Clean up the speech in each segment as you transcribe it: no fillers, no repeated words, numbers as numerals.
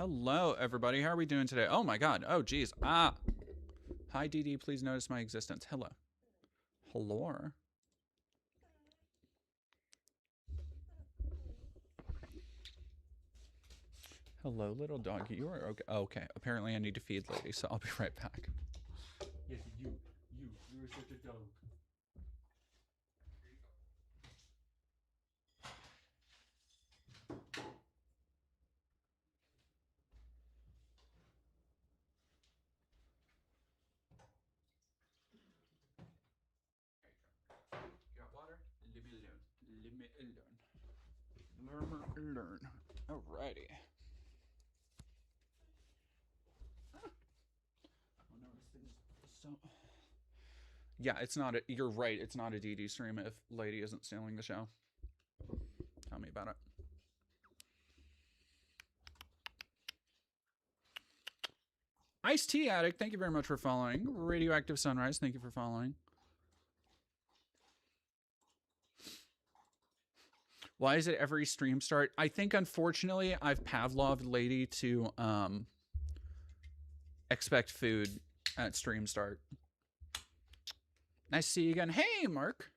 Hello, everybody. How are we doing today? Oh my god. Oh, geez. Ah. Hi, DD. Please notice my existence. Hello. Hello. Hello, little dog. You are okay. Okay. Apparently, I need to feed lady, so I'll be right back. Yes, you're such a dog. You got water? Leave me alone. Leave me alone. Learn. Alrighty. Oh no, this thing is so. Yeah, it's not. You're right. It's not a DD stream if lady isn't stealing the show. Tell me about it. Ice Tea Addict, thank you very much for following. Radioactive Sunrise, thank you for following. Why is it every stream start? I think, unfortunately, I've Pavloved lady to expect food at stream start. Nice to see you again. Hey, Mark.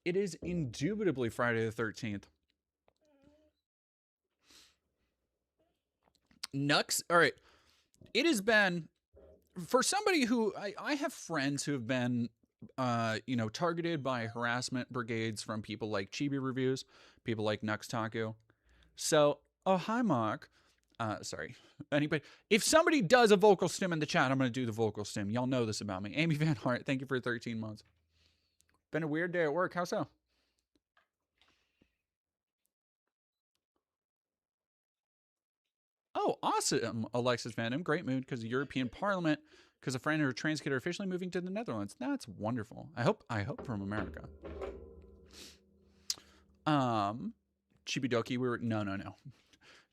It is indubitably Friday the 13th. Nux. All right. It has been, for somebody who, I have friends who have been, targeted by harassment brigades from people like Chibi Reviews, people like Nuxtaku. So, oh, hi, Mark. Sorry. Anybody, if somebody does a vocal stim in the chat, I'm going to do the vocal stim. Y'all know this about me. Amy Van Hart, thank you for 13 months. Been a weird day at work. How so? Oh, awesome, Alexis Vandam. Great mood because the European Parliament, because a friend and her trans kid are officially moving to the Netherlands. That's wonderful. I hope from America. Chibi Doki, no.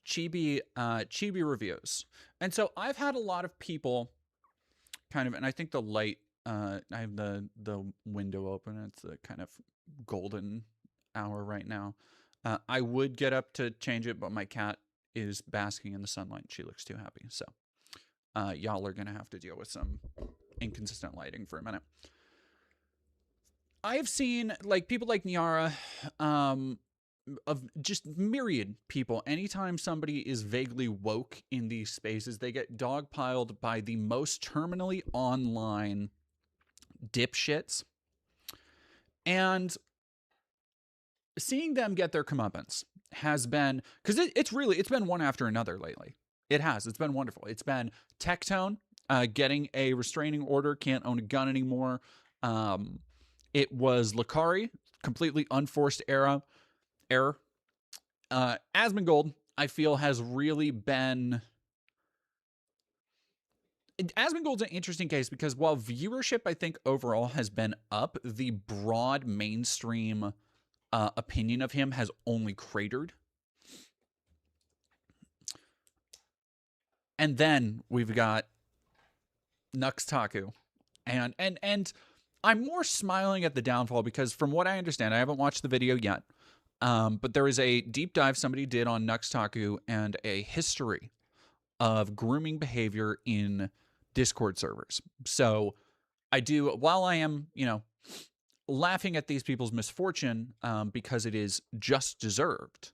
Chibi Reviews. And so I've had a lot of people kind of, and I think the light, I have the window open. It's a kind of golden hour right now. I would get up to change it, but my cat is basking in the sunlight. She looks too happy. So y'all are going to have to deal with some inconsistent lighting for a minute. I've seen like people like Niara, of just myriad people. Anytime somebody is vaguely woke in these spaces, they get dogpiled by the most terminally online dipshits. And seeing them get their comeuppance has been, because it's been one after another lately. It has. It's been wonderful. It's been Tectone getting a restraining order, can't own a gun anymore. It was Lakari, completely unforced error. Asmongold, I feel, has really been. Asmongold's an interesting case because while viewership, I think, overall has been up, the broad mainstream opinion of him has only cratered. And then we've got Nuxtaku. And I'm more smiling at the downfall because from what I understand, I haven't watched the video yet, but there is a deep dive somebody did on Nuxtaku and a history of grooming behavior in Discord servers. So I do, while I am, laughing at these people's misfortune because it is just deserved,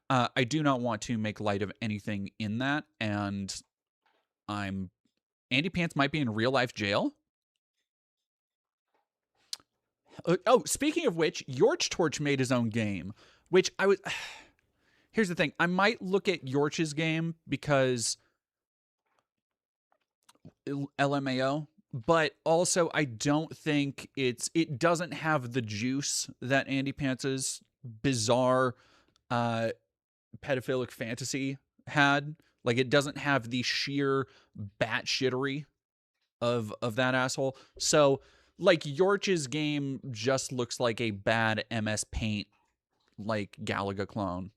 I do not want to make light of anything in that. And Andy Pants might be in real life jail. Oh, speaking of which, Yorch Torch made his own game, which I was. Here's the thing. I might look at Yorch's game because LMAO, but also I don't think it doesn't have the juice that Andy Pants's bizarre pedophilic fantasy had. Like, it doesn't have the sheer batshittery of that asshole. So, like, Yorch's game just looks like a bad MS Paint, like, Galaga clone.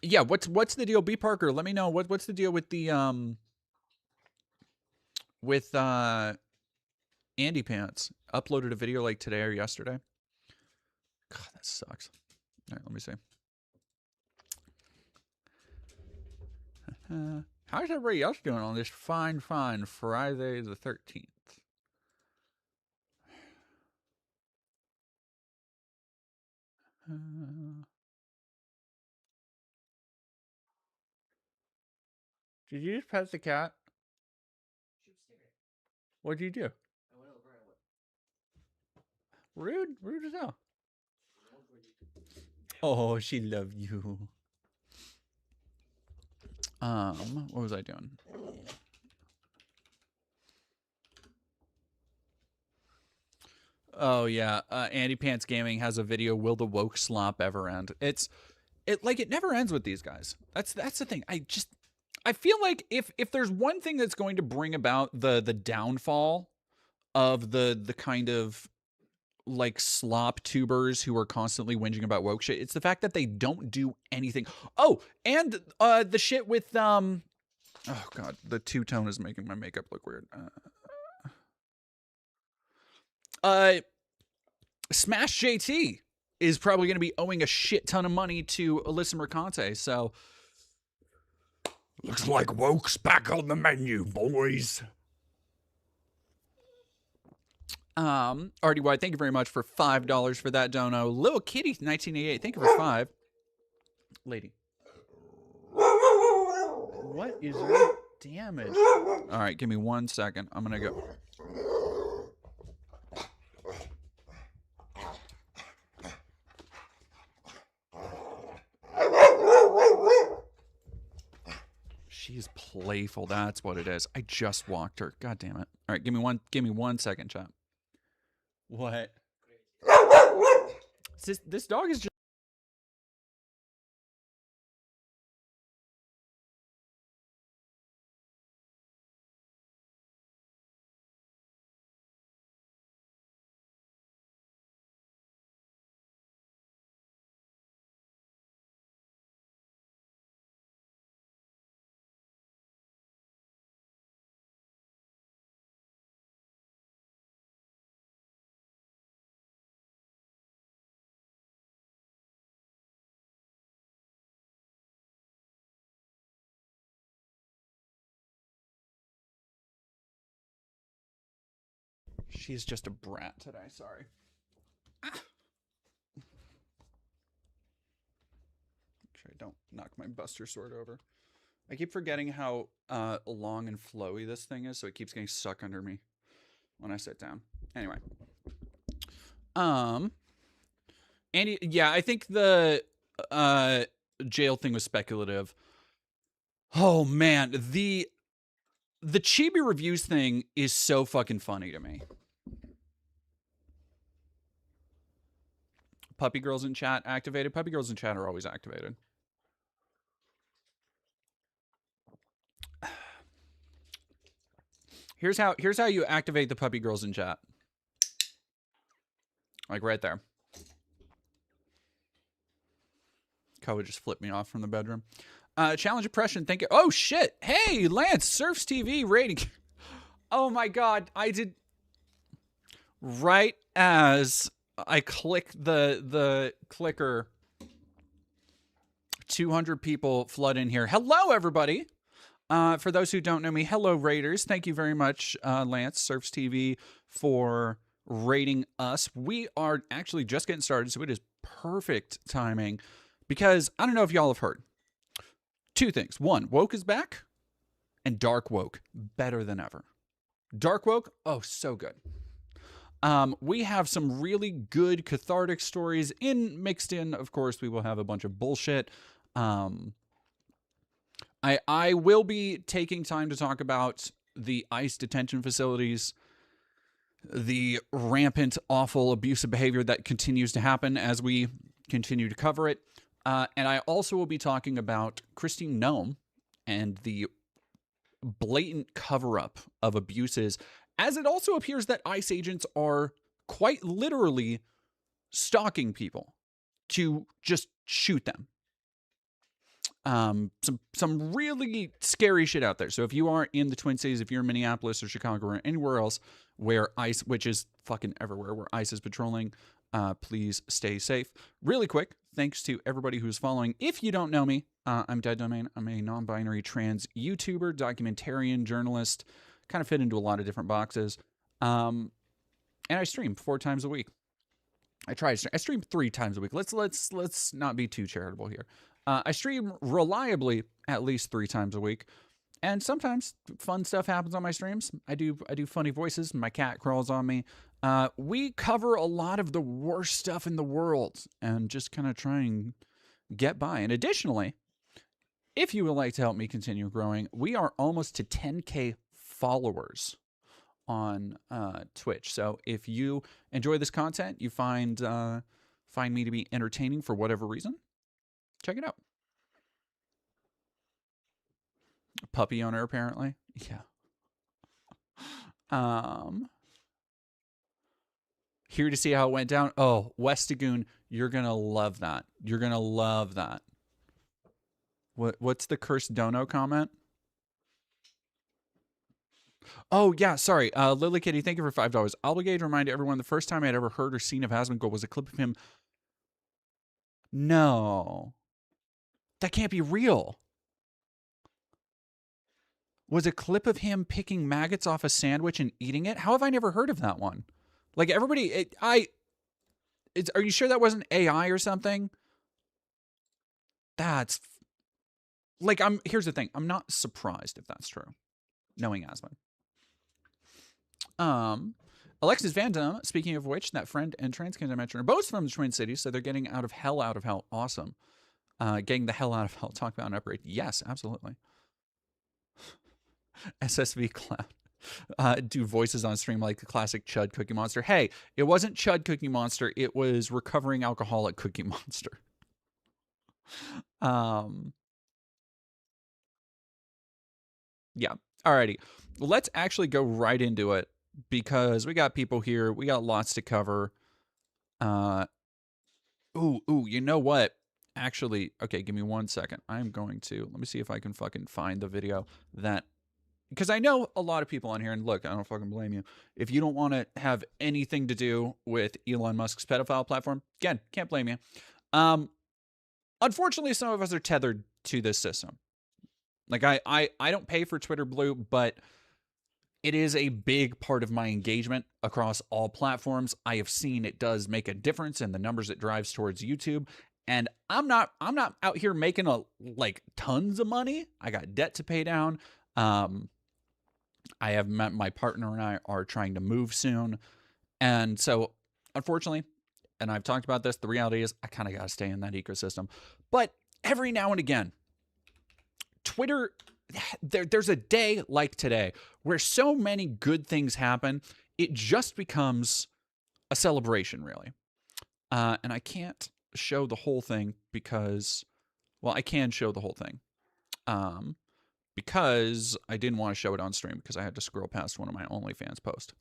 Yeah, what's the deal? B Parker, let me know what's the deal with the Andy Pants. Uploaded a video like today or yesterday. God, that sucks. All right, let me see. How's everybody else doing on this fine Friday the 13th? Did you just pet the cat? What did you do? I went over and went. Rude as hell. Oh, she loved you. What was I doing? Oh yeah, Andy Pants Gaming has a video. Will the woke slop ever end? It never ends with these guys. That's the thing. I feel like if there's one thing that's going to bring about the downfall of the kind of like slop tubers who are constantly whinging about woke shit, it's the fact that they don't do anything. Oh, and the shit with oh god, the two-tone is making my makeup look weird. Smash JT is probably going to be owing a shit ton of money to Alyssa Mercante, so looks like woke's back on the menu, boys. RDY, thank you very much for $5 for that dono. Little Kitty 1988, thank you for 5. Lady. What is your damage? All right, give me 1 second. I'm going to go. She's playful. That's what it is. I just walked her. God damn it. All right, give me 1 second, chat. What? This dog is just she's just a brat today. Sorry. Ah. Make sure I don't knock my Buster Sword over. I keep forgetting how long and flowy this thing is, so it keeps getting stuck under me when I sit down. Anyway. Andy, yeah, I think the jail thing was speculative. Oh man, the Chibi reviews thing is so fucking funny to me. Puppy girls in chat activated. Puppy girls in chat are always activated. Here's how you activate the puppy girls in chat. Like right there. Koa just flipped me off from the bedroom. Challenge oppression. Thank you. Oh shit. Hey, Lance, Surfs TV rating. Oh my god, I did. Right as I clicked the clicker, 200 people flood in here. Hello, everybody. For those who don't know me, hello, Raiders. Thank you very much, Lance, Surfs TV, for rating us. We are actually just getting started, so it is perfect timing because I don't know if y'all have heard. 2 things. 1, woke is back, and dark woke, better than ever. Dark woke, oh, so good. We have some really good cathartic stories mixed in. Of course, we will have a bunch of bullshit. I will be taking time to talk about the ICE detention facilities, the rampant, awful, abusive behavior that continues to happen as we continue to cover it. And I also will be talking about Christine Nome and the blatant cover-up of abuses, as it also appears that ICE agents are quite literally stalking people to just shoot them. Some really scary shit out there. So if you are in the Twin Cities, if you're in Minneapolis or Chicago or anywhere else where ICE, which is fucking everywhere, where ICE is patrolling, Please stay safe. Really quick, thanks to everybody who's following. If you don't know me, I'm Dead Domain. I'm a non-binary trans YouTuber, documentarian, journalist. Kind of fit into a lot of different boxes. And I stream 4 times a week. I stream 3 times a week. Let's not be too charitable here. I stream reliably at least 3 times a week. And sometimes fun stuff happens on my streams. I do funny voices. My cat crawls on me. We cover a lot of the worst stuff in the world and just kind of try and get by. And additionally, if you would like to help me continue growing, we are almost to 10K followers on Twitch. So if you enjoy this content, you find me to be entertaining for whatever reason, check it out. Puppy owner, apparently. Yeah. Here to see how it went down. Oh, Westagoon, you're gonna love that. You're gonna love that. What's the cursed dono comment? Oh yeah, sorry. Lily Kitty, thank you for $5. Obligated to remind everyone the first time I'd ever heard or seen of Asmongold was a clip of him. No. That can't be real. Was a clip of him picking maggots off a sandwich and eating it? How have I never heard of that one? Like everybody, are you sure that wasn't AI or something? That's like, here's the thing. I'm not surprised if that's true, knowing Asmon. Alexis Vandam, speaking of which, that friend and trans kid I mentioned are both from the Twin Cities, so they're getting out of hell. Awesome. Getting the hell out of hell. Talk about an upgrade. Yes, absolutely. SSV Cloud. Do voices on stream like the classic Chud Cookie Monster. Hey, it wasn't Chud Cookie Monster. It was recovering alcoholic Cookie Monster. Yeah. Alrighty. Let's actually go right into it because we got people here. We got lots to cover. You know what? Actually, okay, give me 1 second. I'm going to, let me see if I can fucking find the video that, because I know a lot of people on here, and look, I don't fucking blame you. If you don't want to have anything to do with Elon Musk's pedophile platform, again, can't blame you. Unfortunately, some of us are tethered to this system. Like, I don't pay for Twitter Blue, but it is a big part of my engagement across all platforms. I have seen it does make a difference in the numbers it drives towards YouTube. And I'm not out here making tons of money. I got debt to pay down. I have met my partner and I are trying to move soon. And so, unfortunately, and I've talked about this, the reality is I kind of got to stay in that ecosystem. But every now and again, Twitter, there's a day like today where so many good things happen, it just becomes a celebration, really. And I can't show the whole thing because, well, I can show the whole thing. Because I didn't want to show it on stream because I had to scroll past one of my OnlyFans posts.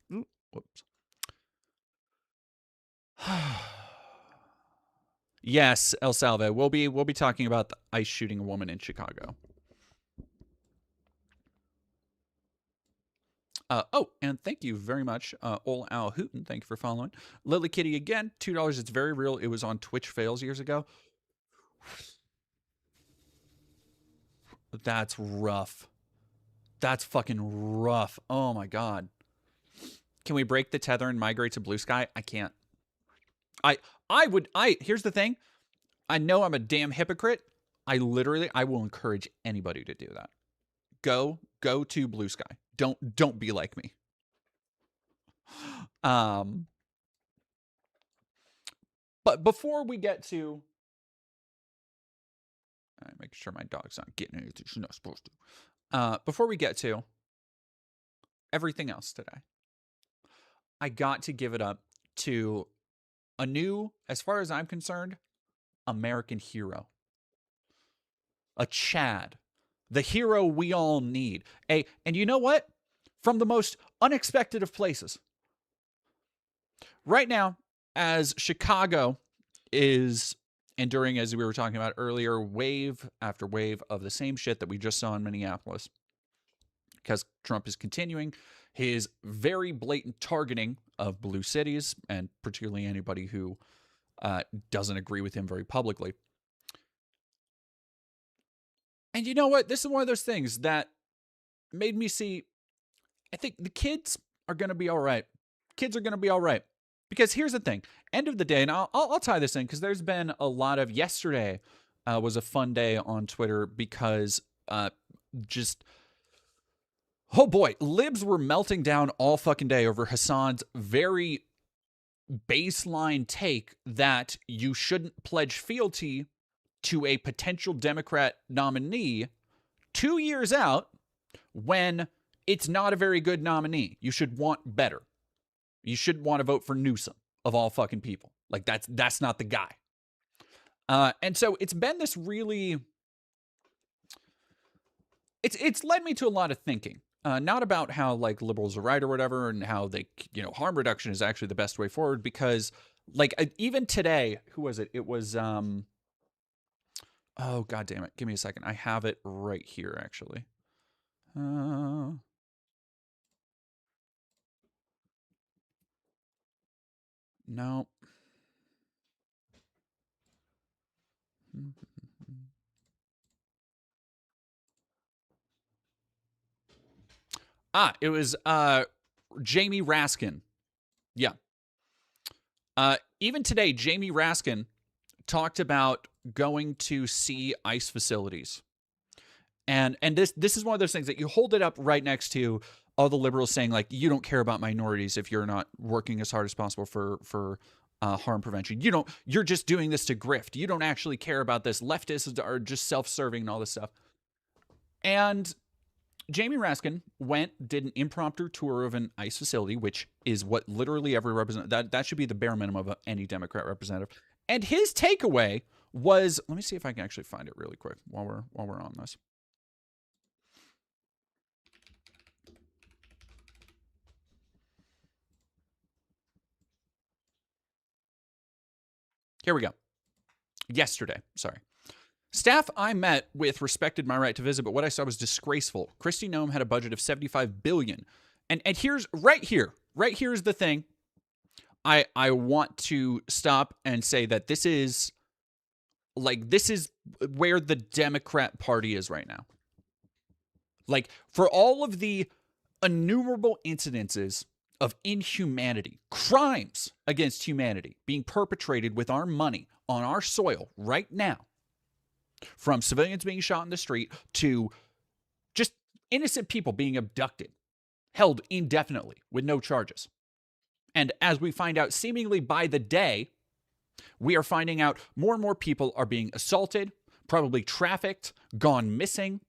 Whoops. Yes, El Salve. We'll be talking about the ICE shooting a woman in Chicago. And thank you very much, Ol Al Hooten. Thank you for following. Lily Kitty again, $2. It's very real. It was on Twitch Fails years ago. That's rough. That's fucking rough. Oh my god. Can we break the tether and migrate to Blue Sky? I can't. Here's the thing. I know I'm a damn hypocrite. I will encourage anybody to do that. Go to Blue Sky. Don't be like me. But before we get to, make sure my dog's not getting anything she's not supposed to. Before we get to everything else today, I got to give it up to a new, as far as I'm concerned, American hero. A Chad. The hero we all need. And you know what? From the most unexpected of places. Right now, as Chicago is enduring, as we were talking about earlier, wave after wave of the same shit that we just saw in Minneapolis. because Trump is continuing his very blatant targeting of blue cities, and particularly anybody who doesn't agree with him very publicly. And you know what? This is one of those things that made me see, I think the kids are going to be all right. Kids are going to be all right. Because here's the thing. End of the day, and I'll tie this in because there's been a lot of, yesterday was a fun day on Twitter because oh boy, libs were melting down all fucking day over Hassan's very baseline take that you shouldn't pledge fealty to a potential Democrat nominee 2 years out when it's not a very good nominee. You should want better. You shouldn't want to vote for Newsom of all fucking people. Like that's not the guy. And so it's been this really, it's led me to a lot of thinking. Not about how like liberals are right or whatever, and how they, harm reduction is actually the best way forward. Because like even today, who was it? It was oh god damn it! Give me a second. I have it right here actually. No. It was Jamie Raskin. Yeah. Even today, Jamie Raskin talked about going to see ICE facilities. And this is one of those things that you hold it up right next to all the liberals saying, like, you don't care about minorities if you're not working as hard as possible for harm prevention. You're just doing this to grift. You don't actually care about this. Leftists are just self-serving and all this stuff. And Jamie Raskin did an impromptu tour of an ICE facility, which is what literally every representative, that should be the bare minimum of any Democrat representative. And his takeaway was, let me see if I can actually find it really quick while we're on this. Here we go. Yesterday, sorry. Staff I met with respected my right to visit, but what I saw was disgraceful. Kristi Noem had a budget of $75 billion. And here's, right here's the thing. I want to stop and say that this is where the Democrat Party is right now. Like, for all of the innumerable incidences of inhumanity, crimes against humanity being perpetrated with our money on our soil right now, from civilians being shot in the street to just innocent people being abducted, held indefinitely with no charges. And as we find out seemingly by the day, we are finding out more and more people are being assaulted, probably trafficked, gone missing.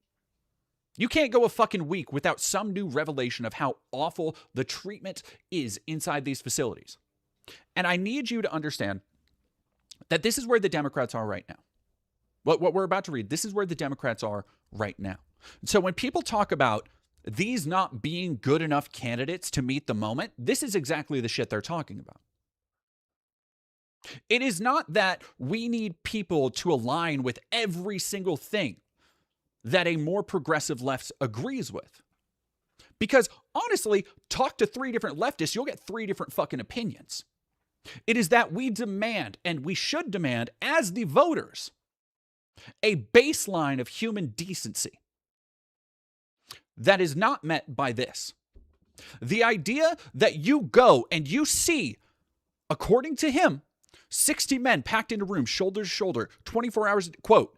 You can't go a fucking week without some new revelation of how awful the treatment is inside these facilities. And I need you to understand that this is where the Democrats are right now. What we're about to read, this is where the Democrats are right now. So when people talk about these not being good enough candidates to meet the moment, this is exactly the shit they're talking about. It is not that we need people to align with every single thing that a more progressive left agrees with. Because honestly, talk to 3 different leftists, you'll get 3 different fucking opinions. It is that we demand, and we should demand as the voters, a baseline of human decency that is not met by this. The idea that you go and you see, according to him, 60 men packed in a room, shoulder to shoulder, 24 hours, quote,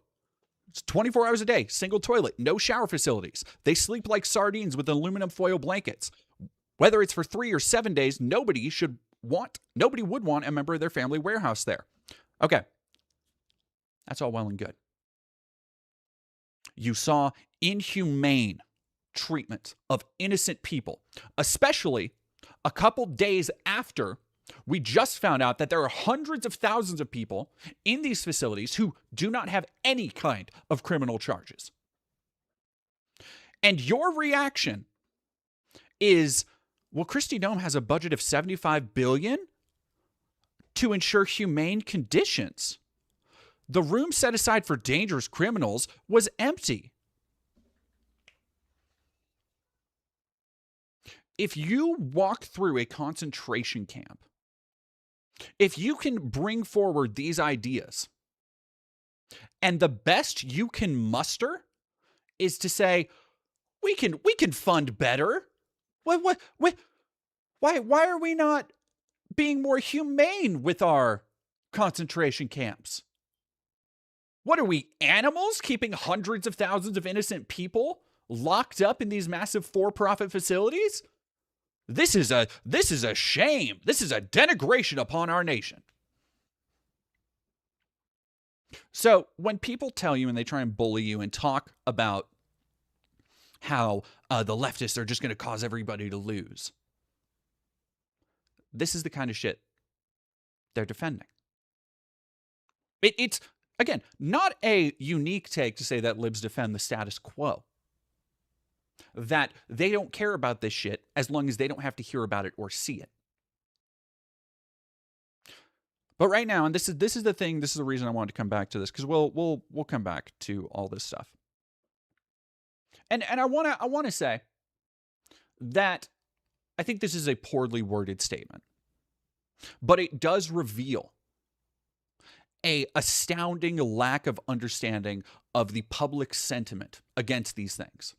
it's 24 hours a day, single toilet, no shower facilities. They sleep like sardines with aluminum foil blankets. Whether it's for 3 or 7 days, nobody would want a member of their family warehouse there. Okay. That's all well and good. You saw inhumane treatment of innocent people, especially a couple days after we just found out that there are hundreds of thousands of people in these facilities who do not have any kind of criminal charges. And your reaction is, well, Kristi Noem has a budget of $75 billion to ensure humane conditions. The room set aside for dangerous criminals was empty. if you walk through a concentration camp, if you can bring forward these ideas, and the best you can muster is to say, we can fund better. Why are we not being more humane with our concentration camps? What are we, animals, keeping hundreds of thousands of innocent people locked up in these massive for-profit facilities? This is a shame. This is a denigration upon our nation. So when people tell you and they try and bully you and talk about how the leftists are just going to cause everybody to lose, this is the kind of shit they're defending. It's, again, not a unique take to say that libs defend the status quo. That they don't care about this shit as long as they don't have to hear about it or see it. But right now, and this is the thing, this is the reason I wanted to come back to this, because we'll come back to all this stuff. And I wanna say that I think this is a poorly worded statement, but it does reveal a astounding lack of understanding of the public sentiment against these things.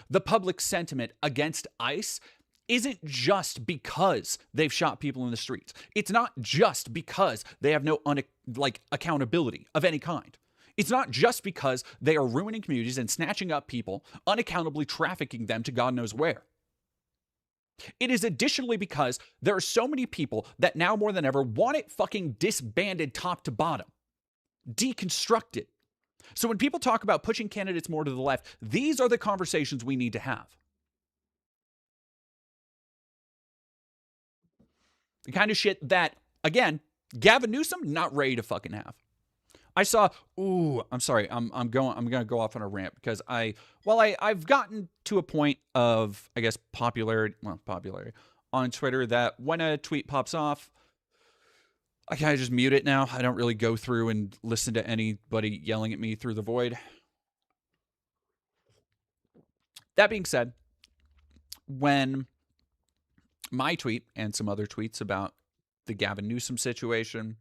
The public sentiment against ICE isn't just because they've shot people in the streets. It's not just because they have no accountability of any kind. It's not just because they are ruining communities and snatching up people, unaccountably trafficking them to God knows where. It is additionally because there are so many people that now more than ever want it fucking disbanded top to bottom, deconstructed. So when people talk about pushing candidates more to the left, these are the conversations we need to have. The kind of shit that, again, Gavin Newsom not ready to fucking have. I saw, I'm sorry, I'm gonna go off on a rant because I've gotten to a point of, I guess, popularity on Twitter that when a tweet pops off, I kind of just mute it now. I don't really go through and listen to anybody yelling at me through the void. That being said, when my tweet and some other tweets about the Gavin Newsom situation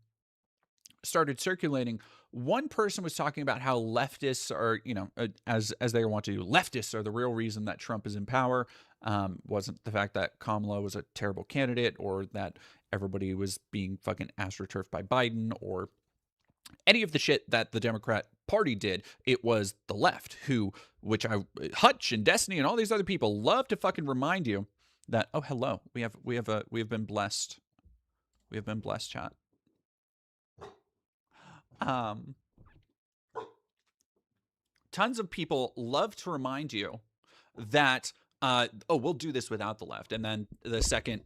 started circulating, one person was talking about how leftists are, as they want to do, leftists are the real reason that Trump is in power. Wasn't the fact that Kamala was a terrible candidate or that everybody was being fucking astroturfed by Biden or any of the shit that the Democrat Party did. It was the left which Hutch and Destiny and all these other people love to fucking remind you that, oh, hello, we have been blessed. We have been blessed, chat. Tons of people love to remind you that, we'll do this without the left. And then the second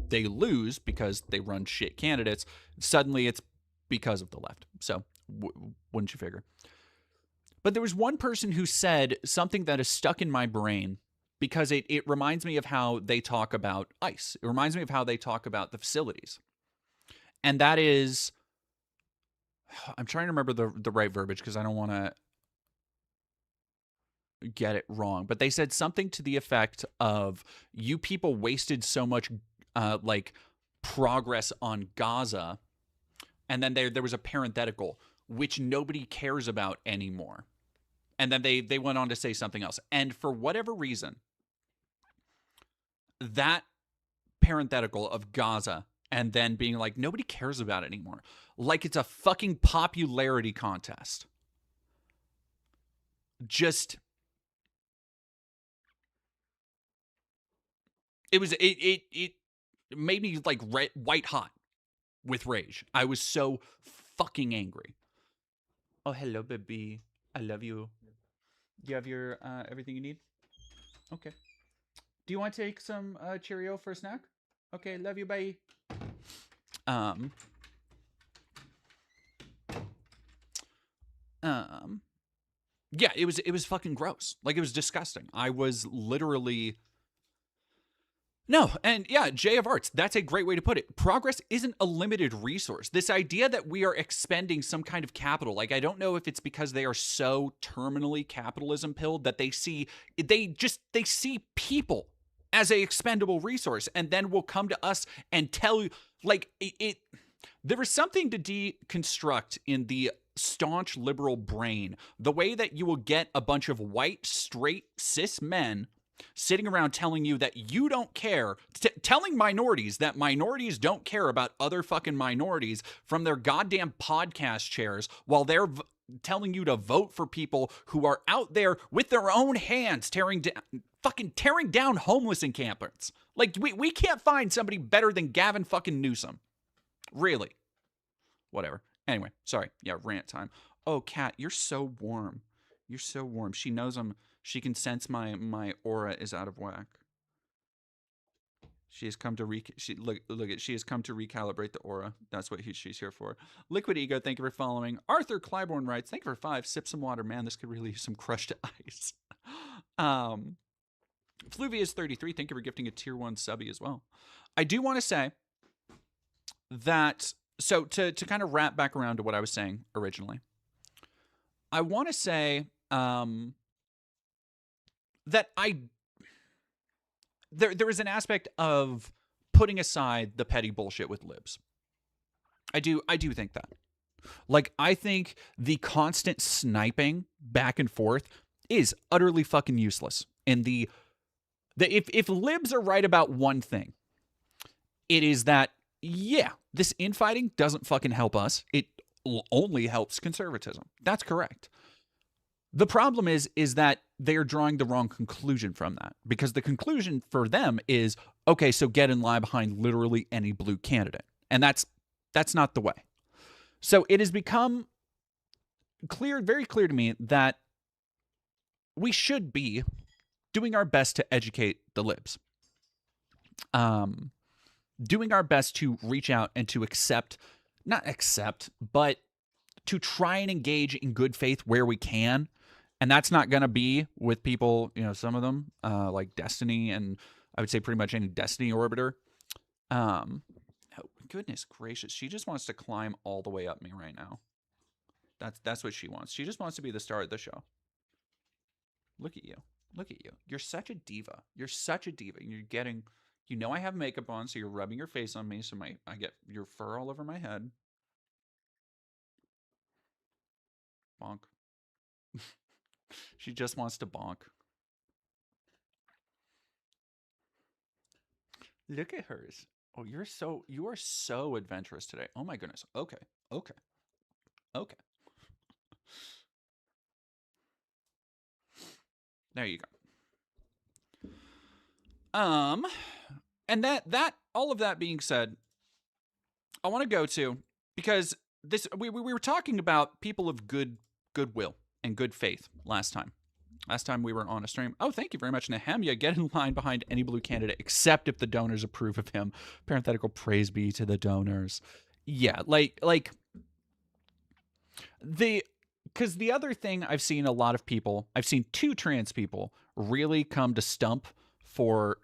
they lose because they run shit candidates, suddenly it's because of the left. So wouldn't you figure? But there was one person who said something that is stuck in my brain because it reminds me of how they talk about ICE. It reminds me of how they talk about the facilities. And that is, I'm trying to remember the right verbiage because I don't want to get it wrong, but they said something to the effect of, you people wasted so much progress on Gaza, and then there was a parenthetical, which nobody cares about anymore. And then they went on to say something else. And for whatever reason, that parenthetical of Gaza and then being like, nobody cares about it anymore, like it's a fucking popularity contest, just... It made me like white hot with rage. I was so fucking angry. Oh, hello, baby. I love you. Do you have your everything you need? Okay. Do you want to take some Cheerio for a snack? Okay, love you, bye. Yeah, it was fucking gross. Like, it was disgusting. I was literally... No, and yeah, J of Arts, that's a great way to put it. Progress isn't a limited resource. This idea that we are expending some kind of capital, like, I don't know if it's because they are so terminally capitalism pilled that they see people as a expendable resource, and then will come to us and tell you, like, there is something to deconstruct in the staunch liberal brain. The way that you will get a bunch of white, straight, cis men sitting around telling you that you don't care, telling minorities that minorities don't care about other fucking minorities from their goddamn podcast chairs, while they're telling you to vote for people who are out there with their own hands tearing down homeless encampments. Like, we can't find somebody better than Gavin fucking Newsom. Really. Whatever. Anyway, sorry. Yeah, rant time. Oh, Kat, you're so warm. You're so warm. She knows she can sense my aura is out of whack. She has come to she has come to recalibrate the aura. That's what she's here for. Liquid Ego, thank you for following. Arthur Clybourne writes, thank you for 5. Sip some water, man. This could really use some crushed ice. Fluvius 33, thank you for gifting a tier 1 subby as well. I do want to say that, so to kind of wrap back around to what I was saying originally, I want to say that there is an aspect of putting aside the petty bullshit with libs. I do think that. Like, I think the constant sniping back and forth is utterly fucking useless. And if libs are right about one thing, it is that, yeah, this infighting doesn't fucking help us. It only helps conservatism. That's correct. The problem is that they're drawing the wrong conclusion from that, because the conclusion for them is, okay, so get in line behind literally any blue candidate. And that's not the way. So it has become very clear to me that we should be doing our best to educate the libs. Doing our best to reach out and to but to try and engage in good faith where we can. And that's not going to be with people, some of them, like Destiny, and I would say pretty much any Destiny orbiter. Oh, goodness gracious. She just wants to climb all the way up me right now. That's what she wants. She just wants to be the star of the show. Look at you. Look at you. You're such a diva. You're such a diva. You're getting, I have makeup on, so you're rubbing your face on me, so I get your fur all over my head. Bonk. She just wants to bonk. Look at hers. Oh, you are so adventurous today. Oh my goodness. Okay. There you go. And that all of that being said, I want to go to, because we were talking about people of goodwill and good faith last time we were on a stream. Oh, thank you very much, Nehemia. Get in line behind any blue candidate, except if the donors approve of him. Parenthetical, praise be to the donors. Yeah, because the other thing I've seen I've seen 2 trans people really come to stump for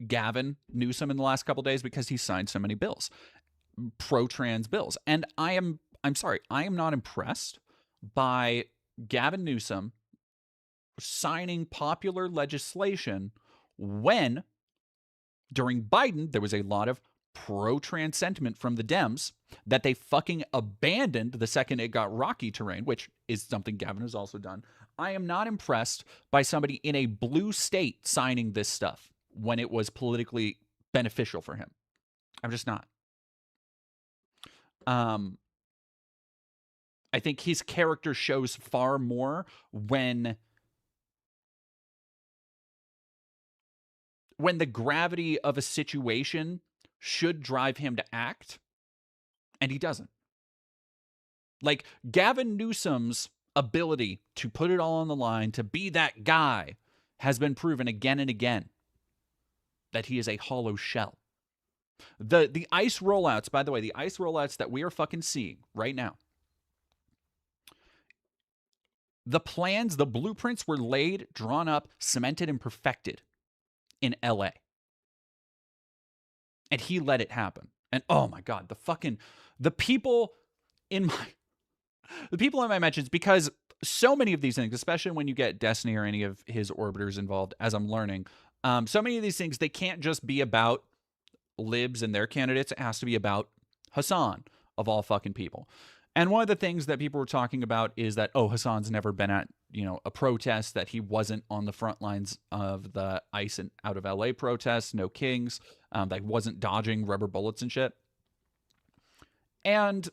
Gavin Newsom in the last couple days because he signed so many bills, pro-trans bills. And I'm sorry, I am not impressed by Gavin Newsom signing popular legislation when, during Biden, there was a lot of pro-trans sentiment from the Dems that they fucking abandoned the second it got rocky terrain, which is something Gavin has also done. I am not impressed by somebody in a blue state signing this stuff when it was politically beneficial for him. I'm just not. I think his character shows far more when the gravity of a situation should drive him to act, and he doesn't. Like, Gavin Newsom's ability to put it all on the line, to be that guy, has been proven again and again that he is a hollow shell. The ICE rollouts, by the way, the ICE rollouts that we are fucking seeing right now, the plans, the blueprints were laid, drawn up, cemented, and perfected in LA. And he let it happen. And oh my God, the people in my mentions, because so many of these things, especially when you get Destiny or any of his orbiters involved, as I'm learning, So many of these things, they can't just be about libs and their candidates. It has to be about Hassan, of all fucking people. And one of the things that people were talking about is that, oh, Hassan's never been at, a protest, that he wasn't on the front lines of the ICE and out of LA protests, no kings, that wasn't dodging rubber bullets and shit. And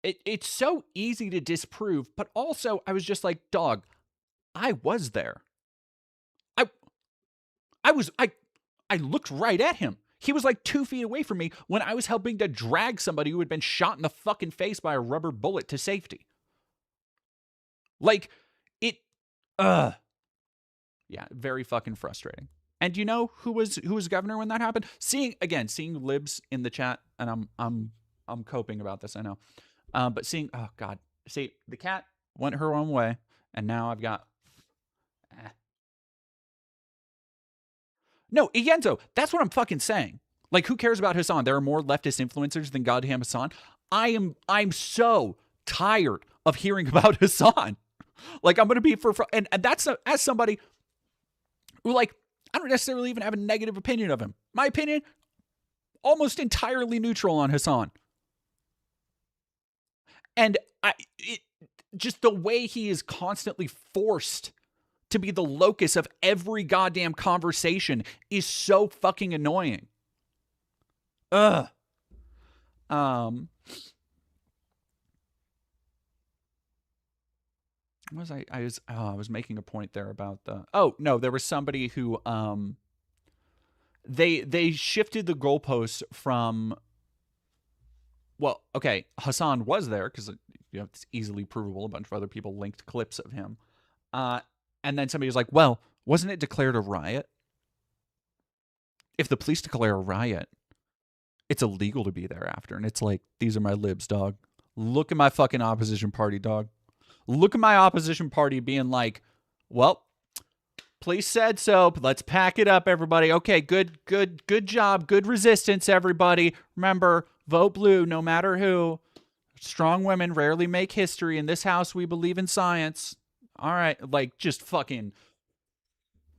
it's so easy to disprove, but also I was just like, dog, I was there. I looked right at him. He was like 2 feet away from me when I was helping to drag somebody who had been shot in the fucking face by a rubber bullet to safety. Like, yeah, very fucking frustrating. And you know who was governor when that happened? Seeing libs in the chat, and I'm coping about this, I know. But seeing, oh God, see, the cat went her own way, and now I've got, No, Ienzo, that's what I'm fucking saying. Like, who cares about Hassan? There are more leftist influencers than goddamn Hassan. I'm so tired of hearing about Hassan. Like, I'm gonna be and that's as somebody who, like, I don't necessarily even have a negative opinion of him. My opinion, almost entirely neutral on Hassan. And just the way he is constantly forced to be the locus of every goddamn conversation is so fucking annoying. Ugh. I was making a point there about the. Oh no, there was somebody who they shifted the goalposts from. Well, okay, Hassan was there because it's easily provable. A bunch of other people linked clips of him. And then somebody was like, well, wasn't it declared a riot? If the police declare a riot, it's illegal to be there after. And it's like, these are my libs, dog. Look at my fucking opposition party, dog. Look at my opposition party being like, well, police said so, but let's pack it up, everybody. Okay, good job. Good resistance, everybody. Remember, vote blue no matter who. Strong women rarely make history. In this house, we believe in science. All right, like, just fucking,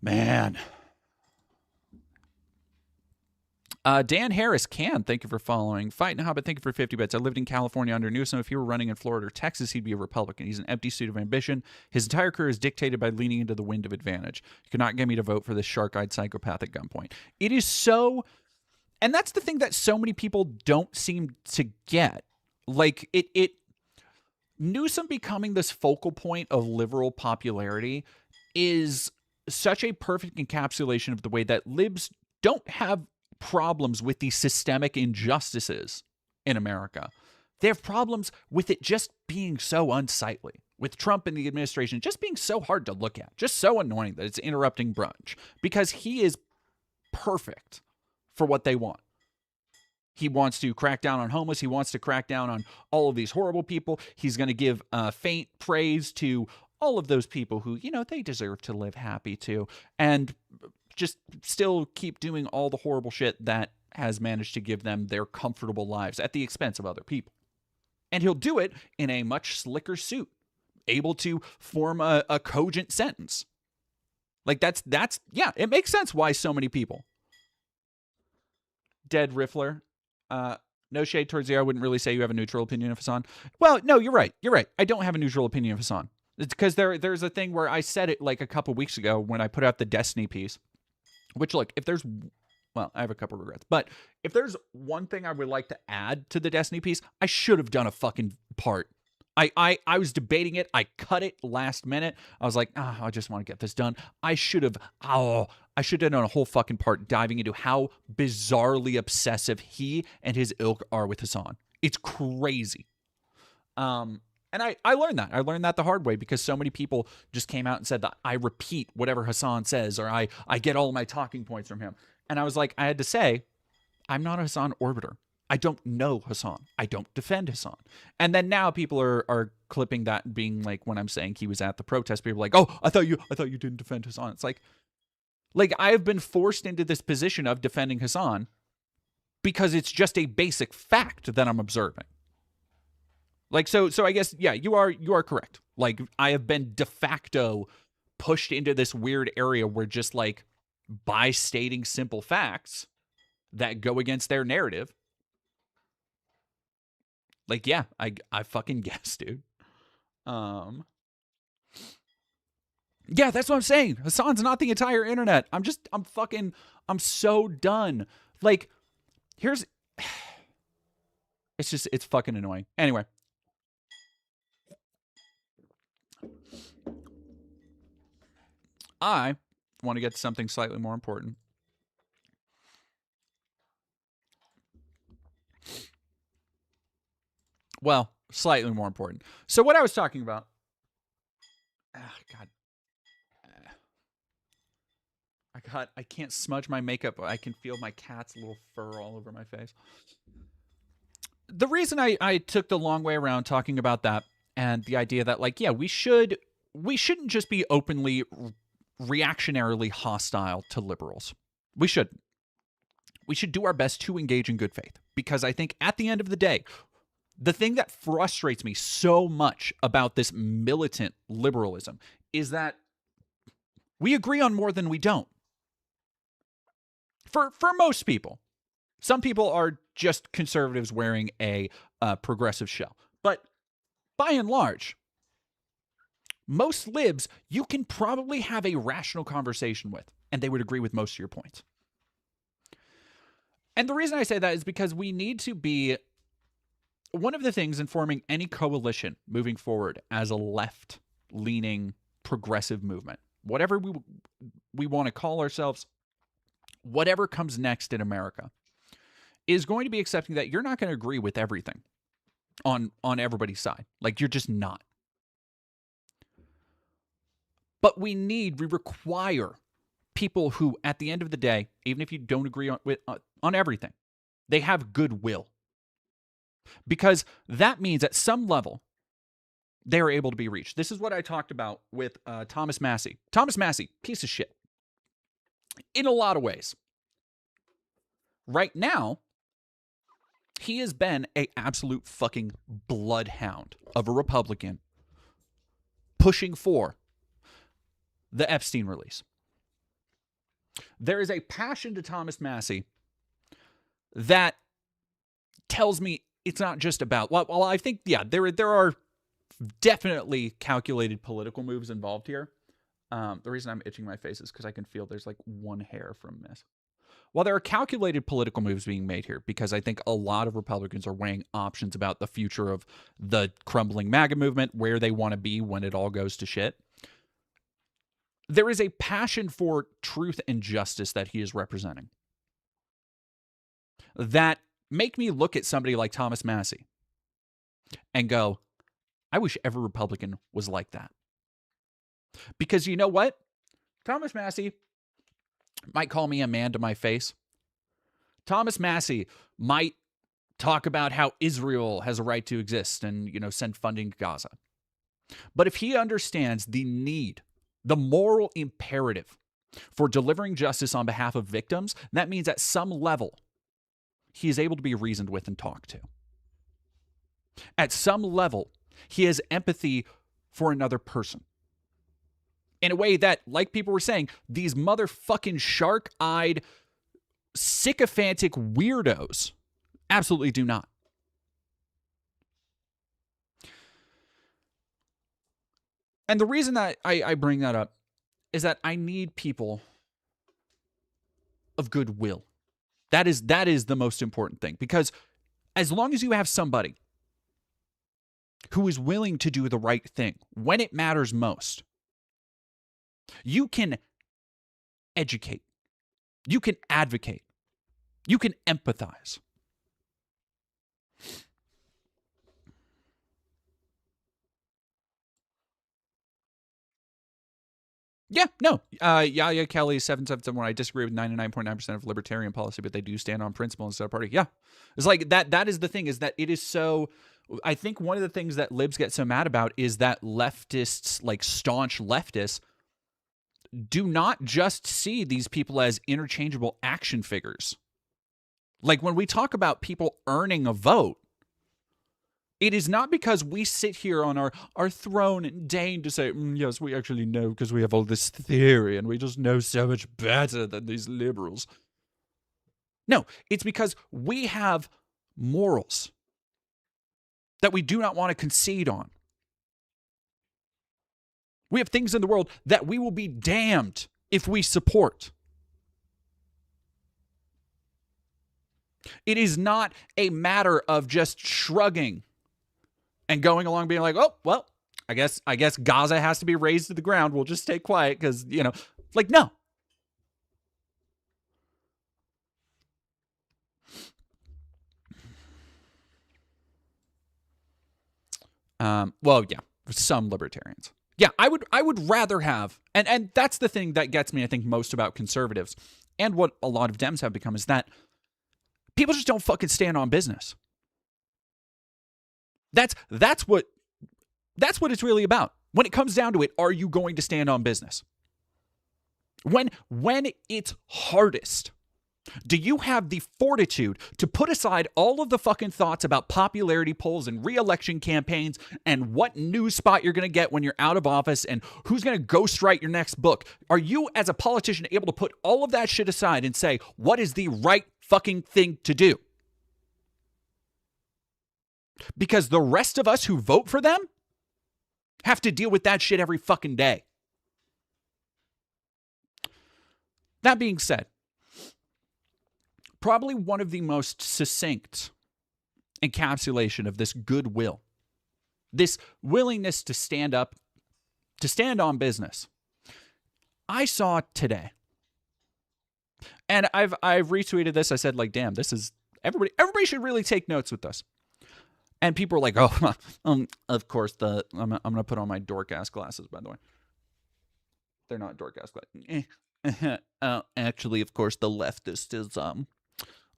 man. Dan Harris thank you for following. Fight and Hobbit, thank you for 50 bits. I lived in California under Newsom. If he were running in Florida or Texas, he'd be a Republican. He's an empty suit of ambition. His entire career is dictated by leaning into the wind of advantage. You cannot get me to vote for this shark-eyed psychopath at gunpoint. It is so, and that's the thing that so many people don't seem to get. Like, Newsom becoming this focal point of liberal popularity is such a perfect encapsulation of the way that libs don't have problems with the systemic injustices in America. They have problems with it just being so unsightly, with Trump and the administration just being so hard to look at, just so annoying that it's interrupting brunch, because he is perfect for what they want. He wants to crack down on homeless. He wants to crack down on all of these horrible people. He's going to give faint praise to all of those people who, they deserve to live happy too. And just still keep doing all the horrible shit that has managed to give them their comfortable lives at the expense of other people. And he'll do it in a much slicker suit, able to form a cogent sentence. Like, that's yeah, it makes sense why so many people. Dead Riffler. No shade towards you. I wouldn't really say you have a neutral opinion of Hassan. Well, no, you're right. I don't have a neutral opinion of Hassan. It's because there's a thing where I said it like a couple weeks ago when I put out the Destiny piece, which, look, I have a couple regrets, but if there's one thing I would like to add to the Destiny piece, I should have done a fucking part. I was debating it. I cut it last minute. I was like, I just want to get this done. I should have done a whole fucking part diving into how bizarrely obsessive he and his ilk are with Hassan. It's crazy. And I learned that. I learned that the hard way because so many people just came out and said that I repeat whatever Hassan says, or I get all my talking points from him. And I was like, I had to say, I'm not a Hassan orbiter. I don't know Hassan. I don't defend Hassan. And then now people are clipping that, being like, when I'm saying he was at the protest, people are like, oh, I thought you didn't defend Hassan. It's like I have been forced into this position of defending Hassan because it's just a basic fact that I'm observing. Like, so I guess, yeah, you are correct. Like, I have been de facto pushed into this weird area where just like by stating simple facts that go against their narrative, like, yeah, I fucking guess, dude. Yeah, that's what I'm saying. Hassan's not the entire internet. I'm so done. Like, it's fucking annoying. Anyway. I want to get to something slightly more important. Well, slightly more important. So what I was talking about... God. I can't smudge my makeup. I can feel my cat's little fur all over my face. The reason I took the long way around talking about that and the idea that, like, yeah, we shouldn't just be openly reactionarily hostile to liberals. We shouldn't. We should do our best to engage in good faith, because I think at the end of the day, the thing that frustrates me so much about this militant liberalism is that we agree on more than we don't. For most people. Some people are just conservatives wearing a progressive shell. But by and large, most libs you can probably have a rational conversation with, and they would agree with most of your points. And the reason I say that is because we need to be... One of the things in forming any coalition moving forward as a left-leaning progressive movement, whatever we want to call ourselves, whatever comes next in America, is going to be accepting that you're not going to agree with everything on everybody's side. Like, you're just not. But we require people who, at the end of the day, even if you don't agree on everything, they have goodwill. Because that means at some level, they are able to be reached. This is what I talked about with Thomas Massie. Thomas Massie, piece of shit. In a lot of ways. Right now, he has been an absolute fucking bloodhound of a Republican pushing for the Epstein release. There is a passion to Thomas Massie that tells me it's not just about... Well, I think, yeah, there are definitely calculated political moves involved here. The reason I'm itching my face is because I can feel there's like one hair from this. Well, there are calculated political moves being made here because I think a lot of Republicans are weighing options about the future of the crumbling MAGA movement, where they want to be when it all goes to shit. There is a passion for truth and justice that he is representing that make me look at somebody like Thomas Massie and go, I wish every Republican was like that. Because you know what? Thomas Massie might call me a man to my face. Thomas Massie might talk about how Israel has a right to exist and, send funding to Gaza. But if he understands the need, the moral imperative for delivering justice on behalf of victims, that means at some level, he is able to be reasoned with and talked to. At some level, he has empathy for another person. In a way that, like people were saying, these motherfucking shark-eyed, sycophantic weirdos absolutely do not. And the reason that I bring that up is that I need people of goodwill. That is the most important thing. Because as long as you have somebody who is willing to do the right thing when it matters most, you can educate, you can advocate, you can empathize. Yeah, no. Yaya Kelly 7771. I disagree with 99.9% of libertarian policy, but they do stand on principle instead of party. Yeah, it's like that. That is the thing. Is that it is so. I think one of the things that libs get so mad about is that leftists, like staunch leftists, do not just see these people as interchangeable action figures. Like when we talk about people earning a vote, It is not because we sit here on our throne and deign to say, yes, we actually know because we have all this theory and we just know so much better than these liberals. No, it's because we have morals that we do not want to concede on. We have things in the world that we will be damned if we support. It is not a matter of just shrugging and going along being like, oh, well, I guess Gaza has to be razed to the ground. We'll just stay quiet because, like, no. Well, yeah, some libertarians. Yeah, I would rather have, and that's the thing that gets me, I think, most about conservatives, and what a lot of Dems have become, is that people just don't fucking stand on business. That's what it's really about. When it comes down to it, are you going to stand on business? When it's hardest, do you have the fortitude to put aside all of the fucking thoughts about popularity polls and re-election campaigns and what news spot you're going to get when you're out of office and who's going to ghostwrite your next book? Are you, as a politician, able to put all of that shit aside and say, what is the right fucking thing to do? Because the rest of us who vote for them have to deal with that shit every fucking day. That being said, probably one of the most succinct encapsulation of this goodwill, this willingness to stand up, to stand on business, I saw today. And I've retweeted this. I said, like, damn, this is everybody should really take notes with this. And people are like, oh, of course, I'm going to put on my dork-ass glasses, by the way. They're not dork-ass glasses. Actually, of course, the leftist is, the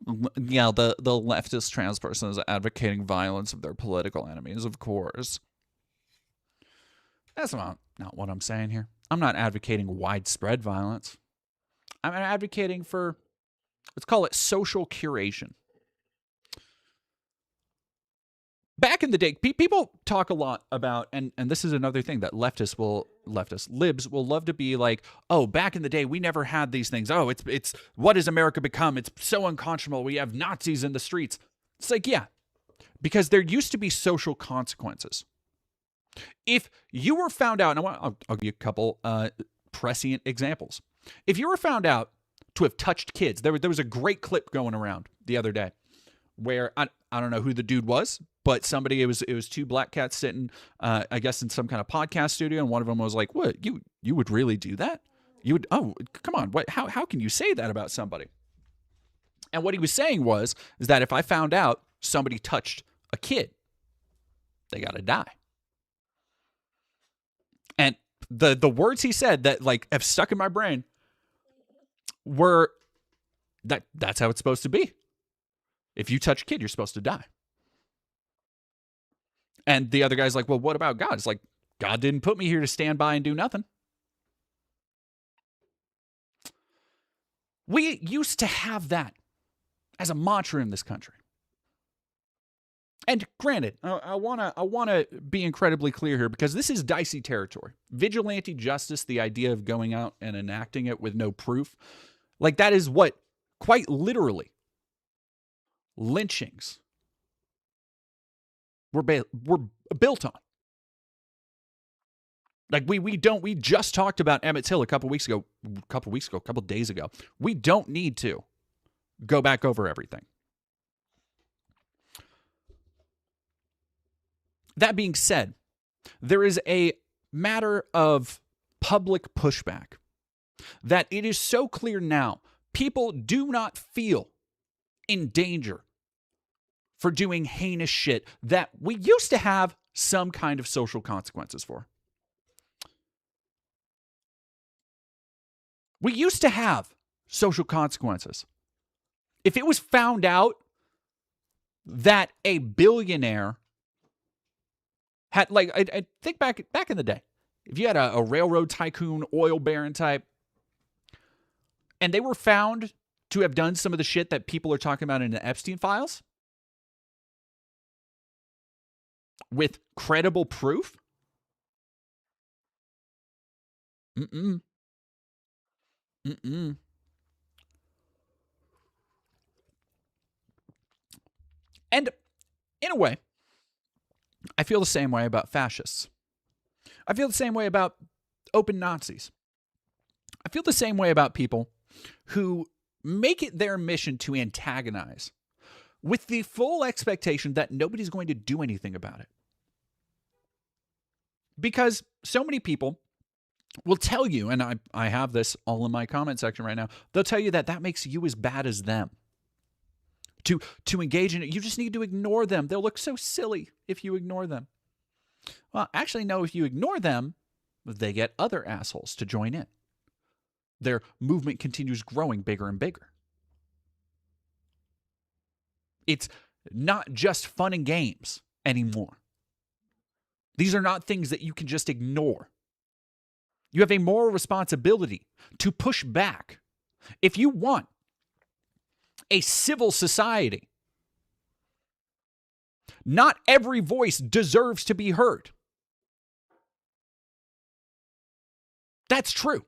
leftist trans person is advocating violence of their political enemies, of course. That's not what I'm saying here. I'm not advocating widespread violence. I'm advocating for, let's call it social curation. Back in the day, people talk a lot about, and this is another thing that libs will love to be like, oh, back in the day, we never had these things. Oh, it's what has America become? It's so unconscionable. We have Nazis in the streets. It's like, yeah, because there used to be social consequences. If you were found out, and I'll give you a couple prescient examples. If you were found out to have touched kids, there was a great clip going around the other day where I don't know who the dude was, but somebody, it was two black cats sitting, I guess, in some kind of podcast studio, and one of them was like, "What, you would really do that? You would? Oh, come on! What? How can you say that about somebody?" And what he was saying is that if I found out somebody touched a kid, they got to die. And the words he said that like have stuck in my brain were that's how it's supposed to be. If you touch a kid, you're supposed to die. And the other guy's like, well, what about God? It's like, God didn't put me here to stand by and do nothing. We used to have that as a mantra in this country. And granted, I wanna be incredibly clear here, because this is dicey territory. Vigilante justice, the idea of going out and enacting it with no proof, like that is what, quite literally, lynchings were built on. Like we just talked about Emmett Till a couple days ago. We don't need to go back over everything. That being said, there is a matter of public pushback that it is so clear now, people do not feel in danger for doing heinous shit that we used to have some kind of social consequences for. We used to have social consequences. If it was found out that a billionaire had, like, I think back in the day, if you had a railroad tycoon, oil baron type, and they were found to have done some of the shit that people are talking about in the Epstein files, with credible proof? Mm-mm. Mm-mm. And in a way, I feel the same way about fascists. I feel the same way about open Nazis. I feel the same way about people who make it their mission to antagonize with the full expectation that nobody's going to do anything about it. Because so many people will tell you, and I have this all in my comment section right now, they'll tell you that makes you as bad as them. To engage in it, you just need to ignore them. They'll look so silly if you ignore them. Well, actually, no, if you ignore them, they get other assholes to join in. Their movement continues growing bigger and bigger. It's not just fun and games anymore. These are not things that you can just ignore. You have a moral responsibility to push back. If you want a civil society, not every voice deserves to be heard. That's true.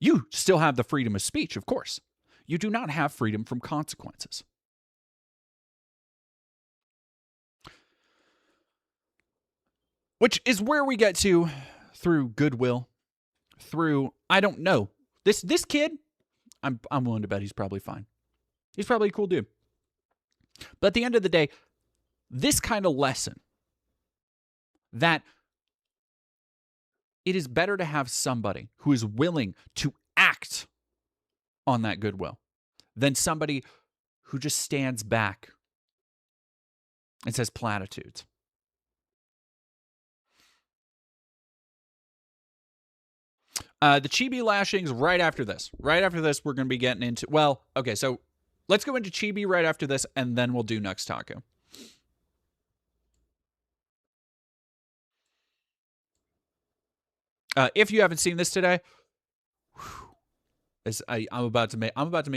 You still have the freedom of speech, of course. You do not have freedom from consequences. Which is where we get to through goodwill, through, I don't know. This kid, I'm willing to bet he's probably fine. He's probably a cool dude. But at the end of the day, this kind of lesson that it is better to have somebody who is willing to act on that goodwill than somebody who just stands back and says platitudes. The Chibi lashings right after this. Right after this, we're going to be getting into... Well, okay, so let's go into Chibi right after this, and then we'll do Nuxtaku. If you haven't seen this today, I'm about to make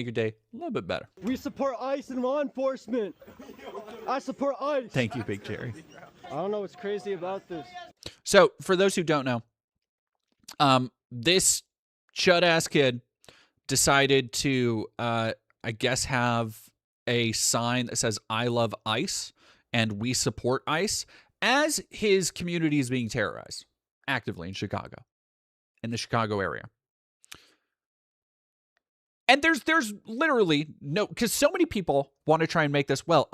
your day a little bit better. We support ICE and law enforcement. I support ICE. Thank you, Big Jerry. I don't know what's crazy about this. So, for those who don't know, this chud-ass kid decided to, I guess, have a sign that says, I love ICE and we support ICE as his community is being terrorized actively in Chicago, in the Chicago area. And there's literally no, because so many people want to try and make this, well,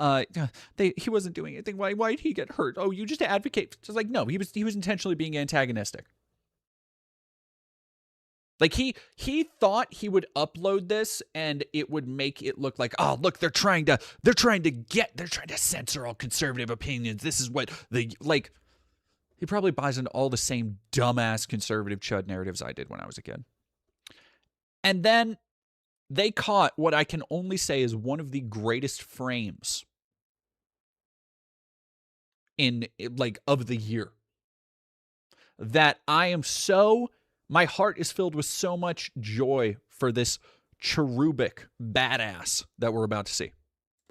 he wasn't doing anything. Why did he get hurt? Oh, you just advocate. It's like, no, he was intentionally being antagonistic. Like he thought he would upload this and it would make it look like, oh, look, they're trying to censor all conservative opinions. This is what he probably buys into all the same dumbass conservative chud narratives I did when I was a kid. And then they caught what I can only say is one of the greatest frames of the year. That my heart is filled with so much joy for this cherubic badass that we're about to see.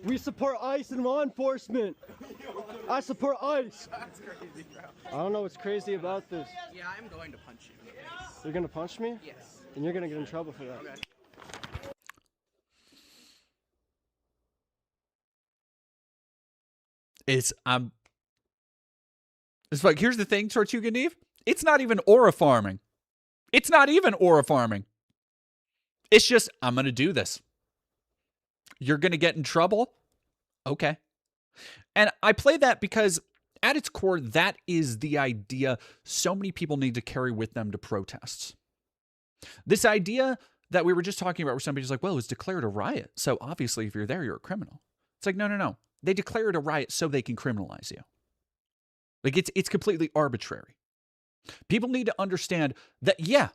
We support ICE and law enforcement. I support ICE. That's crazy, bro. I don't know what's crazy about this. Yeah, I'm going to punch you. You're gonna punch me? Yes. And you're gonna get in trouble for that. Okay. It's like, here's the thing, Tortuga Neve. It's not even aura farming. It's not even aura farming. It's just, I'm going to do this. You're going to get in trouble? Okay. And I play that because at its core, that is the idea so many people need to carry with them to protests. This idea that we were just talking about where somebody's like, well, it's declared a riot. So obviously if you're there, you're a criminal. It's like, no. They declared a riot so they can criminalize you. Like it's completely arbitrary. People need to understand that, yeah,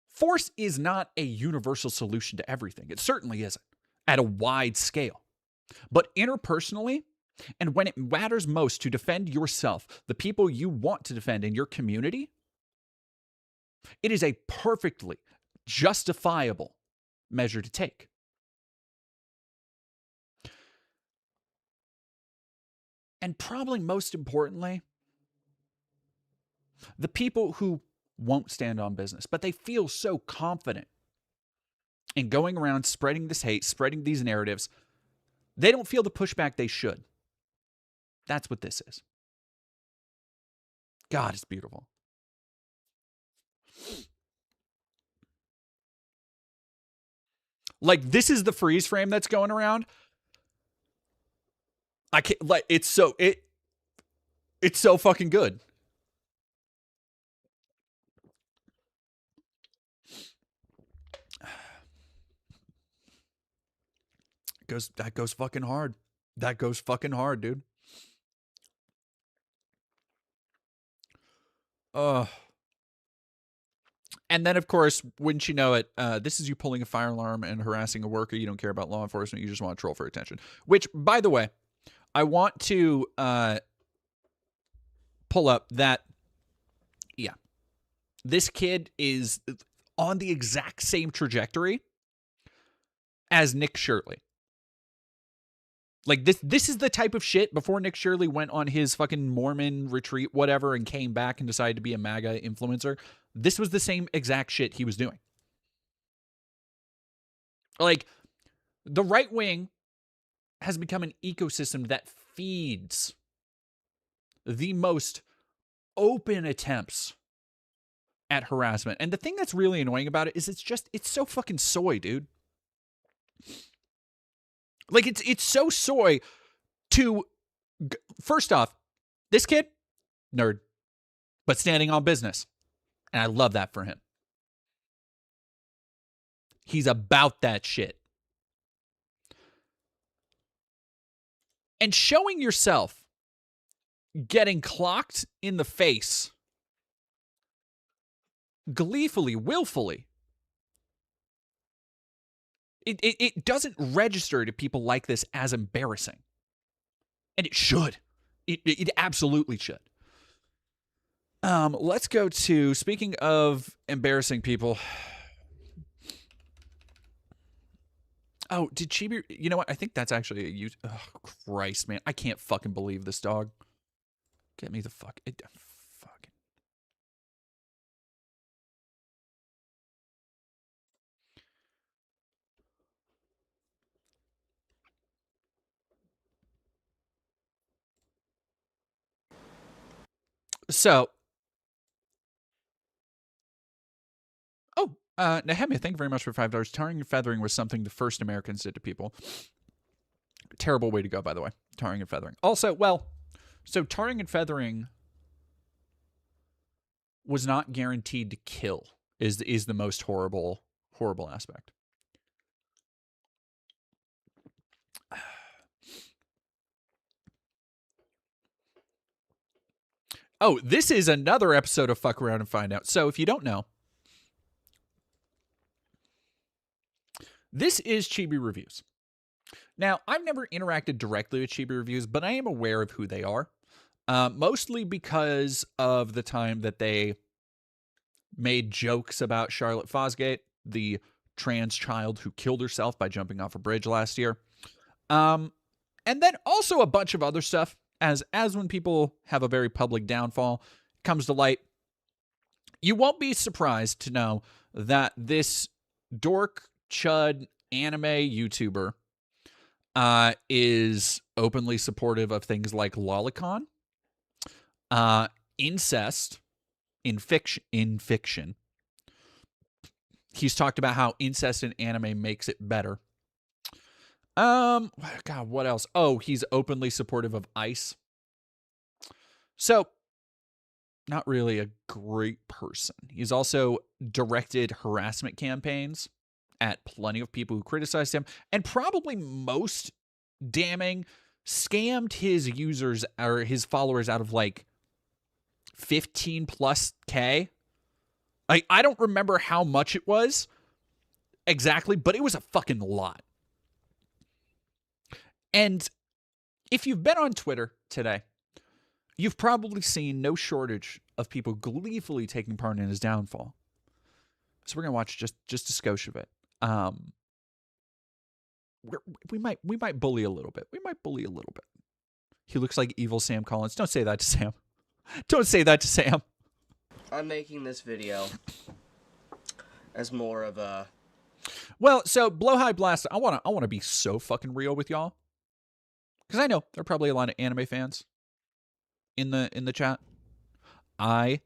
force is not a universal solution to everything. It certainly isn't at a wide scale. But interpersonally, and when it matters most to defend yourself, the people you want to defend in your community, it is a perfectly justifiable measure to take. And probably most importantly, the people who won't stand on business, but they feel so confident in going around spreading this hate, spreading these narratives, they don't feel the pushback they should. That's what this is. God, it's beautiful. Like, this is the freeze frame that's going around. I can't, like, it's so fucking good. That goes fucking hard. That goes fucking hard, dude. And then, of course, wouldn't you know it, this is you pulling a fire alarm and harassing a worker. You don't care about law enforcement. You just want to troll for attention. Which, by the way, I want to pull up that, yeah, this kid is on the exact same trajectory as Nick Shirley. Like, this is the type of shit before Nick Shirley went on his fucking Mormon retreat, whatever, and came back and decided to be a MAGA influencer. This was the same exact shit he was doing. Like, the right wing has become an ecosystem that feeds the most open attempts at harassment. And the thing that's really annoying about it is it's so fucking soy, dude. Like, it's so soy to, first off, this kid, nerd, but standing on business. And I love that for him. He's about that shit. And showing yourself getting clocked in the face gleefully, willfully, it doesn't register to people like this as embarrassing. And it should. It absolutely should. Let's go to, speaking of embarrassing people. Oh, did Chibi, you know what? I think that's actually a YouTube. Oh, Christ, man. I can't fucking believe this dog. Get me the fuck. Fucking. So, Nehemiah, thank you very much for $5. Tarring and feathering was something the first Americans did to people. Terrible way to go, by the way. Tarring and feathering. Also, well, so tarring and feathering was not guaranteed to kill, is the most horrible aspect. Oh, this is another episode of Fuck Around and Find Out. So if you don't know, this is Chibi Reviews. Now, I've never interacted directly with Chibi Reviews, but I am aware of who they are. Mostly because of the time that they made jokes about Charlotte Fosgate, the trans child who killed herself by jumping off a bridge last year. And then also a bunch of other stuff. As when people have a very public downfall comes to light, you won't be surprised to know that this dork chud anime YouTuber is openly supportive of things like lolicon, incest in fiction. He's talked about how incest in anime makes it better. God, what else? Oh, he's openly supportive of ICE. So, not really a great person. He's also directed harassment campaigns at plenty of people who criticized him, and probably most damning, scammed his users or his followers out of like 15 plus K. I don't remember how much it was exactly, but it was a fucking lot. And if you've been on Twitter today, you've probably seen no shortage of people gleefully taking part in his downfall. So we're gonna watch just a skosh of it. We might bully a little bit. He looks like evil Sam Collins. Don't say that to Sam. Don't say that to Sam. I'm making this video as more of a... Well, so Blow High Blast, I wanna be so fucking real with y'all. Because I know there are probably a lot of anime fans in the chat. I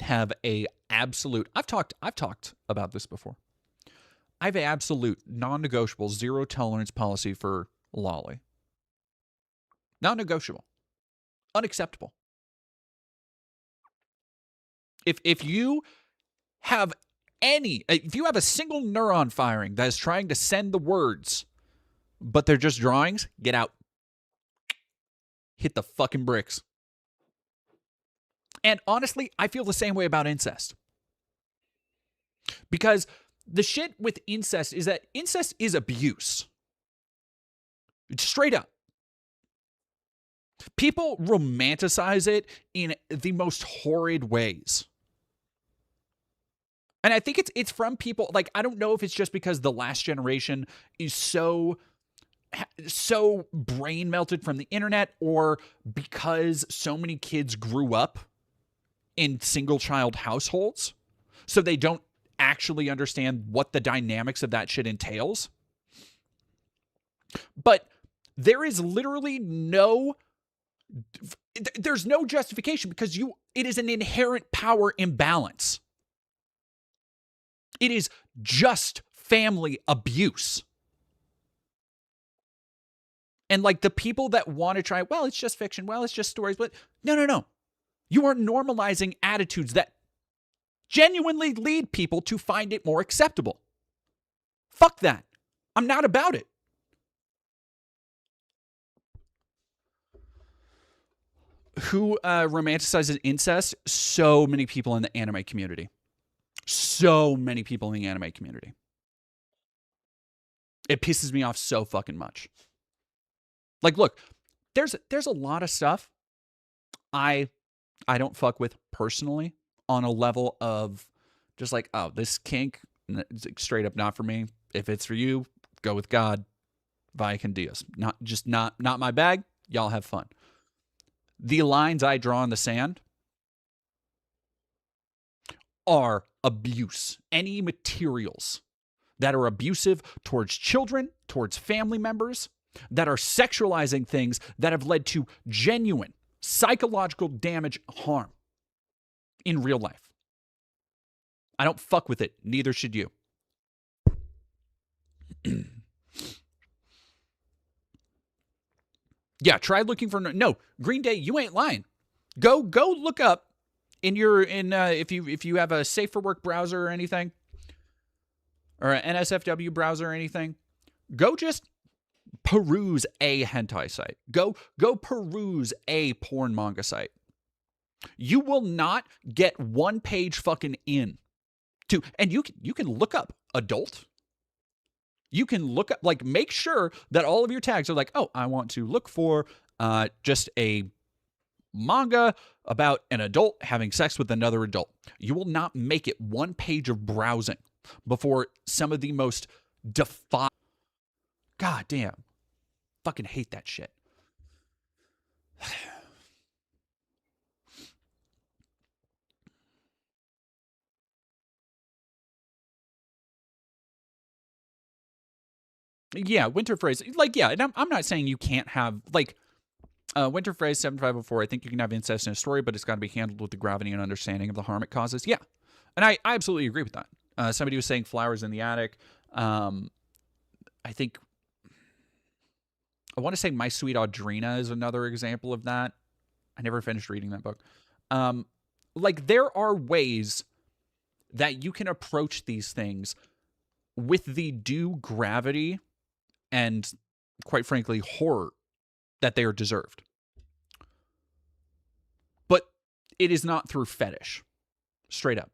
have a absolute I've talked about this before. I have an absolute non-negotiable zero tolerance policy for lolly. Non-negotiable. Unacceptable. If you have a single neuron firing that is trying to send the words, but they're just drawings, get out. Hit the fucking bricks. And honestly, I feel the same way about incest. Because the shit with incest is that incest is abuse. It's straight up. People romanticize it in the most horrid ways. And I think it's from people, like, I don't know if it's just because the last generation is so brain melted from the internet, or because so many kids grew up in single child households, so they don't actually understand what the dynamics of that shit entails. But there is literally there's no justification, because it is an inherent power imbalance. It is just family abuse. And like the people that want to try, well, it's just fiction, well, it's just stories, but no. You are normalizing attitudes that genuinely lead people to find it more acceptable. Fuck that. I'm not about it. Who romanticizes incest? So many people in the anime community. So many people in the anime community. It pisses me off so fucking much. Like, look, there's a lot of stuff I don't fuck with personally, on a level of just like, oh, this kink, straight up not for me. If it's for you, go with God. Vaya con Dios. Not my bag. Y'all have fun. The lines I draw in the sand are abuse. Any materials that are abusive towards children, towards family members, that are sexualizing things that have led to genuine psychological damage, harm in real life. I don't fuck with it. Neither should you. Yeah, try looking for no Green Day. You ain't lying. Go look up if you have a Safe for Work browser or anything, or an NSFW browser or anything. Go just peruse a hentai site. Go peruse a porn manga site. You will not get one page fucking in to, and you can look up adult. You can look up, like, make sure that all of your tags are like, oh, I want to look for just a manga about an adult having sex with another adult. You will not make it one page of browsing before some of the most God damn. Fucking hate that shit. Yeah, Winter Phrase. Like, yeah, and I'm not saying you can't have, like, Winter Phrase 7504, I think you can have incest in a story, but it's got to be handled with the gravity and understanding of the harm it causes. Yeah. And I absolutely agree with that. Somebody was saying Flowers in the Attic. I think, I want to say My Sweet Audrina is another example of that. I never finished reading that book. Like, there are ways that you can approach these things with the due gravity and, quite frankly, horror that they are deserved. But it is not through fetish. Straight up.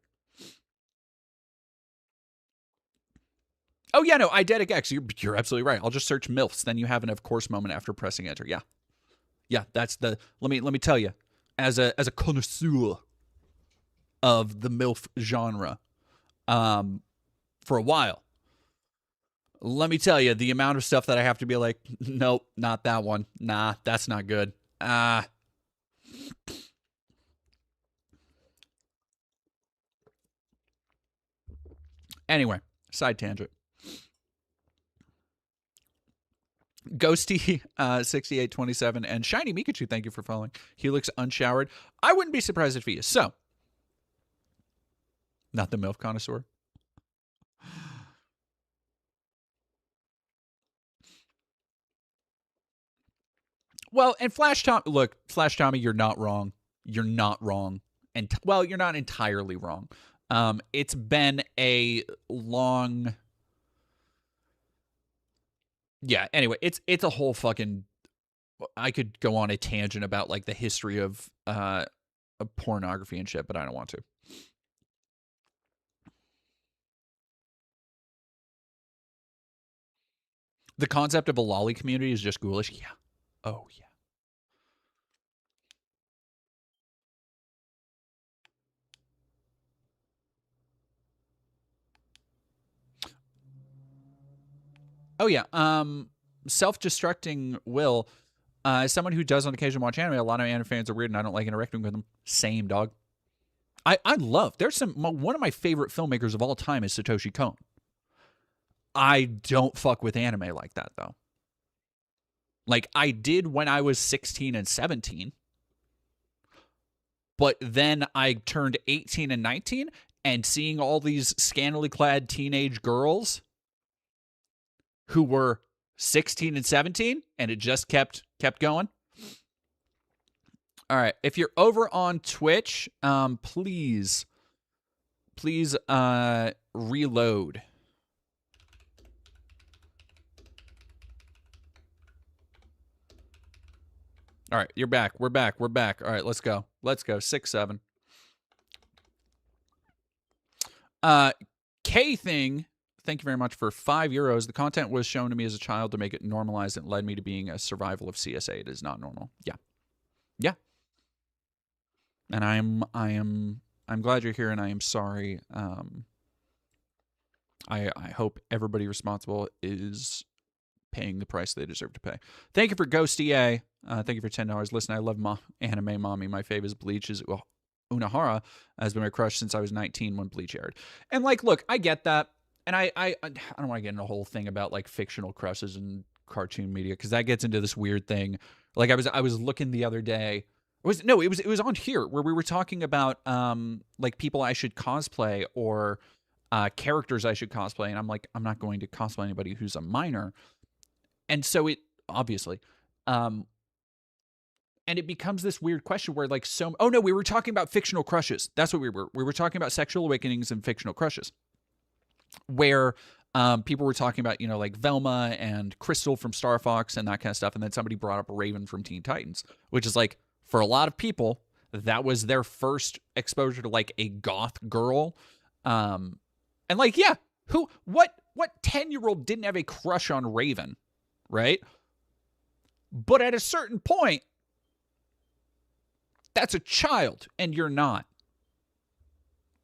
Oh, yeah, no, Eidetic X, you're absolutely right. I'll just search MILFs, then you have an of course moment after pressing enter. Yeah. Yeah, that's the, let me tell you, as a connoisseur of the MILF genre, for a while, let me tell you, the amount of stuff that I have to be like, nope, not that one. Nah, that's not good. Anyway, side tangent. Ghosty 6827 and Shiny Mikachu, thank you for following. He looks unshowered. I wouldn't be surprised if he is. So, not the MILF connoisseur. Well, and Flash Tommy, look, Flash Tommy, you're not wrong. You're not wrong. And well, you're not entirely wrong. It's been a long. Yeah. Anyway, it's a whole fucking. I could go on a tangent about like the history of pornography and shit, but I don't want to. The concept of a lolly community is just ghoulish. Yeah. Oh yeah. Oh yeah. Self-destructing Will. As someone who does on occasion watch anime, a lot of anime fans are weird, and I don't like interacting with them. Same, dog. I love. There's one of my favorite filmmakers of all time is Satoshi Kon. I don't fuck with anime like that though. Like I did when I was 16 and 17. But then I turned 18 and 19, and seeing all these scantily clad teenage girls who were 16 and 17, and it just kept going. All right, if you're over on Twitch, please reload. All right, you're back. We're back. All right, let's go. 6-7. K thing. Thank you very much for €5. The content was shown to me as a child to make it normalized, and led me to being a survival of CSA. It is not normal. Yeah. And I'm glad you're here, and I am sorry. I hope everybody responsible is paying the price they deserve to pay. Thank you for Ghost EA. Thank you for $10. Listen, I love anime mommy. My fave is Bleach. Unahara has been my crush since I was 19 when Bleach aired. And like, look, I get that. And I don't want to get into a whole thing about like fictional crushes and cartoon media, because that gets into this weird thing. Like I was looking the other day. It was on here where we were talking about like people I should cosplay, or characters I should cosplay, and I'm like, I'm not going to cosplay anybody who's a minor. And so it obviously and it becomes this weird question where like we were talking about fictional crushes. That's what we were talking about, sexual awakenings and fictional crushes, where people were talking about, you know, like Velma and Crystal from Star Fox and that kind of stuff. And then somebody brought up Raven from Teen Titans, which is like, for a lot of people, that was their first exposure to like a goth girl. And like, yeah, what 10-year-old didn't have a crush on Raven, right? But at a certain point, that's a child and you're not.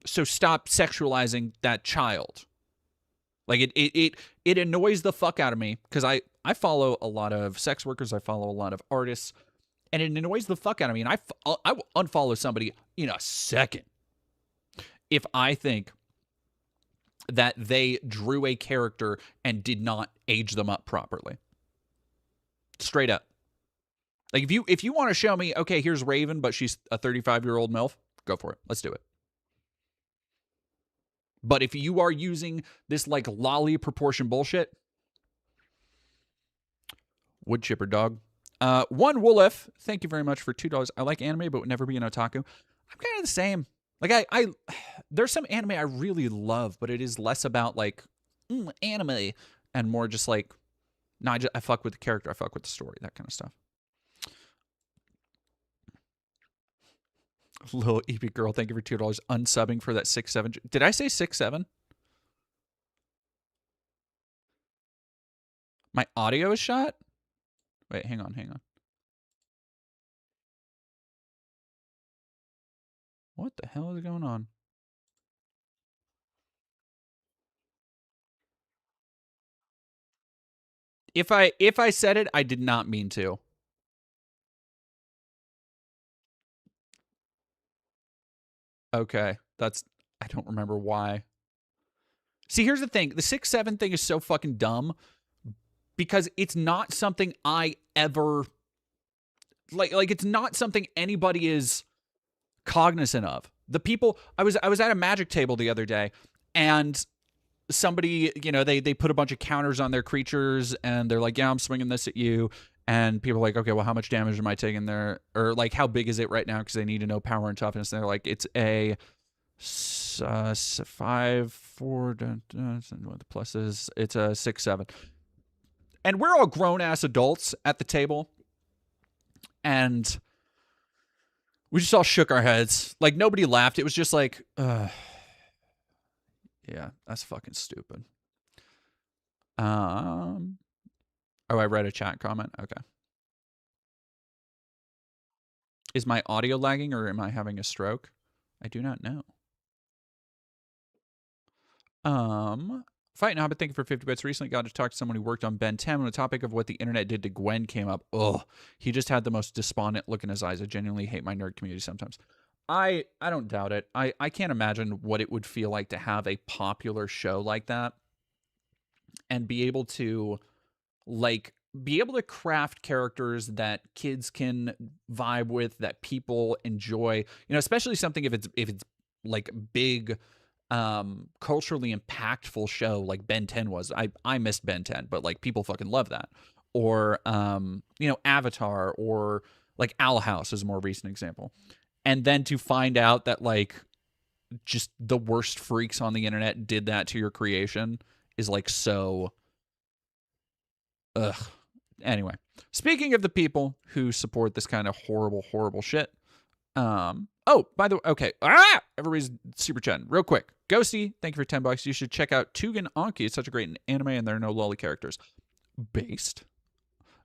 So stop sexualizing that child. Like it annoys the fuck out of me, because I follow a lot of sex workers, I follow a lot of artists, and it annoys the fuck out of me. And I will unfollow somebody in a second if I think that they drew a character and did not age them up properly. Straight up. Like if you want to show me, okay, here's Raven, but she's a 35-year-old MILF, go for it. Let's do it. But if you are using this like lolly proportion bullshit, wood chipper dog. One Wolf, thank you very much for $2. I like anime, but would never be an otaku. I'm kind of the same. Like I there's some anime I really love, but it is less about like anime and more just like, no, I fuck with the character, I fuck with the story, that kind of stuff. Little EP girl, thank you for $2 unsubbing for that 6-7. Did I say 6-7? My audio is shot? Wait, hang on. What the hell is going on? If I said it, I did not mean to. Okay. I don't remember why. See, here's the thing. The 6'7" thing is so fucking dumb because it's not something I ever like it's not something anybody is cognizant of. The people I was at a Magic table the other day, and somebody, they put a bunch of counters on their creatures, and they're like, yeah, I'm swinging this at you. And people are like, okay, well, how much damage am I taking there? Or like, how big is it right now? Because they need to know power and toughness. And they're like, it's a 5, 4, what the plus is. It's a 6, 7. And we're all grown ass adults at the table. And we just all shook our heads. Like, nobody laughed. It was just like, yeah, that's fucking stupid. Oh, I read a chat comment. Okay. Is my audio lagging or am I having a stroke? I do not know. Fight and Hobbit, thank you for 50 bits. Recently got to talk to someone who worked on Ben 10 when the topic of what the internet did to Gwen came up. Ugh. He just had the most despondent look in his eyes. I genuinely hate my nerd community sometimes. I don't doubt it. I can't imagine what it would feel like to have a popular show like that and be able to craft characters that kids can vibe with, that people enjoy, especially something if it's like big, culturally impactful show like Ben 10 was. I missed Ben 10, but like people fucking love that. Or, Avatar, or like Owl House is a more recent example. And then to find out that like just the worst freaks on the internet did that to your creation is like so, ugh. Anyway, speaking of the people who support this kind of horrible, horrible shit. Oh, by the way, okay. Everybody's super chatting. Real quick. Ghosty, thank you for $10. You should check out Tugan Anki. It's such a great anime, and there are no lolly characters. Based.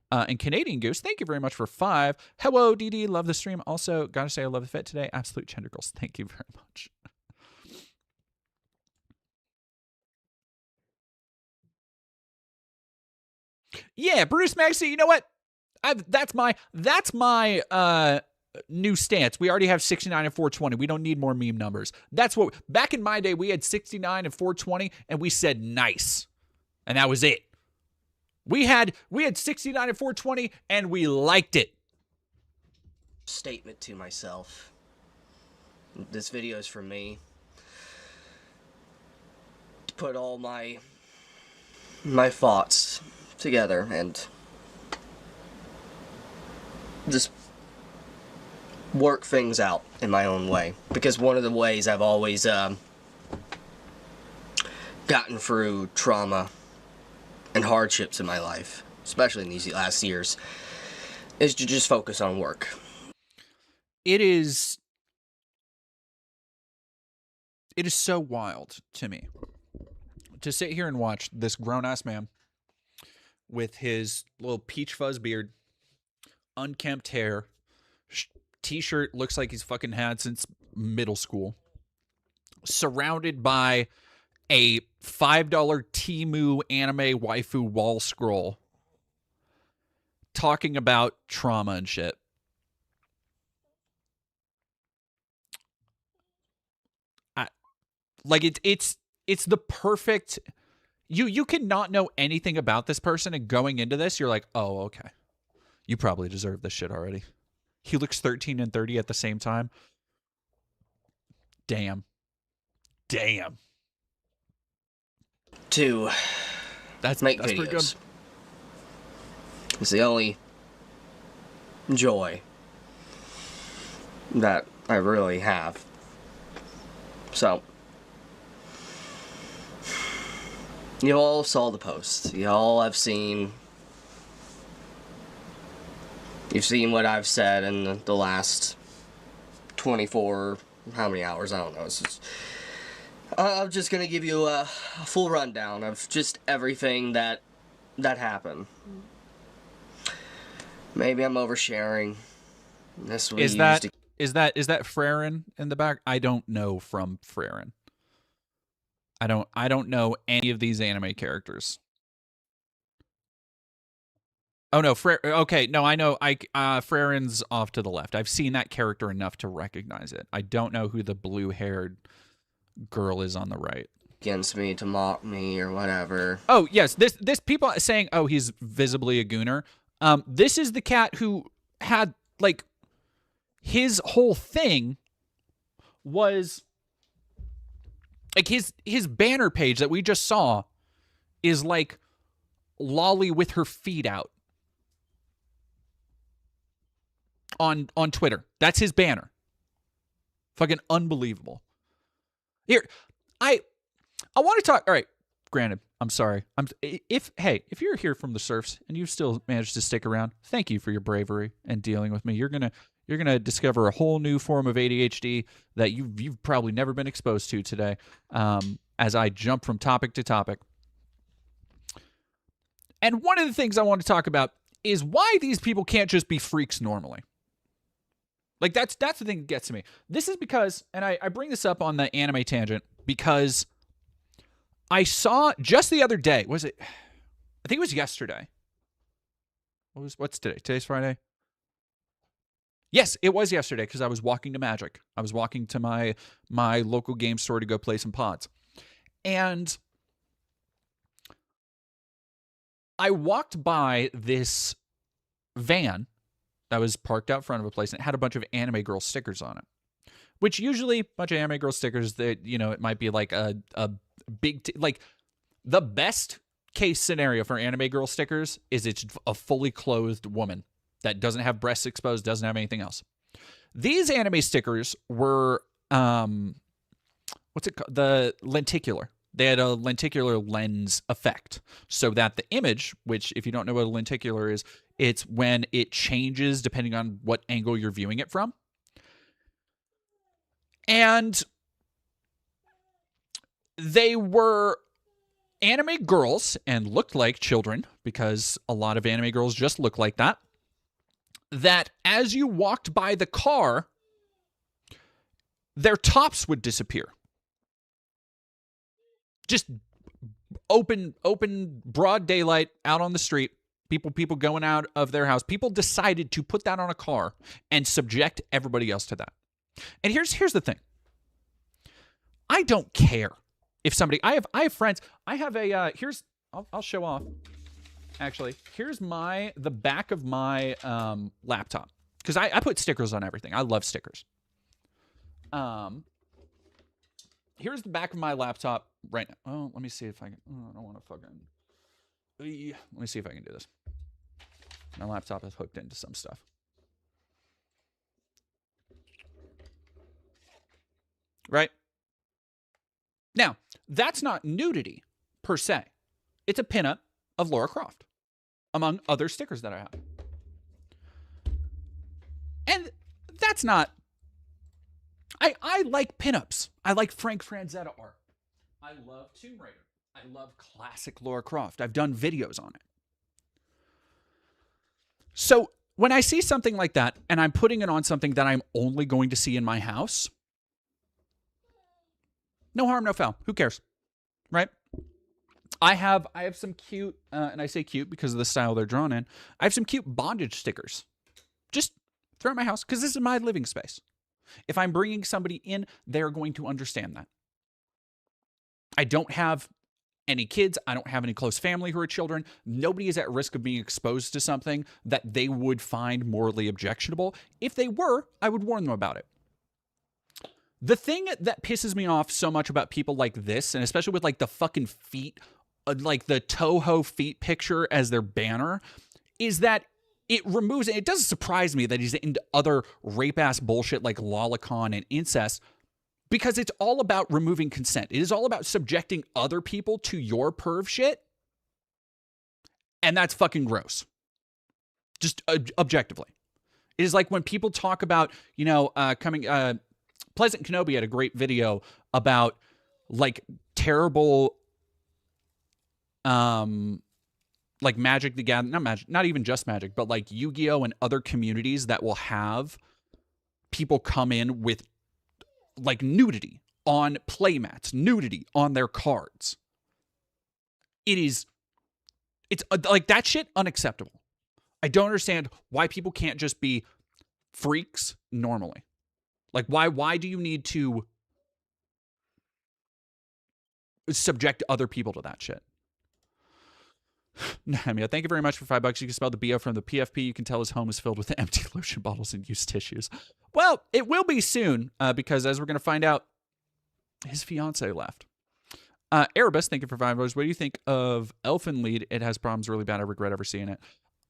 And Canadian Goose, thank you very much for 5. Hello, DD. Love the stream. Also, gotta say I love the fit today. Absolute gendergirls. Thank you very much. Yeah, Bruce Maxey, you know what? That's my new stance. We already have 69 and 420. We don't need more meme numbers. That's what back in my day we had 69 and 420 and we said nice. And that was it. We had 69 and 420 and we liked it. Statement to myself. This video is for me. To put all my thoughts together and just work things out in my own way. Because one of the ways I've always gotten through trauma and hardships in my life, especially in these last years, is to just focus on work. It is so wild to me to sit here and watch this grown-ass man with his little peach fuzz beard, unkempt hair, t-shirt looks like he's fucking had since middle school, surrounded by a $5 Temu anime waifu wall scroll, talking about trauma and shit. It's the perfect. You can not know anything about this person, and going into this, you're like, oh, okay, you probably deserve this shit already. He looks 13 and 30 at the same time. Damn. That's make videos. Pretty good. It's the only joy that I really have. So, you all saw the post. You all have seen. You've seen what I've said in the last 24, how many hours? I don't know. I'm just gonna give you a full rundown of just everything that happened. Maybe I'm oversharing. Is that Freren in the back? I don't know from Freren. I don't know any of these anime characters. Oh no, okay, no, I know. Fraren's off to the left. I've seen that character enough to recognize it. I don't know who the blue-haired girl is on the right. Against me to mock me or whatever. Oh yes, this people saying, oh, he's visibly a gooner. This is the cat who had like his whole thing was like his banner page that we just saw is like Lolly with her feet out on Twitter. That's his banner. Fucking unbelievable. Here, I want to talk. All right, granted, I'm sorry. If you're here from the surfs and you've still managed to stick around, thank you for your bravery and dealing with me. You're gonna discover a whole new form of ADHD that you've probably never been exposed to today. As I jump from topic to topic, and one of the things I want to talk about is why these people can't just be freaks normally. Like that's the thing that gets to me. This is because, and I bring this up on the anime tangent because I saw just the other day. Was it? I think it was yesterday. What's today? Today's Friday. Yes, it was yesterday because I was walking to Magic. I was walking to my local game store to go play some pods, and I walked by this van that was parked out front of a place, and it had a bunch of Anime Girl stickers on it. Which usually, a bunch of Anime Girl stickers that, it might be like a big, like the best case scenario for Anime Girl stickers is it's a fully clothed woman that doesn't have breasts exposed, doesn't have anything else. These anime stickers were, what's it called? The lenticular. They had a lenticular lens effect so that the image, which if you don't know what a lenticular is, it's when it changes depending on what angle you're viewing it from. And they were anime girls and looked like children because a lot of anime girls just look like that. That as you walked by the car, their tops would disappear. Just open, broad daylight out on the street. People going out of their house. People decided to put that on a car and subject everybody else to that. And here's the thing. I don't care if somebody. I have friends. I have a here's. I'll show off. Actually, here's the back of my laptop because I put stickers on everything. I love stickers. Here's the back of my laptop right now. Oh, let me see if I can. Oh, I don't want to fucking. Let me see if I can do this. My laptop is hooked into some stuff. Right? Now, that's not nudity per se. It's a pinup of Lara Croft, among other stickers that I have. And that's not... I like pinups. I like Frank Franzetta art. I love Tomb Raider. I love classic Lara Croft. I've done videos on it. So when I see something like that, and I'm putting it on something that I'm only going to see in my house, no harm, no foul. Who cares? Right? I have some cute, and I say cute because of the style they're drawn in, I have some cute bondage stickers. Just throughout my house, because this is my living space. If I'm bringing somebody in, they're going to understand that. I don't have any kids. I don't have any close family who are children. Nobody is at risk of being exposed to something that they would find morally objectionable. If they were, I would warn them about it. The thing that pisses me off so much about people like this, and especially with like the fucking feet, like the Toho feet picture as their banner, is that it removes, and it doesn't surprise me that he's into other rape-ass bullshit like lolicon and incest, because it's all about removing consent. It is all about subjecting other people to your perv shit, and that's fucking gross. Just objectively. It is like when people talk about, Pleasant Kenobi had a great video about like terrible, like Magic the Gathering, not even just Magic, but like Yu-Gi-Oh! And other communities that will have people come in with like nudity on playmats, nudity on their cards. It's like that shit unacceptable. I don't understand why people can't just be freaks normally. Like, why do you need to subject other people to that shit? Nehemia, thank you very much for $5. You can spell the BO from the PFP. You can tell his home is filled with empty lotion bottles and used tissues. Well, it will be soon, because as we're going to find out, his fiance left. Erebus, thank you for $5. What do you think of Elfenlied? It has problems really bad. I regret ever seeing it.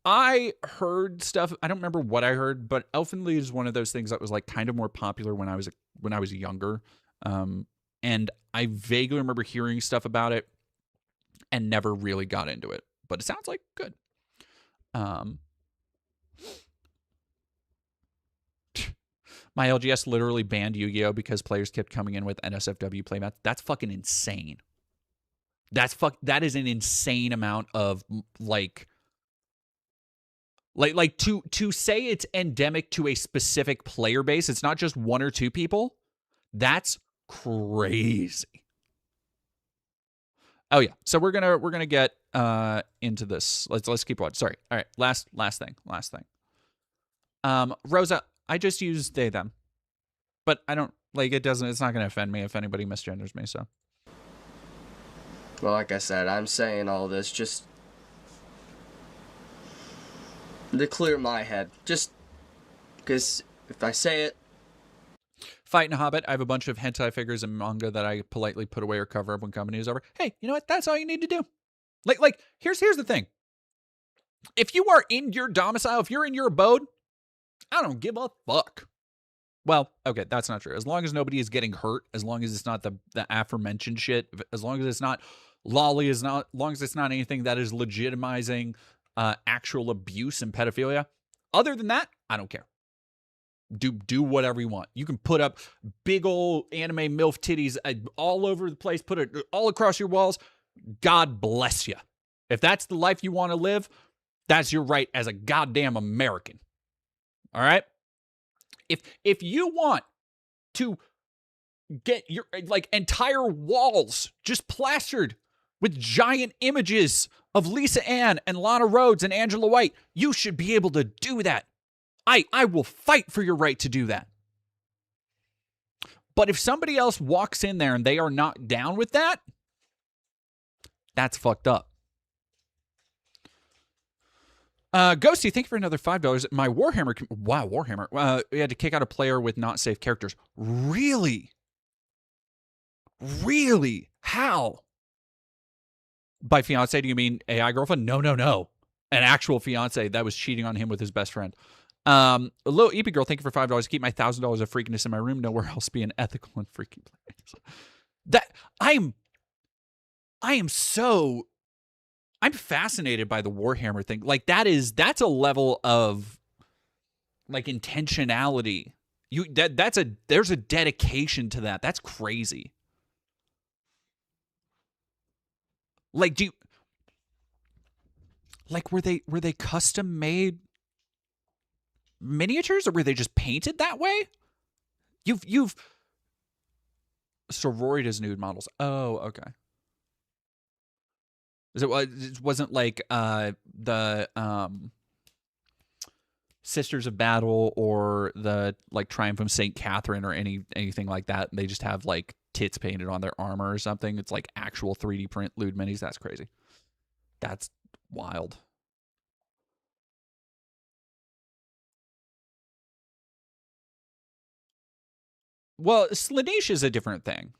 I heard stuff. I don't remember what I heard, but Elfenlied is one of those things that was like kind of more popular when I was younger. And I vaguely remember hearing stuff about it and never really got into it. But it sounds like good. My LGS literally banned Yu-Gi-Oh! Because players kept coming in with NSFW playmats. That's fucking insane. That is an insane amount of like to say it's endemic to a specific player base. It's not just one or two people. That's crazy. Oh yeah. So we're gonna get into this. Let's keep watching. Sorry. All right. Last thing. Rosa, I just use they them, but I don't like it. It's not gonna offend me if anybody misgenders me. So. Well, like I said, I'm saying all this just to clear my head. Just because if I say it. Fight and Hobbit, I have a bunch of hentai figures and manga that I politely put away or cover up when company is over. Hey, you know what? That's all you need to do. Like here's the thing. If you are in your domicile, if you're in your abode, I don't give a fuck. Well, okay, that's not true. As long as nobody is getting hurt, as long as it's not the aforementioned shit, as long as it's not lolly, as long as it's not anything that is legitimizing actual abuse and pedophilia. Other than that, I don't care. Do whatever you want. You can put up big old anime MILF titties all over the place, put it all across your walls. God bless you. If that's the life you want to live, that's your right as a goddamn American. All right? If you want to get your like entire walls just plastered with giant images of Lisa Ann and Lana Rhoades and Angela White, you should be able to do that. I will fight for your right to do that. But if somebody else walks in there and they are not down with that, that's fucked up. Ghosty, thank you for another $5. My Warhammer, we had to kick out a player with not safe characters. Really? Really? How? By fiance, do you mean AI girlfriend? No. An actual fiance that was cheating on him with his best friend. Little EP girl, thank you for $5. Keep my $1,000 of freakiness in my room. Nowhere else being ethical and freaky place. That I'm fascinated by the Warhammer thing. Like that's a level of like intentionality. There's a dedication to that. That's crazy. Like were they custom made miniatures or were they just painted that way? You've sororitas nude models. Oh, okay. It wasn't like the Sisters of Battle or the like Triumph of St. Catherine or anything like that. They just have like tits painted on their armor or something. It's like actual 3D print lewd minis. That's crazy. That's wild. Well, Slaanesh is a different thing.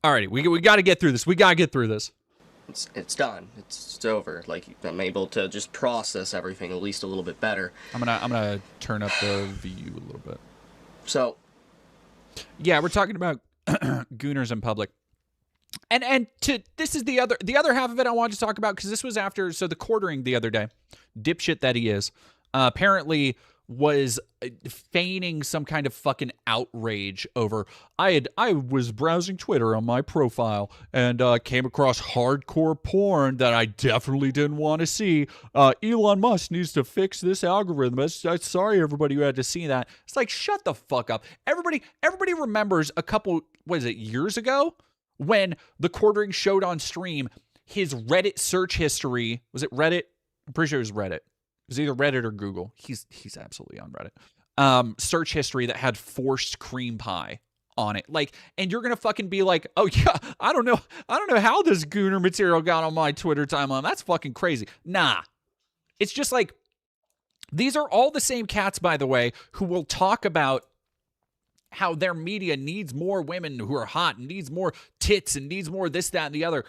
Alrighty, we got to get through this. It's done. It's over. Like I'm able to just process everything at least a little bit better. I'm gonna turn up the view a little bit. So, yeah, we're talking about gooners in public. And this is the other half of it I wanted to talk about because this was after the quartering the other day, dipshit that he is. Apparently was feigning some kind of fucking outrage over I was browsing Twitter on my profile and came across hardcore porn that I definitely didn't want to see. Elon Musk needs to fix this algorithm. I'm sorry everybody who had to see that. It's like, shut the fuck up. Everybody remembers a couple, what is it, years ago when the Quartering showed on stream his Reddit search history. Was it Reddit? I'm pretty sure it was Reddit. It was either Reddit or Google. He's absolutely on Reddit. Search history that had forced cream pie on it. Like, and you're gonna fucking be like, oh yeah, I don't know how this gooner material got on my Twitter timeline. That's fucking crazy. Nah. It's just like, these are all the same cats, by the way, who will talk about how their media needs more women who are hot and needs more tits and needs more this, that, and the other.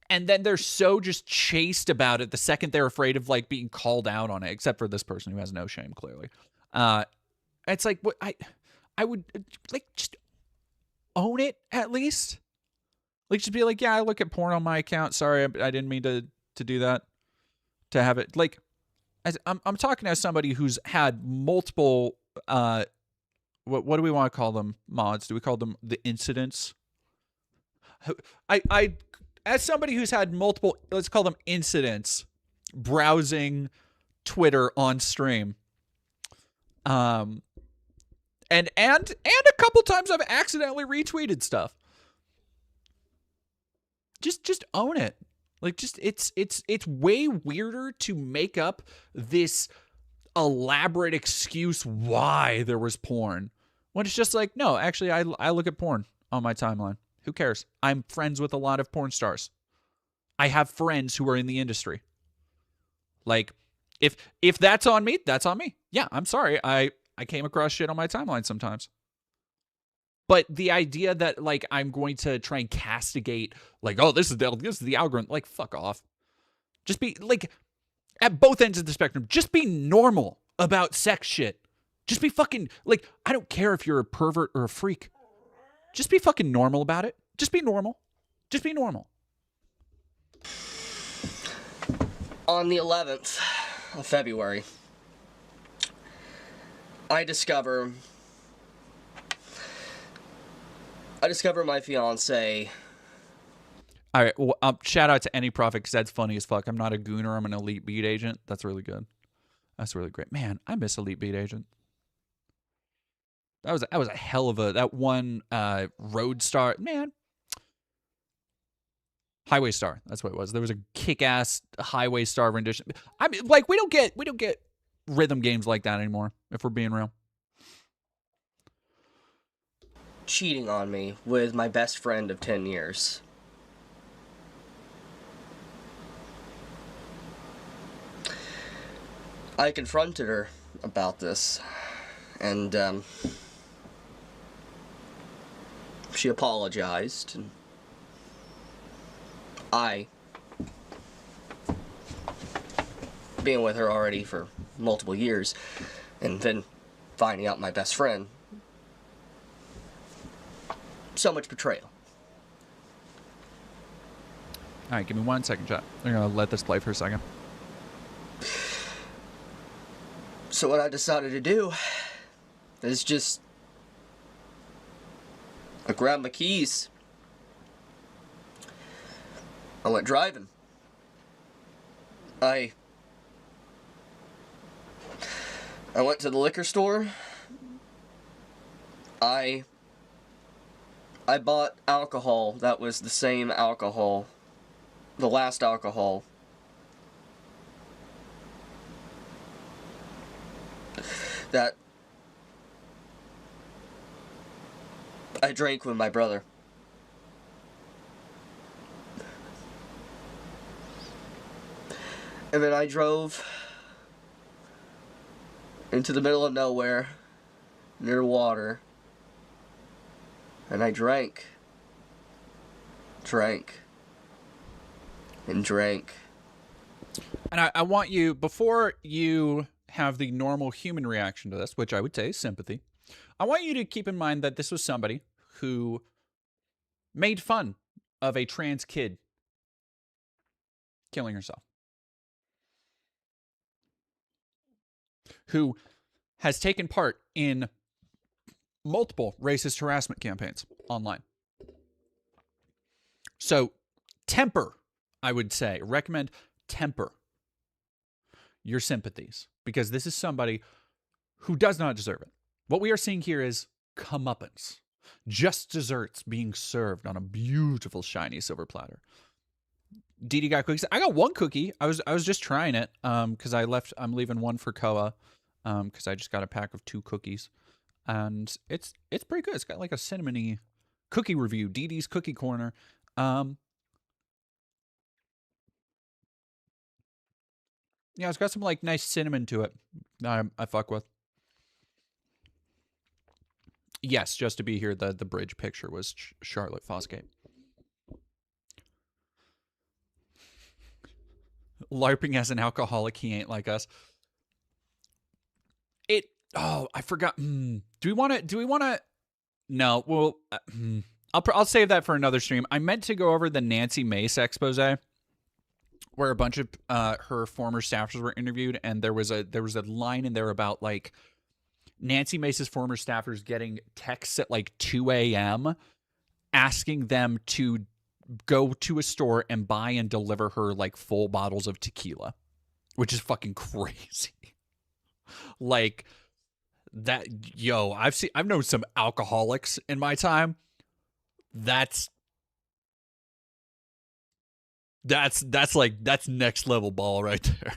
And then they're so just chaste about it the second they're afraid of like being called out on it, except for this person who has no shame, clearly. It's like, what I would like, just own it at least. Like, just be like, yeah, I look at porn on my account. Sorry, I didn't mean to do that. To have it like, as I'm talking as somebody who's had multiple what do we want to call them? Mods? Do we call them the incidents? I as somebody who's had multiple, let's call them incidents, browsing Twitter on stream, and a couple times I've accidentally retweeted stuff. Just own it. Like, just it's way weirder to make up this elaborate excuse why there was porn when it's just like, no, actually I look at porn on my timeline. Who cares? I'm friends with a lot of porn stars. I have friends who are in the industry. Like, if that's on me, that's on me. Yeah, I'm sorry. I came across shit on my timeline sometimes. But the idea that, like, I'm going to try and castigate, like, oh, this is the algorithm. Like, fuck off. Just be, like, at both ends of the spectrum, just be normal about sex shit. Just be fucking, like, I don't care if you're a pervert or a freak. Just be fucking normal about it. Just be normal. Just be normal. On the 11th of February, I discover my fiance. All right, well, shout out to Any Profit because that's funny as fuck. I'm not a gooner. I'm an elite beat agent. That's really good. That's really great. Man, I miss elite beat agent. That was a hell of a, that one Roadstar, man. Highway Star, that's what it was. There was a kick-ass Highway Star rendition. I mean, like, we don't get rhythm games like that anymore, if we're being real. Cheating on me with my best friend of 10 years. I confronted her about this, and she apologized, and I, being with her already for multiple years, and then finding out my best friend, so much betrayal. All right, give me 1 second, chat. I'm going to let this play for a second. So what I decided to do is just, I grabbed my keys. I went driving. I went to the liquor store. I bought alcohol that was the same alcohol, the last alcohol that I drank with my brother. And then I drove into the middle of nowhere, near water, and I drank, and drank. And I want you, before you have the normal human reaction to this, which I would say is sympathy, I want you to keep in mind that this was somebody who made fun of a trans kid killing herself, who has taken part in multiple racist harassment campaigns online. So temper, I would say, recommend temper your sympathies, because this is somebody who does not deserve it. What we are seeing here is comeuppance. Just desserts being served on a beautiful, shiny silver platter. Dee Dee got cookies. I got one cookie. I was just trying it because I'm leaving one for Koa because I just got a pack of 2 cookies. And it's pretty good. It's got like a cinnamony cookie review. Dee Dee's Cookie Corner. Yeah, it's got some like nice cinnamon to it. I fuck with. Yes, just to be here, the bridge picture was Charlotte Fosgate. LARPing as an alcoholic, he ain't like us. Oh, I forgot. Do we want to? No. Well, I'll save that for another stream. I meant to go over the Nancy Mace expose, where a bunch of her former staffers were interviewed, and there was a line in there about like Nancy Mace's former staffers getting texts at like 2 a.m. asking them to go to a store and buy and deliver her like full bottles of tequila, which is fucking crazy. Like that, yo, I've known some alcoholics in my time. That's next level ball right there.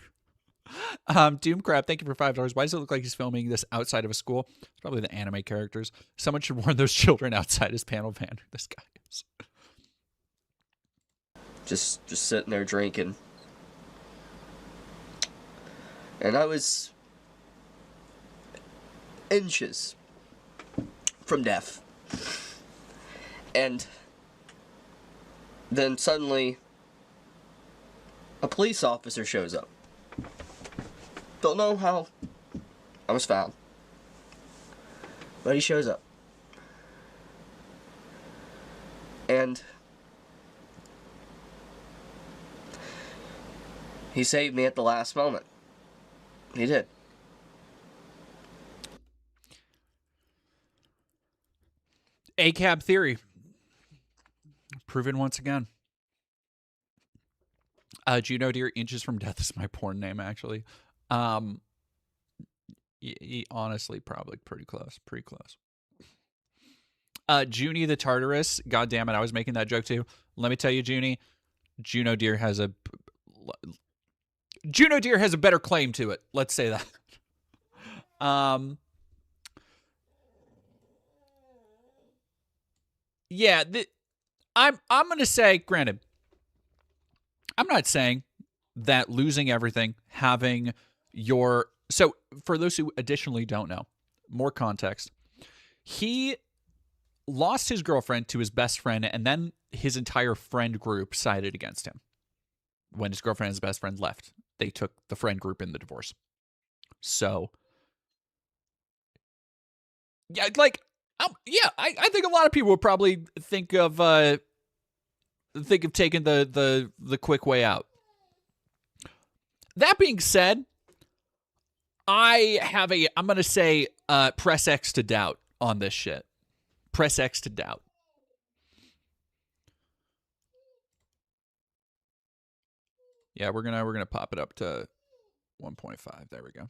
Doomcrab, thank you for $5. Why does it look like he's filming this outside of a school? It's probably the anime characters. Someone should warn those children outside his panel van who this guy is. Just sitting there drinking. And I was inches from death. And then suddenly a police officer shows up. Don't know how I was found, but he shows up. And he saved me at the last moment. He did. ACAB theory. Proven once again. Juno Deer, Inches from Death is my porn name, actually. Honestly, probably pretty close. Pretty close. Junie the Tartarus. God damn it, I was making that joke too. Let me tell you, Juno Deer has a better claim to it. Let's say that. Yeah, I'm gonna say, granted, I'm not saying that losing everything, having your... So, for those who additionally don't know, more context. He lost his girlfriend to his best friend, and then his entire friend group sided against him. When his girlfriend and his best friend left, they took the friend group in the divorce. So, yeah, like, I think a lot of people would probably think of taking the quick way out. That being said, I'm going to say press X to doubt on this shit. Press X to doubt. Yeah, we're gonna pop it up to 1.5. There we go.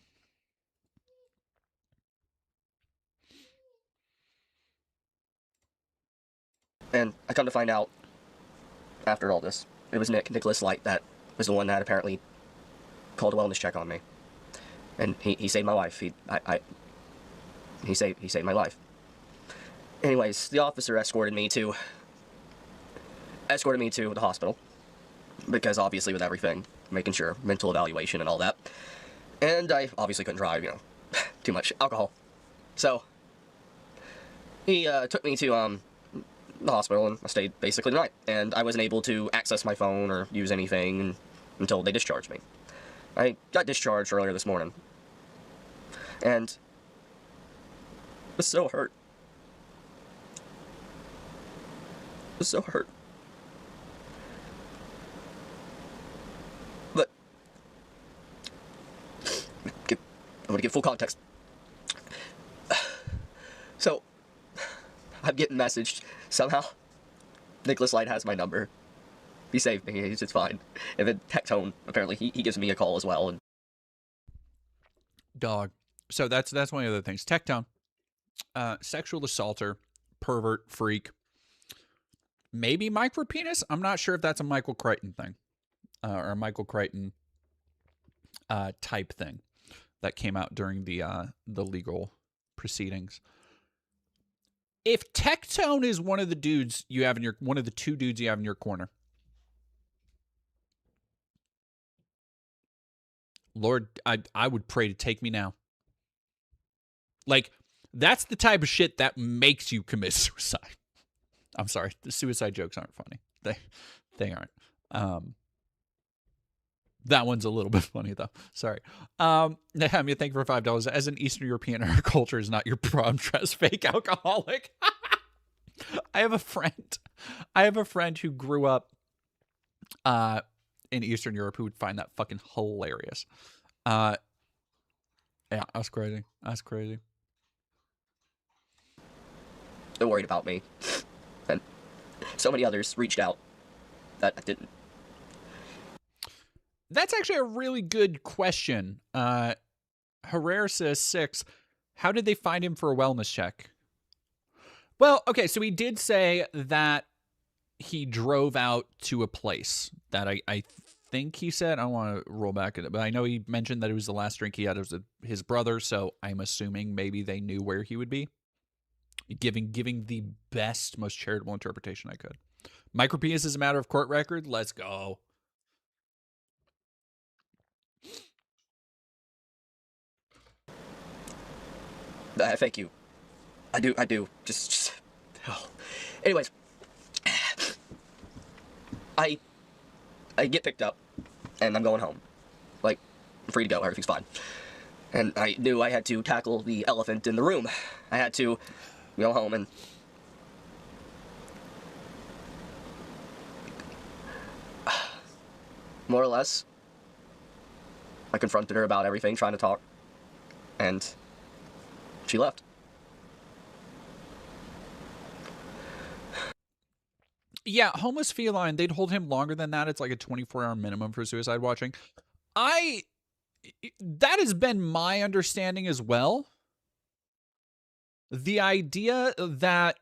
And I come to find out, after all this, it was Nicholas Light that was the one that apparently called a wellness check on me. And he saved my life. He saved my life. Anyways, the officer escorted me to the hospital, because obviously with everything, making sure, mental evaluation and all that. And I obviously couldn't drive, too much alcohol. So, he took me to the hospital, and I stayed basically the night. And I wasn't able to access my phone or use anything until they discharged me. I got discharged earlier this morning. And I was so hurt. I was so hurt. But I'm gonna give full context. I'm getting messaged somehow. Nicholas Light has my number. He saved me. It's fine. And then Tectone, apparently, he gives me a call as well. And Dog. So that's one of the other things. Tectone, sexual assaulter, pervert, freak. Maybe micropenis. I'm not sure if that's a Michael Crichton thing, or a Michael Crichton type thing that came out during the legal proceedings. If Tectone is one of the dudes you have in your one of the two dudes you have in your corner, Lord, I would pray to take me now. Like, that's the type of shit that makes you commit suicide. I'm sorry, the suicide jokes aren't funny. They aren't. That one's a little bit funny though. Sorry. I mean, thank you for $5. As an Eastern European, our culture is not your prom dress fake alcoholic. I have a friend who grew up in Eastern Europe who would find that fucking hilarious. Yeah, that's crazy. That's crazy. they're worried about me. And so many others reached out that I didn't. That's actually a really good question. Herrera says 6. How did they find him for a wellness check? Well, okay, so he did say that he drove out to a place that I think he said. I don't want to roll back at it, but I know he mentioned that it was the last drink he had was his brother, so I'm assuming maybe they knew where he would be. Giving the best, most charitable interpretation I could. Micropenis is a matter of court record. Let's go. Thank you. I do. Just oh. Anyways, I get picked up, and I'm going home. Like, I'm free to go. Everything's fine. And I knew I had to tackle the elephant in the room. I had to go home and more or less, I confronted her about everything, trying to talk, and she left. Yeah, homeless feline, they'd hold him longer than that. It's like a 24-hour minimum for suicide watching. That has been my understanding as well. The idea that,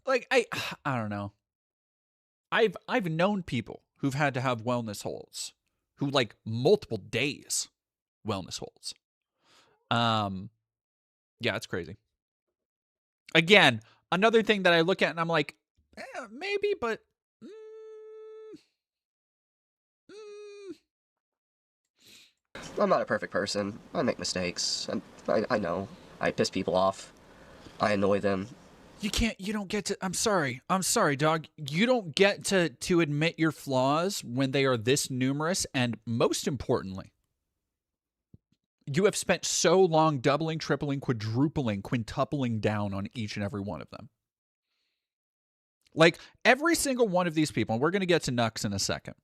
like, I don't know. I've known people who've had to have wellness holds, who like multiple days wellness holds. Yeah, it's crazy. Again, another thing that I look at and I'm like, maybe, but I'm not a perfect person. I make mistakes. I know. I piss people off. I annoy them. you don't get to, I'm sorry, dog. You don't get to admit your flaws when they are this numerous, and most importantly, you have spent so long doubling, tripling, quadrupling, quintupling down on each and every one of them. Like, every single one of these people, and we're going to get to Nux in a second,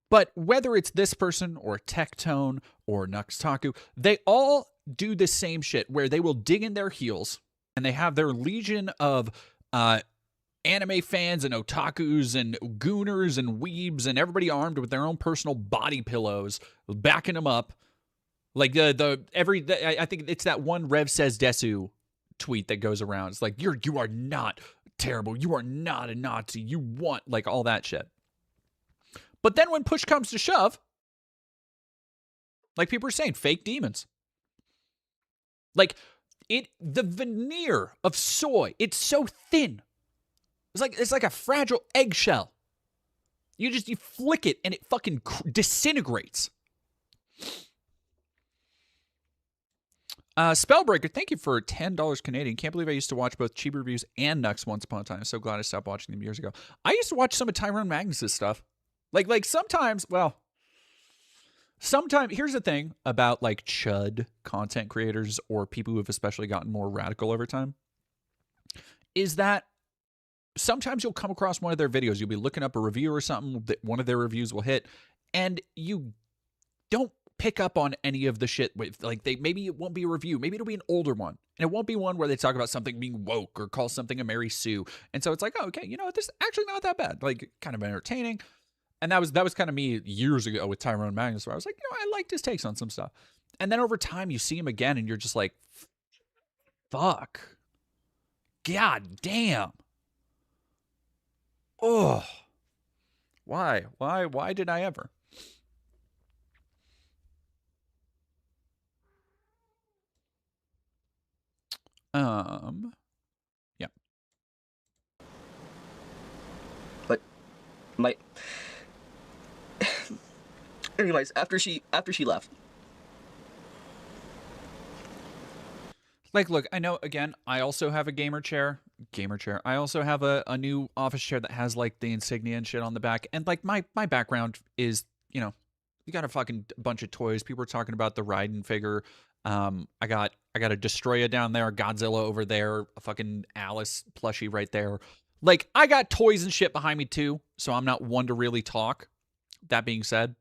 but whether it's this person or Tectone or Nuxtaku, they all do the same shit where they will dig in their heels and they have their legion of anime fans and otakus and gooners and weebs and everybody armed with their own personal body pillows, backing them up. Like I think it's that one Rev Says Desu tweet that goes around. It's like, you are not terrible. You are not a Nazi. You want, like, all that shit. But then when push comes to shove, like people are saying, fake demons. Like, the veneer of soy, it's so thin. It's like a fragile eggshell. You flick it and it fucking disintegrates. Spellbreaker, thank you for $10 Canadian. Can't believe I used to watch both Chibi reviews and Nux once upon a time. So glad I stopped watching them years ago. I used to watch some of Tyrone Magnus's stuff. Like sometimes, here's the thing about like chud content creators or people who have especially gotten more radical over time, is that sometimes you'll come across one of their videos, you'll be looking up a review or something that one of their reviews will hit, and you don't pick up on any of the shit with, like, maybe it won't be a review, maybe it'll be an older one, and it won't be one where they talk about something being woke or call something a Mary Sue. And so it's like, oh, okay, you know what, this is actually not that bad, like, kind of entertaining. And that was kind of me years ago with Tyrone Magnus, where I was like, you know, I liked his takes on some stuff. And then over time you see him again and you're just like, fuck, god damn, oh, why did I ever? Yeah. But anyways, after she left. Like, look, I know, again, I also have a gamer chair. I also have a new office chair that has, like, the insignia and shit on the back. And, like, my background is, you know, you got a fucking bunch of toys. People are talking about the Raiden figure. I got a Destroya down there, Godzilla over there, a fucking Alice plushie right there. Like, I got toys and shit behind me too, so I'm not one to really talk. That being said,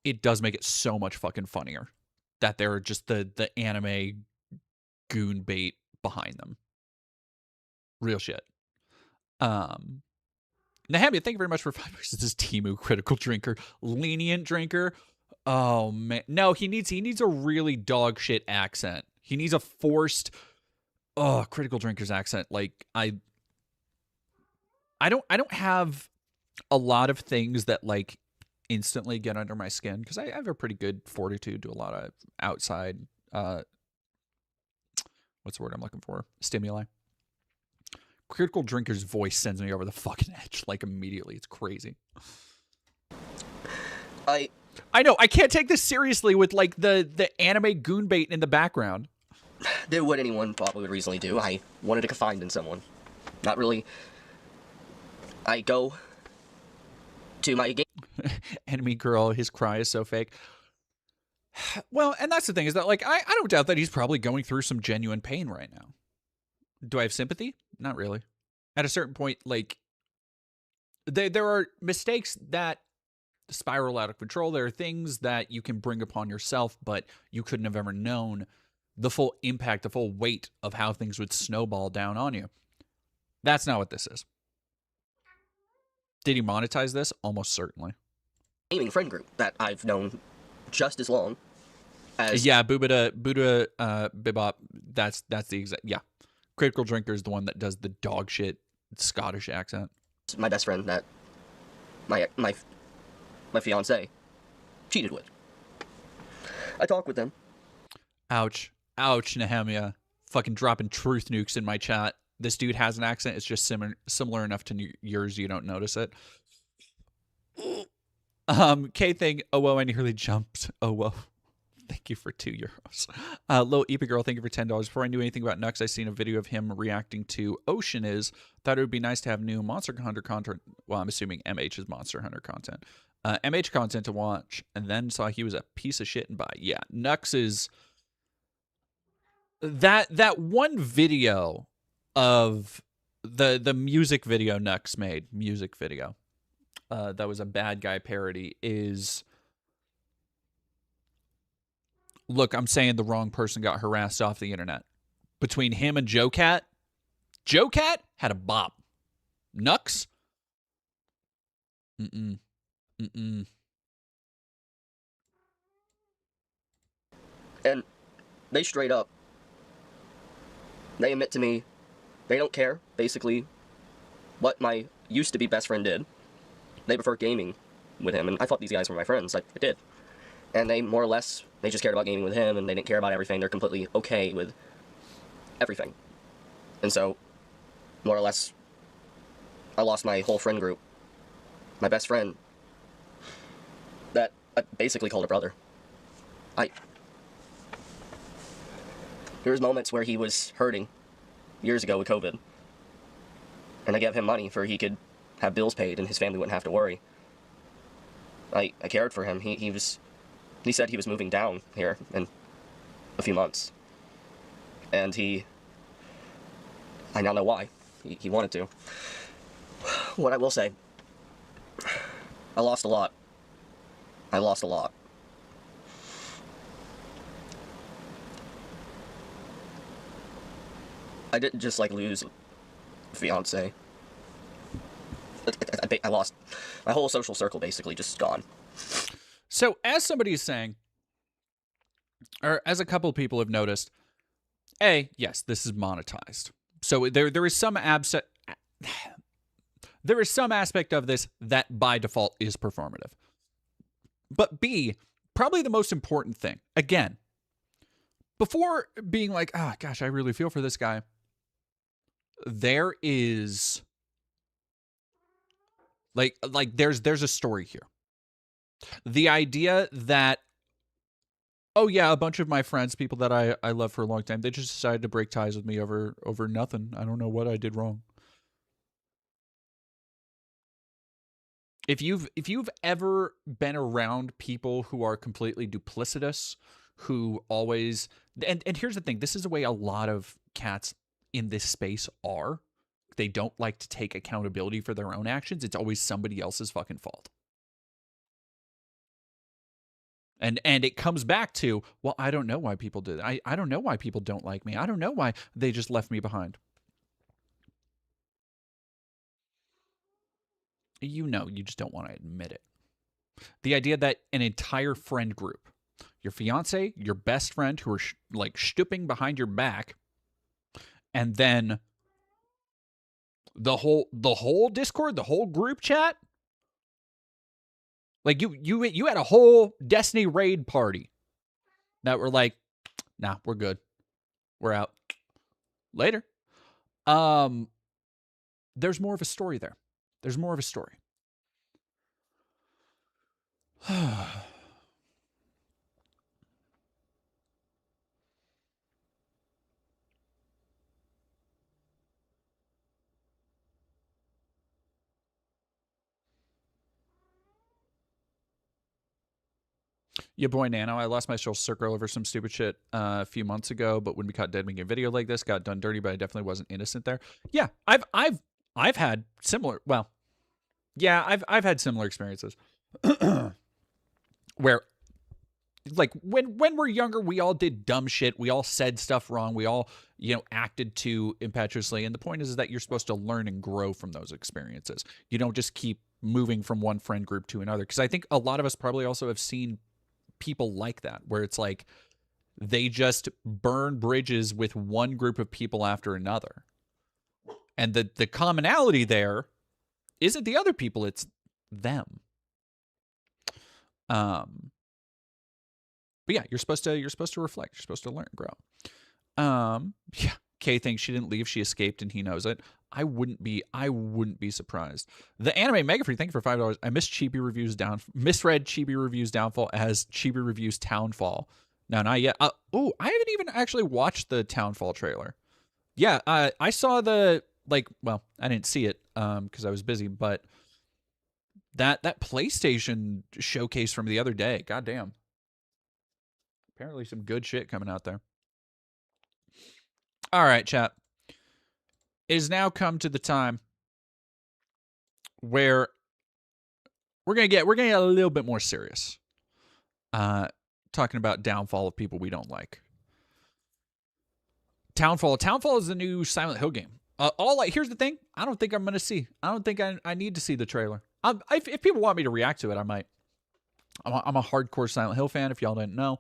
it does make it so much fucking funnier that there are just the anime goon bait behind them. Real shit. Nahemia, thank you very much for $5. This is Timu critical drinker, lenient drinker. Oh man, no, he needs a really dog shit accent. He needs a forced critical drinker's accent. Like, I don't have a lot of things that, like, instantly get under my skin, because I have a pretty good fortitude to a lot of outside what's the word I'm looking for? Stimuli. Critical drinker's voice sends me over the fucking edge, like, immediately. It's crazy. I know, I can't take this seriously with, like, the anime goon bait in the background. Did what anyone probably would reasonably do. I wanted to confide in someone. Not really. I go to my game. Enemy girl, his cry is so fake. Well, and that's the thing, is that, like, I don't doubt that he's probably going through some genuine pain right now. Do I have sympathy? Not really. At a certain point, like, there are mistakes that spiral out of control. There are things that you can bring upon yourself, but you couldn't have ever known the full impact, the full weight of how things would snowball down on you. That's not what this is. Did he monetize this? Almost certainly. Gaming friend group that I've known just as long as... Yeah, Buddha Bebop, that's the exact... Yeah. Critical Drinker is the one that does the dog shit Scottish accent. My best friend that my fiance cheated with. I talk with them. Ouch. Ouch, Nehemia. Fucking dropping truth nukes in my chat. This dude has an accent. It's just similar enough to yours you don't notice it. K thing. Oh, whoa, I nearly jumped. Oh, whoa. Thank you for €2. Little Epic Girl, thank you for $10. Before I knew anything about Nux, I seen a video of him reacting to Ocean Is. Thought it would be nice to have new Monster Hunter content. Well, I'm assuming MH is Monster Hunter content. MH content to watch, and then saw he was a piece of shit and buy. Yeah, Nux is... That one video of the music video Nux made, music video, that was a bad guy parody, is... Look, I'm saying the wrong person got harassed off the internet. Between him and Joe Cat had a bop. Nux? Mm-mm. And they straight up, they admit to me, they don't care, basically, what my used-to-be best friend did. They prefer gaming with him, and I thought these guys were my friends. I did. And they, more or less, they just cared about gaming with him, and they didn't care about everything. They're completely okay with everything. And so, more or less, I lost my whole friend group. My best friend, that I basically called a brother. There was moments where he was hurting years ago with COVID. And I gave him money for he could have bills paid and his family wouldn't have to worry. I cared for him. He said he was moving down here in a few months. And I now know why. He wanted to. What I will say, I lost a lot. I didn't just, like, lose a fiance. I lost my whole social circle, basically, just gone. So, as somebody is saying, or as a couple of people have noticed, yes, this is monetized. So there is some there is some aspect of this that by default is performative. But B, probably the most important thing, again, before being like, oh gosh, I really feel for this guy, there is like there's a story here. The idea that, oh yeah, a bunch of my friends, people that I love for a long time, they just decided to break ties with me over nothing. I don't know what I did wrong. If you've ever been around people who are completely duplicitous, who always and here's the thing, this is the way a lot of cats in this space are. They don't like to take accountability for their own actions. It's always somebody else's fucking fault. And it comes back to, well, I don't know why people did it. I don't know why people don't like me. I don't know why they just left me behind. You know, you just don't want to admit it. The idea that an entire friend group, your fiance, your best friend, who are like stooping behind your back, and then the whole Discord, the whole group chat, like you had a whole Destiny raid party that were like, nah, we're good, we're out, later. There's more of a story there. There's more of a story. Yeah, boy, Nano, I lost my social circle over some stupid shit a few months ago, but when we caught dead making a video like this, got done dirty, but I definitely wasn't innocent there. Yeah, I've had similar, well, yeah, I've had similar experiences where, like, when we're younger, we all did dumb shit, we all said stuff wrong, we all, acted too impetuously, and the point is that you're supposed to learn and grow from those experiences. You don't just keep moving from one friend group to another, because I think a lot of us probably also have seen people like that, where it's like they just burn bridges with one group of people after another, and the commonality there isn't the other people, it's them. But yeah, you're supposed to reflect, you're supposed to learn and grow. Yeah, Kay thinks she didn't leave, she escaped, and he knows it. I wouldn't be surprised. The Anime Mega Free, thank you for $5. I misread Chibi Reviews Downfall as Chibi Reviews Townfall. No, not yet. I haven't even actually watched the Townfall trailer. Yeah, I saw the, well, I didn't see it because I was busy, but that PlayStation showcase from the other day, goddamn. Apparently some good shit coming out there. All right, chat. It has now come to the time where we're gonna get a little bit more serious. Talking about downfall of people we don't like. Townfall is the new Silent Hill game. Here's the thing. I don't think I'm gonna see. I don't think I need to see the trailer. If people want me to react to it, I might. I'm a hardcore Silent Hill fan, if y'all didn't know.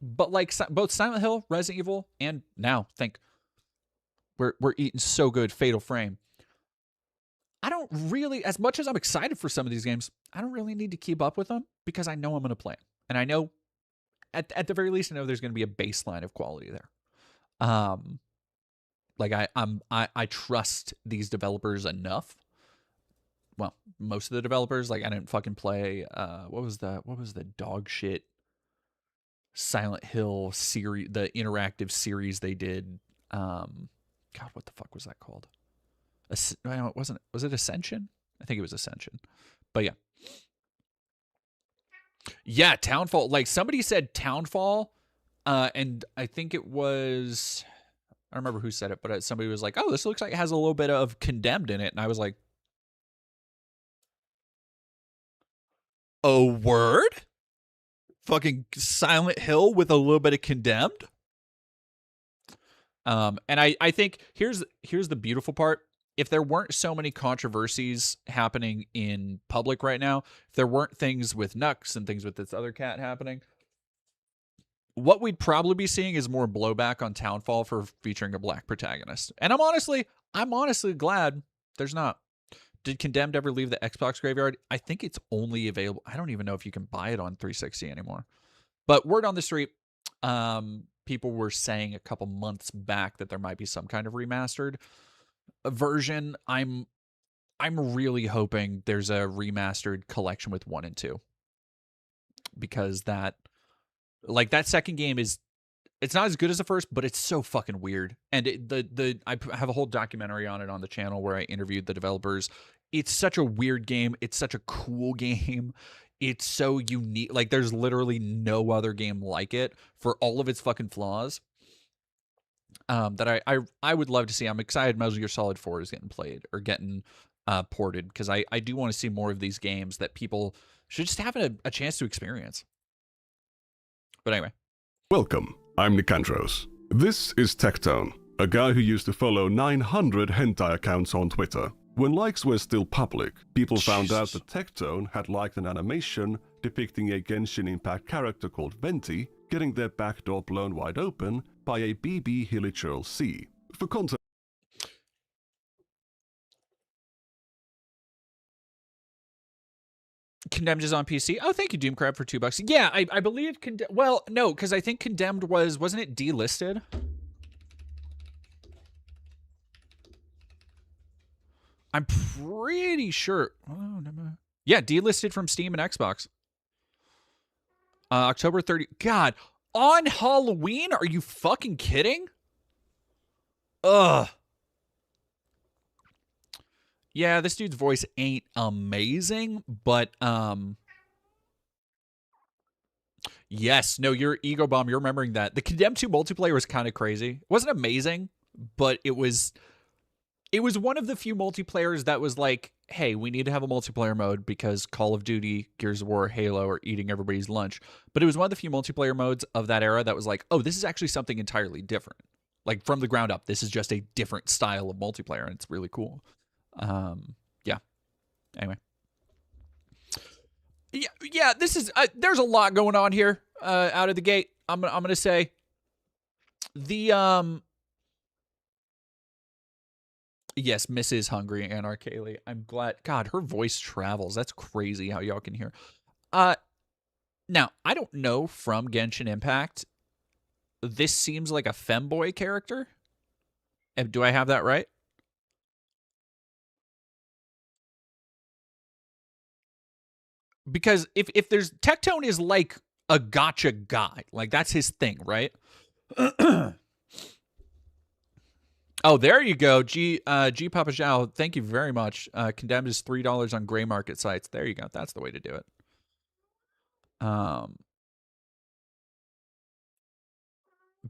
But like both Silent Hill, Resident Evil, and now we're eating so good, Fatal Frame. I don't really, as much as I'm excited for some of these games, I don't really need to keep up with them because I know I'm going to play them. And I know, at the very least, I know there's going to be a baseline of quality there. I trust these developers enough. Well, most of the developers, I didn't fucking play, what was the dog shit Silent Hill series, the interactive series they did. God, what the fuck was that called? Was it Ascension? I think it was Ascension. But yeah. Yeah, Townfall. Like, somebody said Townfall, and I think it was, I don't remember who said it, but somebody was like, oh, this looks like it has a little bit of Condemned in it. And I was like, a word? Fucking Silent Hill with a little bit of Condemned? And I think here's the beautiful part. If there weren't so many controversies happening in public right now, if there weren't things with Nux and things with this other cat happening, what we'd probably be seeing is more blowback on Townfall for featuring a black protagonist. And I'm honestly glad there's not. Did Condemned ever leave the Xbox graveyard? I think it's only available. I don't even know if you can buy it on 360 anymore. But word on the street, people were saying a couple months back that there might be some kind of remastered version. I'm really hoping there's a remastered collection with 1 and 2. Because that second game it's not as good as the first, but it's so fucking weird. And I have a whole documentary on it on the channel where I interviewed the developers. It's such a weird game. It's such a cool game. It's so unique. Like, there's literally no other game like it for all of its fucking flaws. That I would love to see. I'm excited Metal Gear Solid 4 is getting played or getting ported, because I do want to see more of these games that people should just have a chance to experience. But anyway. Welcome, I'm Nicandros. This is Tectone, a guy who used to follow 900 hentai accounts on Twitter. When likes were still public, people found out that Tectone had liked an animation depicting a Genshin Impact character called Venti getting their back door blown wide open by a BB Hilichurl C. For context, Condemned is on PC. Oh, thank you, Doomcrab, for $2. Yeah, I believe well, no, because I think Condemned wasn't it delisted? I'm pretty sure. Oh, no. Yeah, delisted from Steam and Xbox. October 30. God, on Halloween? Are you fucking kidding? Ugh. Yeah, this dude's voice ain't amazing, but yes, no, you're Ego Bomb, you're remembering that. The Condemned 2 multiplayer was kind of crazy. It wasn't amazing, but it was one of the few multiplayers that was like, hey, we need to have a multiplayer mode because Call of Duty, Gears of War, Halo are eating everybody's lunch. But it was one of the few multiplayer modes of that era that was like, oh, this is actually something entirely different. Like, from the ground up, this is just a different style of multiplayer, and it's really cool. Yeah. Anyway. Yeah, this is there's a lot going on here out of the gate. I'm going to say the yes, Mrs. Hungry and Arcaley. I'm glad. God, her voice travels. That's crazy how y'all can hear. Now, I don't know from Genshin Impact. This seems like a femboy character. Do I have that right? Because if there's Tectone is like a gotcha guy, like that's his thing, right? Oh, there you go, G Papa Zhao. Thank you very much. Condemned is $3 on gray market sites. There you go. That's the way to do it.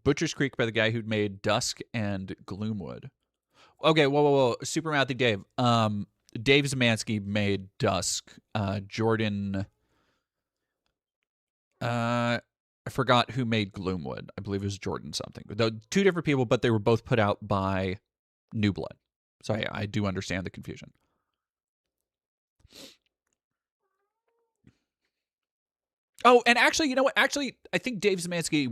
Butcher's Creek by the guy who'd made Dusk and Gloomwood. Okay, whoa. Super Mouthy Dave. Dave Zemansky made Dusk. Jordan. I forgot who made Gloomwood. I believe it was Jordan something. Though two different people, but they were both put out by New Blood. So yeah, I do understand the confusion. Oh, and actually, you know what? Actually, I think Dave Zemansky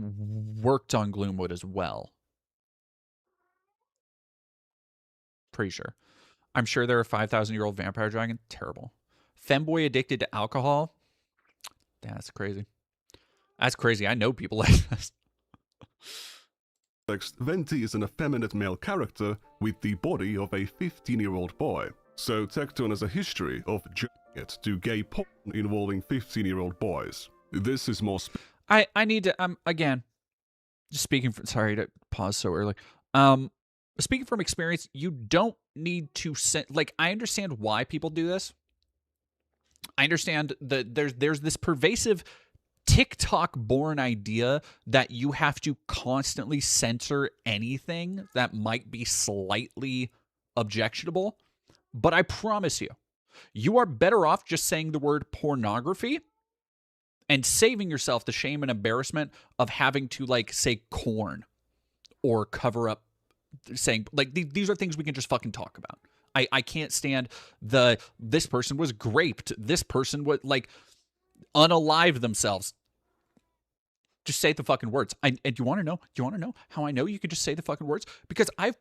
worked on Gloomwood as well. Pretty sure. I'm sure they're a 5,000-year-old vampire dragon. Terrible. Femboy addicted to alcohol. That's crazy. That's crazy. I know people like this. Venti is an effeminate male character with the body of a 15-year-old boy. So Tectone has a history of joining it to gay porn involving 15-year-old boys. This is more... I need to... again, just speaking from... Sorry to pause so early. Speaking from experience, you don't need to send... Like, I understand why people do this. I understand that there's this pervasive TikTok-born idea that you have to constantly censor anything that might be slightly objectionable. But I promise you, you are better off just saying the word pornography and saving yourself the shame and embarrassment of having to, like, say corn or cover up saying, like, these are things we can just fucking talk about. I can't stand this person was graped, this person would, like, unalive themselves. Just say the fucking words. And you want to know? You want to know how I know you could just say the fucking words? Because I've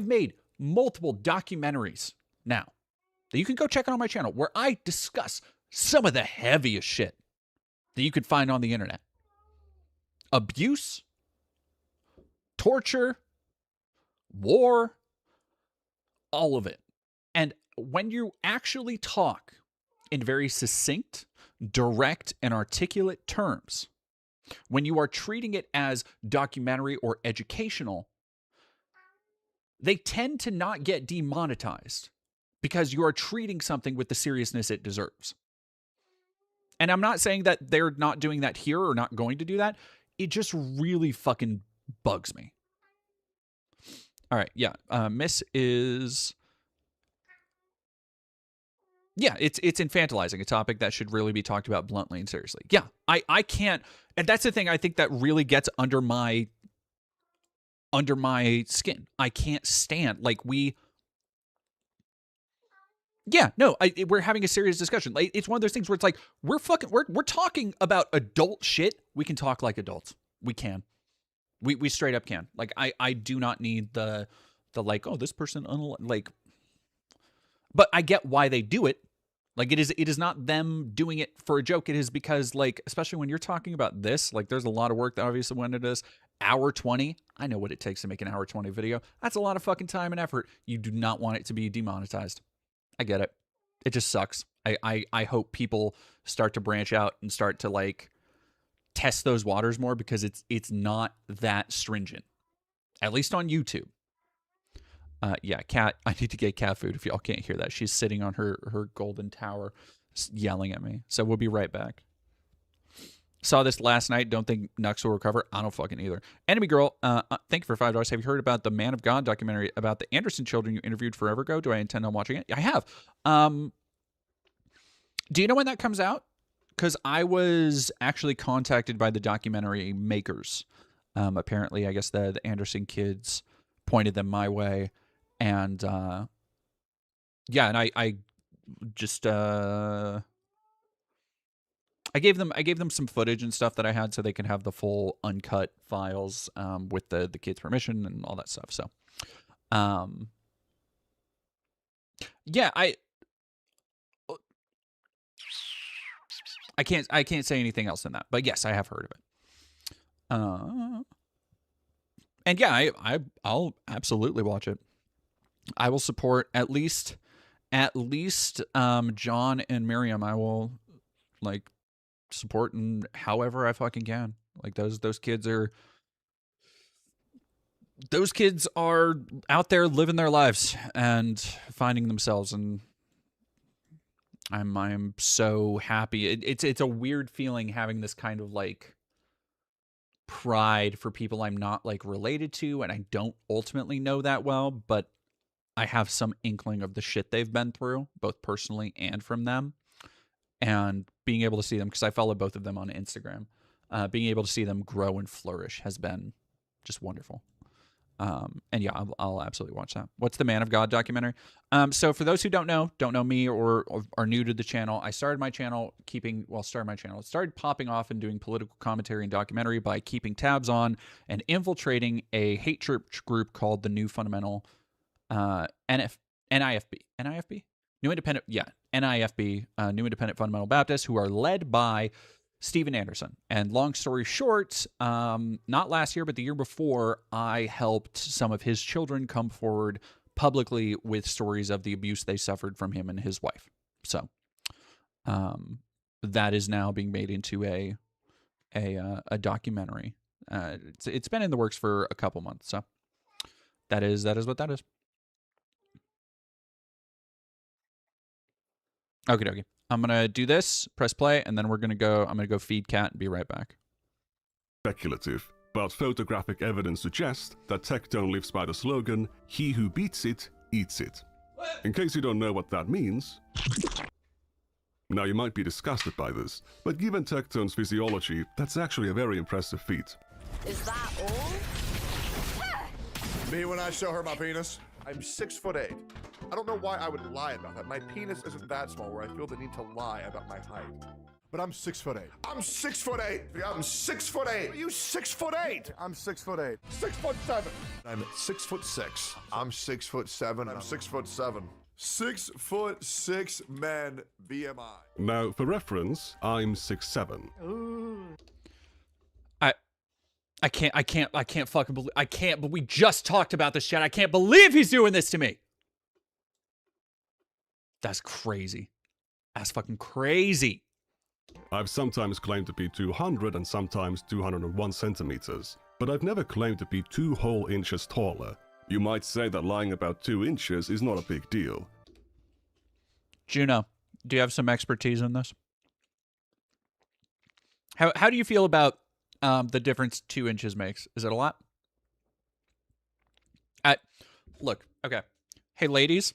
made multiple documentaries now that you can go check out on my channel where I discuss some of the heaviest shit that you could find on the internet. Abuse, torture, war, all of it. And when you actually talk in very succinct, direct, and articulate terms, when you are treating it as documentary or educational, they tend to not get demonetized because you are treating something with the seriousness it deserves. And I'm not saying that they're not doing that here or not going to do that. It just really fucking bugs me. All right, yeah. Miss is... Yeah, it's infantilizing, a topic that should really be talked about bluntly and seriously. Yeah, I can't... And that's the thing I think that really gets under my skin. I can't stand, like, yeah, no, we're having a serious discussion. Like, it's one of those things where it's like, we're talking about adult shit. We can talk like adults. We can. We straight up can. Like, I do not need the like, oh, this person, like, but I get why they do it. Like, it is not them doing it for a joke. It is because, like, especially when you're talking about this, like, there's a lot of work that obviously went into this. Hour 20, I know what it takes to make an hour 20 video. That's a lot of fucking time and effort. You do not want it to be demonetized. I get it. It just sucks. I hope people start to branch out and start to, like, test those waters more, because it's not that stringent. At least on YouTube. Yeah, Cat, I need to get cat food if y'all can't hear that. She's sitting on her golden tower yelling at me. So we'll be right back. Saw this last night. Don't think Nux will recover. I don't fucking either. Enemy Girl, thank you for $5. Have you heard about the Man of God documentary about the Anderson children you interviewed forever ago? Do I intend on watching it? I have. Do you know when that comes out? Because I was actually contacted by the documentary makers. Apparently, I guess the Anderson kids pointed them my way. And, yeah, and I just... I gave them some footage and stuff that I had so they can have the full uncut files with the kids' permission and all that stuff. So, yeah, I can't say anything else than that. But yes, I have heard of it. And yeah, I'll absolutely watch it. I will support at least John and Miriam. I will, like, support in however I fucking can. Like, those kids are out there living their lives and finding themselves, and I'm so happy. It's a weird feeling having this kind of, like, pride for people I'm not, like, related to, and I don't ultimately know that well, but I have some inkling of the shit they've been through, both personally and from them. And being able to see them, because I follow both of them on Instagram, being able to see them grow and flourish has been just wonderful. And yeah, I'll absolutely watch that. What's the Man of God documentary? So for those who don't know me or are new to the channel, I started my channel It started popping off and doing political commentary and documentary by keeping tabs on and infiltrating a hate church group called the New Fundamental NIFB. New Independent, yeah, NIFB, New Independent Fundamental Baptists, who are led by Steven Anderson. And long story short, not last year, but the year before, I helped some of his children come forward publicly with stories of the abuse they suffered from him and his wife. So that is now being made into a documentary. It's been in the works for a couple months. So that is what that is. Okay. I'm going to do this, press play, and then I'm going to go feed Cat and be right back. Speculative, but photographic evidence suggests that Tectone lives by the slogan, "He who beats it, eats it." In case you don't know what that means... Now you might be disgusted by this, but given Tectone's physiology, that's actually a very impressive feat. Is that all? Me when I show her my penis. I'm 6'8". I don't know why I would lie about that. My penis isn't that small where I feel the need to lie about my height. But I'm 6'8". I'm 6'8". I'm 6'8". Are you 6'8"? I'm 6'8". 6'7". I'm 6'6". I'm 6'7". I'm 6'7". 6'6" men BMI. Now, for reference, I'm 6'7". I can't fucking believe, but we just talked about this shit. I can't believe he's doing this to me. That's crazy. That's fucking crazy. I've sometimes claimed to be 200 and sometimes 201 centimeters, but I've never claimed to be 2 whole inches taller. You might say that lying about 2 inches is not a big deal. Juno, do you have some expertise in this? How do you feel about the difference 2 inches makes? Is it a lot? Look, okay. Hey, ladies,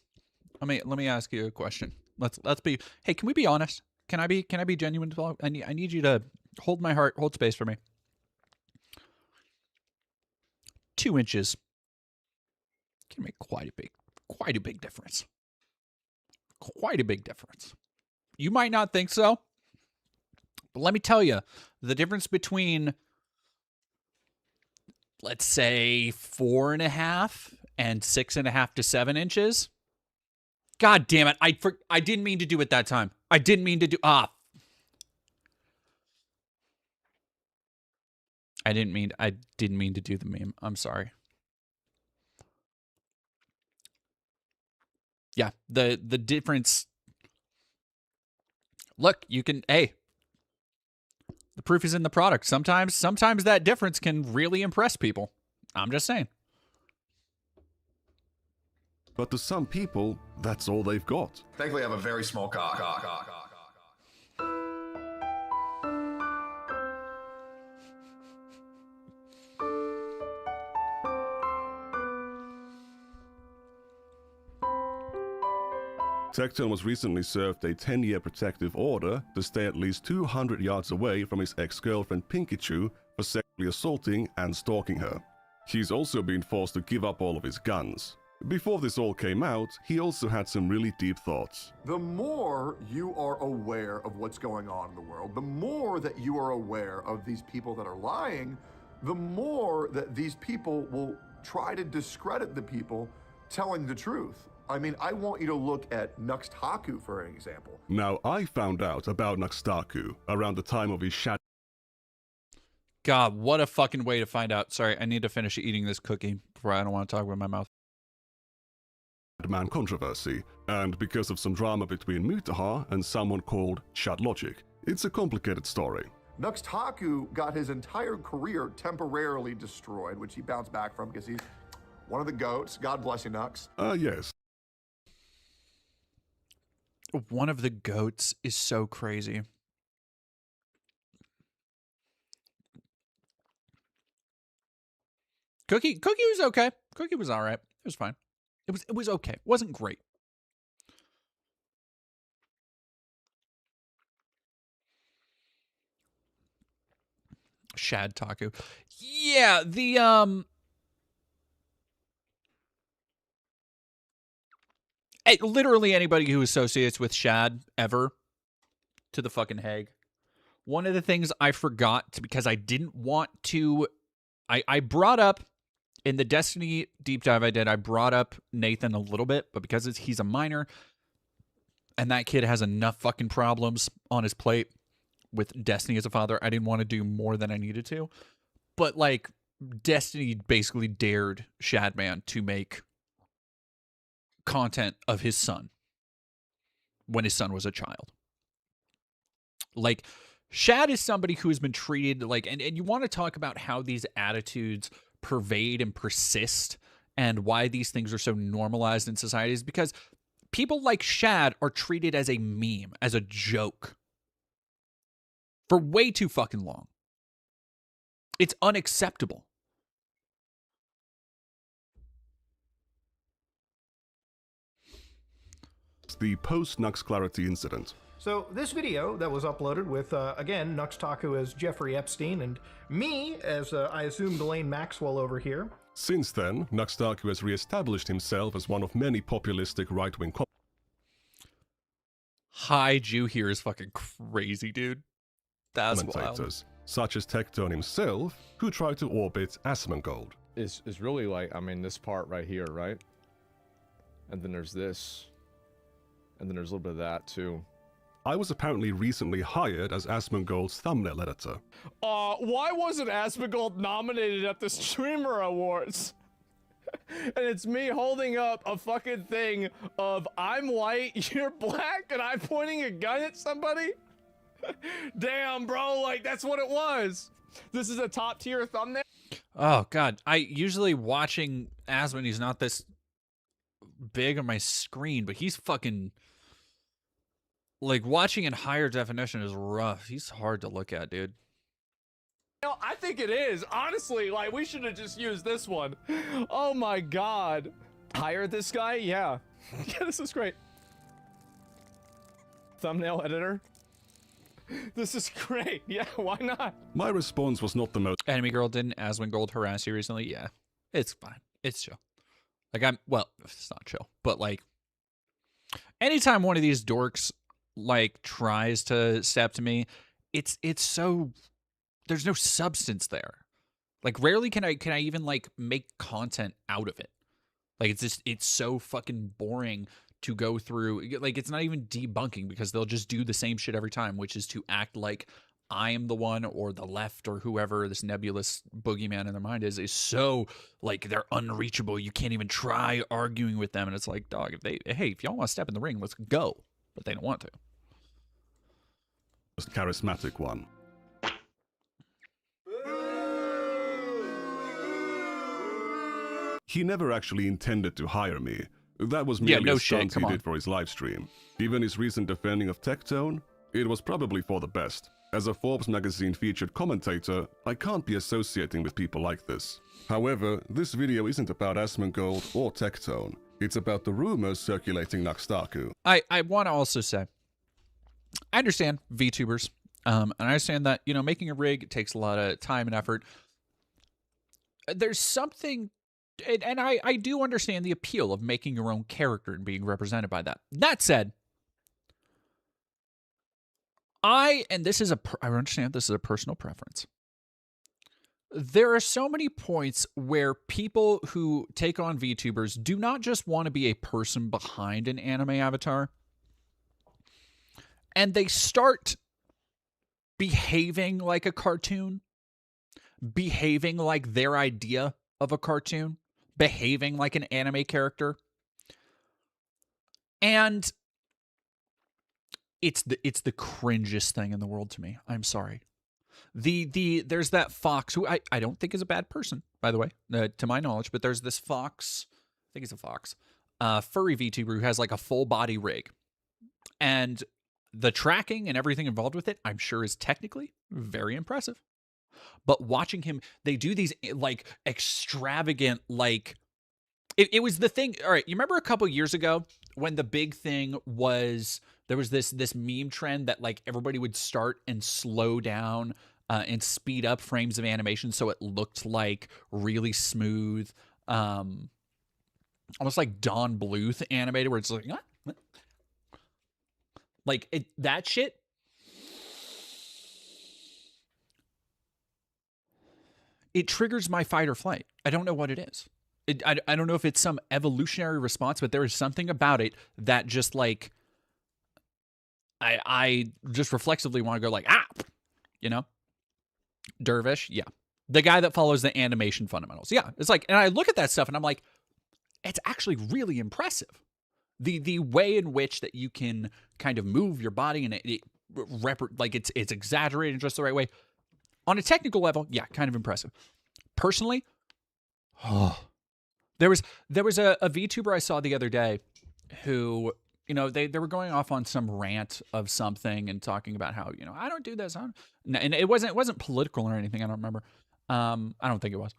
let me ask you a question. Let's be. Hey, can we be honest? Can I be genuine? I need you to hold my heart, hold space for me. 2 inches can make quite a big difference. Quite a big difference. You might not think so, but let me tell you, the difference between, let's say, 4.5 and 6.5 to 7 inches. God damn it! I didn't mean to do it that time. I didn't mean to do I didn't mean to do the meme. I'm sorry. Yeah, the difference. Look, you can. Hey, the proof is in the product. Sometimes that difference can really impress people. I'm just saying. But to some people, that's all they've got. Thankfully, I have a very small cock. Tecton was recently served a 10-year protective order to stay at least 200 yards away from his ex-girlfriend Pinkichu for sexually assaulting and stalking her. He's also been forced to give up all of his guns. Before this all came out, he also had some really deep thoughts. The more you are aware of what's going on in the world, the more that you are aware of these people that are lying, the more that these people will try to discredit the people telling the truth. I mean, I want you to look at Nuxtaku for an example. Now, I found out about Nuxtaku around the time of his God, what a fucking way to find out. Sorry, I need to finish eating this cookie before I don't want to talk with my mouth. Man controversy, and because of some drama between Mutaha and someone called Shadlogic. It's a complicated story. Nuxtaku got his entire career temporarily destroyed, which he bounced back from because he's one of the goats. God bless you, Nux. Yes. One of the goats is so crazy. Cookie was okay. Cookie was all right. It was fine. It was okay. It wasn't great. Shad Taku. Yeah, literally anybody who associates with Shad ever to the fucking Hague. One of the things I forgot because I didn't want to I brought up in the Destiny deep dive I did, I brought up Nathan a little bit, but because he's a minor and that kid has enough fucking problems on his plate with Destiny as a father, I didn't want to do more than I needed to. But like Destiny basically dared Shadman to make content of his son when his son was a child. Like Shad is somebody who has been treated like, and you want to talk about how these attitudes pervade and persist and why these things are so normalized in society is because people like Shad are treated as a meme, as a joke for way too fucking long. It's unacceptable. The post-Nux Clarity incident. So this video that was uploaded with, again, Nuxtaku as Jeffrey Epstein and me as, I assume, Delane Maxwell over here, Since then, Nuxtaku has re-established himself as one of many populistic right-wing Hi, Jew here is fucking crazy, dude. That's wild. commentators, such as Tectone himself, who tried to orbit Asmongold. Is really like, I mean, this part right here, right? And then there's this. And then there's a little bit of that, too. I was apparently recently hired as Asmongold's thumbnail editor. Why wasn't Asmongold nominated at the Streamer Awards? And it's me holding up a fucking thing of I'm white, you're black, and I'm pointing a gun at somebody? Damn, bro, like, that's what it was. This is a top tier thumbnail. Oh, God. I usually watching Asmon, he's not this big on my screen, but he's fucking... Like, watching in higher definition is rough. He's hard to look at, dude. I think it is. Honestly, like, we should have just used this one. Oh my god. Hire this guy? Yeah. Yeah, this is great. Thumbnail editor. This is great. Yeah, why not? My response was not the most Enemy girl didn't Asmongold harass you recently? Yeah. It's fine. It's chill. Like, well, it's not chill, but like, anytime one of these dorks like tries to step to me, it's so there's no substance there. Like, rarely can I even like make content out of it. Like, it's so fucking boring to go through. Like, it's not even debunking because they'll just do the same shit every time, which is to act like I am the one, or the left, or whoever this nebulous boogeyman in their mind is so like they're unreachable. You can't even try arguing with them. And it's like, dog, if y'all want to step in the ring, let's go. But they don't want to. charismatic one. He never actually intended to hire me. That was merely a stunt he did for his livestream. Given his recent defending of Tectone, it was probably for the best. As a Forbes magazine featured commentator, I can't be associating with people like this. However, this video isn't about Asmongold or Tectone. It's about the rumors circulating Nuxtaku. I want to also say, I understand VTubers, and I understand that, you know, making a rig takes a lot of time and effort. There's something, and I do understand the appeal of making your own character and being represented by that. That said, I understand this is a personal preference. There are so many points where people who take on VTubers do not just want to be a person behind an anime avatar, and they start behaving like a cartoon, behaving like their idea of a cartoon, behaving like an anime character. And it's the cringiest thing in the world to me. I'm sorry. There's that fox who I don't think is a bad person, by the way, to my knowledge, but there's this fox, I think it's a fox, furry VTuber who has like a full body rig. And the tracking and everything involved with it, I'm sure, is technically very impressive. But watching him, they do these like extravagant, like it was the thing. All right, you remember a couple years ago when the big thing was there was this meme trend that like everybody would start and slow down and speed up frames of animation so it looked like really smooth, almost like Don Bluth animated, where it's like like that shit. It triggers my fight or flight. I don't know what it is. I don't know if it's some evolutionary response, but there is something about it that just like I just reflexively want to go like, you know? Dervish, yeah. The guy that follows the animation fundamentals. Yeah. It's like, and I look at that stuff and I'm like, it's actually really impressive. The way in which that you can kind of move your body and it's exaggerated in just the right way. On a technical level, yeah, kind of impressive. Personally, there was a VTuber I saw the other day who, you know, they were going off on some rant of something and talking about how, you know, I don't do this. And it wasn't political or anything. I don't remember. I don't think it was.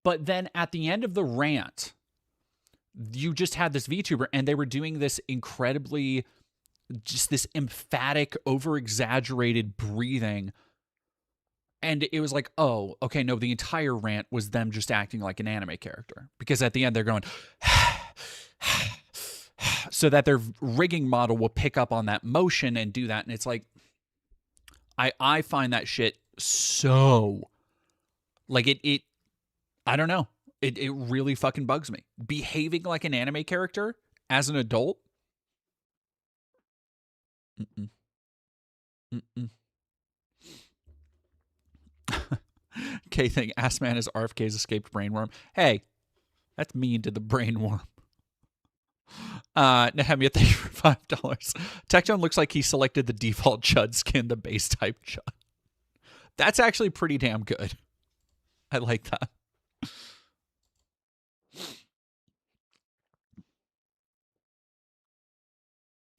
But then at the end of the rant, you just had this VTuber and they were doing this incredibly, just this emphatic, over-exaggerated breathing. And it was like, oh, okay, no, the entire rant was them just acting like an anime character. Because at the end, they're going, so that their rigging model will pick up on that motion and do that. And it's like, I find that shit so, like, I don't know. It really fucking bugs me. Behaving like an anime character as an adult? Mm-mm. Mm-mm. K thing, ass man is RFK's escaped brainworm. Hey, that's mean to the brainworm. Nehemia, thank you for $5. Tectone looks like he selected the default Chud skin, the base type Chud. That's actually pretty damn good. I like that.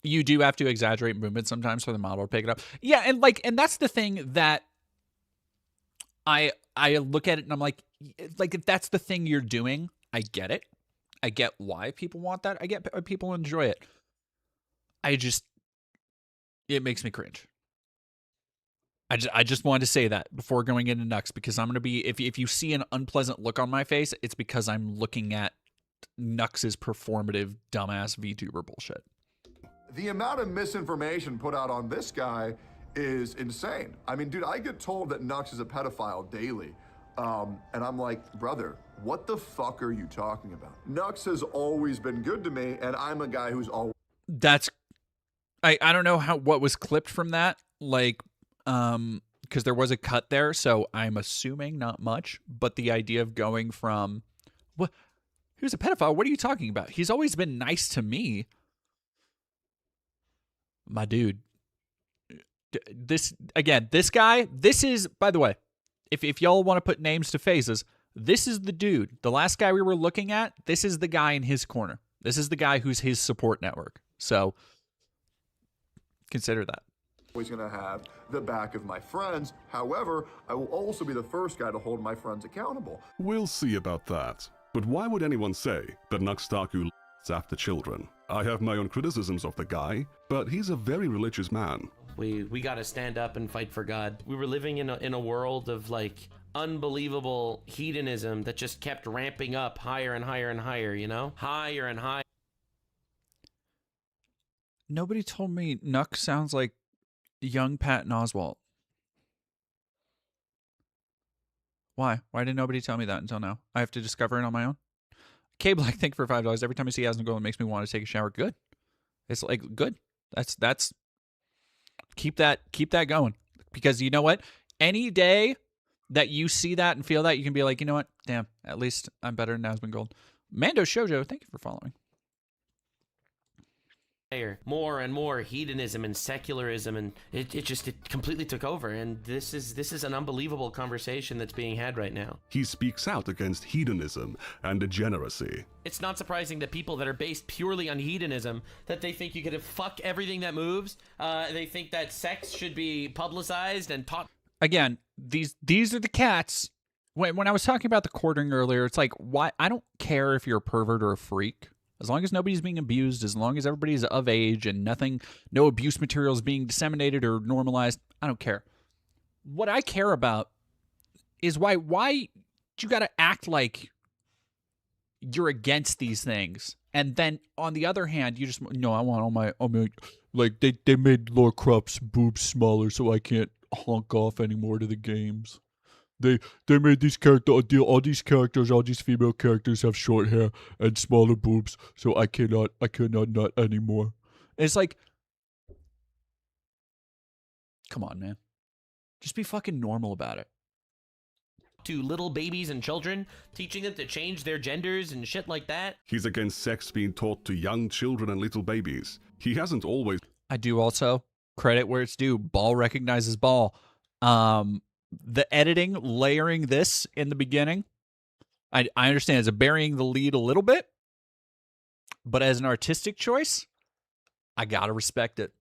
You do have to exaggerate movement sometimes for the model to pick it up. Yeah, and that's the thing that I look at it and I'm like if that's the thing you're doing, I get it. I get why people want that. I get why people enjoy it. It makes me cringe. I just wanted to say that before going into Nux, because I'm going to be, if you see an unpleasant look on my face, it's because I'm looking at Nux's performative dumbass VTuber bullshit. The amount of misinformation put out on this guy is insane. I mean, dude, I get told that Nux is a pedophile daily. And I'm like, brother, what the fuck are you talking about? Nux has always been good to me, and I'm a guy who's always... I don't know what was clipped from that, like, because there was a cut there, so I'm assuming not much, but the idea of going from, what, who's a pedophile? What are you talking about? He's always been nice to me. My dude. This guy, this is, by the way, if y'all want to put names to faces, this is the dude. The last guy we were looking at, this is the guy in his corner. This is the guy who's his support network. So, consider that. Always going to have the back of my friends. However, I will also be the first guy to hold my friends accountable. We'll see about that. But why would anyone say that Nuxtaku lusts after children? I have my own criticisms of the guy, but he's a very religious man. We got to stand up and fight for God. We were living in a world of like unbelievable hedonism that just kept ramping up higher and higher and higher, you know? Higher and higher. Nobody told me Nux sounds like young Patton Oswalt. Why? Why did nobody tell me that until now? I have to discover it on my own? K Black, thank you for $5. Every time I see Asmongold, it makes me want to take a shower. Good. It's like, good. That's keep that going. Because you know what? Any day that you see that and feel that, you can be like, you know what? Damn, at least I'm better than Asmongold. Mando Shoujo, thank you for following. More and more hedonism and secularism, and it completely took over, and this is an unbelievable conversation that's being had right now. He speaks out against hedonism and degeneracy. It's not surprising that people that are based purely on hedonism, that they think you could fuck everything that moves, they think that sex should be publicized and taught. Again, these are the cats. When I was talking about the quartering earlier, it's like, why? I don't care if you're a pervert or a freak. As long as nobody's being abused, as long as everybody's of age and no abuse material is being disseminated or normalized, I don't care. What I care about is why you got to act like you're against these things. And then on the other hand, you just, no, I want all my, like they made Laura Croft's boobs smaller so I can't honk off anymore to the games. They made these characters, all these female characters have short hair and smaller boobs, so I cannot nut anymore. And it's like, come on, man. Just be fucking normal about it. To little babies and children, teaching them to change their genders and shit like that. He's against sex being taught to young children and little babies. He hasn't always... I do also, credit where it's due, ball recognizes ball. The editing, layering this in the beginning, I understand it's burying the lead a little bit, but as an artistic choice, I gotta respect it.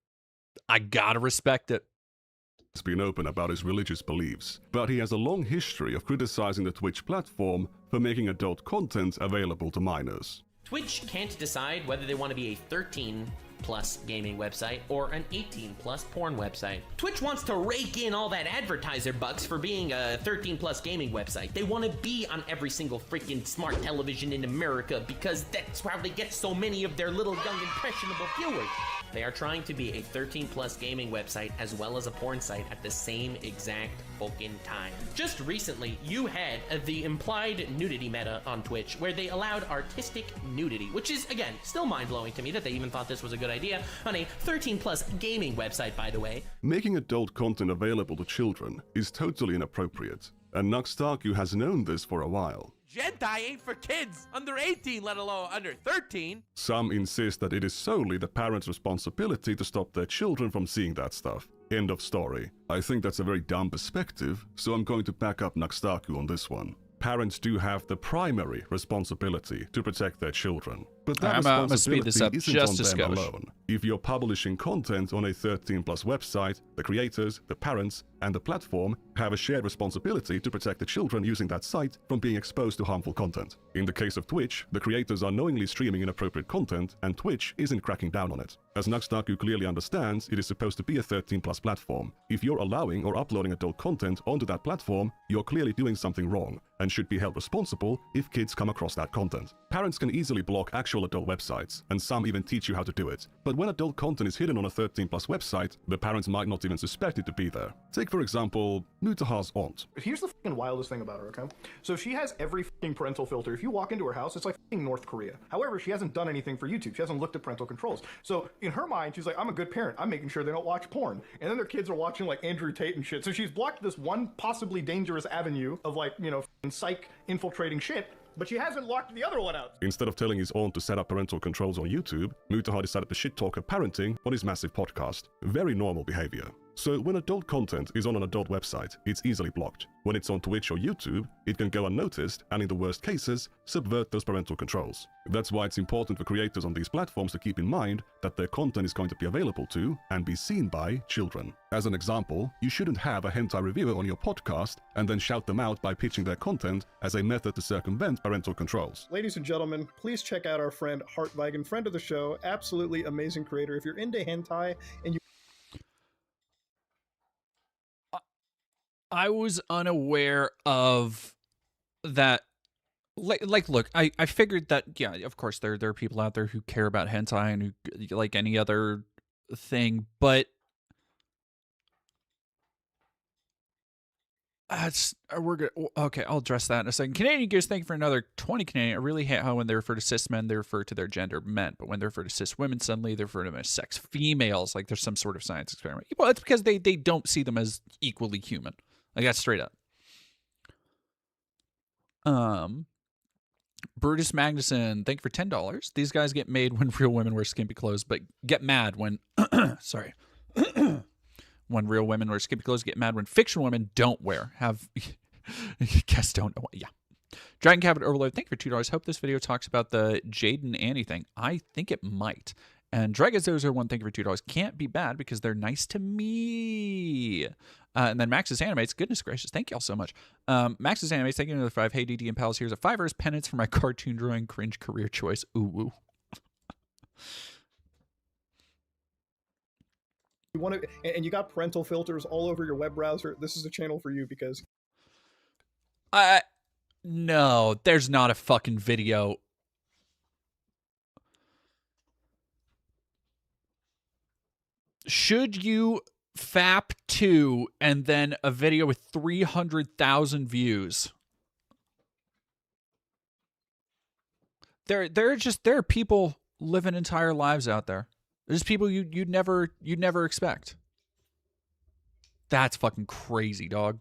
He's been open about his religious beliefs, but he has a long history of criticizing the Twitch platform for making adult content available to minors. Twitch can't decide whether they want to be a 13 plus gaming website or an 18 plus porn website. Twitch wants to rake in all that advertiser bucks for being a 13 plus gaming website. They want to be on every single freaking smart television in America because that's how they get so many of their little young impressionable viewers. They are trying to be a 13 plus gaming website as well as a porn site at the same exact fucking time. Just recently, you had the implied nudity meta on Twitch where they allowed artistic nudity, which is, again, still mind-blowing to me that they even thought this was a good idea on a 13 plus gaming website, by the way. Making adult content available to children is totally inappropriate, and Nuxtaku has known this for a while. Hentai ain't for kids under 18, let alone under 13. Some insist that it is solely the parents' responsibility to stop their children from seeing that stuff. End of story. I think that's a very dumb perspective, so I'm going to back up Nuxtaku on this one. Parents do have the primary responsibility to protect their children. But that responsibility isn't on them alone. If you're publishing content on a 13 plus website, the creators, the parents, and the platform have a shared responsibility to protect the children using that site from being exposed to harmful content. In the case of Twitch, the creators are knowingly streaming inappropriate content, and Twitch isn't cracking down on it. As Nuxtaku clearly understands, it is supposed to be a 13 plus platform. If you're allowing or uploading adult content onto that platform, you're clearly doing something wrong, and should be held responsible if kids come across that content. Parents can easily block actual adult websites, and some even teach you how to do it. But when adult content is hidden on a 13 plus website, the parents might not even suspect it to be there. Take for example, Mutahar's aunt. Here's the fucking wildest thing about her, okay? So she has every fucking parental filter. If you walk into her house, it's like fucking North Korea. However, she hasn't done anything for YouTube. She hasn't looked at parental controls. So in her mind, she's like, I'm a good parent. I'm making sure they don't watch porn. And then their kids are watching like Andrew Tate and shit. So she's blocked this one possibly dangerous avenue of like, you know, psych infiltrating shit. But she hasn't locked the other one out. Instead of telling his aunt to set up parental controls on YouTube, Mutahar decided to shit-talk her parenting on his massive podcast. Very normal behavior. So when adult content is on an adult website, it's easily blocked. When it's on Twitch or YouTube, it can go unnoticed and in the worst cases, subvert those parental controls. That's why it's important for creators on these platforms to keep in mind that their content is going to be available to and be seen by children. As an example, you shouldn't have a hentai reviewer on your podcast and then shout them out by pitching their content as a method to circumvent parental controls. Ladies and gentlemen, please check out our friend Hartweigen, friend of the show, absolutely amazing creator. If you're into hentai and you I was unaware of that. Like, look, I figured that, yeah, of course, there are people out there who care about hentai and who like any other thing, but we're good. Okay, I'll address that in a second. Canadian Gears, thank you for another 20 Canadian. I really hate how when they refer to cis men, they refer to their gender men, but when they refer to cis women, suddenly they refer to them as sex females, like there's some sort of science experiment. Well, it's because they don't see them as equally human. Like, that's straight up. Brutus Magnuson, thank you for $10. These guys get made when real women wear skimpy clothes, but get mad when sorry. When real women wear skimpy clothes, get mad when fictional women don't wear. Guess don't know what. Yeah. Dragon Cabin Overload, thank you for $2. Hope this video talks about the Jade and Annie thing. I think it might. And Dragon001, thank you for $2. Can't be bad because they're nice to me. And then Max's Animates, goodness gracious, thank y'all so much. Max's Animates, thank you another 5. Hey, DD and pals, here's a 5 penance for my cartoon drawing cringe career choice. Ooh, woo. you want to, and you got parental filters all over your web browser, this is a channel for you because no, there's not a fucking video. Should you FAP 2 and then a video with 300,000 views? There are people living entire lives out there. There's people you'd never expect. That's fucking crazy, dog.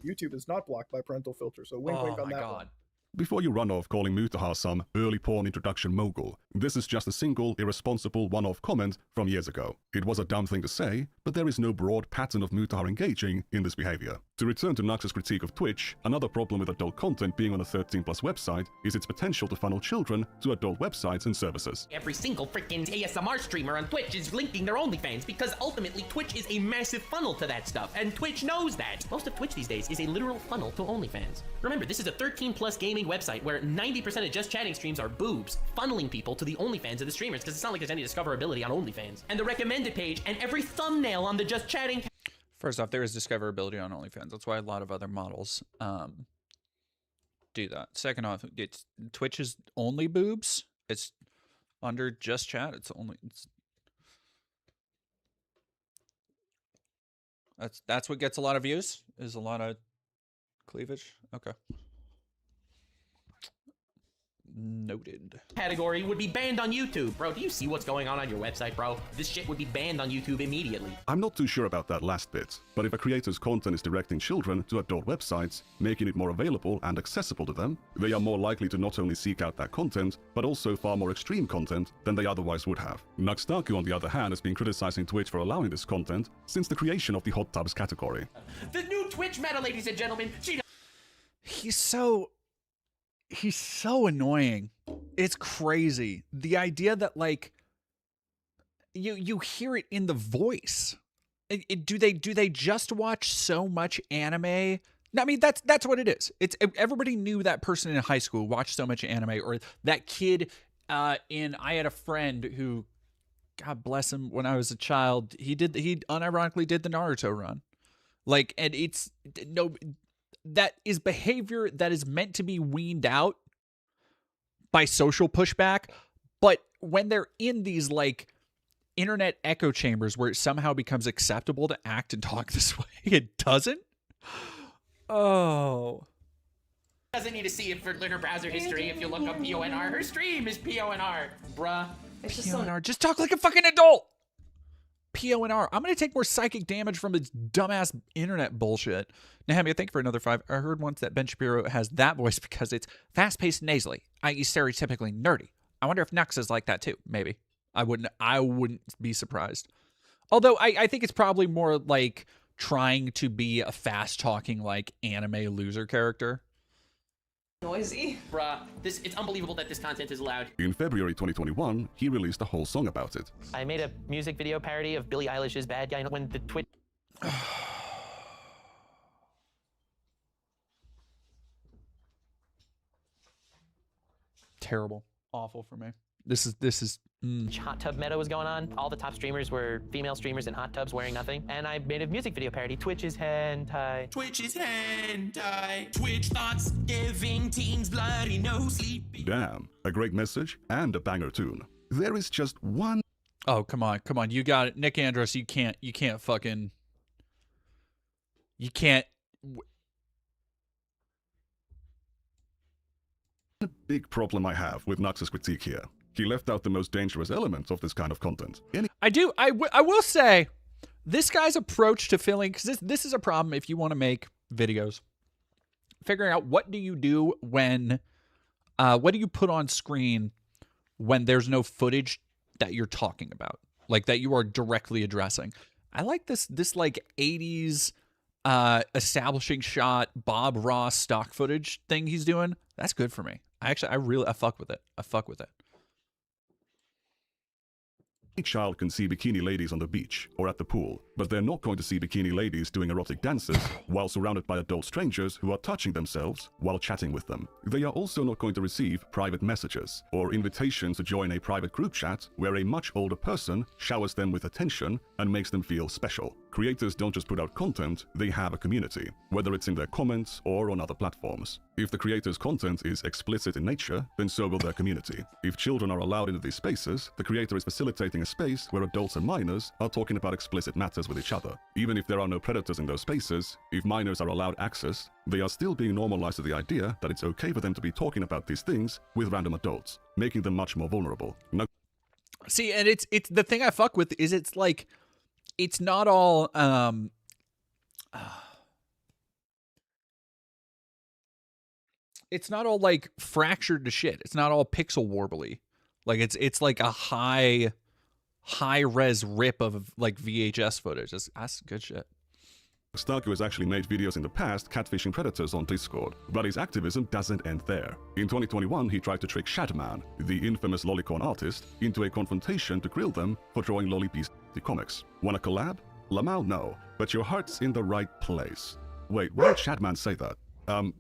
YouTube is not blocked by parental filters, so wink wink on that one. Before you run off calling Mutahar some early porn introduction mogul, this is just a single, irresponsible one-off comment from years ago. It was a dumb thing to say, but there is no broad pattern of Mutahar engaging in this behavior. To return to Nux's critique of Twitch, another problem with adult content being on a 13+ website is its potential to funnel children to adult websites and services. Every single freaking ASMR streamer on Twitch is linking their OnlyFans because ultimately Twitch is a massive funnel to that stuff, and Twitch knows that. Most of Twitch these days is a literal funnel to OnlyFans. Remember, this is a 13+ gaming gaming website where 90% of just chatting streams are boobs, funneling people to the OnlyFans of the streamers, because it's not like there's any discoverability on OnlyFans. And the recommended page and every thumbnail on the just chatting. First off, there is discoverability on OnlyFans. That's why a lot of other models do that. Second off, it's Twitch is only boobs. It's under just chat. That's what gets a lot of views, is a lot of cleavage. Okay. Noted. Category would be banned on YouTube. Bro, do you see what's going on your website, bro? This shit would be banned on YouTube immediately. I'm not too sure about that last bit, but if a creator's content is directing children to adult websites, making it more available and accessible to them, they are more likely to not only seek out that content, but also far more extreme content than they otherwise would have. Nuxtaku, on the other hand, has been criticizing Twitch for allowing this content since the creation of the hot tubs category. The new Twitch meta, ladies and gentlemen. He's so annoying. It's crazy. The idea that, like, you hear it in the voice. Do they just watch so much anime? I mean, that's what it is. It's everybody knew that person in high school watched so much anime, or that kid I had a friend who, God bless him, when I was a child, he unironically did the Naruto run. Like, and that is behavior that is meant to be weaned out by social pushback, but when they're in these, like, internet echo chambers where it somehow becomes acceptable to act and talk this way, it doesn't. Oh. Doesn't need to see it for her browser history. If you look up PONR, her stream is PONR, bruh. It's just PONR, just talk like a fucking adult. PONR. I'm going to take more psychic damage from this dumbass internet bullshit. Nehemia, thank you for another 5. I heard once that Ben Shapiro has that voice because it's fast-paced nasally, i.e. stereotypically nerdy. I wonder if Nux is like that too. Maybe. I wouldn't be surprised. Although I think it's probably more like trying to be a fast-talking, like, anime loser character. Noisy. Bruh, it's unbelievable that this content is allowed. In February 2021, he released a whole song about it. I made a music video parody of Billie Eilish's Bad Guy when the Twitch... Terrible. Awful for me. This is hot tub meta was going on. All the top streamers were female streamers in hot tubs wearing nothing. And I made a music video parody. Twitch is hentai. Twitch is hentai. Twitch thoughts giving teens bloody no sleep. Damn, a great message and a banger tune. There is just one... Oh, come on. You got it. Nick Andros, you can't fucking... You can't... A big problem I have with Nux's critique here. He left out the most dangerous elements of this kind of content. I will say, this guy's approach to filling, because this is a problem if you want to make videos. Figuring out what do you do when, what do you put on screen when there's no footage that you're talking about, like that you are directly addressing. I like this like 80s establishing shot Bob Ross stock footage thing he's doing. That's good for me. I fuck with it. I fuck with it. Any child can see bikini ladies on the beach or at the pool, but they're not going to see bikini ladies doing erotic dances while surrounded by adult strangers who are touching themselves while chatting with them. They are also not going to receive private messages or invitations to join a private group chat where a much older person showers them with attention and makes them feel special. Creators don't just put out content, they have a community, whether it's in their comments or on other platforms. If the creator's content is explicit in nature, then so will their community. If children are allowed into these spaces, the creator is facilitating a space where adults and minors are talking about explicit matters with each other. Even if there are no predators in those spaces, if minors are allowed access, they are still being normalized to the idea that it's okay for them to be talking about these things with random adults, making them much more vulnerable. See, and it's the thing I fuck with is it's like, it's not all it's not all like fractured to shit. It's not all pixel warbly. Like it's like a high res rip of like VHS footage. That's good shit. Nuxtaku has actually made videos in the past catfishing predators on Discord, but his activism doesn't end there. In 2021, he tried to trick Shadman, the infamous lolicon artist, into a confrontation to grill them for drawing lolly-PC comics. Want a collab? Lamau, no, but your heart's in the right place. Wait, why did Shadman say that?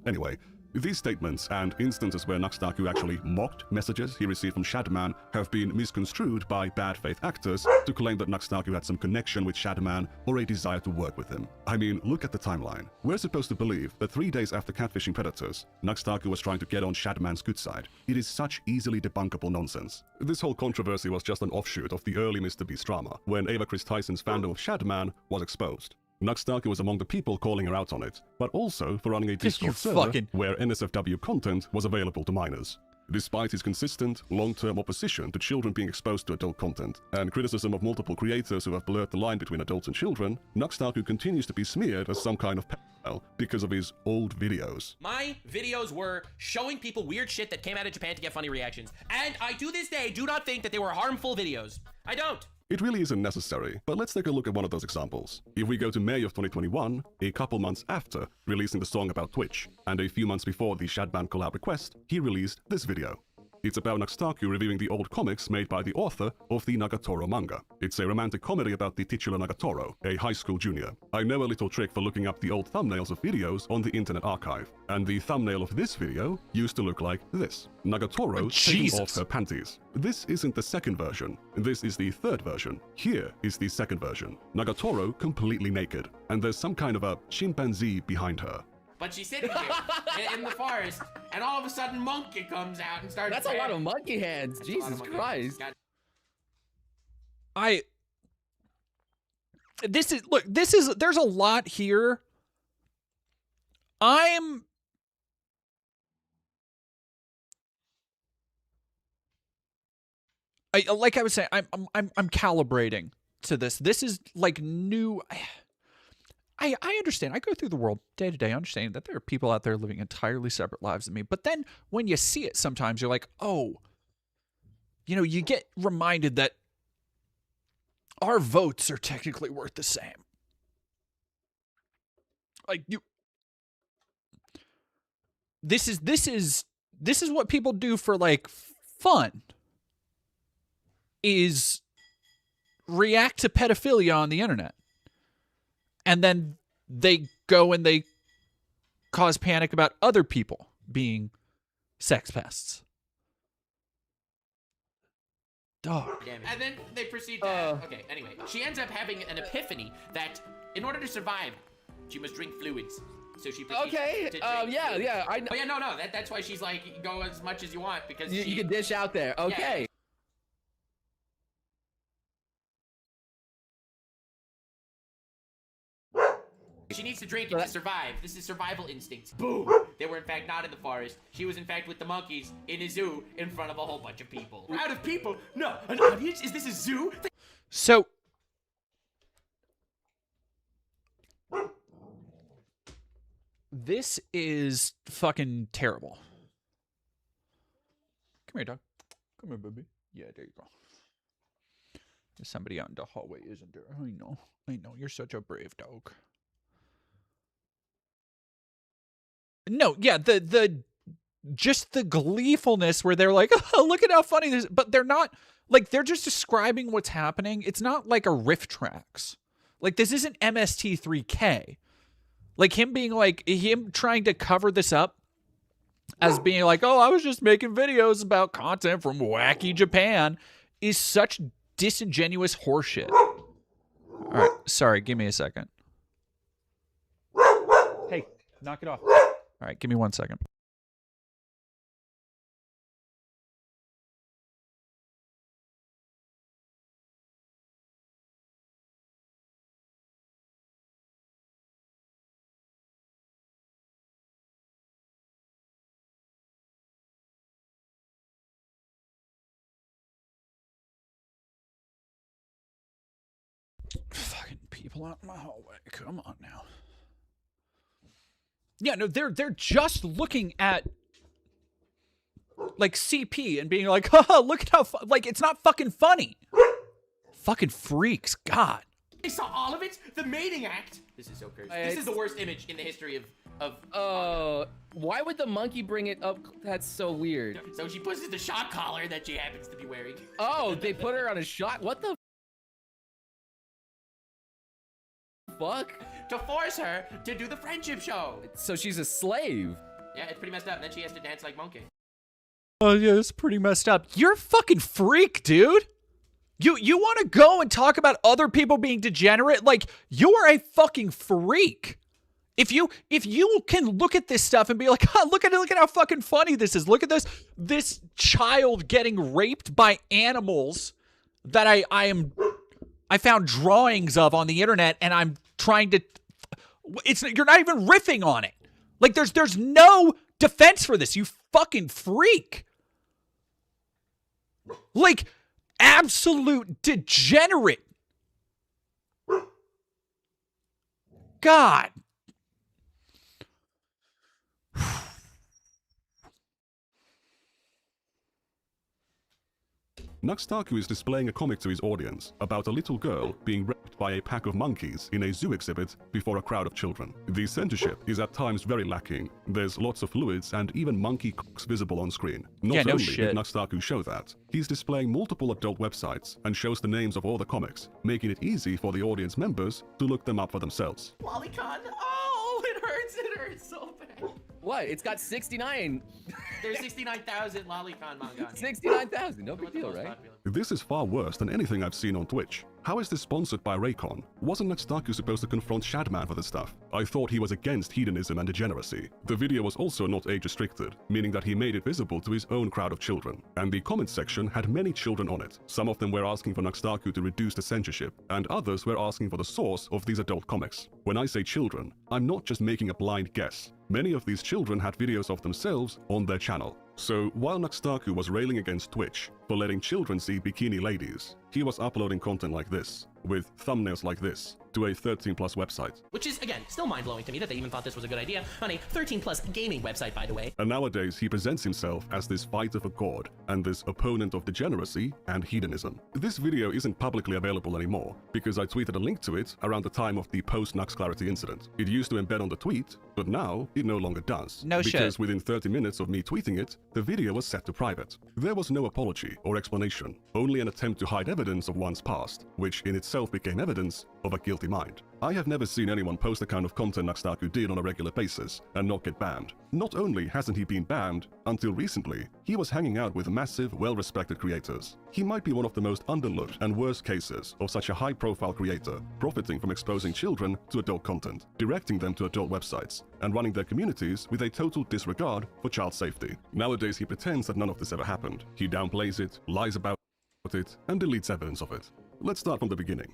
Anyway, These statements and instances where Nuxtaku actually mocked messages he received from Shadman have been misconstrued by bad faith actors to claim that Nuxtaku had some connection with Shadman or a desire to work with him. I mean, look at the timeline. We're supposed to believe that 3 days after catfishing Predators, Nuxtaku was trying to get on Shadman's good side. It is such easily debunkable nonsense. This whole controversy was just an offshoot of the early Mr. Beast drama, when Ava Chris Tyson's fandom of Shadman was exposed. Nuxtaku was among the people calling her out on it, but also for running a Discord server where NSFW content was available to minors. Despite his consistent, long-term opposition to children being exposed to adult content, and criticism of multiple creators who have blurred the line between adults and children, Nuxtaku continues to be smeared as some kind of pedophile because of his old videos. My videos were showing people weird shit that came out of Japan to get funny reactions, and I to this day do not think that they were harmful videos. I don't. It really isn't necessary, but let's take a look at one of those examples. If we go to May of 2021, a couple months after releasing the song about Twitch, and a few months before the Shadman collab request, he released this video. It's about Nuxtaku reviewing the old comics made by the author of the Nagatoro manga. It's a romantic comedy about the titular Nagatoro, a high school junior. I know a little trick for looking up the old thumbnails of videos on the Internet Archive, and the thumbnail of this video used to look like this. Nagatoro taking off her panties. This isn't the second version. This is the third version. Here is the second version. Nagatoro completely naked, and there's some kind of a chimpanzee behind her. But she's sitting here in the forest, and all of a sudden Monkey comes out and starts. That's a lot of monkey hands. Jesus Christ. There's a lot here. Like I was saying, I'm calibrating to this. This is like new. I understand. I go through the world day to day understanding that there are people out there living entirely separate lives than me. But then when you see it, sometimes you're like, oh, you know, you get reminded that our votes are technically worth the same. Like this is what people do for like fun. Is react to pedophilia on the internet. And then they go and they cause panic about other people being sex pests. Dog. And then they proceed to... okay, anyway. She ends up having an epiphany that in order to survive, she must drink fluids. So she proceeds to drink yeah. I know. Oh, yeah, no. That's why she's like, go as much as you want because you can dish out there. Okay. Yeah. She needs to drink it to survive. This is survival instincts. Boom! They were in fact not in the forest. She was in fact with the monkeys in a zoo in front of a whole bunch of people. Out of people? No, an audience? Is this a zoo? So this is fucking terrible. Come here, dog. Come here, baby. Yeah, there you go. There's somebody out in the hallway, isn't there? I know. You're such a brave dog. No, yeah, the just the gleefulness where they're like, oh, look at how funny this is. But they're not, like, they're just describing what's happening. It's not like a riff tracks. Like, this isn't MST3K. Like, him trying to cover this up as being like, oh, I was just making videos about content from wacky Japan is such disingenuous horseshit. All right, sorry, give me a second. Hey, knock it off. All right, give me 1 second. Fucking people out in my hallway. Come on now. Yeah, no, they're just looking at like CP and being like, oh, look at how like it's not fucking funny. Fucking freaks, God. I saw all of it. The mating act. This is so cursed. This is the worst image in the history of. Why would the monkey bring it up? That's so weird. So she pushes the shock collar that she happens to be wearing. Oh, they put her on a shock. What the fuck? To force her to do the friendship show. So she's a slave. Yeah, it's pretty messed up. And then she has to dance like monkey. Oh yeah, it's pretty messed up. You're a fucking freak, dude. You want to go and talk about other people being degenerate? Like, you're a fucking freak. If you can look at this stuff and be like, oh, look at how fucking funny this is. Look at this child getting raped by animals that I found drawings of on the internet, and I'm trying to. You're not even riffing on it. Like, there's no defense for this. You fucking freak. Like, absolute degenerate. God. Nuxtaku is displaying a comic to his audience about a little girl being raped by a pack of monkeys in a zoo exhibit before a crowd of children. The censorship is at times very lacking. There's lots of fluids and even monkey cocks visible on screen. Not only did Nuxtaku show that, he's displaying multiple adult websites and shows the names of all the comics, making it easy for the audience members to look them up for themselves. Lolicon, oh, it hurts so bad. What? It's got 69. There's 69,000 Lolicon manga. 69,000, no big deal, right? This is far worse than anything I've seen on Twitch. How is this sponsored by Raycon? Wasn't Nuxtaku supposed to confront Shadman for this stuff? I thought he was against hedonism and degeneracy. The video was also not age restricted, meaning that he made it visible to his own crowd of children. And the comment section had many children on it. Some of them were asking for Nuxtaku to reduce the censorship, and others were asking for the source of these adult comics. When I say children, I'm not just making a blind guess. Many of these children had videos of themselves on their channel. So while Nuxtaku was railing against Twitch for letting children see bikini ladies, he was uploading content like this, with thumbnails like this, to a 13+ website. Which is, again, still mind-blowing to me that they even thought this was a good idea on a 13+ gaming website, by the way. And nowadays, he presents himself as this fighter for God and this opponent of degeneracy and hedonism. This video isn't publicly available anymore, because I tweeted a link to it around the time of the post-Nux Clarity incident. It used to embed on the tweet, but now it no longer does. No shit. Because within 30 minutes of me tweeting it, the video was set to private. There was no apology or explanation, only an attempt to hide evidence of one's past, which in itself became evidence of a guilty mind. I have never seen anyone post the kind of content Nuxtaku did on a regular basis and not get banned. Not only hasn't he been banned, until recently, he was hanging out with massive, well-respected creators. He might be one of the most underlooked and worst cases of such a high-profile creator, profiting from exposing children to adult content, directing them to adult websites, and running their communities with a total disregard for child safety. Nowadays, he pretends that none of this ever happened. He downplays it, lies about it, and deletes evidence of it. Let's start from the beginning.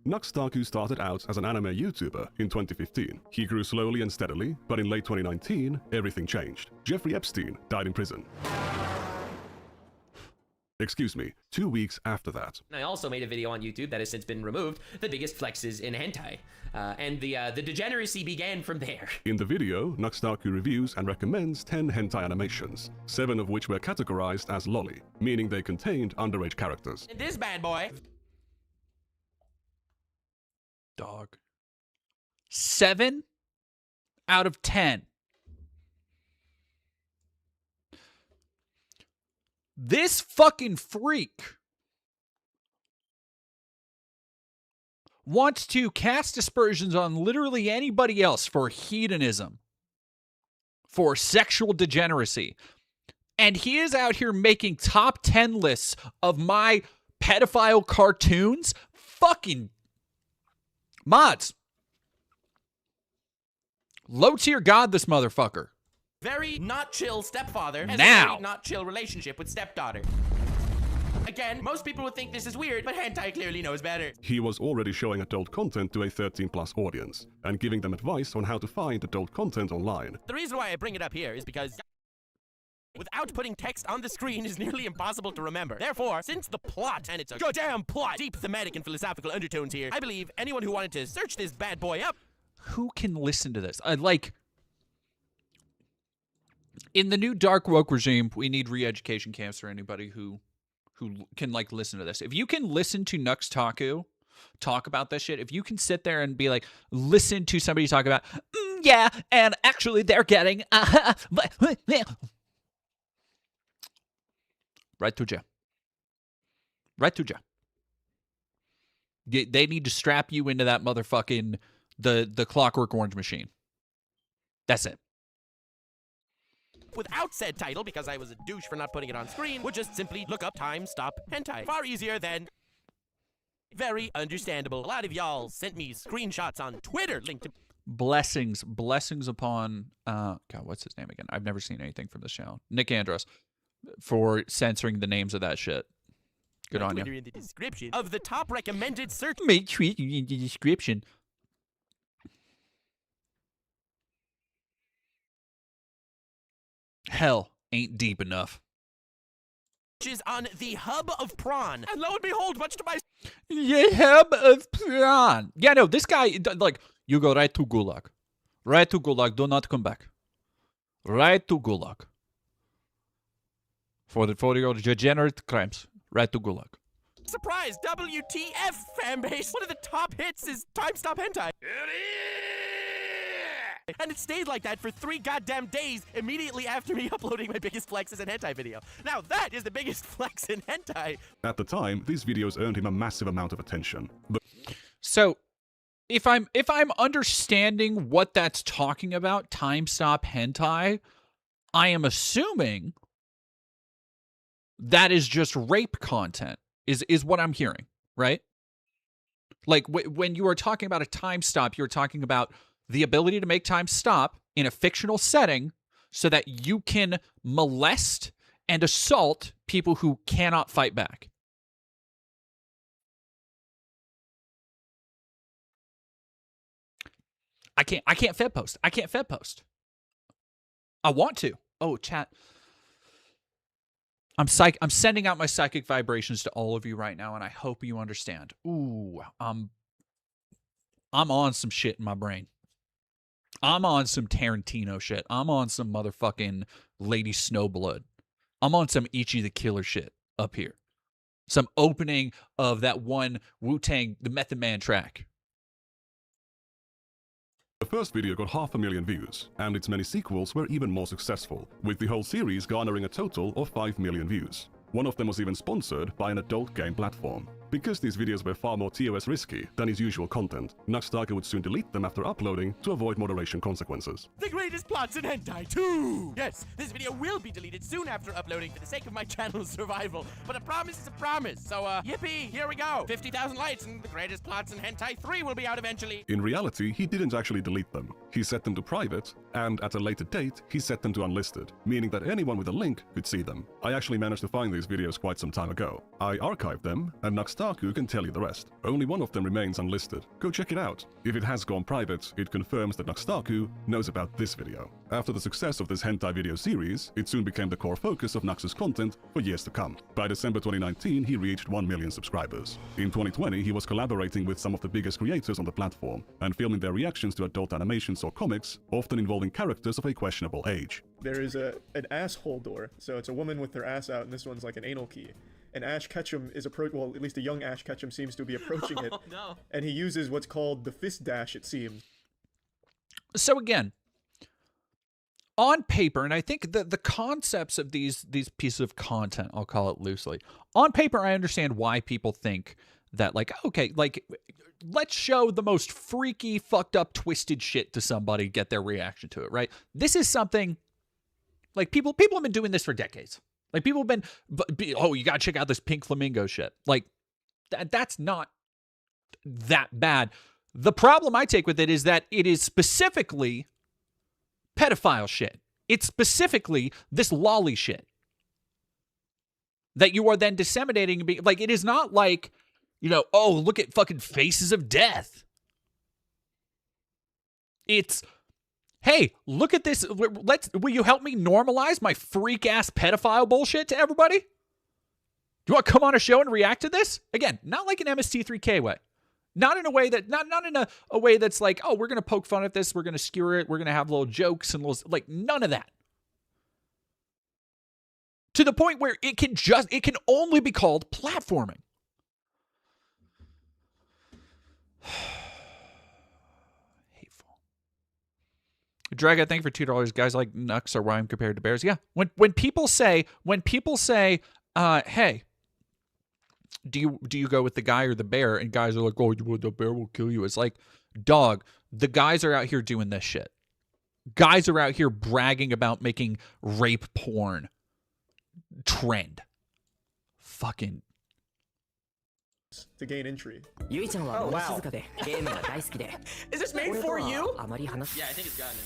Nuxtaku started out as an anime YouTuber in 2015. He grew slowly and steadily, but in late 2019, everything changed. Jeffrey Epstein died in prison. Excuse me, 2 weeks after that. I also made a video on YouTube that has since been removed, the biggest flexes in hentai. And the degeneracy began from there. In the video, Nuxtaku reviews and recommends 10 hentai animations, 7 of which were categorized as lolly, meaning they contained underage characters. And this bad boy. Dog. 7 out of 10. This fucking freak wants to cast aspersions on literally anybody else for hedonism, for sexual degeneracy. And he is out here making top 10 lists of my pedophile cartoons. Fucking mods. Low tier god, this motherfucker. Very not chill stepfather has Now. a very not chill relationship with stepdaughter. Again, most people would think this is weird, but hentai clearly knows better. He was already showing adult content to a 13+ audience, and giving them advice on how to find adult content online. The reason why I bring it up here is because without putting text on the screen is nearly impossible to remember. Therefore, since the plot, and it's a goddamn plot, deep thematic and philosophical undertones here, I believe anyone who wanted to search this bad boy up. Who can listen to this? Like, in the new dark woke regime, we need re-education camps for anybody who can, like, listen to this. If you can listen to Nuxtaku talk about this shit, if you can sit there and be like, listen to somebody talk about, yeah, and actually they're getting, right to jail. Right to jail. They need to strap you into that motherfucking, the Clockwork Orange machine. That's it. without said title because I was a douche for not putting it on screen would just simply look up time stop hentai. Far easier than... Very understandable. A lot of y'all sent me screenshots on Twitter linked to... Blessings upon, God, what's his name again? I've never seen anything from this channel. Nick Andros, for censoring the names of that shit. Good on Twitter you. in the description of the top recommended search... Make tweet in the description. Hell ain't deep enough. is on the hub of prawn. And lo and behold, much to my... The hub of prawn. Yeah, no, this guy, like, you go right to Gulag. Right to Gulag, do not come back. Right to Gulag. For your degenerate crimes. Right to Gulag. Surprise! WTF, fanbase! One of the top hits is Time Stop Hentai. And it stayed like that for 3 goddamn days immediately after me uploading my biggest flex as an hentai video. Now that is the biggest flex in hentai. At the time, these videos earned him a massive amount of attention. So, if I'm understanding what that's talking about, Time Stop Hentai, I am assuming that is just rape content, is what I'm hearing, right? Like, when you are talking about a time stop, you're talking about the ability to make time stop in a fictional setting so that you can molest and assault people who cannot fight back. I can't fed post. I can't fed post. I want to. Oh, chat. I'm sending out my psychic vibrations to all of you right now, and I hope you understand. Ooh, I'm on some shit in my brain. I'm on some Tarantino shit. I'm on some motherfucking Lady Snowblood. I'm on some Ichi the Killer shit up here. Some opening of that one Wu-Tang, the Method Man track. The first video got 500,000 views, and its many sequels were even more successful, with the whole series garnering a total of 5 million views. One of them was even sponsored by an adult game platform. Because these videos were far more TOS risky than his usual content, Nuxtaku would soon delete them after uploading to avoid moderation consequences. The greatest plots in hentai 2! Yes, this video will be deleted soon after uploading for the sake of my channel's survival, but a promise is a promise, so yippee, here we go! 50,000 likes and the greatest plots in hentai 3 will be out eventually. In reality, he didn't actually delete them. He set them to private, and at a later date, he set them to unlisted, meaning that anyone with a link could see them. I actually managed to find these videos quite some time ago. I archived them, and Nuxtaku can tell you the rest. Only one of them remains unlisted. Go check it out. If it has gone private, it confirms that Nuxtaku knows about this video. After the success of this hentai video series, it soon became the core focus of Nux's content for years to come. By December 2019, he reached 1 million subscribers. In 2020, he was collaborating with some of the biggest creators on the platform, and filming their reactions to adult animations or comics, often involving characters of a questionable age. There is an asshole door, so it's a woman with their ass out, and this one's like an anal key. And Ash Ketchum is well, at least a young Ash Ketchum seems to be approaching it. Oh, no. And he uses what's called the fist dash, it seems. So again, on paper, and I think the concepts of these pieces of content, I'll call it loosely, on paper, I understand why people think that, like, okay, like, let's show the most freaky, fucked up, twisted shit to somebody, get their reaction to it, right? This is something, like, people have been doing this for decades. Like, people have been, oh, you gotta check out this pink flamingo shit. Like, that's not that bad. The problem I take with it is that it is specifically pedophile shit. It's specifically this lolly shit that you are then disseminating. Like, it is not like, you know, oh, look at fucking Faces of Death. It's, hey, look at this. Will you help me normalize my freak-ass pedophile bullshit to everybody? Do you want to come on a show and react to this? Again, not like an MST3K way. Not in a way that, not in a way that's like, oh, we're going to poke fun at this, we're going to skewer it, we're going to have little jokes and little, like, none of that. To the point where it can only be called platforming. Drag, I thank you for $2. Guys like Nux are why I'm compared to bears. Yeah. When people say, hey, do you go with the guy or the bear? And guys are like, oh, the bear will kill you. It's like, dog, the guys are out here doing this shit. Guys are out here bragging about making rape porn trend. Fucking. To gain intrigue. Oh, wow. Is this made for you? Yeah, I think it's got now.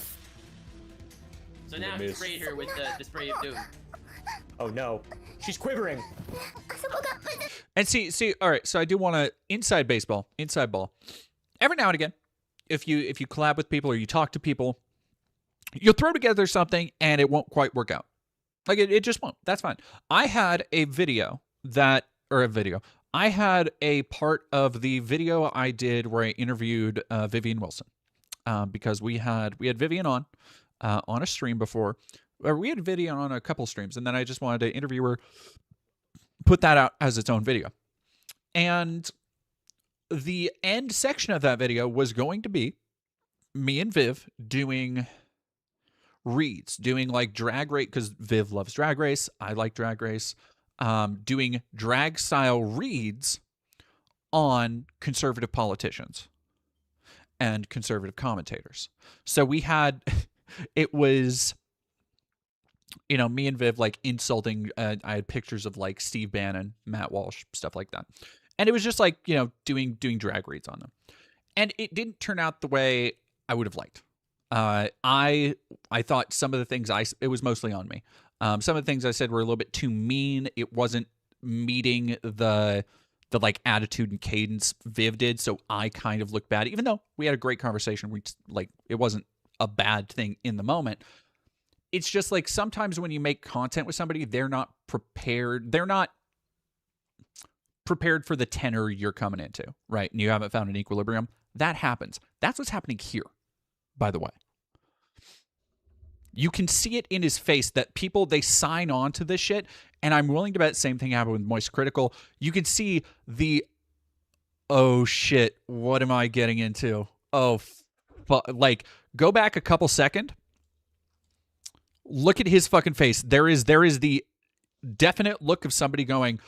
So now he's sprayed her with the spray of doom. Oh no. She's quivering. And see, all right, so I do want to inside ball. Every now and again, if you collab with people or you talk to people, you'll throw together something and it won't quite work out. Like it just won't. That's fine. I had a I had a part of the video I did where I interviewed Vivian Wilson, because we had Vivian on a stream before, or we had Vivian on a couple streams, and then I just wanted to interview her, put that out as its own video. And the end section of that video was going to be me and Viv doing reads, doing like drag race, because Viv loves drag race. I like drag race. Doing drag style reads on conservative politicians and conservative commentators. So we had, it was, you know, me and Viv like insulting, I had pictures of like Steve Bannon, Matt Walsh, stuff like that. And it was just like, you know, doing drag reads on them. And it didn't turn out the way I would have liked. I thought some of the things it was mostly on me. Some of the things I said were a little bit too mean. It wasn't meeting the like attitude and cadence Viv did, so I kind of looked bad. Even though we had a great conversation, it wasn't a bad thing in the moment. It's just like sometimes when you make content with somebody, they're not prepared. They're not prepared for the tenor you're coming into, right? And you haven't found an equilibrium. That happens. That's what's happening here, by the way. You can see it in his face that people, they sign on to this shit, and I'm willing to bet the same thing happened with Moist Critical. You can see the, oh shit, what am I getting into? Oh, like, go back a couple seconds. Look at his fucking face. There is the definite look of somebody going,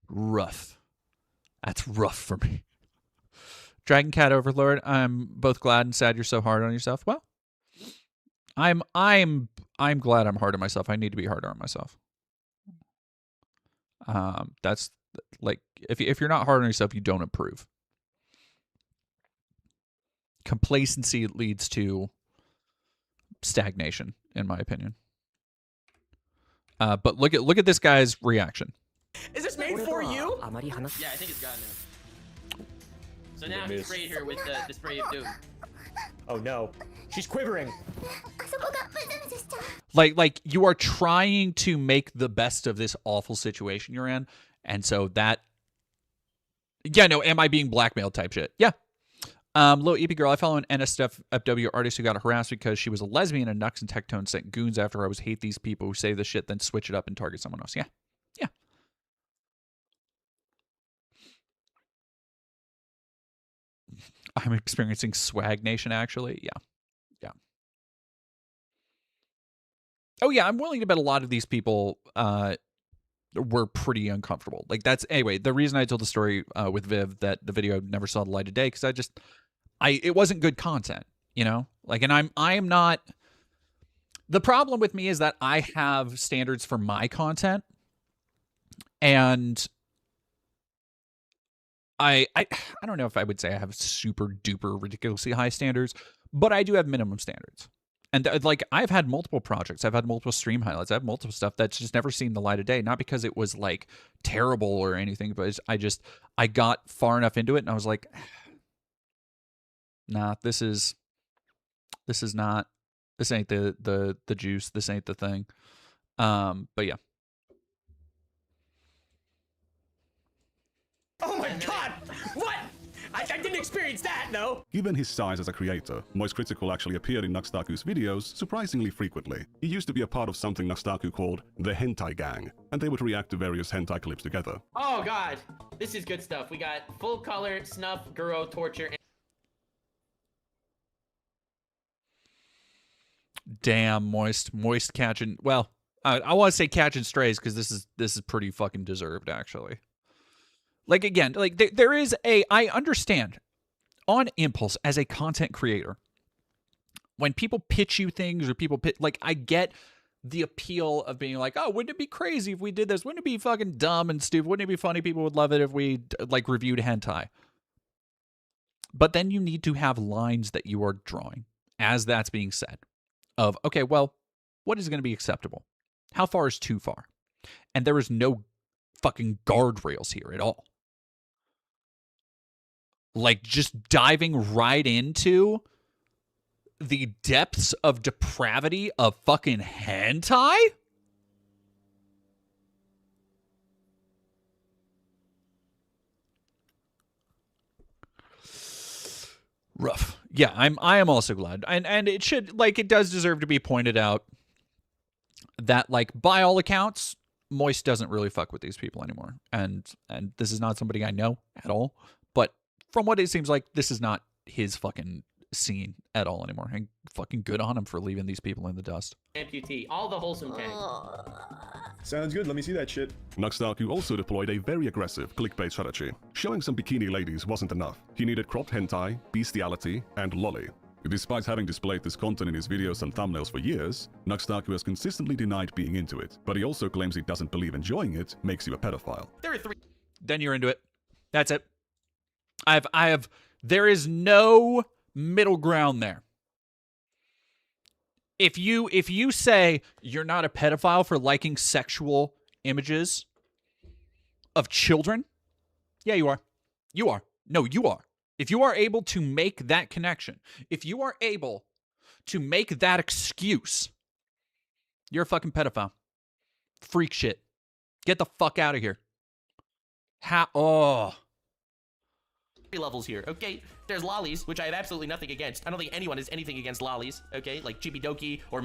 rough. That's rough for me. Dragon Cat Overlord, I'm both glad and sad you're so hard on yourself. Well, I'm glad I'm hard on myself. I need to be harder on myself. That's like, if you're not hard on yourself, you don't improve. Complacency leads to stagnation, in my opinion. But look at this guy's reaction. Is this made for you? Yeah, I think it's got now. So now he's sprayed her with the spray of doom. Oh no. She's quivering. Like you are trying to make the best of this awful situation you're in, and so that, yeah, no, am I being blackmailed type shit? Yeah. Little EP girl, I follow an NSFW artist who got harassed because she was a lesbian, and Nux and Tectone sent goons after her. I always hate these people who say this shit, then switch it up and target someone else. Yeah. Yeah. I'm experiencing swag nation, actually. Yeah. Yeah. Oh, yeah, I'm willing to bet a lot of these people were pretty uncomfortable. Like, that's, anyway, the reason I told the story with Viv that the video never saw the light of day, because it wasn't good content, you know? Like, and I'm not, the problem with me is that I have standards for my content, and I don't know if I would say I have super duper ridiculously high standards, but I do have minimum standards. And like, I've had multiple projects, I've had multiple stream highlights, I have multiple stuff that's just never seen the light of day. Not because it was like terrible or anything, but I got far enough into it and I was like, nah, this ain't the juice, this ain't the thing. But yeah. Oh my god! What? I didn't experience that, no! Given his size as a creator, Moist Critical actually appeared in Nuxtaku's videos surprisingly frequently. He used to be a part of something Nuxtaku called the Hentai Gang, and they would react to various hentai clips together. Oh god, this is good stuff. We got full color, snuff, Guro, torture, and Damn, Moist catching, well, I want to say catching strays because this is pretty fucking deserved, actually. Like, again, like there is I understand on impulse as a content creator, when people pitch you things or like, I get the appeal of being like, oh, wouldn't it be crazy if we did this? Wouldn't it be fucking dumb and stupid? Wouldn't it be funny? People would love it if we like reviewed hentai. But then you need to have lines that you are drawing as that's being said of, okay, well, what is going to be acceptable? How far is too far? And there is no fucking guardrails here at all. Like, just diving right into the depths of depravity of fucking hentai? Rough. Yeah, I am also glad. And it should, like, it does deserve to be pointed out that, like, by all accounts, Moist doesn't really fuck with these people anymore. And this is not somebody I know at all. But from what it seems like, this is not his fucking scene at all anymore. And fucking good on him for leaving these people in the dust. Amputee, all the wholesome tank. Sounds good, let me see that shit. Nuxtaku also deployed a very aggressive clickbait strategy. Showing some bikini ladies wasn't enough. He needed cropped hentai, bestiality, and lolly. Despite having displayed this content in his videos and thumbnails for years, Nuxtaku has consistently denied being into it, but he also claims he doesn't believe enjoying it makes you a pedophile. There are 3. Then you're into it. That's it. There is no middle ground there. If you say you're not a pedophile for liking sexual images of children, yeah, you are. You are. No, you are. If you are able to make that connection, if you are able to make that excuse, you're a fucking pedophile. Freak shit. Get the fuck out of here. Levels here, okay? There's lollies, which I have absolutely nothing against. I don't think anyone has anything against lollies, okay? Like Chibi or...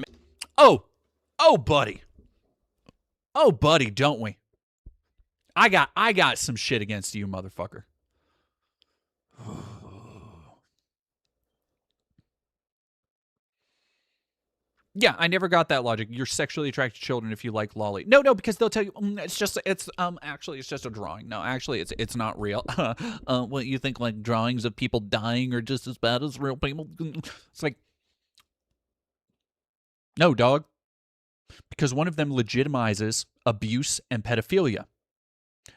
Oh, buddy. Oh, buddy, don't we? I got some shit against you, motherfucker. Yeah, I never got that logic. You're sexually attracted to children if you like lolly. No, because they'll tell you actually it's just a drawing. No, actually it's not real. What you think, like, drawings of people dying are just as bad as real people? It's like, no, dog. Because one of them legitimizes abuse and pedophilia.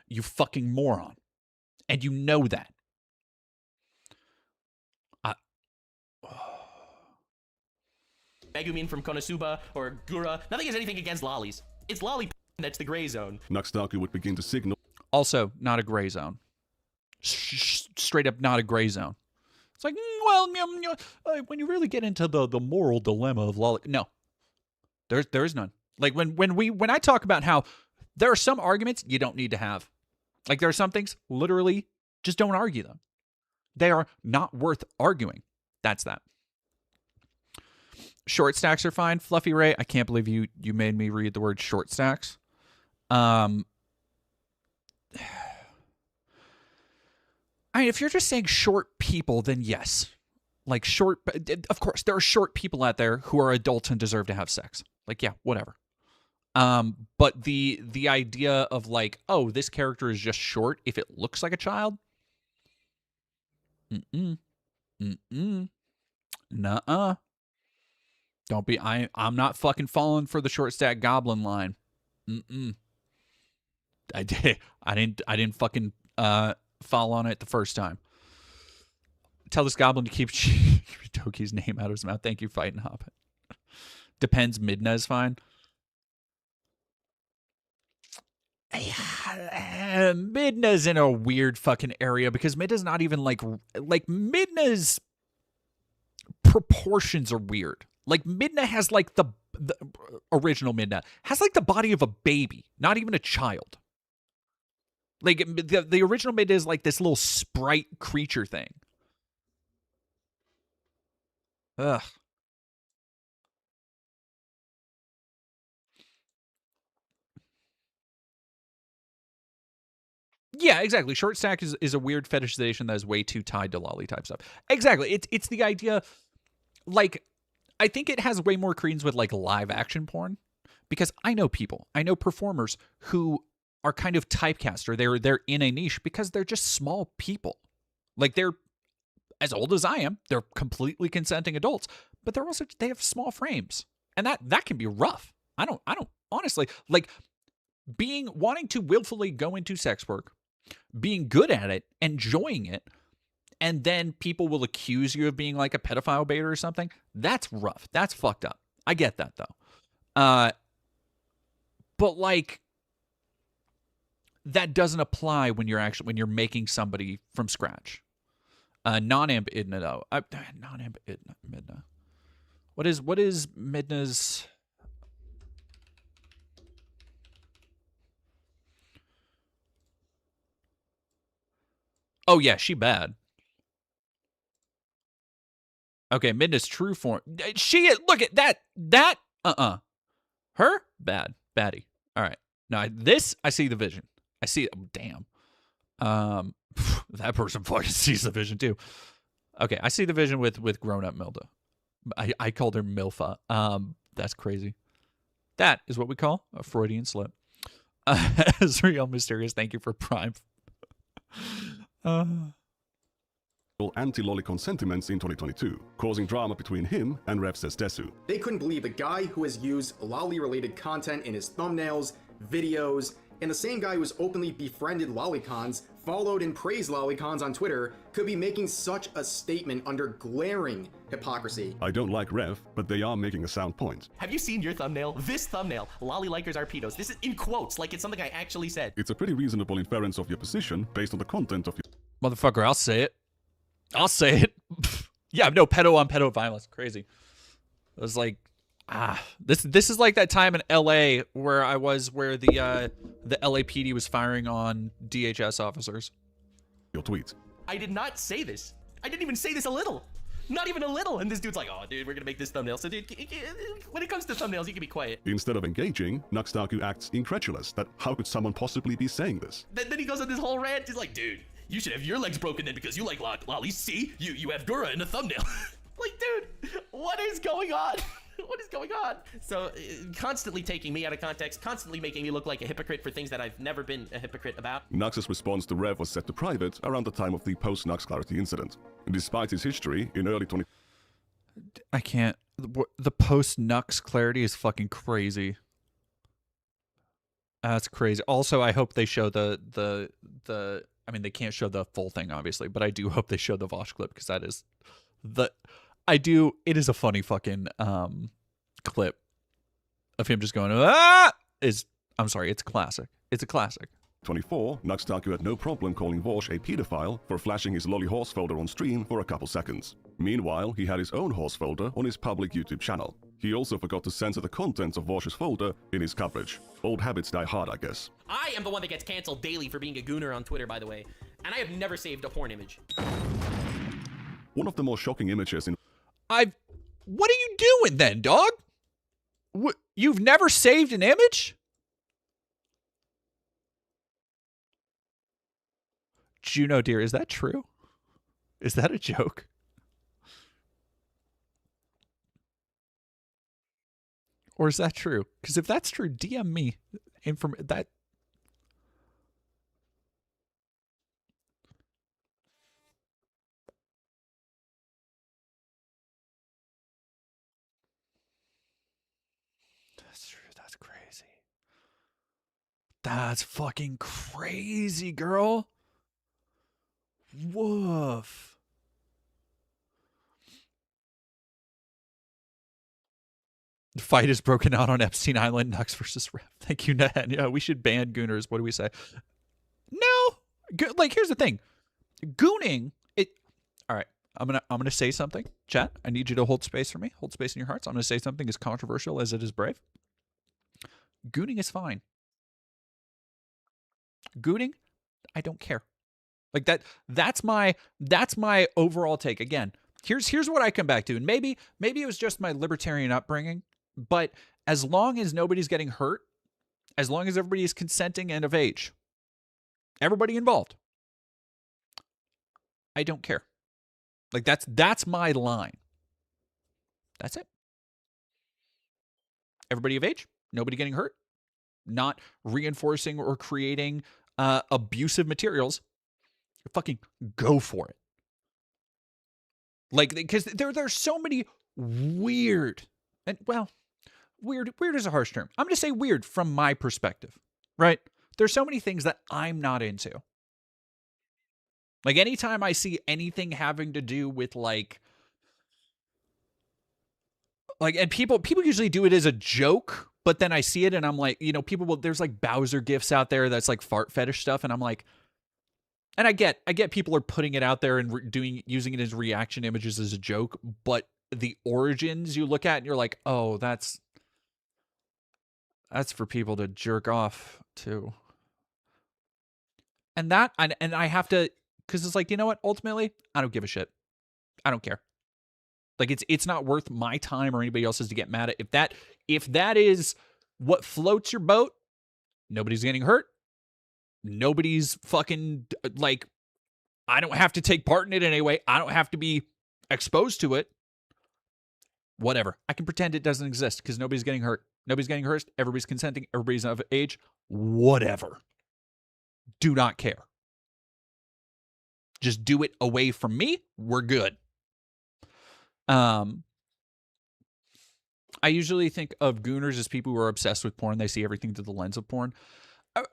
You fucking moron. And you know that. Megumin from Konosuba or Gura. Nothing has anything against lollies. It's lolly that's the gray zone. Nuxtaku would begin to signal. Also, not a gray zone. Straight up not a gray zone. It's like, well, when you really get into the moral dilemma of lolly, no. There is none. Like when I talk about how there are some arguments you don't need to have. Like there are some things, literally, just don't argue them. They are not worth arguing. That's that. Short stacks are fine. Fluffy Ray, I can't believe you made me read the word short stacks. I mean, if you're just saying short people, then yes. Like short, of course, there are short people out there who are adults and deserve to have sex. Like, yeah, whatever. But the idea of like, oh, this character is just short if it looks like a child. Nuh-uh. Don't be. I'm not fucking falling for the short stack goblin line. I didn't fucking fall on it the first time. Tell this goblin to keep Toki's name out of his mouth. Thank you, Fighting Hobbit. Depends. Midna is fine. Midna's in a weird fucking area because Midna's not even like Midna's proportions are weird. Like Midna has like the original Midna has like the body of a baby, not even a child. Like the original Midna is like this little sprite creature thing. Ugh. Yeah, exactly. Short stack is a weird fetishization that is way too tied to lolly type stuff. Exactly. It's the idea, like, I think it has way more credence with like live action porn because I know performers who are kind of typecast, or they're in a niche because they're just small people. Like, they're as old as I am. They're completely consenting adults, but they have small frames, and that can be rough. I don't honestly like wanting to willfully go into sex work, being good at it, enjoying it, and then people will accuse you of being like a pedophile baiter or something. That's rough. That's fucked up. I get that though. But like, that doesn't apply when you're making somebody from scratch. Non-amp idna though. Non-amp midna. What is Midna's? Oh yeah, she bad. Okay, Midna's true form. Look at that. Her bad, baddie. All right. Now I see the vision. I see it. Oh, damn. That person fucking sees the vision too. Okay, I see the vision with grown up Milda. I called her Milfa. That's crazy. That is what we call a Freudian slip. Surreal Mysterious, thank you for Prime. Anti-lolicon sentiments in 2022, causing drama between him and Rev Says Desu. They couldn't believe the guy who has used lolly-related content in his thumbnails, videos, and the same guy who has openly befriended lolicons, followed and praised lolicons on Twitter, could be making such a statement under glaring hypocrisy. I don't like Rev, but they are making a sound point. Have you seen your thumbnail? This thumbnail, lolly likers are pedos. This is in quotes, like it's something I actually said. It's a pretty reasonable inference of your position based on the content of your... Motherfucker, I'll say it. Yeah, no, pedo on pedo violence. Crazy. It was like, this is like that time in LA where the LAPD was firing on DHS officers. Your tweet. I did not say this. I didn't even say this a little. Not even a little. And this dude's like, oh, dude, we're gonna make this thumbnail. So, dude, when it comes to thumbnails, you can be quiet. Instead of engaging, Nuxtaku acts incredulous that how could someone possibly be saying this? Then he goes on this whole rant. He's like, dude, you should have your legs broken then because you like lollies. See, you have Gura in a thumbnail. Like, dude, what is going on? What is going on? So, constantly taking me out of context, constantly making me look like a hypocrite for things that I've never been a hypocrite about. Nux's response to Rev was set to private around the time of the post-Nux Clarity incident. Despite his history, in early 20... I can't. The post-Nux Clarity is fucking crazy. That's crazy. Also, I hope they show the I mean, they can't show the full thing, obviously, but I do hope they show the Vosh clip, because that is it is a funny fucking clip of him just going, I'm sorry, it's classic. It's a classic. 24, Nuxtaku had no problem calling Vosh a pedophile for flashing his lolly horse folder on stream for a couple seconds. Meanwhile, he had his own horse folder on his public YouTube channel. He also forgot to censor the contents of Vosh's folder in his coverage. Old habits die hard, I guess. I am the one that gets canceled daily for being a gooner on Twitter, by the way. And I have never saved a porn image. One of the more shocking images in... What are you doing then, dog? You've never saved an image? Juno, dear, is that true? Is that a joke? Or is that true? Because if that's true, DM me. That. That's true. That's crazy. That's fucking crazy, girl. Woof. The fight is broken out on Epstein Island. Nux versus Rev. Thank you, Nat. Yeah, we should ban gooners. What do we say? No. Like, here's the thing. Gooning. All right. I'm gonna say something. Chat. I need you to hold space for me. Hold space in your hearts. I'm gonna say something as controversial as it is brave. Gooning is fine. Gooning, I don't care. Like that. That's my overall take. Again, here's what I come back to, and maybe it was just my libertarian upbringing. But as long as nobody's getting hurt, as long as everybody is consenting and of age, everybody involved, I don't care. Like that's my line. That's it. Everybody of age, nobody getting hurt, not reinforcing or creating abusive materials, fucking go for it. Like, because there's so many weird, and well, weird is a harsh term. I'm going to say weird from my perspective, right? There's so many things that I'm not into. Like, anytime I see anything having to do with like, and people usually do it as a joke, but then I see it and I'm like, you know, there's like Bowser gifs out there that's like fart fetish stuff, and I'm like, and I get people are putting it out there and using it as reaction images as a joke, but the origins you look at and you're like, oh, that's for people to jerk off to. And I have to, because it's like, you know what? Ultimately, I don't give a shit. I don't care. Like, it's not worth my time or anybody else's to get mad at. If that is what floats your boat, nobody's getting hurt. Nobody's fucking, like, I don't have to take part in it anyway. I don't have to be exposed to it. Whatever. I can pretend it doesn't exist because nobody's getting hurt. Nobody's getting hurt. Everybody's consenting. Everybody's of age. Whatever. Do not care. Just do it away from me. We're good. I usually think of gooners as people who are obsessed with porn. They see everything through the lens of porn.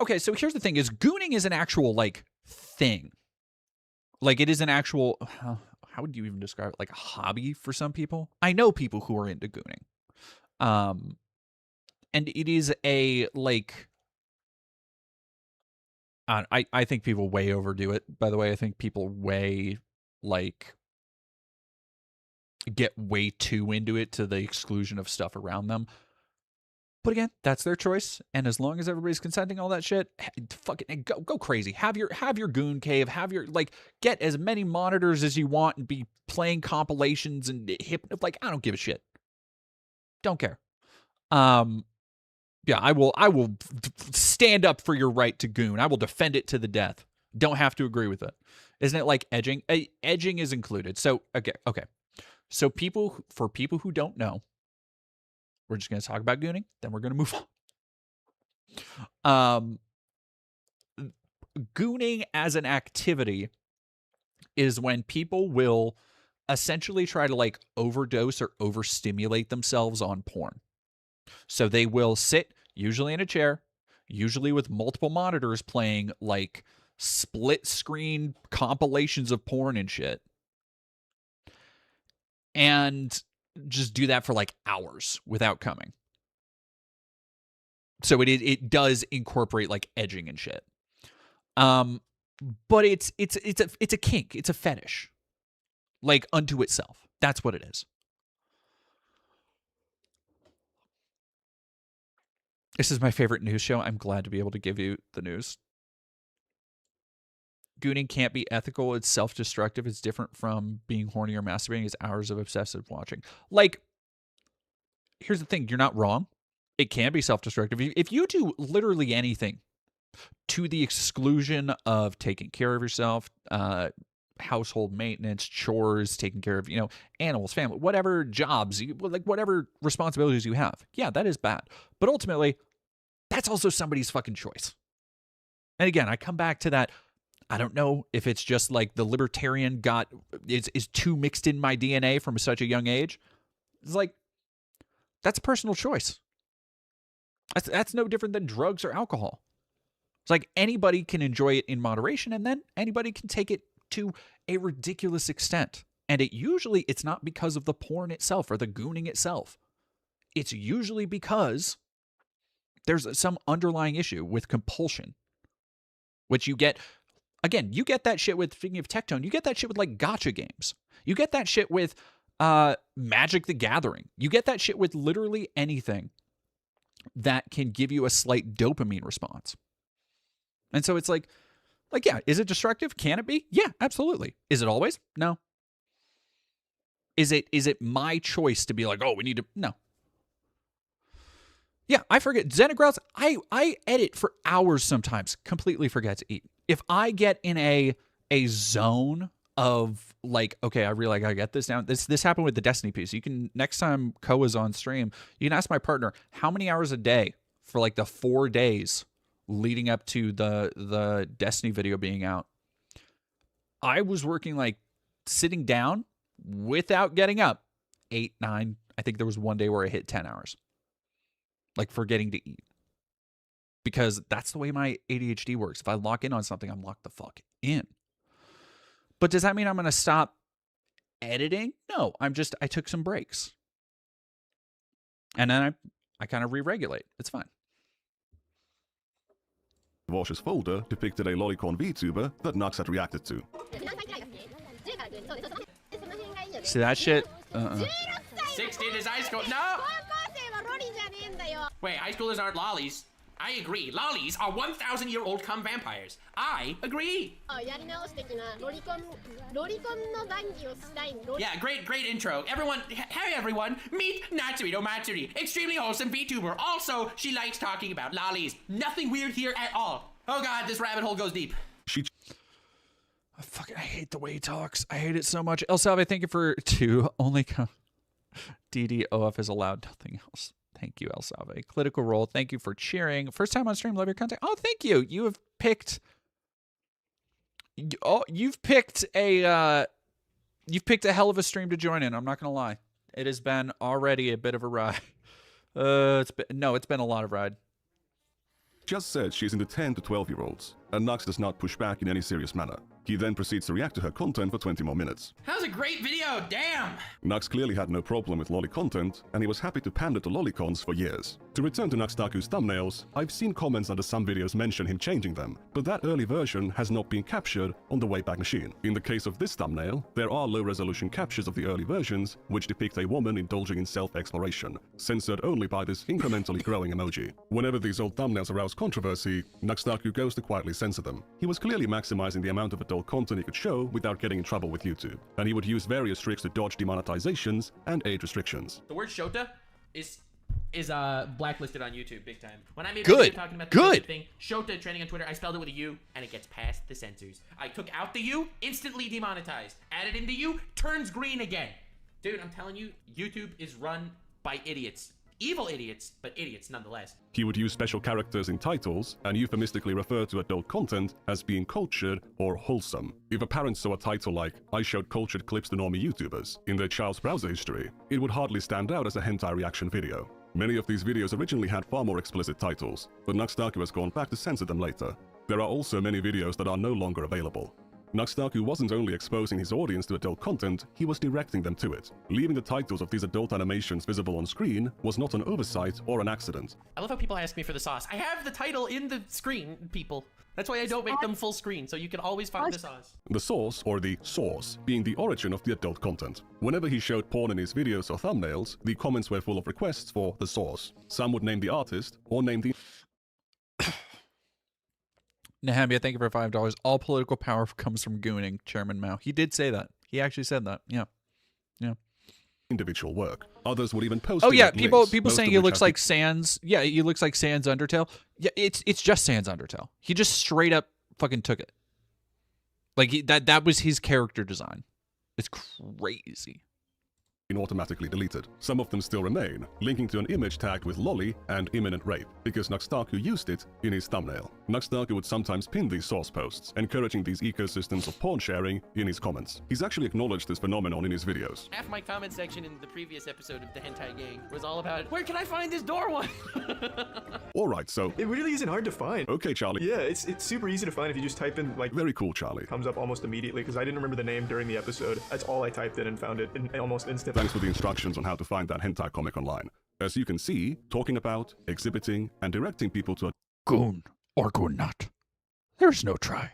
Okay, so here's the thing: is gooning is an actual like thing. Like, it is an actual. How would you even describe it? Like a hobby for some people. I know people who are into gooning. And it is a like. I think people way overdo it. By the way, I think people get way too into it to the exclusion of stuff around them. But again, that's their choice, and as long as everybody's consenting, all that shit, fucking go crazy. Have your goon cave. Have your get as many monitors as you want and be playing compilations and I don't give a shit. Don't care. Yeah, I will stand up for your right to goon. I will defend it to the death. Don't have to agree with it. Isn't it like edging? Edging is included. So okay. So for people who don't know, we're just going to talk about gooning, then we're going to move on. Gooning as an activity is when people will essentially try to like overdose or overstimulate themselves on porn. So they will sit, usually in a chair, usually with multiple monitors playing like split screen compilations of porn and shit. And just do that for like hours without coming. So it does incorporate like edging and shit. But it's a kink, it's a fetish. Like unto itself. That's what it is. This is my favorite news show. I'm glad to be able to give you the news. Gooning can't be ethical. It's self-destructive. It's different from being horny or masturbating. It's hours of obsessive watching. Like, here's the thing. You're not wrong. It can be self-destructive. If you do literally anything to the exclusion of taking care of yourself, household maintenance, chores, taking care of, animals, family, whatever jobs, whatever responsibilities you have. Yeah, that is bad. But ultimately, that's also somebody's fucking choice. And again, I come back to that. I don't know if it's just like the libertarian is too mixed in my DNA from such a young age. It's like, that's a personal choice. That's no different than drugs or alcohol. It's like anybody can enjoy it in moderation, and then anybody can take it to a ridiculous extent. And it's not because of the porn itself or the gooning itself. It's usually because there's some underlying issue with compulsion, which you get. Again, you get that shit with, speaking of Tectone, you get that shit with like gacha games. You get that shit with Magic the Gathering. You get that shit with literally anything that can give you a slight dopamine response. And so it's like, yeah, is it destructive? Can it be? Yeah, absolutely. Is it always? No. Is it my choice to be like, oh, we need to? No. Yeah, I forget. Xenogrouse, I edit for hours sometimes. Completely forget to eat. If I get in a zone of like, okay, I really gotta get this down. This happened with the Destiny piece. You can, next time Koa's on stream, you can ask my partner, how many hours a day for like the 4 days leading up to the Destiny video being out. I was working like sitting down without getting up 8, 9. I think there was one day where I hit 10 hours. Like forgetting to eat. Because that's the way my ADHD works. If I lock in on something, I'm locked the fuck in. But does that mean I'm going to stop editing? No, I took some breaks. And then I kind of re-regulate. It's fine. Walsh's folder depicted a lolicon VTuber that Nux had reacted to. See that shit? 16 is high school. No! Wait, high schoolers aren't lollies. I agree. Lollies are 1,000-year-old cum vampires. I agree. Yeah, great intro. Everyone, hey everyone, meet Natsuri no Matsuri. Extremely wholesome VTuber. Also, she likes talking about lollies. Nothing weird here at all. Oh god, this rabbit hole goes deep. I hate the way he talks. I hate it so much. El Salve, thank you for 2. Only DDOF is allowed, nothing else. Thank you, El Salve. Critical Role, thank you for cheering. First time on stream, love your content. Oh, thank you. You have picked... you've picked a hell of a stream to join in. I'm not going to lie. It has been already a bit of a ride. It's been a lot of ride. Just said she's into 10 to 12-year-olds, and Nux does not push back in any serious manner. He then proceeds to react to her content for 20 more minutes. That was a great video, damn! Nux clearly had no problem with lolly content, and he was happy to pander to lolicons for years. To return to Nuxtaku's thumbnails, I've seen comments under some videos mention him changing them, but that early version has not been captured on the Wayback Machine. In the case of this thumbnail, there are low-resolution captures of the early versions, which depict a woman indulging in self-exploration, censored only by this incrementally growing emoji. Whenever these old thumbnails arouse controversy, Nuxtaku goes to quietly censor them. He was clearly maximizing the amount of adult content he could show without getting in trouble with YouTube, and he would use various tricks to dodge demonetizations and age restrictions. The word Shota is blacklisted on YouTube big time. When I made a Good. video talking about the Shota thing, Shota trending on Twitter, I spelled it with a U, and it gets past the censors. I took out the U, instantly demonetized. Added in the U, turns green again. Dude, I'm telling you, YouTube is run by idiots. Evil idiots, but idiots nonetheless. He would use special characters in titles and euphemistically refer to adult content as being cultured or wholesome. If a parent saw a title like, "I showed cultured clips to normie YouTubers" in their child's browser history, it would hardly stand out as a hentai reaction video. Many of these videos originally had far more explicit titles, but Nuxtaku has gone back to censor them later. There are also many videos that are no longer available. Nuxtaku wasn't only exposing his audience to adult content, he was directing them to it. Leaving the titles of these adult animations visible on screen was not an oversight or an accident. I love how people ask me for the sauce. I have the title in the screen, people. That's why I don't make them full screen, so you can always find the sauce. The source, or the source, being the origin of the adult content. Whenever he showed porn in his videos or thumbnails, the comments were full of requests for the source. Some would name the artist, or name the... Nahambia, thank you for $5. All political power comes from gooning, Chairman Mao. He did say that. He actually said that. Yeah. Yeah. Individual work. Others would even post. Oh yeah, people saying he looks like Sans. Yeah, he looks like Sans Undertale. Yeah, it's just Sans Undertale. He just straight up fucking took it. Like that was his character design. It's crazy. Automatically deleted. Some of them still remain, linking to an image tagged with lolly and imminent rape, because Nuxtaku used it in his thumbnail. Nuxtaku would sometimes pin these source posts, encouraging these ecosystems of porn sharing in his comments. He's actually acknowledged this phenomenon in his videos. Half my comment section in the previous episode of the Hentai Gang was all about, where can I find this door one? Alright, so... It really isn't hard to find. Okay, Charlie. Yeah, it's super easy to find if you just type in, like... Very cool, Charlie. Comes up almost immediately, because I didn't remember the name during the episode. That's all I typed in and found it in almost instantly. Thanks for the instructions on how to find that hentai comic online. As you can see, talking about, exhibiting, and directing people to a goon or goon not. There's no try.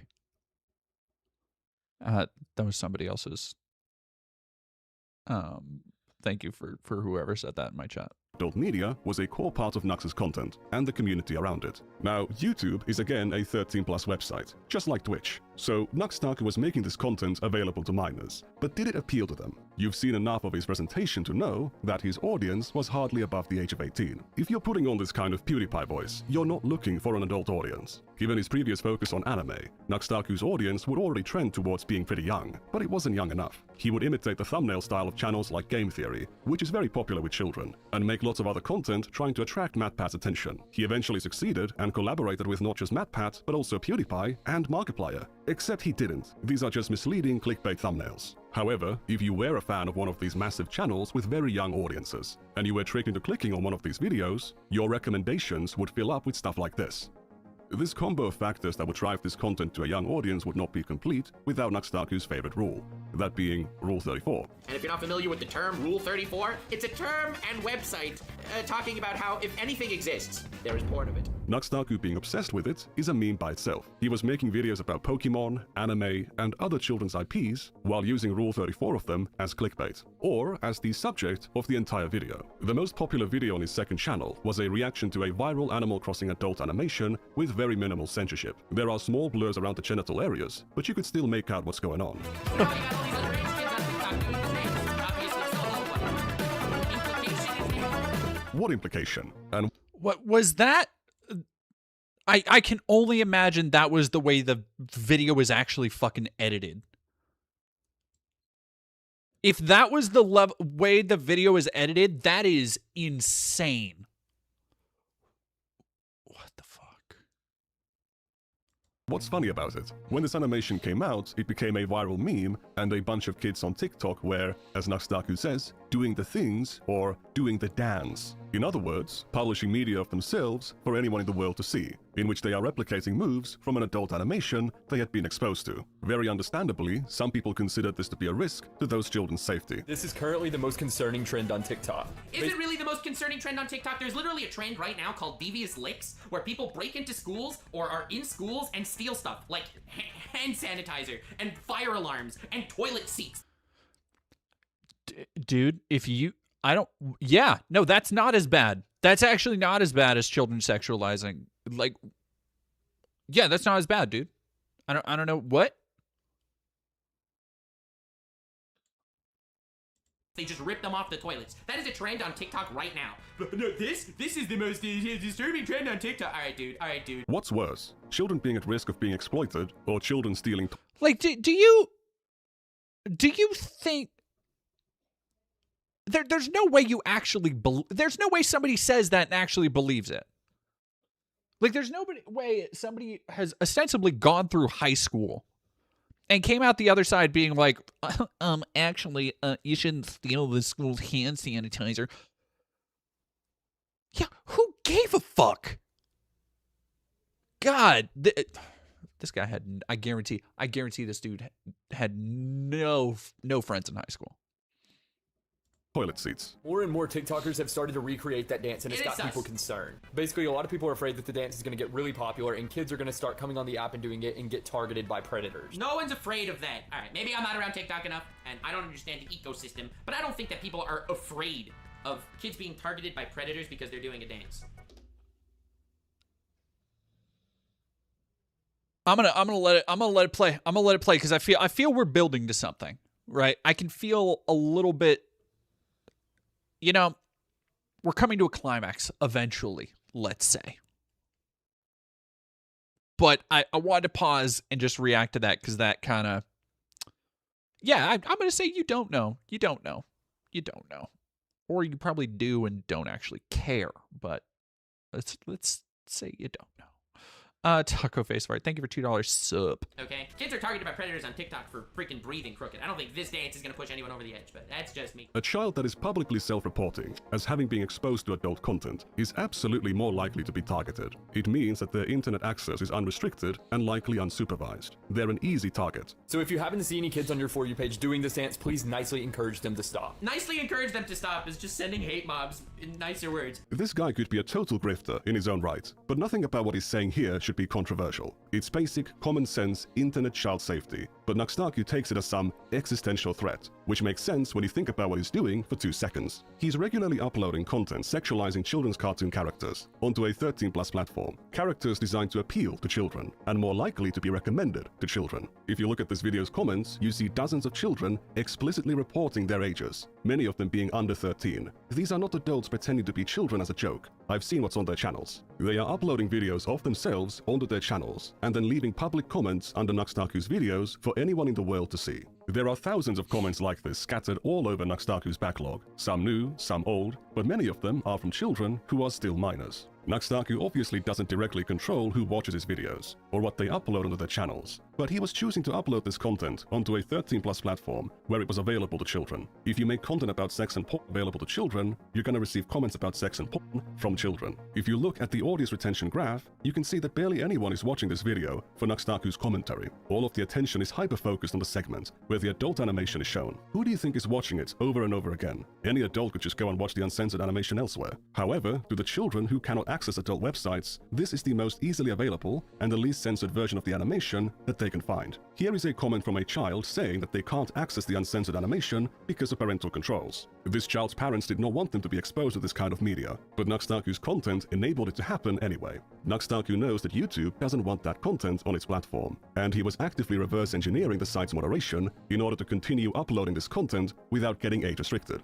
That was somebody else's. Thank you for whoever said that in my chat. Adult media was a core part of Nux's content and the community around it. Now, YouTube is again a 13+ website, just like Twitch, So Nuxtaku was making this content available to minors. But did it appeal to them? You've seen enough of his presentation to know that his audience was hardly above the age of 18. If you're putting on this kind of PewDiePie voice, you're not looking for an adult audience. Given his previous focus on anime, Nuxtaku's audience would already trend towards being pretty young, but it wasn't young enough. He would imitate the thumbnail style of channels like Game Theory, which is very popular with children, and make lots of other content trying to attract MatPat's attention. He eventually succeeded and collaborated with not just MatPat, but also PewDiePie and Markiplier. Except he didn't. These are just misleading clickbait thumbnails. However, if you were a fan of one of these massive channels with very young audiences, and you were tricked into clicking on one of these videos, your recommendations would fill up with stuff like this. This combo of factors that would drive this content to a young audience would not be complete without Nuxtaku's favorite rule, that being Rule 34. And if you're not familiar with the term Rule 34, it's a term and website talking about how if anything exists, there is porn of it. Nuxtaku being obsessed with it is a meme by itself. He was making videos about Pokemon, anime, and other children's IPs while using Rule 34 of them as clickbait, or as the subject of the entire video. The most popular video on his second channel was a reaction to a viral Animal Crossing adult animation with very minimal censorship. There are small blurs around the genital areas, but you could still make out what's going on. What implication? And what was that? I can only imagine that was the way the video was actually fucking edited. If that was the way the video is edited, that is insane. What the fuck? What's funny about it? When this animation came out, it became a viral meme, and a bunch of kids on TikTok were, as Nuxtaku says, doing the things or doing the dance. In other words, publishing media of themselves for anyone in the world to see, in which they are replicating moves from an adult animation they had been exposed to. Very understandably, some people considered this to be a risk to those children's safety. This is currently the most concerning trend on TikTok. Is it really the most concerning trend on TikTok? There's literally a trend right now called devious licks, where people break into schools or are in schools and steal stuff like hand sanitizer and fire alarms and toilet seats. Dude, if you... Yeah, no, that's not as bad. That's actually not as bad as children sexualizing. Like, yeah, that's not as bad, dude. I don't know what. They just rip them off the toilets. That is a trend on TikTok right now. No, this is the most disturbing trend on TikTok. All right, dude. What's worse, children being at risk of being exploited, or children stealing? Like, do you think? There's no way you actually there's no way somebody says that and actually believes it. Like, there's no way somebody has ostensibly gone through high school and came out the other side being like, actually, you shouldn't steal the school's hand sanitizer. Yeah, who gave a fuck? God, this guy had, I guarantee this dude had no friends in high school. Toilet seats. More and more TikTokers have started to recreate that dance, and it's got people concerned. Basically, a lot of people are afraid that the dance is going to get really popular, and kids are going to start coming on the app and doing it and get targeted by predators. No one's afraid of that. All right, maybe I'm not around TikTok enough, and I don't understand the ecosystem, but I don't think that people are afraid of kids being targeted by predators because they're doing a dance. I'm gonna let it play. I'm gonna let it play because I feel we're building to something, right? I can feel a little bit. You know, we're coming to a climax eventually, let's say. But I wanted to pause and just react to that because that kind of... Yeah, I'm going to say you don't know. You don't know. You don't know. Or you probably do and don't actually care. But let's say you don't know. Taco Face Fart, thank you for $2 sub. Okay, kids are targeted by predators on TikTok for freaking breathing crooked. I don't think this dance is gonna push anyone over the edge, but that's just me. A child that is publicly self-reporting as having been exposed to adult content is absolutely more likely to be targeted. It means that their internet access is unrestricted and likely unsupervised. They're an easy target. So if you happen to see any kids on your For You page doing this dance, please nicely encourage them to stop. Nicely encourage them to stop is just sending hate mobs in nicer words. This guy could be a total grifter in his own right, but nothing about what he's saying here should should be controversial. It's basic, common sense, internet child safety, but Nuxtaku takes it as some existential threat, which makes sense when you think about what he's doing for 2 seconds. He's regularly uploading content sexualizing children's cartoon characters onto a 13+ platform, characters designed to appeal to children, and more likely to be recommended to children. If you look at this video's comments, you see dozens of children explicitly reporting their ages, many of them being under 13. These are not adults pretending to be children as a joke. I've seen what's on their channels. They are uploading videos of themselves onto their channels, and then leaving public comments under Nuxtaku's videos for anyone in the world to see. There are thousands of comments like this scattered all over Nuxtaku's backlog, some new, some old, but many of them are from children who are still minors. Nuxtaku obviously doesn't directly control who watches his videos, or what they upload onto their channels, but he was choosing to upload this content onto a 13+ platform where it was available to children. If you make content about sex and porn available to children, you're gonna receive comments about sex and porn from children. If you look at the audience retention graph, you can see that barely anyone is watching this video for Nuxtaku's commentary. All of the attention is hyper-focused on the segment where the adult animation is shown. Who do you think is watching it over and over again? Any adult could just go and watch the uncensored animation elsewhere. However, to the children who cannot access adult websites, this is the most easily available and the least censored version of the animation that they can find. Here is a comment from a child saying that they can't access the uncensored animation because of parental controls. This child's parents did not want them to be exposed to this kind of media, but Nuxtaku's content enabled it to happen anyway. Nuxtaku knows that YouTube doesn't want that content on its platform, and he was actively reverse engineering the site's moderation in order to continue uploading this content without getting age restricted.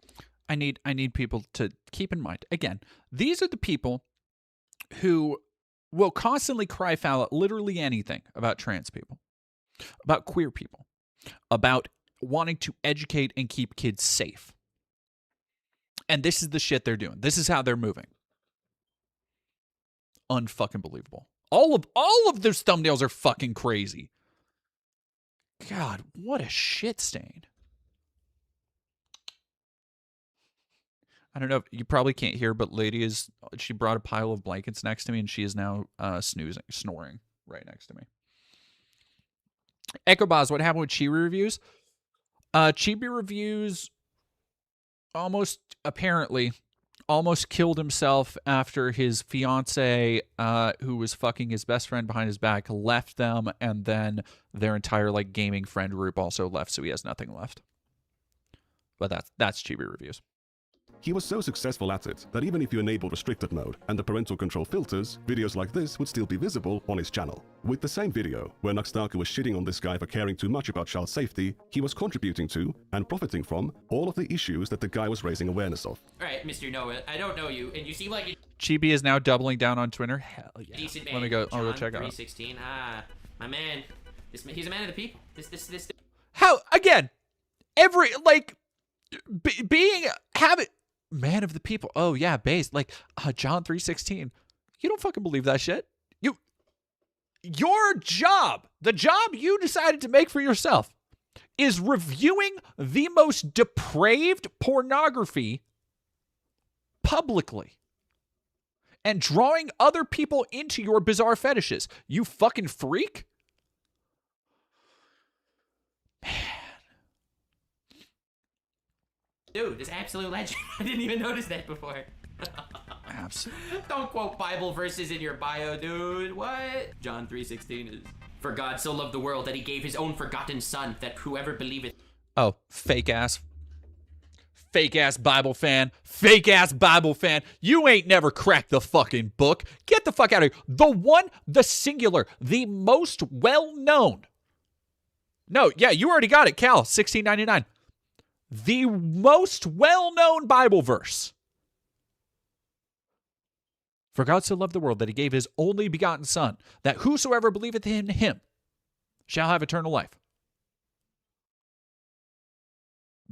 I need people to keep in mind, again, these are the people who will constantly cry foul at literally anything about trans people, about queer people, about wanting to educate and keep kids safe. And this is the shit they're doing. This is how they're moving. Unfucking believable. All of those thumbnails are fucking crazy. God, what a shit stain. I don't know if you probably can't hear, but lady she brought a pile of blankets next to me and she is now snoring right next to me. Echo Boz, what happened with Chibi reviews? Chibi reviews apparently almost killed himself after his fiance, who was fucking his best friend behind his back, left them, and then their entire like gaming friend group also left, so he has nothing left. But that's Chibi reviews. He was so successful at it that even if you enable restricted mode and the parental control filters, videos like this would still be visible on his channel. With the same video, where Nuxtaku was shitting on this guy for caring too much about child safety, he was contributing to and profiting from all of the issues that the guy was raising awareness of. Alright, Mr. Noah, I don't know you, and you seem like a Chibi is now doubling down on Twitter. Hell yeah. decent man. Let me go. I'll go John, check it out. 316. My man. He's a man of the people. This. How again? Every like having man of the people. Oh yeah, based like John 316. You don't fucking believe that shit. Your job, the job you decided to make for yourself, is reviewing the most depraved pornography publicly and drawing other people into your bizarre fetishes. You fucking freak. Dude, this absolute legend. I didn't even notice that before. Absolutely. Don't quote Bible verses in your bio, dude. What? John 3:16 is, "For God so loved the world that he gave his own forgotten son, that whoever believeth..." Oh, fake ass Bible fan. Fake ass Bible fan. You ain't never cracked the fucking book. Get the fuck out of here. The one, the singular, the most well-known. No, yeah, you already got it, Cal, 1699. The most well-known Bible verse. For God so loved the world that he gave his only begotten son, that whosoever believeth in him shall have eternal life.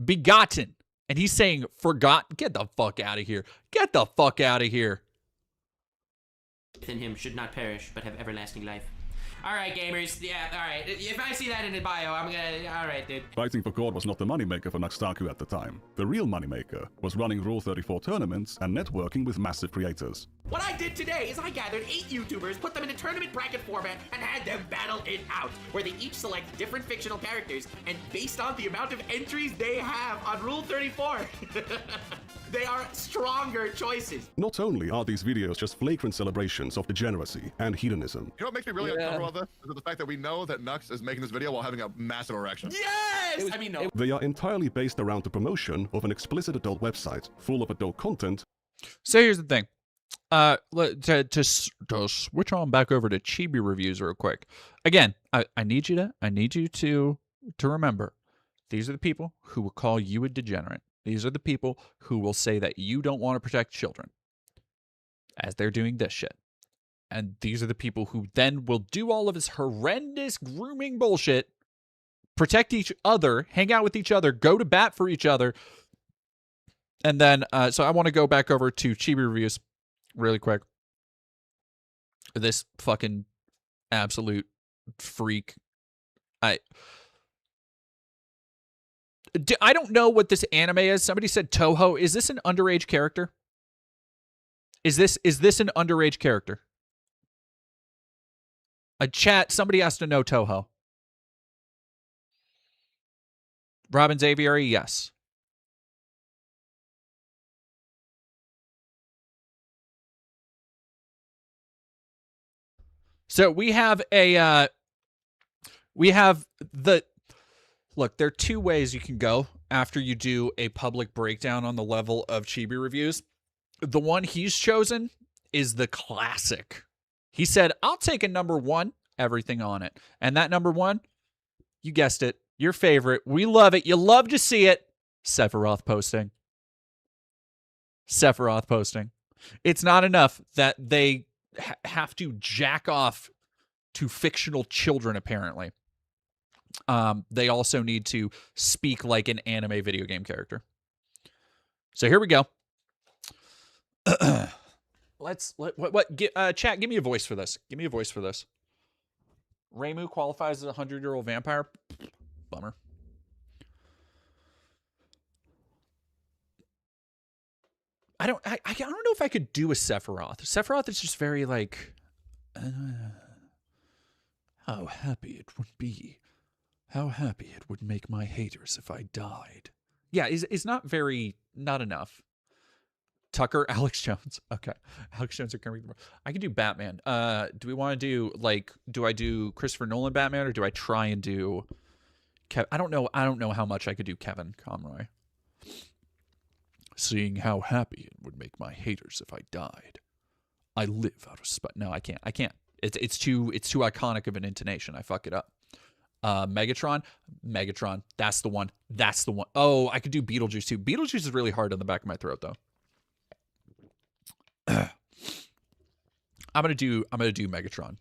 Begotten. And he's saying forgot. Get the fuck out of here. Get the fuck out of here. ...in him should not perish, but have everlasting life. All right, gamers. Yeah, all right. If I see that in the bio, I'm gonna... All right, dude. Fighting for gold was not the moneymaker for Nuxtaku at the time. The real moneymaker was running Rule 34 tournaments and networking with massive creators. What I did today is I gathered 8 YouTubers, put them in a tournament bracket format, and had them battle it out, where they each select different fictional characters, and based on the amount of entries they have on Rule 34, they are stronger choices. Not only are these videos just flagrant celebrations of degeneracy and hedonism, You know what makes me really uncomfortable about this? Is the fact that we know that Nux is making this video while having a massive erection. Yes! I mean, no. they are entirely based around the promotion of an explicit adult website full of adult content. So here's the thing. To switch on back over to Chibi reviews real quick. Again, I need you to remember, these are the people who will call you a degenerate. These are the people who will say that you don't want to protect children as they're doing this shit. And these are the people who then will do all of this horrendous grooming bullshit, protect each other, hang out with each other, go to bat for each other. And then, so I want to go back over to Chibi reviews really quick. This fucking absolute freak. I don't know what this anime is. Somebody said Toho. Is this an underage character? Is this an underage character? A chat, somebody has to know Toho. Robin's Aviary, yes. So we have look, there are 2 ways you can go after you do a public breakdown on the level of Chibi reviews. The one he's chosen is the classic. He said, I'll take a number 1, everything on it. And that number 1, you guessed it, your favorite. We love it. You love to see it. Sephiroth posting. Sephiroth posting. It's not enough that they have to jack off to fictional children, apparently. They also need to speak like an anime video game character. So here we go. Chat, give me a voice for this. Give me a voice for this. Reimu qualifies as a 100-year-old vampire. Bummer. I don't know if I could do a Sephiroth. Sephiroth is just very like, how happy it would be. How happy it would make my haters if I died. Yeah, it's not enough. Tucker, Alex Jones. Okay. Alex Jones or Kermit. I could do Batman. Do we want to do, like, do I do Christopher Nolan Batman or do I try and do I don't know how much I could do Kevin Conroy. Seeing how happy it would make my haters if I died. I live out of spite. No, I can't. It's too iconic of an intonation. I fuck it up. Megatron. That's the one. Oh, I could do Beetlejuice too. Beetlejuice is really hard on the back of my throat though. I'm gonna do Megatron.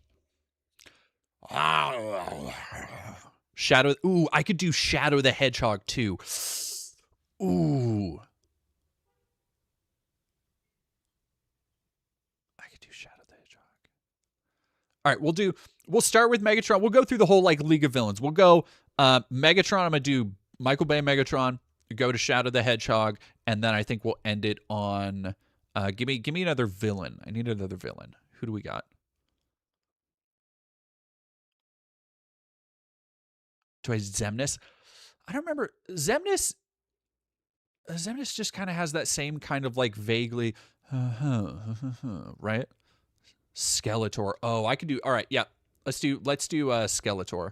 Shadow. Ooh, I could do Shadow the Hedgehog too. Ooh. I could do Shadow the Hedgehog. All right, we'll start with Megatron. We'll go through the whole like League of Villains. We'll go Megatron. I'm gonna do Michael Bay Megatron. Go to Shadow the Hedgehog, and then I think we'll end it on give me another villain. I need another villain. Who do we got? Do I Xemnas? I don't remember. Xemnas just kind of has that same kind of like vaguely right? Skeletor. Oh, I could do. All right, yeah. Let's do Skeletor.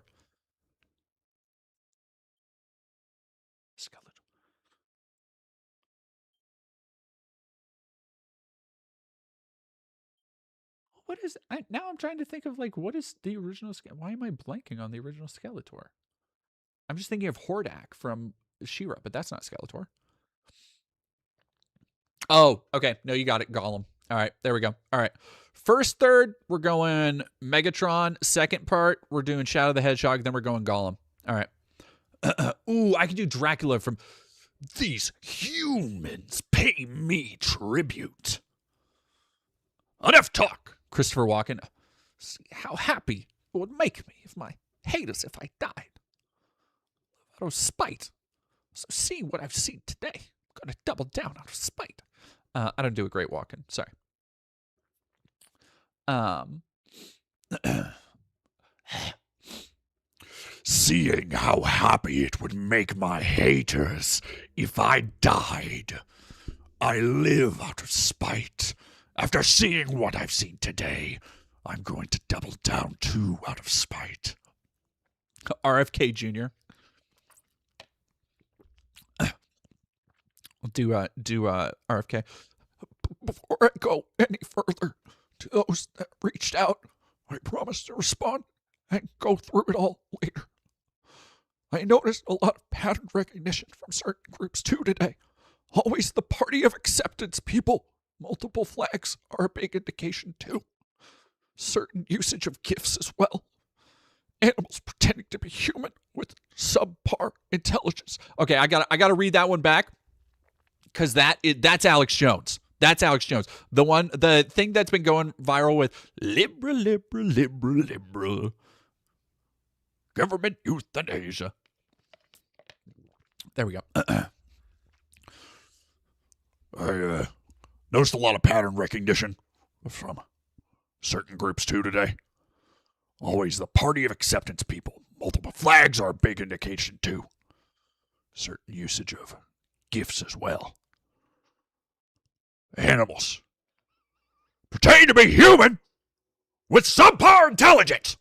What is now I'm trying to think of like what is the original why am I blanking on the original Skeletor? I'm just thinking of Hordak from She-Ra, but that's not Skeletor. Oh, okay. No, you got it. Gollum. All right, there we go. All right. First third, we're going Megatron. Second part, we're doing Shadow the Hedgehog. Then we're going Gollum. All right. Ooh, I could do Dracula from These Humans Pay Me Tribute. Enough talk. Christopher Walken. How happy would make me if my haters if I died. Out of spite. So seeing what I've seen today, I'm gonna double down out of spite. I don't do a great walk-in. Sorry. Seeing how happy it would make my haters if I died. I live out of spite. After seeing what I've seen today, I'm going to double down too out of spite. RFK Jr. I'll do RFK. Before I go any further, to those that reached out, I promise to respond and go through it all later. I noticed a lot of pattern recognition from certain groups too today. Always the party of acceptance people. Multiple flags are a big indication too. Certain usage of gifs as well. Animals pretending to be human with subpar intelligence. Okay, I gotta read that one back. Because that's Alex Jones. That's Alex Jones. The thing that's been going viral with liberal. Government euthanasia. There we go. I noticed a lot of pattern recognition from certain groups too today. Always the party of acceptance people. Multiple flags are a big indication too. Certain usage of gifts as well. Animals pertain to be human with subpar intelligence.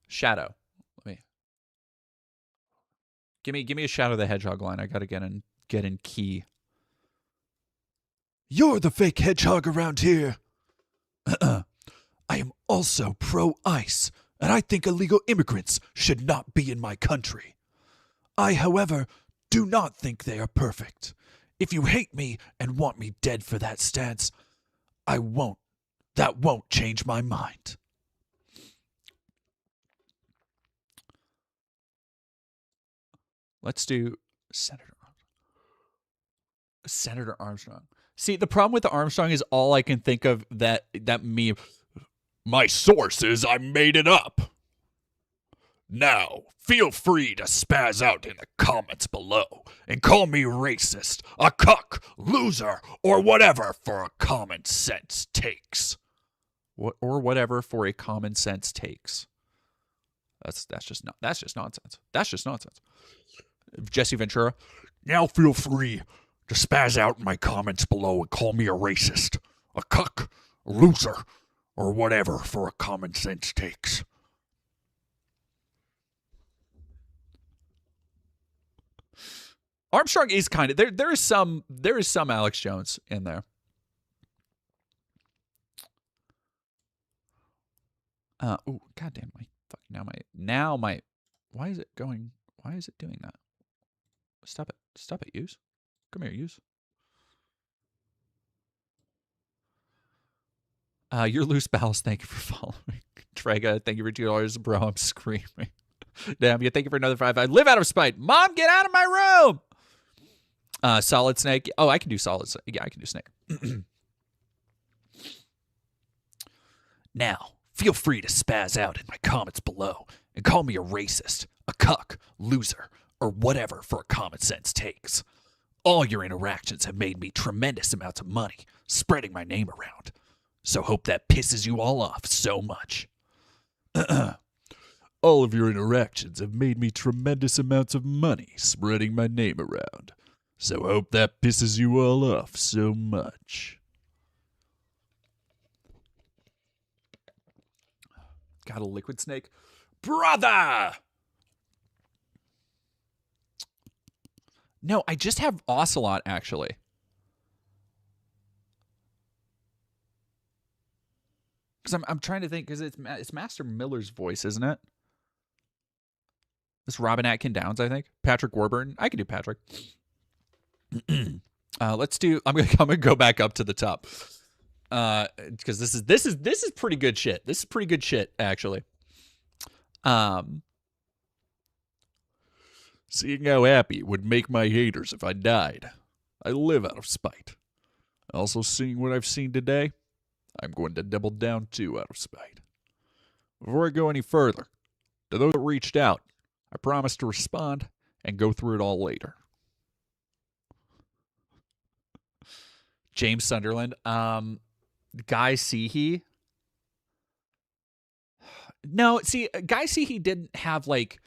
Shadow. Let me give me a Shadow the Hedgehog line. I gotta get in key. You're the fake hedgehog around here. I am also pro-ICE, and I think illegal immigrants should not be in my country. I, however, do not think they are perfect. If you hate me and want me dead for that stance, I won't. That won't change my mind. Let's do Senator Armstrong. See, the problem with the Armstrong is all I can think of that meme. My source is I made it up. Now, feel free to spaz out in the comments below and call me racist, a cuck, loser, or whatever for a common sense takes. Whatever for a common sense takes. That's just nonsense. That's just nonsense. Jesse Ventura. Now feel free to spaz out in my comments below and call me a racist, a cuck, a loser, or whatever for a common sense takes. Armstrong is kind of there is some Alex Jones in there. Oh goddamn my why is it doing that? Stop it, use. Come here, use. Your loose bowels, thank you for following. Trega, thank you for $2. Bro, I'm screaming. Damn you, thank you for another 5. I live out of spite. Mom, get out of my room. Solid Snake. Oh, I can do Solid Snake. Yeah, I can do Snake. Now, feel free to spaz out in my comments below and call me a racist, a cuck, loser, or whatever for a common sense takes. All your interactions have made me tremendous amounts of money, spreading my name around. So hope that pisses you all off so much. All of your interactions have made me tremendous amounts of money, spreading my name around. So hope that pisses you all off so much. Got a Liquid Snake? Brother! No, I just have Ocelot, actually. Because I'm trying to think, because it's Master Miller's voice, isn't it? This Robin Atkin Downs, I think. Patrick Warburton. I can do Patrick. Let's do. I'm gonna go back up to the top. Because this is pretty good shit. This is pretty good shit, actually. Seeing how happy it would make my haters if I died. I live out of spite. Also, seeing what I've seen today, I'm going to double down too out of spite. Before I go any further, to those that reached out, I promise to respond and go through it all later. James Sunderland. Guy Seehee. No, see, Guy Seehee didn't have like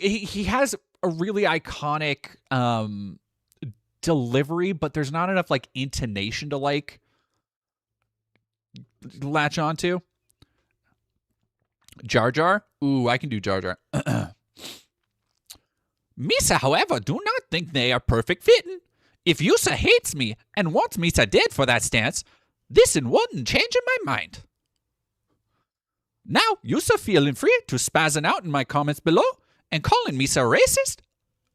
he has a really iconic delivery, but there's not enough like intonation to like latch onto. Jar Jar? Ooh, I can do Jar Jar. Misa, however, do not think they are perfect fitting. If Yusa hates me and wants Misa dead for that stance, this in wouldn't change in my mind. Now, Yusa feeling free to spazzing out in my comments below and calling Misa racist,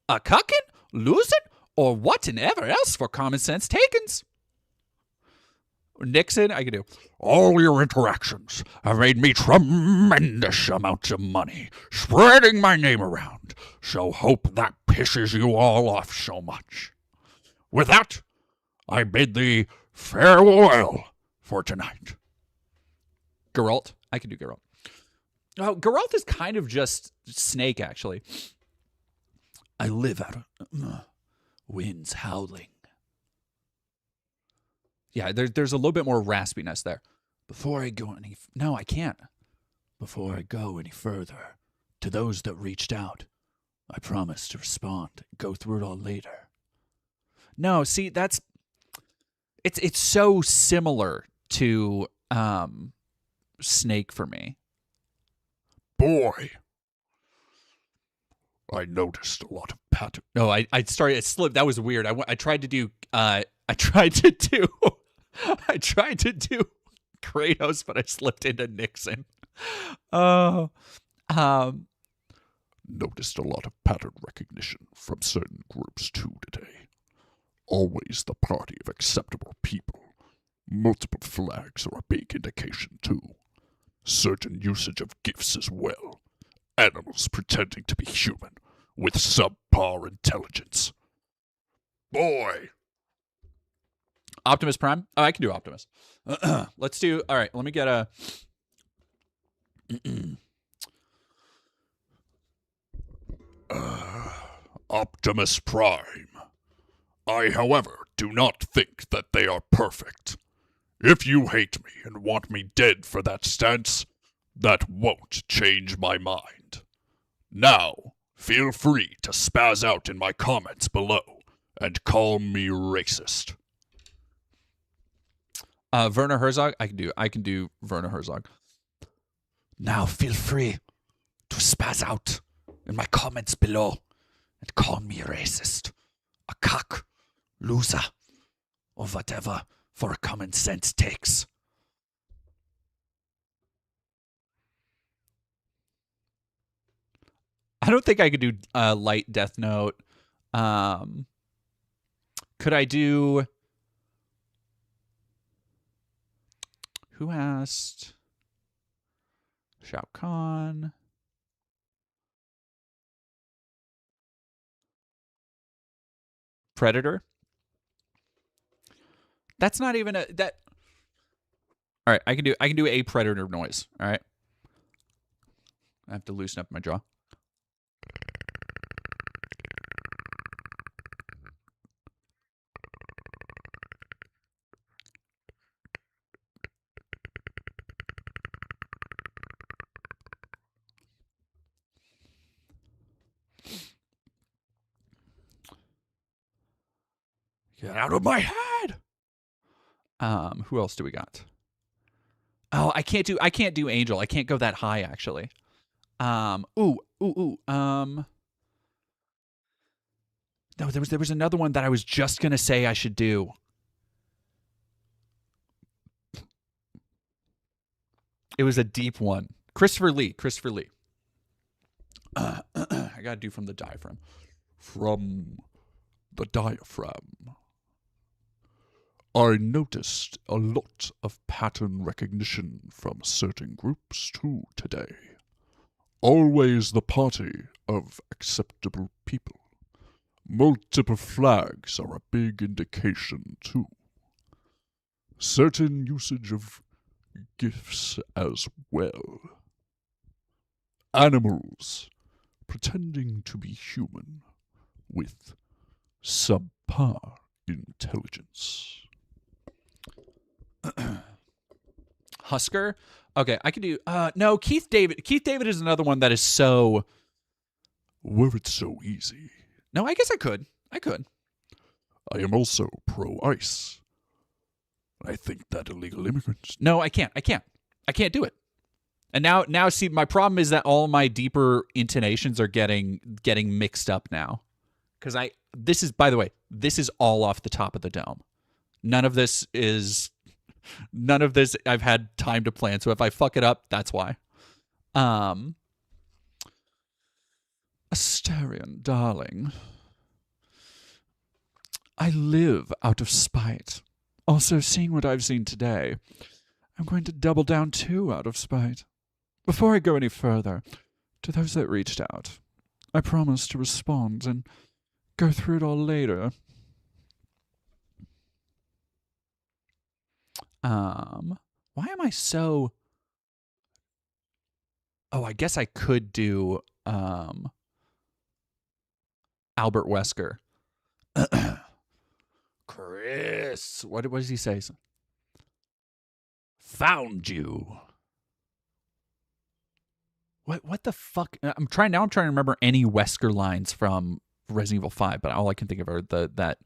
a cuckin', losing, or whatever else for common sense takens. Nixon, I can do. All your interactions have made me tremendous amounts of money, spreading my name around, so hope that pisses you all off so much. With that, I bid thee farewell for tonight. Geralt, I can do Geralt. Oh, Geralt is kind of just Snake, actually. I live out of winds howling. Yeah, there's a little bit more raspiness there. Before I go any... No, I can't. Before I go any further, to those that reached out, I promise to respond. Go through it all later. No, see, that's... It's so similar to Snake for me. Boy, I noticed a lot of pattern. No, I started... It slipped. That was weird. I tried to do... I tried to do Kratos, but I slipped into Nixon. Noticed a lot of pattern recognition from certain groups too today. Always the party of acceptable people. Multiple flags are a big indication too. Certain usage of gifts as well. Animals pretending to be human with subpar intelligence. Boy! Optimus Prime? Oh, I can do Optimus. Let's do... All right, let me get a... Optimus Prime. I, however, do not think that they are perfect. If you hate me and want me dead for that stance, that won't change my mind. Now, feel free to spaz out in my comments below and call me racist. Werner Herzog, I can do Werner Herzog. Now feel free to spaz out in my comments below and call me racist, a cock, loser, or whatever for a common sense takes. I don't think I could do light Death Note. Could I do... Who asked? Shao Kahn. Predator. That's not even a that. All right, I can do a Predator noise. All right. I have to loosen up my jaw. Get out of my head! Who else do we got? Oh, I can't do Angel. I can't go that high actually. No, there was another one that I was just gonna say I should do. It was a deep one. Christopher Lee. I gotta do from the diaphragm. From the diaphragm. I noticed a lot of pattern recognition from certain groups too today. Always the party of acceptable people. Multiple flags are a big indication, too. Certain usage of gifts as well. Animals pretending to be human with subpar intelligence. Husker? Okay, I could do... no, Keith David. Keith David is another one that is so... Were it so easy. No, I guess I could. I could. I am also pro-ICE. I think that illegal immigrants... No, I can't. I can't do it. And now, see, my problem is that all my deeper intonations are getting mixed up now. Because this is, by the way, this is all off the top of the dome. None of this I've had time to plan. So if I fuck it up, that's why. Asterion, darling. I live out of spite. Also, seeing what I've seen today, I'm going to double down too out of spite. Before I go any further, to those that reached out, I promise to respond and go through it all later. Why am I so... Oh, I guess I could do Albert Wesker. Chris, what does he say? Found you. What the fuck? I'm trying to remember any Wesker lines from Resident Evil 5, but all I can think of are the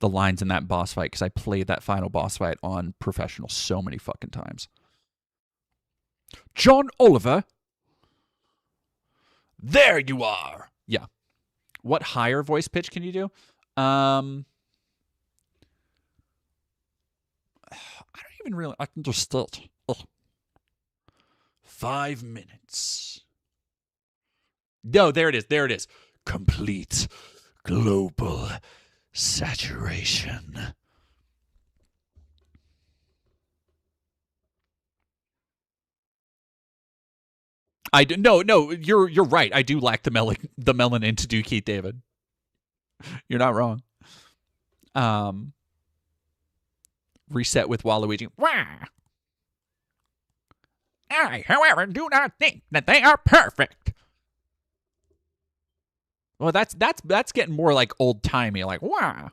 lines in that boss fight, because I played that final boss fight on professional so many fucking times. John Oliver. There you are. Yeah. What higher voice pitch can you do? I don't even really... I can just start. 5 minutes. No, there it is. Complete global saturation. No, you're right. I do lack the melanin to do Keith David. You're not wrong. Reset with Waluigi. Wah! I, however, do not think that they are perfect. Well, that's getting more like old-timey, like, wow.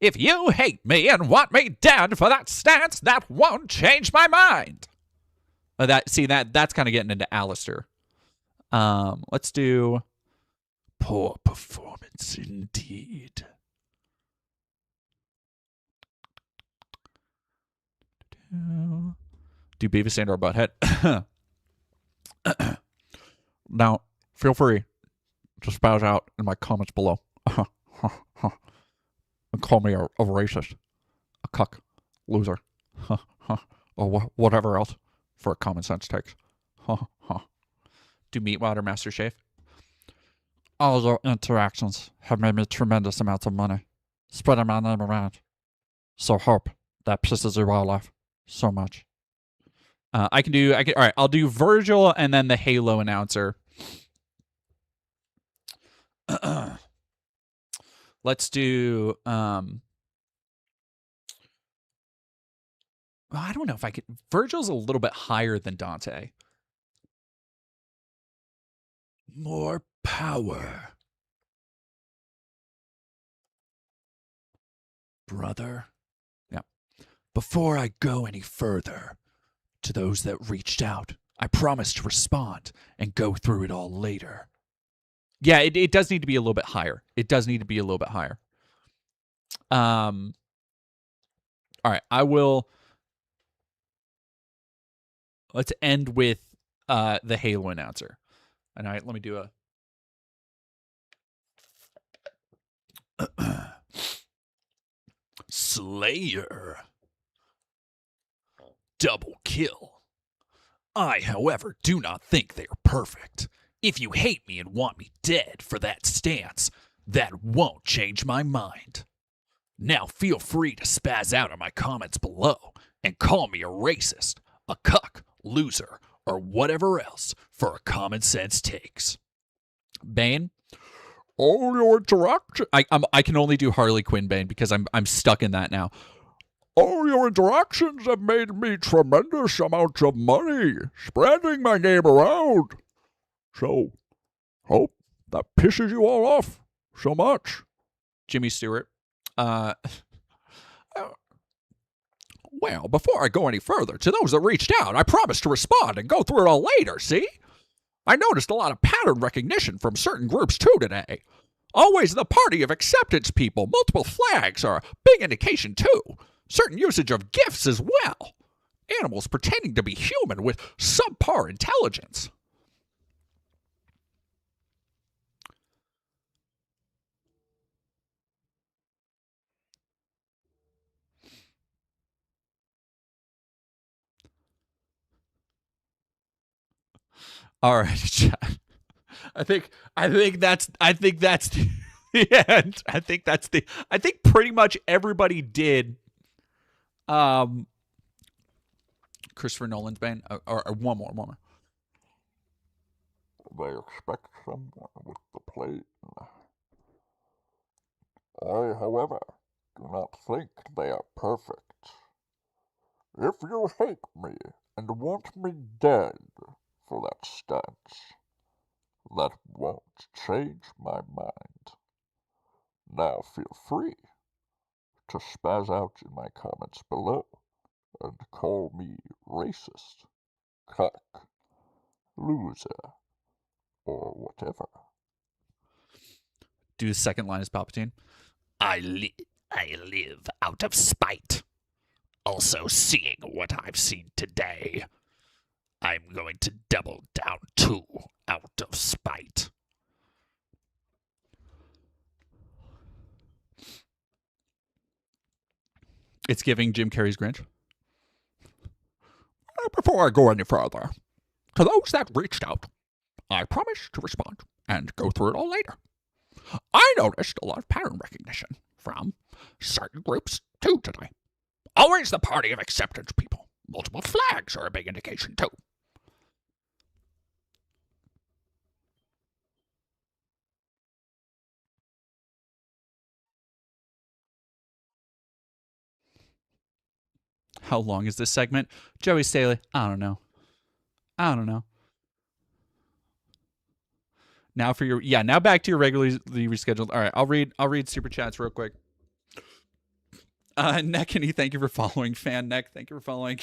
If you hate me and want me dead for that stance, that won't change my mind. That's kind of getting into Alistair. Let's do poor performance indeed. Do Beavis and or Butthead. Now, feel free to spout out in my comments below. And call me a racist, a cuck, loser, or whatever else for a common sense takes. Do Meatwad or Master Shave? All your interactions have made me tremendous amounts of money, spreading my name around. So hope that pisses your wildlife so much. All right, I'll do Virgil and then the Halo announcer. Let's do I don't know if I could. Virgil's a little bit higher than Dante. More power. Brother. Yeah. Before I go any further, to those that reached out, I promise to respond and go through it all later. Yeah, it does need to be a little bit higher. All right, I will. Let's end with the Halo announcer. All right, let me do a Slayer. Double kill. I, however, do not think they are perfect. If you hate me and want me dead for that stance, that won't change my mind. Now feel free to spaz out in my comments below and call me a racist, a cuck, loser, or whatever else for a common sense takes. Bane? All your interactions. I can only do Harley Quinn Bane because I'm stuck in that now. All your interactions have made me tremendous amounts of money, spreading my name around. So, hope that pisses you all off so much. Jimmy Stewart. Well, before I go any further, to those that reached out, I promise to respond and go through it all later, see? I noticed a lot of pattern recognition from certain groups too today. Always the party of acceptance people, multiple flags are a big indication too. Certain usage of gifts as well. Animals pretending to be human with subpar intelligence. All right, chat. I think that's the end. I think pretty much everybody did Christopher Nolan's Bane, or one more. They expect someone with the plane. I, however, do not think they are perfect. If you hate me and want me dead for that stance, that won't change my mind. Now feel free to spaz out in my comments below and call me racist, cuck, loser, or whatever. Do the second line as Palpatine. I live out of spite. Also, seeing what I've seen today, I'm going to double down too, out of spite. It's giving Jim Carrey's Grinch. Before I go any further, to those that reached out, I promise to respond and go through it all later. I noticed a lot of pattern recognition from certain groups too today. Always the party of acceptance people. Multiple flags are a big indication too. How long is this segment? Joey Staley, I don't know. Now for your now back to your regularly rescheduled. All right, I'll read super chats real quick. Neckany, thank you for following. Fan Neck, thank you for following.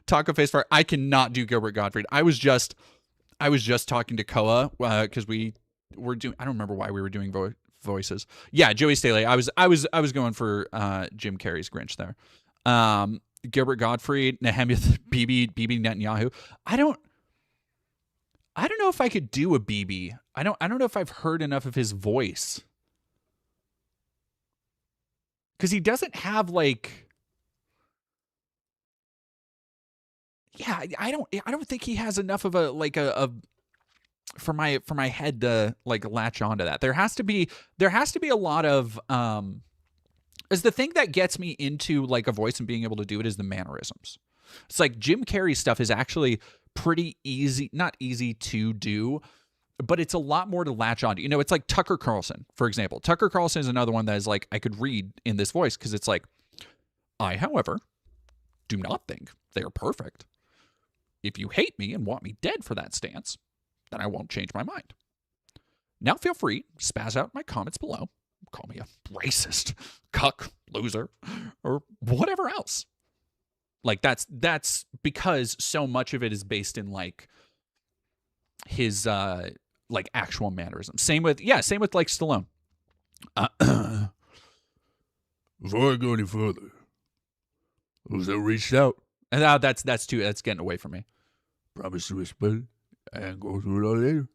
Taco Face Fire, I cannot do Gilbert Gottfried. I was just talking to Koa because we were doing. I don't remember why we were doing voices. Yeah, Joey Staley. I was going for Jim Carrey's Grinch there. Gilbert Gottfried, Nehemiah, Bibi Netanyahu. I don't know if I could do a Bibi. I don't know if I've heard enough of his voice. Cuz he doesn't have like I don't think he has enough of a for my head to like latch onto that. There has to be a lot of is the thing that gets me into like a voice and being able to do it is the mannerisms. It's like Jim Carrey stuff is actually pretty easy, not easy to do, but it's a lot more to latch on to. You know, it's like Tucker Carlson, for example. Tucker Carlson is another one that is like I could read in this voice because it's like, I, however, do not think they are perfect. If you hate me and want me dead for that stance, then I won't change my mind. Now feel free, spaz out my comments below. Call me a racist, cuck, loser, or whatever else. Like that's because so much of it is based in like his like actual mannerisms. Same with like Stallone. Before I go any further, those that reached out, and that's getting away from me. Promise to respect and go through it all later.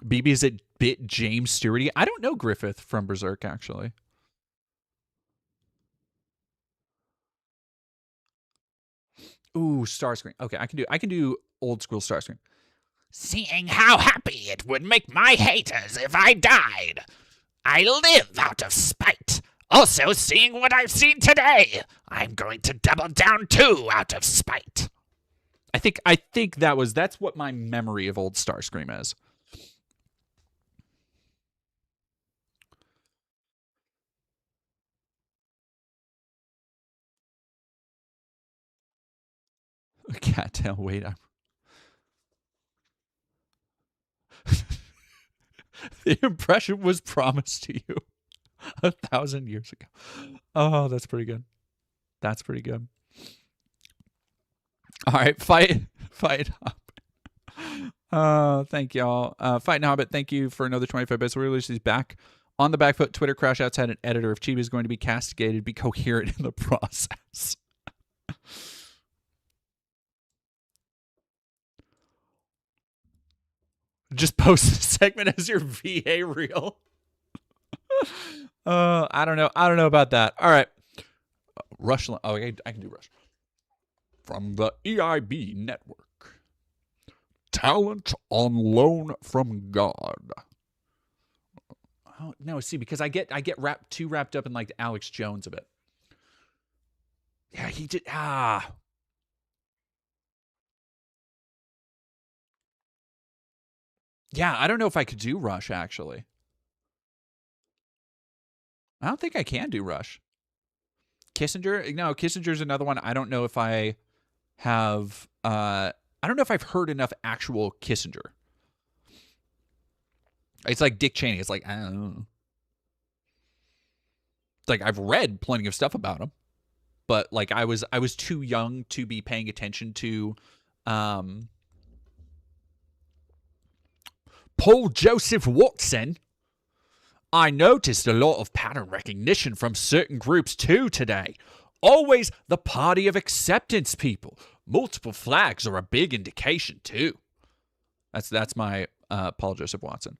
BB, is it bit James Stewarty? I don't know Griffith from Berserk, actually. Ooh, Starscream. Okay, I can do old school Starscream. Seeing how happy it would make my haters if I died, I live out of spite. Also, seeing what I've seen today, I'm going to double down too out of spite. I think that's what my memory of old Starscream is. Cattail, wait. The impression was promised to you 1,000 years ago. Oh, that's pretty good. That's pretty good. All right, Fight Hobbit. Thank y'all. Fight and Hobbit, thank you for another 25 bits. We released these back on the back foot. Twitter crash outs had an editor. If Chibi is going to be castigated, be coherent in the process. Just post the segment as your VA reel. I don't know. I don't know about that. All right. Rush. Oh, I can do Rush. From the EIB network. Talent on loan from God. Oh, no, see, because I get too wrapped up in like Alex Jones a bit. Yeah, he did. Yeah, I don't know if I could do Rush, actually. I don't think I can do Rush. Kissinger? No, Kissinger's another one. I don't know if I have... I don't know if I've heard enough actual Kissinger. It's like Dick Cheney. It's like, I don't know. It's like, I've read plenty of stuff about him. But, like, I was too young to be paying attention to... Paul Joseph Watson. I noticed a lot of pattern recognition from certain groups too today. Always the party of acceptance people. Multiple flags are a big indication too. That's my Paul Joseph Watson.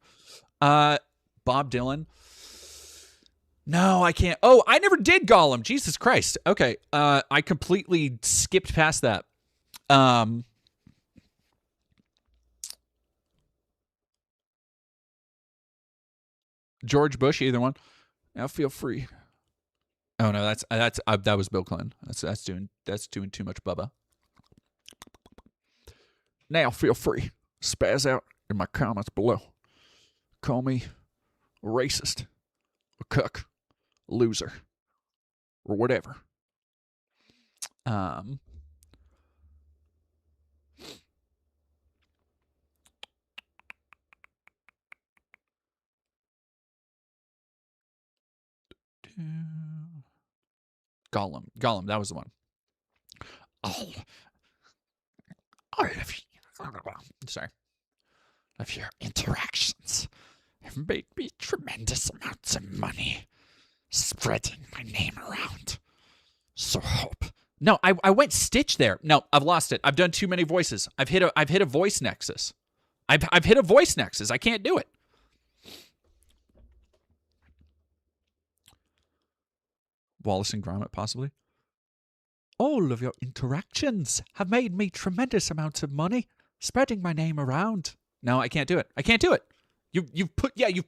Bob Dylan. No, I can't. Oh, I never did Gollum. Jesus Christ. Okay. I completely skipped past that. George Bush, either one. Now feel free. Oh no, that was Bill Clinton. That's doing too much Bubba. Now feel free. Spaz out in my comments below. Call me a racist, a cuck, a loser, or whatever. Gollum, that was the one. All of your interactions have made me tremendous amounts of money, spreading my name around. So hope. No, I went Stitch there. No, I've lost it. I've done too many voices. I've hit a voice nexus. I've hit a voice nexus. I can't do it. Wallace and Gromit, possibly. All of your interactions have made me tremendous amounts of money, spreading my name around. No, I can't do it. I can't do it. You've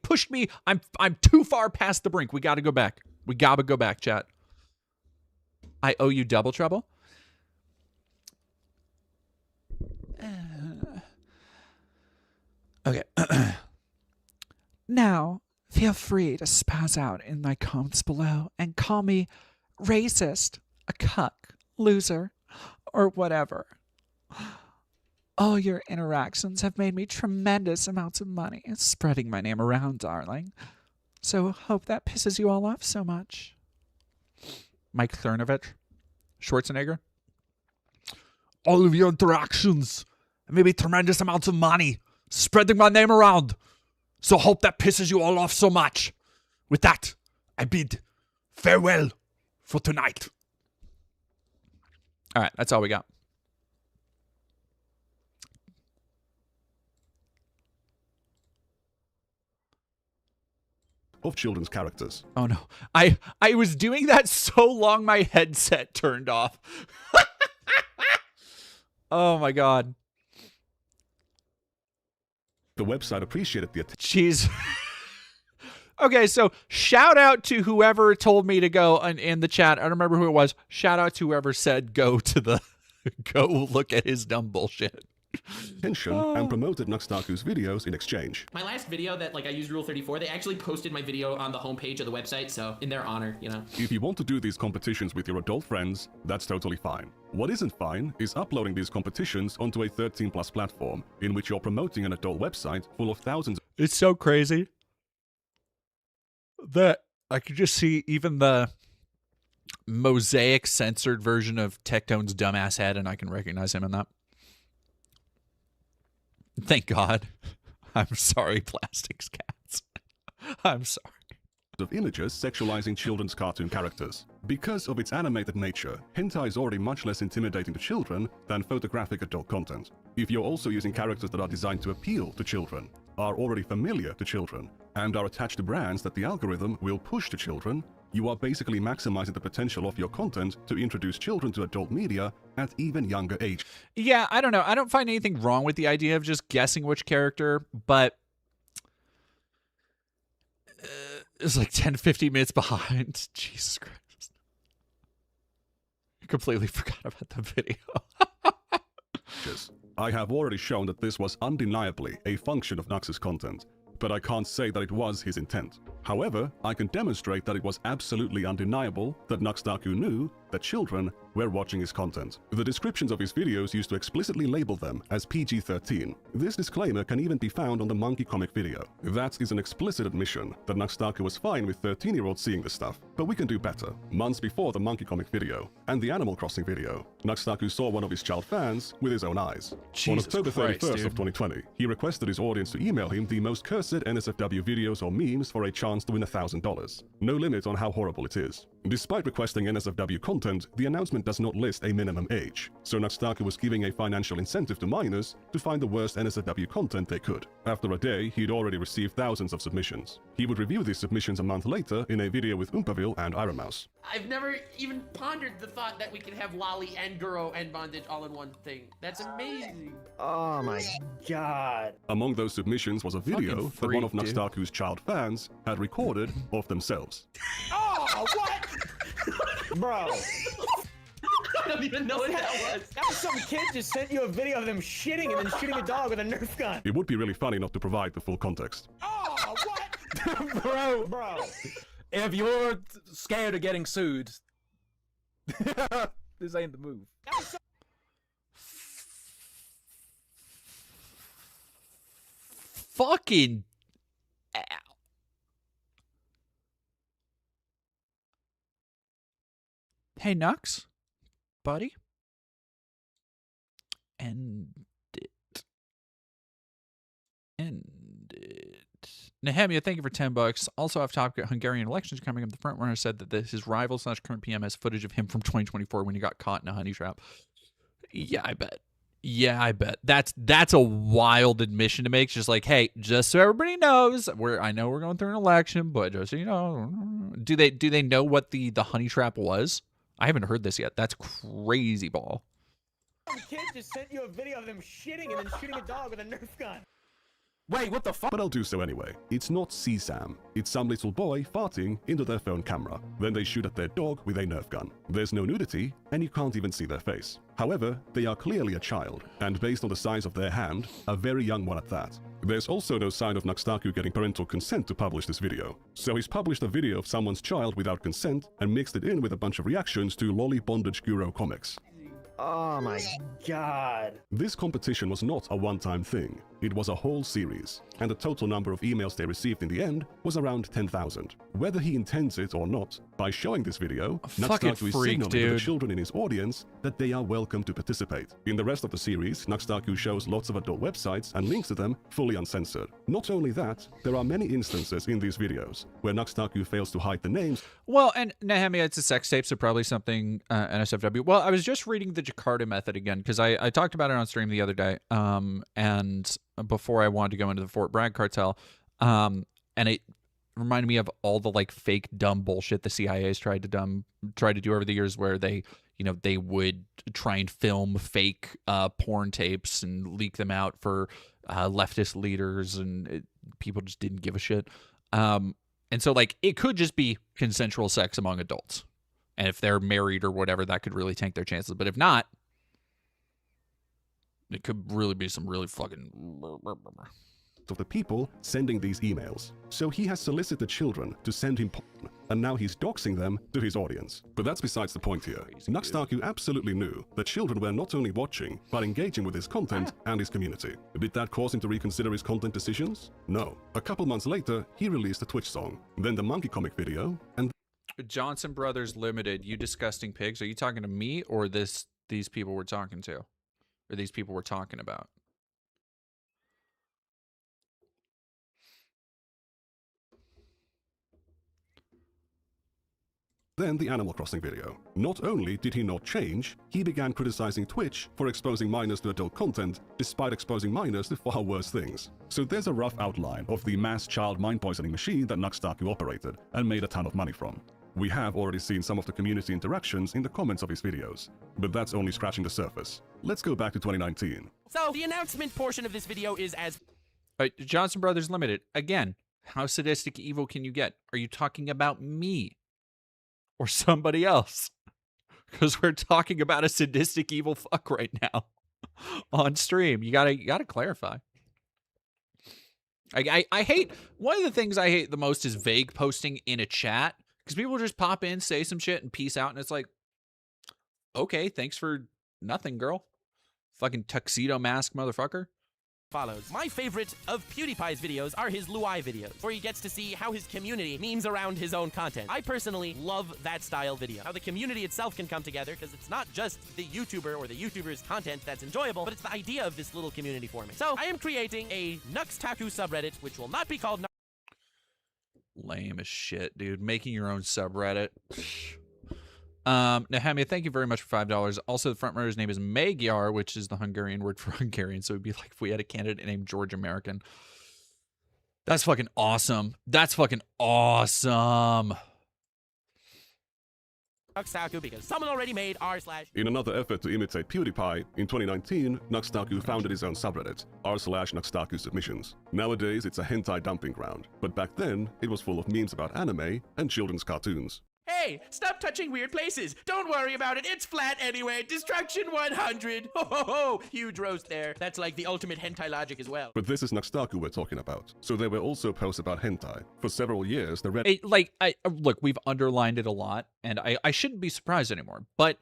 pushed me. I'm too far past the brink. We got to go back. We got to go back, chat. I owe you double trouble. Okay. Now, feel free to spaz out in my comments below and call me racist, a cuck, loser, or whatever. All your interactions have made me tremendous amounts of money, spreading my name around, darling. So hope that pisses you all off so much. Mike Cernovich, Schwarzenegger. All of your interactions have made me tremendous amounts of money, spreading my name around. So hope that pisses you all off so much. With that, I bid farewell for tonight. All right, that's all we got. Of children's characters. Oh no. I was doing that so long my headset turned off. Oh my god. The website appreciated the Jeez. Okay, so shout out to whoever told me to go in the chat. I don't remember who it was. Shout out to whoever said go look at his dumb bullshit. attention and promoted Nuxtaku's videos in exchange. My last video that I used Rule 34, they actually posted my video on the homepage of the website, so in their honor, you know. If you want to do these competitions with your adult friends, that's totally fine. What isn't fine is uploading these competitions onto a 13+ platform in which you're promoting an adult website full of thousands. It's so crazy that I could just see even the mosaic censored version of Tectone's dumbass head, and I can recognize him in that. Thank God. I'm sorry, Plastics Cats. I'm sorry. Of images sexualizing children's cartoon characters. Because of its animated nature, hentai is already much less intimidating to children than photographic adult content. If you're also using characters that are designed to appeal to children, are already familiar to children, and are attached to brands that the algorithm will push to children, you are basically maximizing the potential of your content to introduce children to adult media at even younger age. Yeah, I don't know. I don't find anything wrong with the idea of just guessing which character, but it's 10, 15 minutes behind. Jesus Christ. I completely forgot about the video. I have already shown that this was undeniably a function of Nux's content, but I can't say that it was his intent. However, I can demonstrate that it was absolutely undeniable that Nuxtaku knew that children were watching his content. The descriptions of his videos used to explicitly label them as PG-13. This disclaimer can even be found on the Monkey Comic video. That is an explicit admission that Nuxtaku was fine with 13-year-olds seeing this stuff. But we can do better. Months before the Monkey Comic video and the Animal Crossing video, Nuxtaku saw one of his child fans with his own eyes. On October 31st of 2020, he requested his audience to email him the most cursed NSFW videos or memes for a chance to win $1,000. No limit on how horrible it is. Despite requesting NSFW content, the announcement does not list a minimum age, so Nuxtaku was giving a financial incentive to minors to find the worst NSFW content they could. After a day, he'd already received thousands of submissions. He would review these submissions a month later in a video with Oompaville and Iron Mouse. I've never even pondered the thought that we could have Lolly and Guro and Bondage all in one thing. That's amazing. Oh my God. Among those submissions was a video that one of Nuxtaku's child fans had recorded of themselves. Oh, what? Bro. I don't even know what that was. That was some kid just sent you a video of them shitting and then shooting a dog with a Nerf gun. It would be really funny not to provide the full context. Oh, what? Bro. If you're scared of getting sued, this ain't the move. Fucking. Hey, Nux, buddy. End it. Nehemia, thank you for $10. Also off topic, Hungarian elections coming up. The front runner said that his rival / current PM has footage of him from 2024 when he got caught in a honey trap. Yeah, I bet. That's a wild admission to make. It's just hey, just so everybody knows, I know we're going through an election, but just so you know, do they know what the honey trap was? I haven't heard this yet. That's crazy ball. Some kid just sent you a video of them shitting and then shooting a dog with a Nerf gun. Wait, what the fuck? But I'll do so anyway. It's not CSAM. It's some little boy farting into their phone camera. Then they shoot at their dog with a Nerf gun. There's no nudity, and you can't even see their face. However, they are clearly a child, and based on the size of their hand, a very young one at that. There's also no sign of Nuxtaku getting parental consent to publish this video. So he's published a video of someone's child without consent and mixed it in with a bunch of reactions to Lolly Bondage Guro comics. Oh my God. This competition was not a one-time thing. It was a whole series, and the total number of emails they received in the end was around 10,000. Whether he intends it or not, by showing this video, Nuxtaku is signaling to the children in his audience that they are welcome to participate. In the rest of the series, Nuxtaku shows lots of adult websites and links to them fully uncensored. Not only that, there are many instances in these videos where Nuxtaku fails to hide the names. Well, and Nehemia, it's a sex tape, so probably something NSFW. Well, I was just reading the Jakarta method again, because I talked about it on stream the other day, and before I wanted to go into the Fort Bragg cartel, and it reminded me of all the fake dumb bullshit the CIA's tried to do over the years, where they would try and film fake porn tapes and leak them out for leftist leaders, and people just didn't give a shit. And so it could just be consensual sex among adults, and if they're married or whatever, that could really tank their chances. But if not, It could really be some really fucking... of the people sending these emails. So he has solicited children to send him porn, and now he's doxing them to his audience. But that's besides the point here. Nuxtaku absolutely knew that children were not only watching, but engaging with his content and his community. Did that cause him to reconsider his content decisions? No. A couple months later, he released a Twitch song, then the monkey comic video, and Johnson Brothers Limited, you disgusting pigs. Are you talking to me or these people we're talking to? Or these people we're talking about? then the Animal Crossing video. Not only did he not change, he began criticizing Twitch for exposing minors to adult content, despite exposing minors to far worse things. So there's a rough outline of the mass child mind poisoning machine that Nuxtaku operated and made a ton of money from. We have already seen some of the community interactions in the comments of his videos, but that's only scratching the surface. Let's go back to 2019. So the announcement portion of this video is as... Johnson Brothers Limited, again, how sadistic evil can you get? Are you talking about me? Or somebody else? Because we're talking about a sadistic evil fuck right now on stream. You gotta clarify. I hate, one of the things I hate the most is vague posting in a chat. Because people just pop in, say some shit, and peace out, and it's like, okay, thanks for nothing, girl. Fucking tuxedo mask motherfucker. Follows. My favorite of PewDiePie's videos are his Luai videos, where he gets to see how his community memes around his own content. I personally love that style video. How the community itself can come together, because it's not just the YouTuber or the YouTuber's content that's enjoyable, but it's the idea of this little community forming. So I am creating a Nuxtaku subreddit, which will not be called Lame as shit, dude. Making your own subreddit. Nehemia, thank you very much for $5. Also, the front runner's name is Magyar, which is the Hungarian word for Hungarian. So it'd be like if we had a candidate named George American. That's fucking awesome. That's fucking awesome. Nuxtaku because someone already made r/. In another effort to imitate PewDiePie, in 2019, Nuxtaku founded his own subreddit, r/Nuxtaku submissions. Nowadays, it's a hentai dumping ground, but back then, it was full of memes about anime and children's cartoons. Hey, stop touching weird places. Don't worry about it. It's flat anyway. Destruction 100. Ho ho ho. Huge roast there. That's like the ultimate hentai logic as well. But this is Nuxtaku we're talking about. So there were also posts about hentai. For several years, the look, we've underlined it a lot, and I shouldn't be surprised anymore. But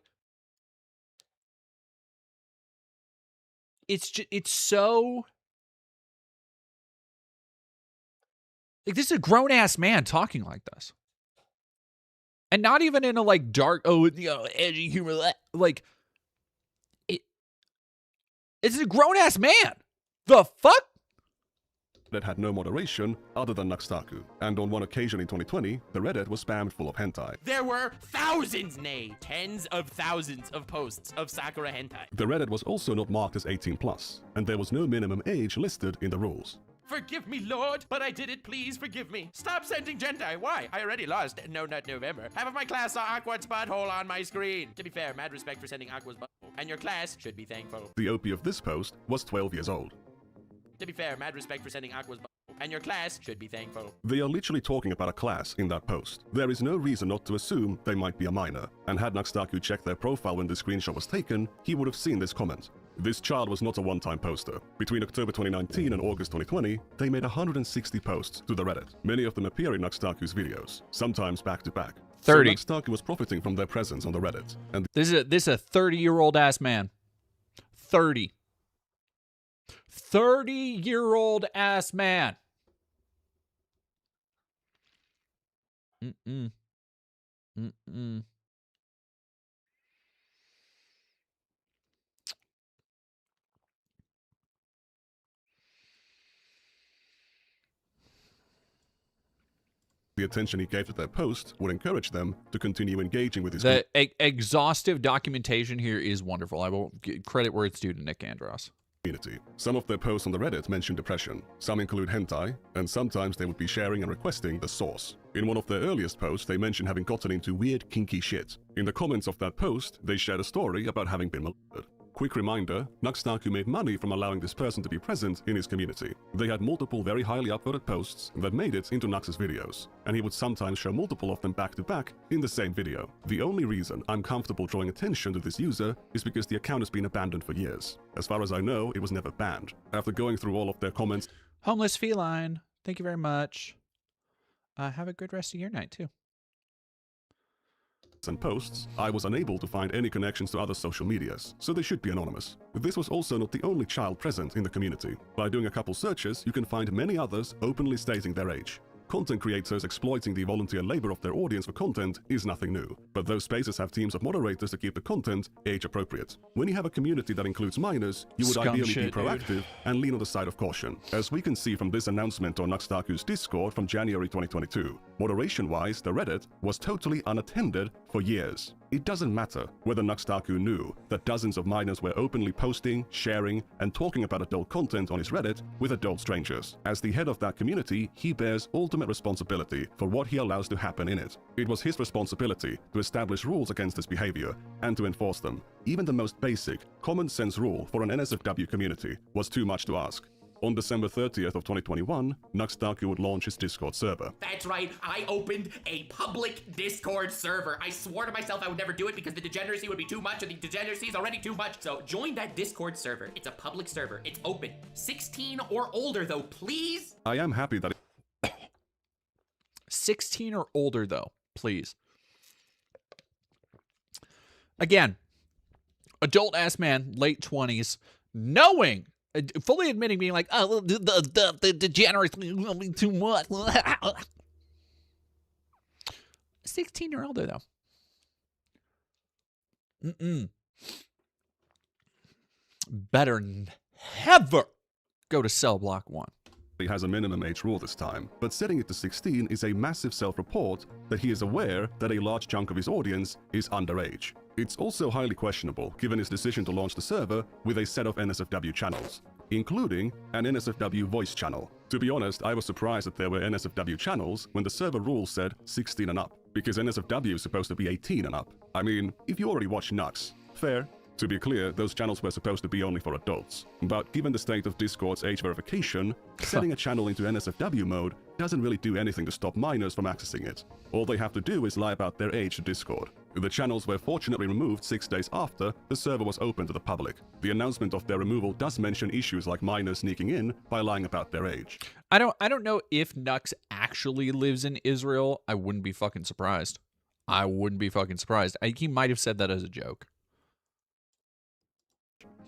it's so like this is a grown ass man talking like this. And not even in a like dark, edgy humor. Like, it's a grown ass man. The fuck? That had no moderation other than Nuxtaku. And on one occasion in 2020, the Reddit was spammed full of hentai. There were thousands, nay, tens of thousands of posts of Sakura hentai. The Reddit was also not marked as 18+, and there was no minimum age listed in the rules. Forgive me, Lord, but I did it. Please forgive me. Stop sending hentai. Why? I already lost. No, not November. Half of my class saw Aqua's butthole on my screen. To be fair, mad respect for sending Aqua's butthole. And your class should be thankful. The OP of this post was 12 years old. To be fair, mad respect for sending Aqua's butthole. And your class should be thankful. They are literally talking about a class in that post. There is no reason not to assume they might be a minor. And had Nuxtaku checked their profile when the screenshot was taken, he would have seen this comment. This child was not a one-time poster. Between October 2019 and August 2020, they made 160 posts to the Reddit. Many of them appear in Nuxtaku's videos, sometimes back-to-back. 30. So Nuxtaku was profiting from their presence on the Reddit. And this is a 30-year-old ass man. 30. 30-year-old ass man. Mm-mm. Mm-mm. the attention he gave to their post would encourage them to continue engaging with his exhaustive documentation here is wonderful. I will give credit where it's due to Nick Andros. Community. Some of their posts on the Reddit mention depression, some include hentai, and sometimes they would be sharing and requesting the source. In one of their earliest posts, they mentioned having gotten into weird kinky shit. In the comments of that post, they shared a story about having been molested. Quick reminder, Nuxtaku made money from allowing this person to be present in his community. They had multiple very highly upvoted posts that made it into Nux's videos, and he would sometimes show multiple of them back to back in the same video. The only reason I'm comfortable drawing attention to this user is because the account has been abandoned for years. As far as I know, it was never banned. After going through all of their comments... Homeless feline, thank you very much. Have a good rest of your night, too. And posts, I was unable to find any connections to other social medias, so they should be anonymous. This was also not the only child present in the community. By doing a couple searches, you can find many others openly stating their age. Content creators exploiting the volunteer labor of their audience for content is nothing new, but those spaces have teams of moderators to keep the content age appropriate. When you have a community that includes minors, you would ideally be proactive and lean on the side of caution. As we can see from this announcement on Nuxtaku's Discord from January 2022, moderation-wise, the Reddit was totally unattended for years. It doesn't matter whether Nuxtaku knew that dozens of minors were openly posting, sharing, and talking about adult content on his Reddit with adult strangers. As the head of that community, he bears ultimate responsibility for what he allows to happen in it. It was his responsibility to establish rules against this behavior and to enforce them. Even the most basic, common-sense rule for an NSFW community was too much to ask. On December 30th of 2021, Nuxtaku would launch his Discord server. That's right, I opened a public Discord server. I swore to myself I would never do it because the degeneracy would be too much and the degeneracy is already too much. So join that Discord server. It's a public server. It's open. 16 or older though, please. I am happy that 16 or older though, please. Again, adult-ass man, late 20s, knowing, fully admitting, being like, oh, the degeneracy will be too much. 16 or older, though. Better never go to cell block 1. He has a minimum age rule this time, but setting it to 16 is a massive self-report that he is aware that a large chunk of his audience is underage. It's also highly questionable, given his decision to launch the server with a set of NSFW channels, including an NSFW voice channel. To be honest, I was surprised that there were NSFW channels when the server rules said 16 and up, because NSFW is supposed to be 18 and up. I mean, if you already watch Nux, fair. To be clear, those channels were supposed to be only for adults. But given the state of Discord's age verification, setting a channel into NSFW mode doesn't really do anything to stop minors from accessing it. All they have to do is lie about their age to Discord. The channels were fortunately removed 6 days after the server was open to the public. The announcement of their removal does mention issues like minors sneaking in by lying about their age. I don't know if Nux actually lives in Israel. I wouldn't be fucking surprised. He might have said that as a joke.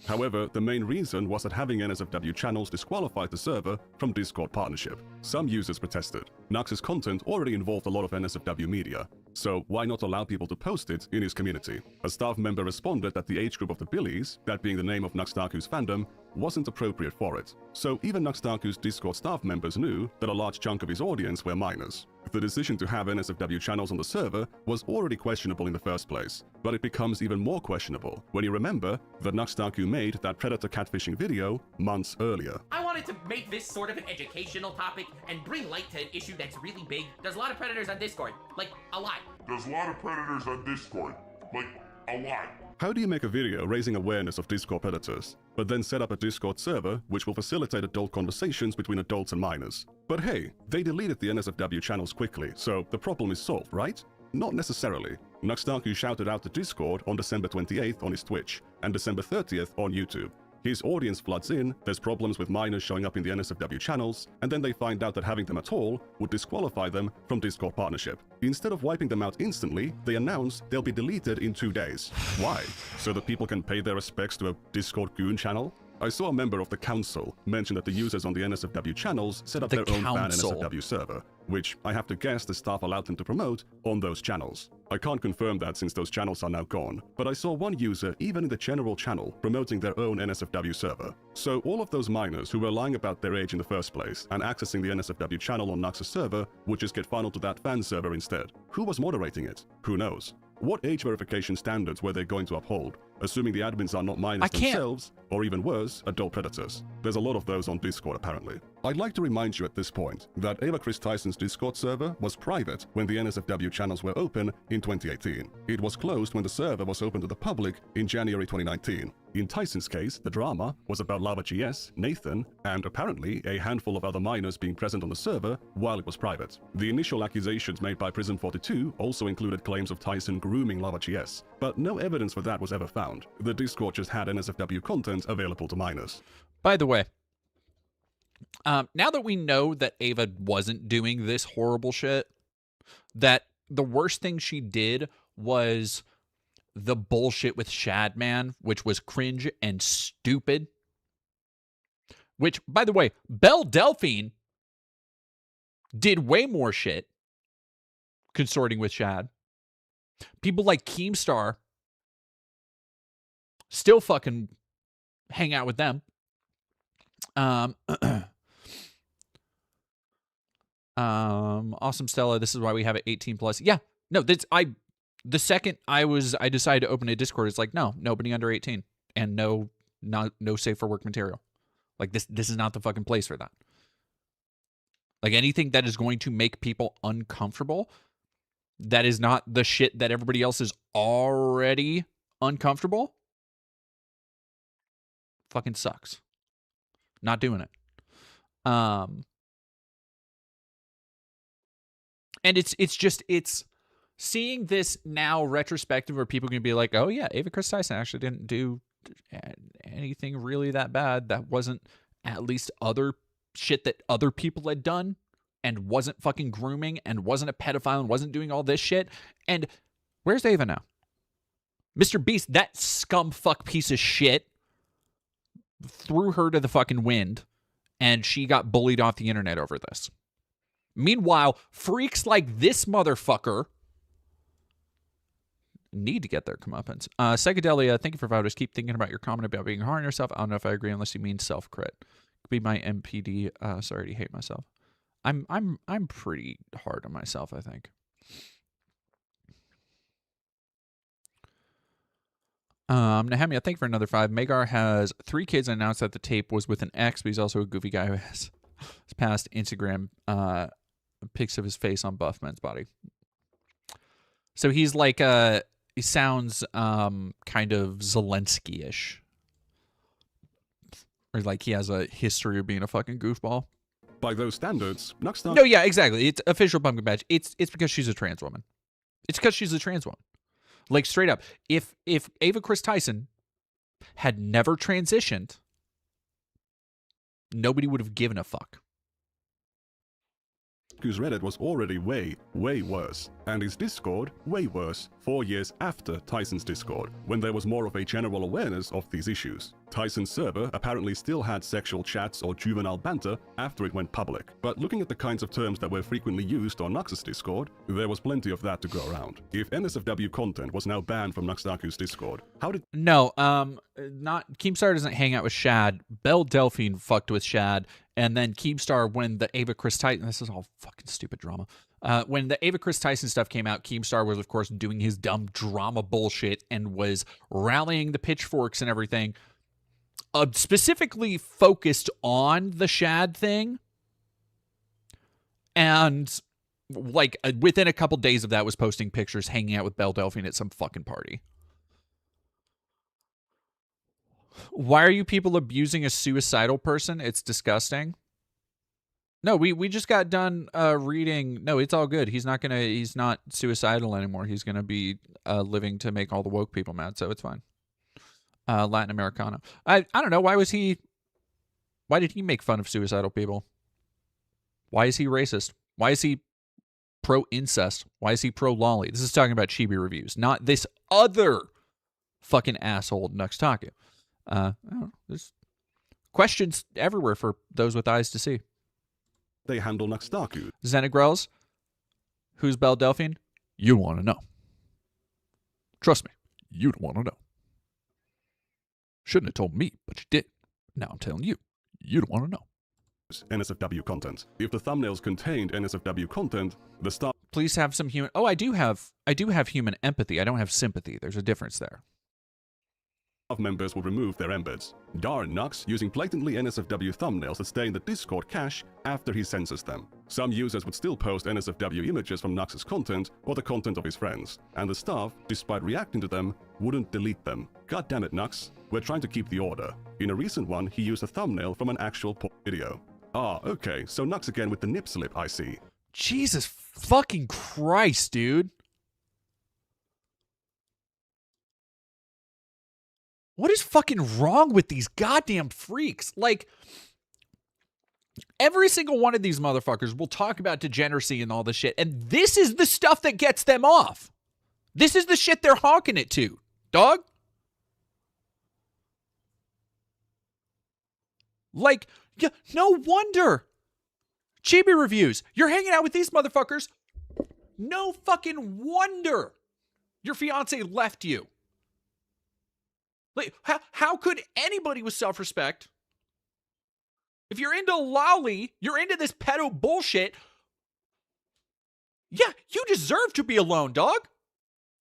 However, the main reason was that having NSFW channels disqualified the server from Discord partnership. Some users protested. Nux's content already involved a lot of NSFW media, so why not allow people to post it in his community? A staff member responded that the age group of the Billies, that being the name of Nuxtaku's fandom, wasn't appropriate for it. So even Nuxtaku's Discord staff members knew that a large chunk of his audience were minors. The decision to have NSFW channels on the server was already questionable in the first place, but it becomes even more questionable when you remember that Nuxtaku made that predator catfishing video months earlier. I wanted to make this sort of an educational topic and bring light to an issue that's really big. There's a lot of predators on Discord, like a lot. There's a lot of predators on Discord, like a lot. How do you make a video raising awareness of Discord predators, but then set up a Discord server which will facilitate adult conversations between adults and minors? But hey, they deleted the NSFW channels quickly, so the problem is solved, right? Not necessarily. Nuxtaku shouted out to Discord on December 28th on his Twitch, and December 30th on YouTube. His audience floods in, there's problems with minors showing up in the NSFW channels, and then they find out that having them at all would disqualify them from Discord partnership. Instead of wiping them out instantly, they announce they'll be deleted in 2 days. Why? So that people can pay their respects to a Discord goon channel? I saw a member of the council mention that the users on the NSFW channels set up their own fan NSFW server, which I have to guess the staff allowed them to promote on those channels. I can't confirm that since those channels are now gone, but I saw one user even in the general channel promoting their own NSFW server. So all of those minors who were lying about their age in the first place and accessing the NSFW channel on Nux's server would just get funneled to that fan server instead. Who was moderating it? Who knows? What age verification standards were they going to uphold? assuming the admins are not minors themselves, or even worse, adult predators. There's a lot of those on Discord apparently. I'd like to remind you at this point that Ava Chris Tyson's Discord server was private when the NSFW channels were open in 2018. It was closed when the server was open to the public in January 2019. In Tyson's case, the drama was about LavaGS, Nathan, and apparently a handful of other minors being present on the server while it was private. The initial accusations made by Prison 42 also included claims of Tyson grooming LavaGS, but no evidence for that was ever found. The Discord just had NSFW content available to minors. By the way, now that we know that Ava wasn't doing this horrible shit, that the worst thing she did was the bullshit with Shadman, which was cringe and stupid. Which, by the way, Belle Delphine did way more shit consorting with Shad. People like Keemstar still fucking hang out with them. Awesome Stella, this is why we have it 18 plus. Yeah, no, the second I decided to open a Discord, it's like, no, nobody under 18 and no safe for work material. Like this is not the fucking place for that. Like anything that is going to make people uncomfortable, that is not the shit that everybody else is already uncomfortable, fucking sucks. Not doing it. And it's seeing this now retrospective where people can be like, oh yeah, Ava Chris Tyson actually didn't do anything really that bad. That wasn't at least other shit that other people had done and wasn't fucking grooming and wasn't a pedophile and wasn't doing all this shit. And where's Ava now? Mr. Beast, that scumfuck piece of shit, threw her to the fucking wind and she got bullied off the internet over this. Meanwhile, freaks like this motherfucker need to get their comeuppance. Psychedelia, thank you for vouchers. Keep thinking about your comment about being hard on yourself. I don't know if I agree unless you mean self-crit. Could be my MPD. Sorry to hate myself. I'm pretty hard on myself, I think. Nehemia, thank you for another 5. Magar has 3 kids and announced that the tape was with an ex, but he's also a goofy guy who has his past Instagram pics of his face on buff men's body. So he's like he sounds kind of Zelensky-ish. Or like he has a history of being a fucking goofball. By those standards, Nuxtaku... No, yeah, exactly. It's official pumpkin badge. It's because she's a trans woman. It's because she's a trans woman. Like, straight up, if Ava Chris Tyson had never transitioned, nobody would have given a fuck. Whose Reddit was already way, way worse, and his Discord way worse 4 years after Tyson's Discord, when there was more of a general awareness of these issues. Tyson's server apparently still had sexual chats or juvenile banter after it went public, but looking at the kinds of terms that were frequently used on Nux's Discord, there was plenty of that to go around. If NSFW content was now banned from Nuxtaku's Discord, how did... No, not... Keemstar doesn't hang out with Shad. Belle Delphine fucked with Shad, and then Keemstar, when the Ava Chris Tyson... This is all fucking stupid drama. When the Ava Chris Tyson stuff came out, Keemstar was, of course, doing his dumb drama bullshit and was rallying the pitchforks and everything. Specifically focused on the Shad thing. And, like, within a couple days of that was posting pictures hanging out with Belle Delphine at some fucking party. Why are you people abusing a suicidal person? It's disgusting. No, we just got done reading. No, it's all good. He's not suicidal anymore. He's gonna be living to make all the woke people mad, so it's fine. Latin Americano. I don't know. Why did he make fun of suicidal people? Why is he racist? Why is he pro-incest? Why is he pro-lolly? This is talking about Chibi reviews, not this other fucking asshole Nuxtaku. I don't know. There's questions everywhere for those with eyes to see. They handle Nuxtaku. Xenegrels, who's Belle Delphine? You want to know. Trust me, you don't want to know. Shouldn't have told me, but you did. Now I'm telling you, you don't want to know. NSFW content. If the thumbnails contained NSFW content, the start... Please have some human... Oh, I do have human empathy. I don't have sympathy. There's a difference there. members would remove their embeds. Darn Nux using blatantly NSFW thumbnails that stay in the Discord cache after he censors them. Some users would still post NSFW images from Nux's content or the content of his friends, and the staff, despite reacting to them, wouldn't delete them. God damn it, Nux. We're trying to keep the order. In a recent one, he used a thumbnail from an actual porn video. Ah, okay, so Nux again with the nip slip, I see. Jesus fucking Christ, dude. What is fucking wrong with these goddamn freaks? Like, every single one of these motherfuckers will talk about degeneracy and all this shit, and this is the stuff that gets them off. This is the shit they're honking it to, dog. Like, yeah, no wonder. Chibi reviews. You're hanging out with these motherfuckers. No fucking wonder your fiance left you. Like, how could anybody with self-respect, if you're into lolly, you're into this pedo bullshit, yeah, you deserve to be alone, dog.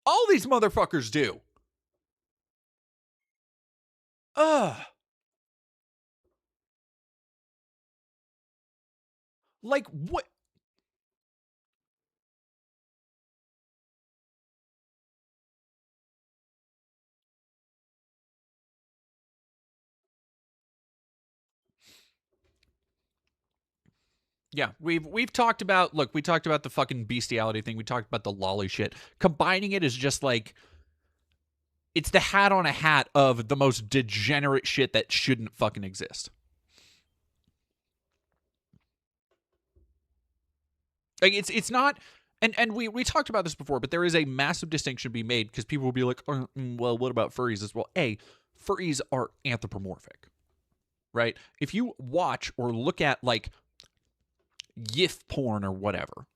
All these motherfuckers do. Like, what? Yeah, we've talked about, look, we talked about the fucking bestiality thing. We talked about the lolly shit. Combining it is just like, it's the hat on a hat of the most degenerate shit that shouldn't fucking exist. Like, it's not, and we talked about this before, but there is a massive distinction to be made because people will be like, oh, well, what about furries as well? Furries are anthropomorphic, right? If you watch or look at, like, GIF porn or whatever,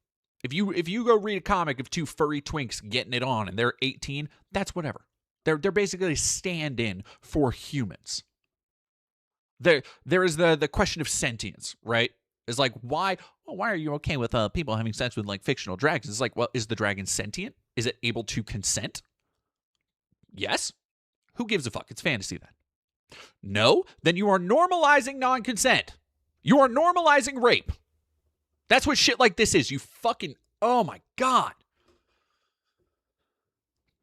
if you go read a comic of two furry twinks getting it on and they're 18, that's whatever. They're basically a stand-in for humans. There is the question of sentience, right? It's like, why are you okay with people having sex with, like, fictional dragons? It's like, well, is the dragon sentient? Is it able to consent? Yes. Who gives a fuck? It's fantasy then. No, then you are normalizing non-consent. You are normalizing rape. That's what shit like this is. You fucking, oh my God.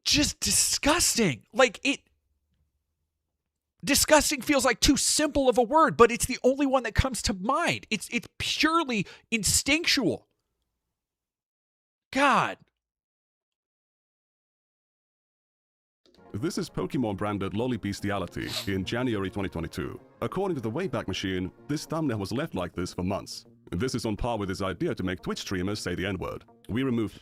Just disgusting. Like, disgusting feels like too simple of a word, but it's the only one that comes to mind. It's purely instinctual. God. This is Pokemon branded Lolly Bestiality in January 2022. According to the Wayback Machine, this thumbnail was left like this for months. This is on par with his idea to make Twitch streamers say the N-word. We removed...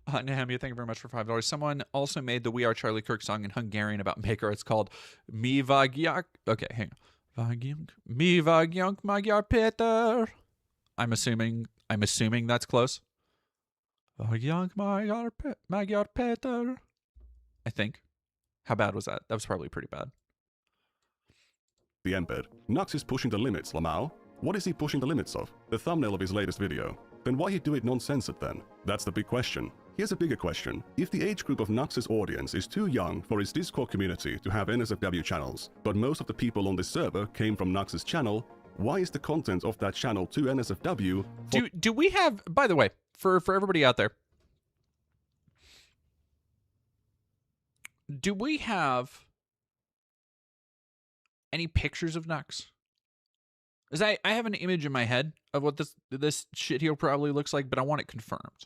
Nehemia, thank you very much for $5. Someone also made the We Are Charlie Kirk song in Hungarian about Maker. It's called Mi Vagyok. Okay, hang on. Vagyok. Mi Vagyok Magyar Péter. I'm assuming that's close. Vagyok Magyar Péter. I think. How bad was that? That was probably pretty bad. The embed. Nux is pushing the limits, Lamau. What is he pushing the limits of? The thumbnail of his latest video. Then why he do it non-censored then? That's the big question. Here's a bigger question. If the age group of Nux's audience is too young for his Discord community to have NSFW channels, but most of the people on this server came from Nux's channel, why is the content of that channel too NSFW? Do we have, by the way, for everybody out there, do we have any pictures of Nux? Because I have an image in my head of what this shitheel probably looks like, but I want it confirmed.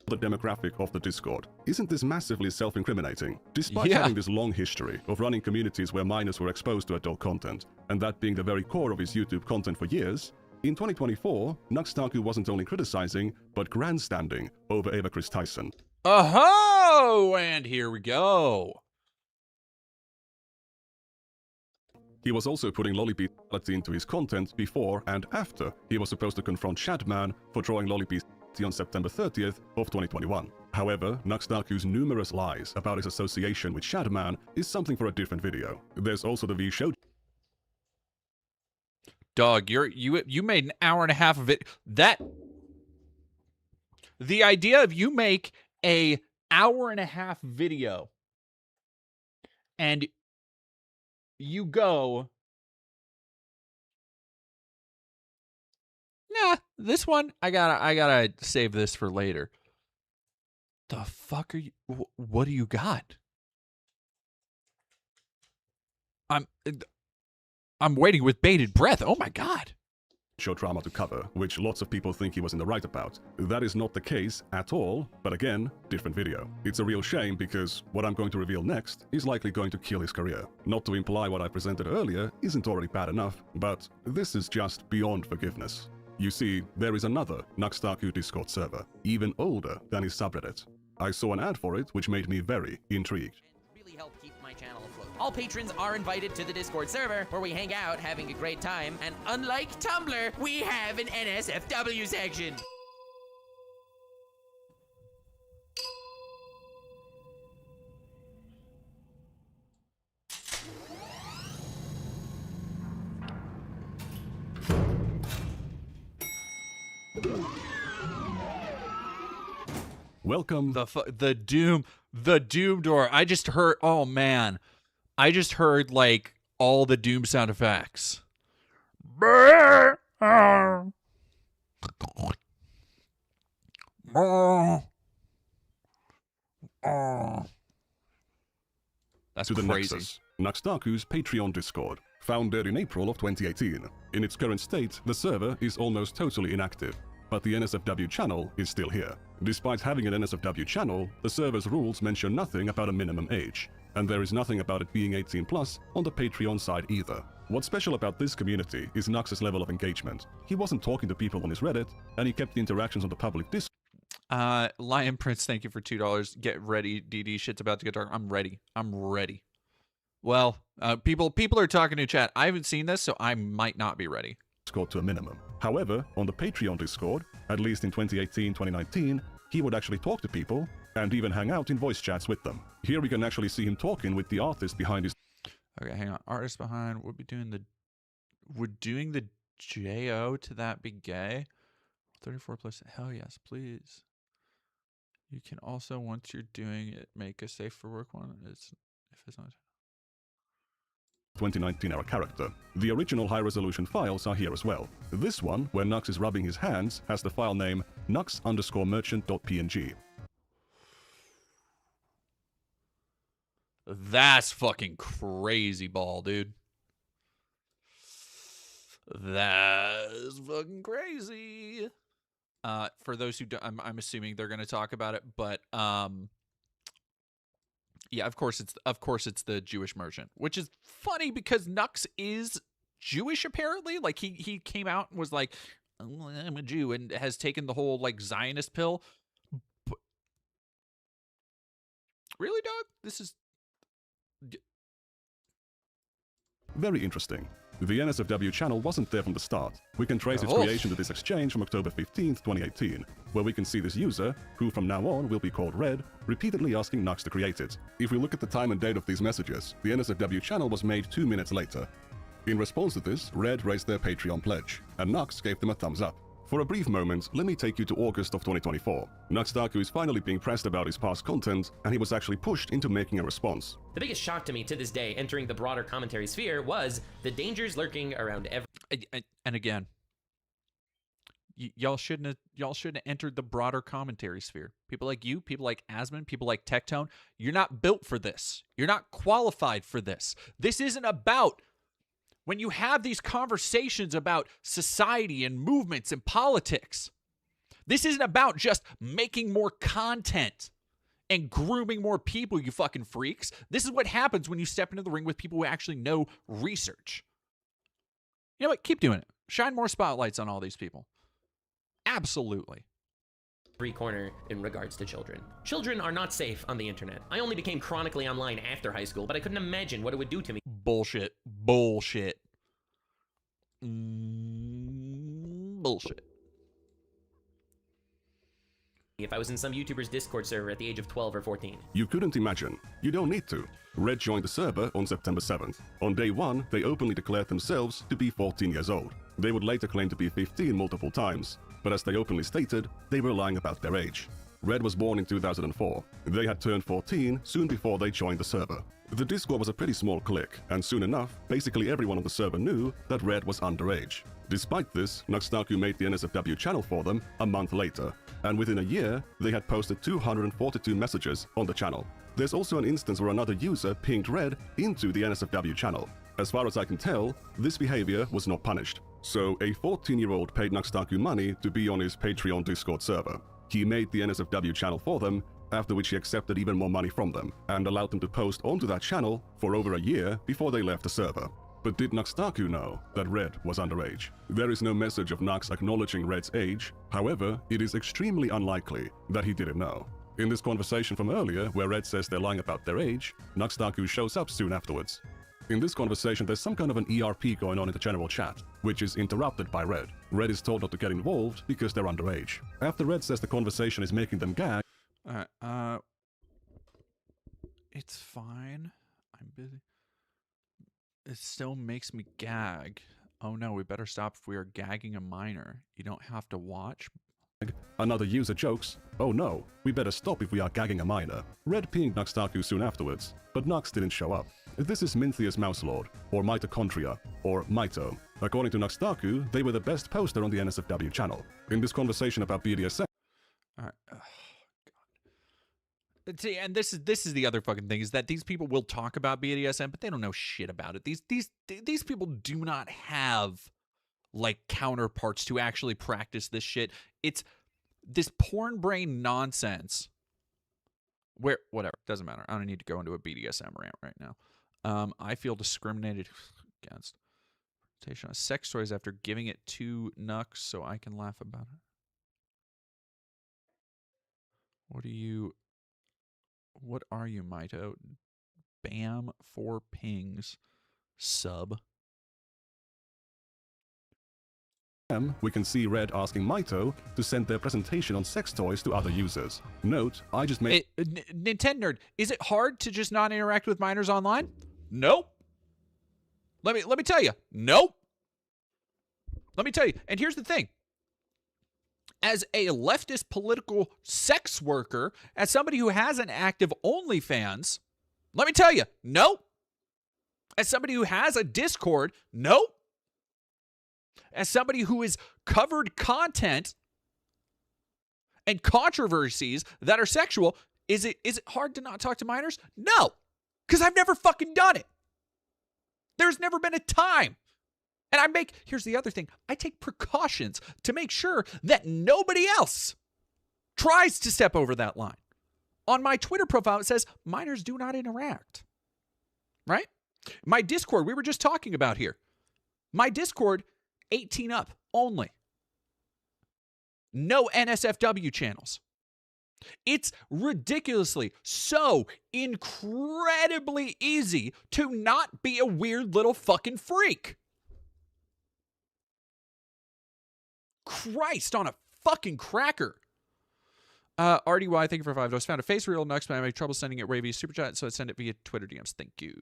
The demographic of the Discord. Isn't this massively self-incriminating? Despite having this long history of running communities where minors were exposed to adult content, and that being the very core of his YouTube content for years, in 2024, Nuxtaku wasn't only criticizing, but grandstanding over Ava Chris Tyson. Oh, and here we go. He was also putting Lolly Bestiality into his content before and after he was supposed to confront Shadman for drawing Lolly Bestiality on September 30th of 2021. However, Nuxtaku's numerous lies about his association with Shadman is something for a different video. There's also the V-Show. Dog, you made an hour and a half of it. The idea of you make a hour and a half video and you go, nah, this one, I gotta save this for later. The fuck are you, what do you got? I'm waiting with bated breath. Oh my God. Show drama to cover, which lots of people think he was in the right about. That is not the case at all, but again, different video. It's a real shame because what I'm going to reveal next is likely going to kill his career. Not to imply what I presented earlier isn't already bad enough, but this is just beyond forgiveness. You see, there is another Nuxtaku Discord server, even older than his subreddit. I saw an ad for it which made me very intrigued. Really help keep my channel afloat. All patrons are invited to the Discord server where we hang out having a great time, and unlike Tumblr, we have an NSFW section. Welcome. The Doom door. I just heard, oh man. I just heard like all the Doom sound effects. That's to the crazy. Nexus, Nuxtaku's Patreon Discord, founded in April of 2018. In its current state, the server is almost totally inactive, but the NSFW channel is still here. Despite having an NSFW channel, the server's rules mention nothing about a minimum age, and there is nothing about it being 18+ on the Patreon side either. What's special about this community is Nux's level of engagement. He wasn't talking to people on his Reddit, and he kept the interactions on the public Discord. Lion Prince, thank you for $2. Get ready, DD. Shit's about to get dark. I'm ready. I'm ready. Well, people are talking to chat. I haven't seen this, so I might not be ready. Discord to a minimum. However, on the Patreon Discord, at least in 2018-2019, he would actually talk to people and even hang out in voice chats with them. Here we can actually see him talking with the artist behind his... Okay, hang on. Artist behind would doing the JO to that be gay? 34 plus. Hell yes, please. You can also, once you're doing it, make a safe for work one. If it's not. 2019 era character. The original high-resolution files are here as well. This one, where Nux is rubbing his hands, has the file name nux_merchant.png. That's fucking crazy ball, dude. That is fucking crazy. For those who don't, I'm assuming they're going to talk about it, but yeah, of course it's the Jewish merchant, which is funny because Nux is Jewish apparently. Like he came out and was like, oh, I'm a Jew, and has taken the whole like Zionist pill. But really, dog? This is very interesting. The NSFW channel wasn't there from the start. We can trace its creation to this exchange from October 15th, 2018, where we can see this user, who from now on will be called Red, repeatedly asking Nux to create it. If we look at the time and date of these messages, the NSFW channel was made 2 minutes later. In response to this, Red raised their Patreon pledge, and Nux gave them a thumbs up. For a brief moment, let me take you to August of 2024. Nuxtaku is finally being pressed about his past content, and he was actually pushed into making a response. The biggest shock to me to this day entering the broader commentary sphere was the dangers lurking around every... And again, y'all shouldn't have entered the broader commentary sphere. People like you, people like Asmon, people like Tectone, you're not built for this. You're not qualified for this. This isn't about... When you have these conversations about society and movements and politics, this isn't about just making more content and grooming more people, you fucking freaks. This is what happens when you step into the ring with people who actually know research. You know what? Keep doing it. Shine more spotlights on all these people. Absolutely. Every corner in regards to children. Children are not safe on the internet. I only became chronically online after high school, but I couldn't imagine what it would do to me. Bullshit. Bullshit. Bullshit. If I was in some YouTuber's Discord server at the age of 12 or 14. You couldn't imagine. You don't need to. Red joined the server on September 7th. On day 1, they openly declared themselves to be 14 years old. They would later claim to be 15 multiple times, but as they openly stated, they were lying about their age. Red was born in 2004. They had turned 14 soon before they joined the server. The Discord was a pretty small clique, and soon enough, basically everyone on the server knew that Red was underage. Despite this, Nuxtaku made the NSFW channel for them a month later, and within a year, they had posted 242 messages on the channel. There's also an instance where another user pinged Red into the NSFW channel. As far as I can tell, this behavior was not punished. So a 14-year-old paid Nuxtaku money to be on his Patreon Discord server. He made the NSFW channel for them, after which he accepted even more money from them, and allowed them to post onto that channel for over a year before they left the server. But did Nuxtaku know that Red was underage? There is no message of Nux acknowledging Red's age, however, it is extremely unlikely that he didn't know. In this conversation from earlier, where Red says they're lying about their age, Nuxtaku shows up soon afterwards. In this conversation, there's some kind of an ERP going on in the general chat, which is interrupted by Red. Red is told not to get involved because they're underage. After Red says the conversation is making them gag, it's fine. I'm busy. It still makes me gag. Oh no, we better stop if we are gagging a minor. You don't have to watch. Another user jokes, oh no, we better stop if we are gagging a minor. Red pinged Nuxtaku soon afterwards, but Nux didn't show up. This is Minthia's Mouselord, or Mitochondria, or Mito. According to Nuxtaku, they were the best poster on the NSFW channel. In this conversation about BDSM... Alright. See, and this is the other fucking thing, is that these people will talk about BDSM, but they don't know shit about it. These people do not have, like, counterparts to actually practice this shit. It's this porn brain nonsense where, whatever, doesn't matter. I don't need to go into a BDSM rant right now. I feel discriminated against. Presentation of sex toys after giving it to Nux so I can laugh about it. What are you, Mito? Bam, 4 pings. Sub. We can see Red asking Mito to send their presentation on sex toys to other users. Note, I just made... Nintendo Nerd, is it hard to just not interact with minors online? Nope. Let me tell you. Nope. Let me tell you. And here's the thing. As a leftist political sex worker, as somebody who has an active OnlyFans, let me tell you, nope. As somebody who has a Discord, nope. As somebody who has covered content and controversies that are sexual, is it hard to not talk to minors? No, because I've never fucking done it. There's never been a time. And here's the other thing, I take precautions to make sure that nobody else tries to step over that line. On my Twitter profile, it says, minors do not interact. Right? My Discord, we were just talking about here. My Discord, 18 up only. No NSFW channels. It's ridiculously so incredibly easy to not be a weird little fucking freak. Christ on a fucking cracker. RDY, thank you for $5. Found a face real Nux, but I had trouble sending it via Super Chat, so I send it via Twitter DMs. Thank you.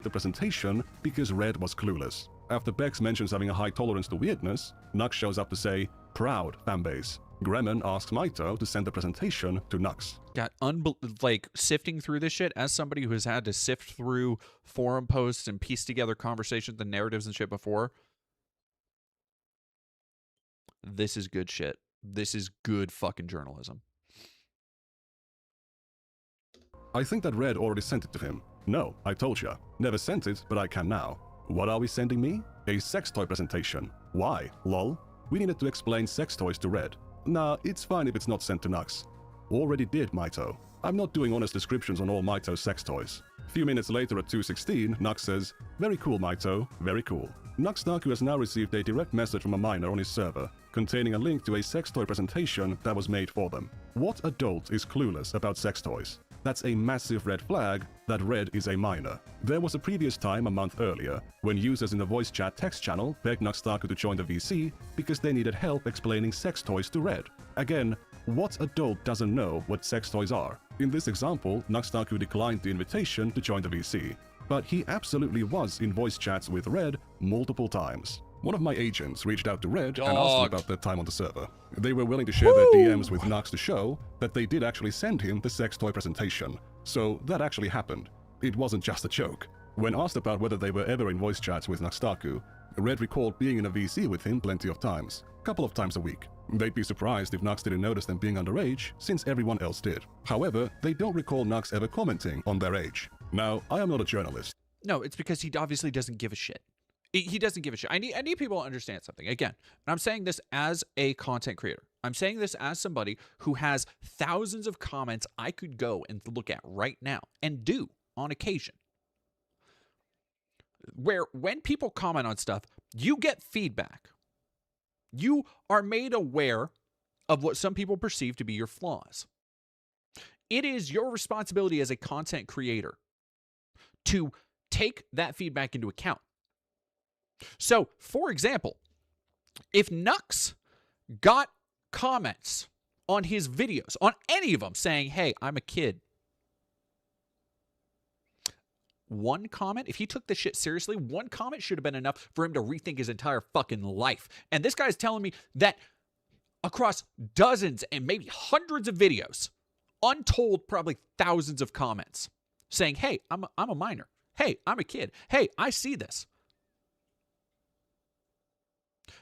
The presentation because Red was clueless. After Bex mentions having a high tolerance to weirdness, Nux shows up to say, proud fanbase. Gremmen asks Mito to send the presentation to Nux. Got sifting through this shit as somebody who has had to sift through forum posts and piece together conversations and narratives and shit before. This is good shit. This is good fucking journalism. I think that Red already sent it to him. No, I told ya. Never sent it, but I can now. What are we sending me? A sex toy presentation. Why? Lol. We needed to explain sex toys to Red. Nah, it's fine if it's not sent to Nux. Already did, Mito. I'm not doing honest descriptions on all Mito's sex toys. A few minutes later at 2:16, Nux says, very cool, Mito, very cool. Nuxtaku has now received a direct message from a minor on his server, containing a link to a sex toy presentation that was made for them. What adult is clueless about sex toys? That's a massive red flag that Red is a minor. There was a previous time a month earlier when users in the voice chat text channel begged Nuxtaku to join the VC because they needed help explaining sex toys to Red. Again, what adult doesn't know what sex toys are? In this example, Nuxtaku declined the invitation to join the VC, but he absolutely was in voice chats with Red multiple times. One of my agents reached out to Red and asked Dog. him about their time on the server. They were willing to share their DMs with Nux to show that they did actually send him the sex toy presentation. So that actually happened. It wasn't just a joke. When asked about whether they were ever in voice chats with Nuxtaku, Red recalled being in a VC with him plenty of times, couple of times a week. They'd be surprised if Nux didn't notice them being underage, since everyone else did. However, they don't recall Nux ever commenting on their age. Now, I am not a journalist. No, it's because he obviously doesn't give a shit. He doesn't give a shit. I need people to understand something. Again, and I'm saying this as a content creator. I'm saying this as somebody who has thousands of comments I could go and look at right now, and do on occasion. Where when people comment on stuff, you get feedback. You are made aware of what some people perceive to be your flaws. It is your responsibility as a content creator to take that feedback into account. So, for example, if Nux got comments on his videos, on any of them, saying, hey, I'm a kid. One comment, if he took this shit seriously, one comment should have been enough for him to rethink his entire fucking life. And this guy's telling me that across dozens and maybe hundreds of videos, untold probably thousands of comments, saying, hey, I'm a minor. Hey, I'm a kid. Hey, I see this.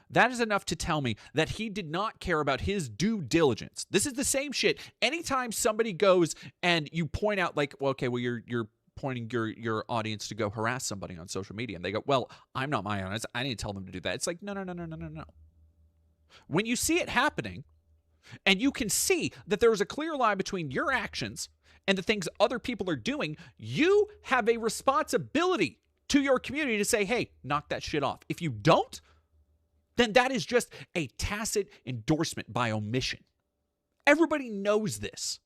That is enough to tell me that he did not care about his due diligence. This is the same shit. Anytime somebody goes and you point out, like, well, okay, well, you're pointing your audience to go harass somebody on social media, and they go, well, I'm not my audience. I need to tell them to do that. It's like, no. When you see it happening, and you can see that there is a clear line between your actions and the things other people are doing, you have a responsibility to your community to say, hey, knock that shit off. If you don't, then that is just a tacit endorsement by omission. Everybody knows this.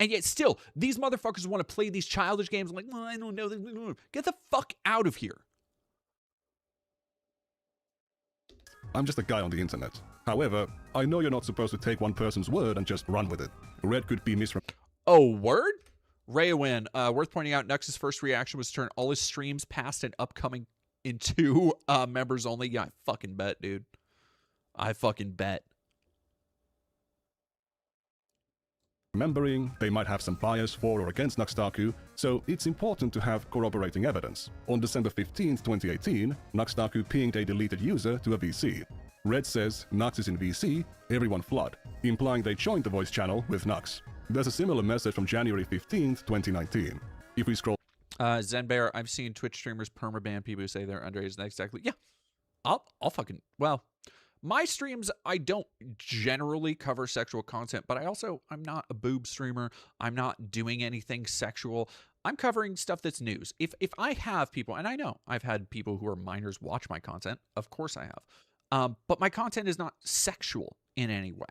And yet still, these motherfuckers want to play these childish games. I'm like, well, I don't know. Get the fuck out of here. I'm just a guy on the internet. However, I know you're not supposed to take one person's word and just run with it. Red could be misrepresented. Oh, word? Rayawin, worth pointing out, Nux's first reaction was to turn all his streams past and upcoming into members only. Yeah, I fucking bet, dude. I fucking bet. Remembering they might have some bias for or against Nuxtaku, so it's important to have corroborating evidence. On December 15th, 2018, Nuxtaku pinged a deleted user to a VC. Red says Nux is in VC, everyone flood, implying they joined the voice channel with Nux. There's a similar message from January 15th, 2019. If we scroll... Zenbear, I've seen Twitch streamers permaban people who say they're underage. Exactly. Yeah. I'll fucking... Well... My streams, I don't generally cover sexual content, but I'm not a boob streamer. I'm not doing anything sexual. I'm covering stuff that's news. If I have people, and I know I've had people who are minors watch my content, of course I have, but my content is not sexual in any way.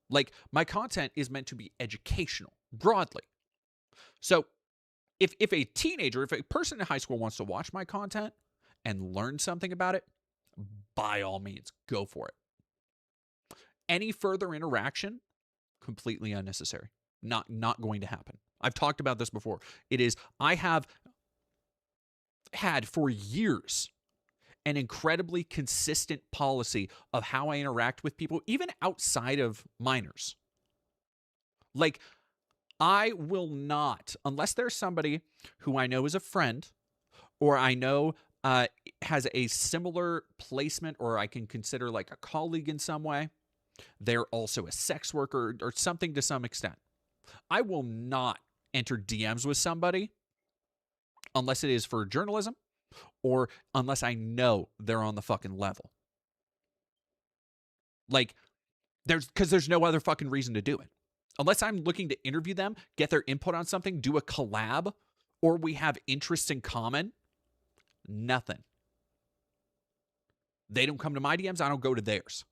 Like, my content is meant to be educational, broadly. So, if a teenager, if a person in high school wants to watch my content and learn something about it, by all means, go for it. Any further interaction, completely unnecessary. Not going to happen. I've talked about this before. I have had for years an incredibly consistent policy of how I interact with people, even outside of minors. Like, I will not, unless there's somebody who I know is a friend, or I know has a similar placement, or I can consider like a colleague in some way. They're also a sex worker or something to some extent. I will not enter DMs with somebody unless it is for journalism or unless I know they're on the fucking level. Like, because there's no other fucking reason to do it. Unless I'm looking to interview them, get their input on something, do a collab, or we have interests in common. Nothing. They don't come to my DMs, I don't go to theirs.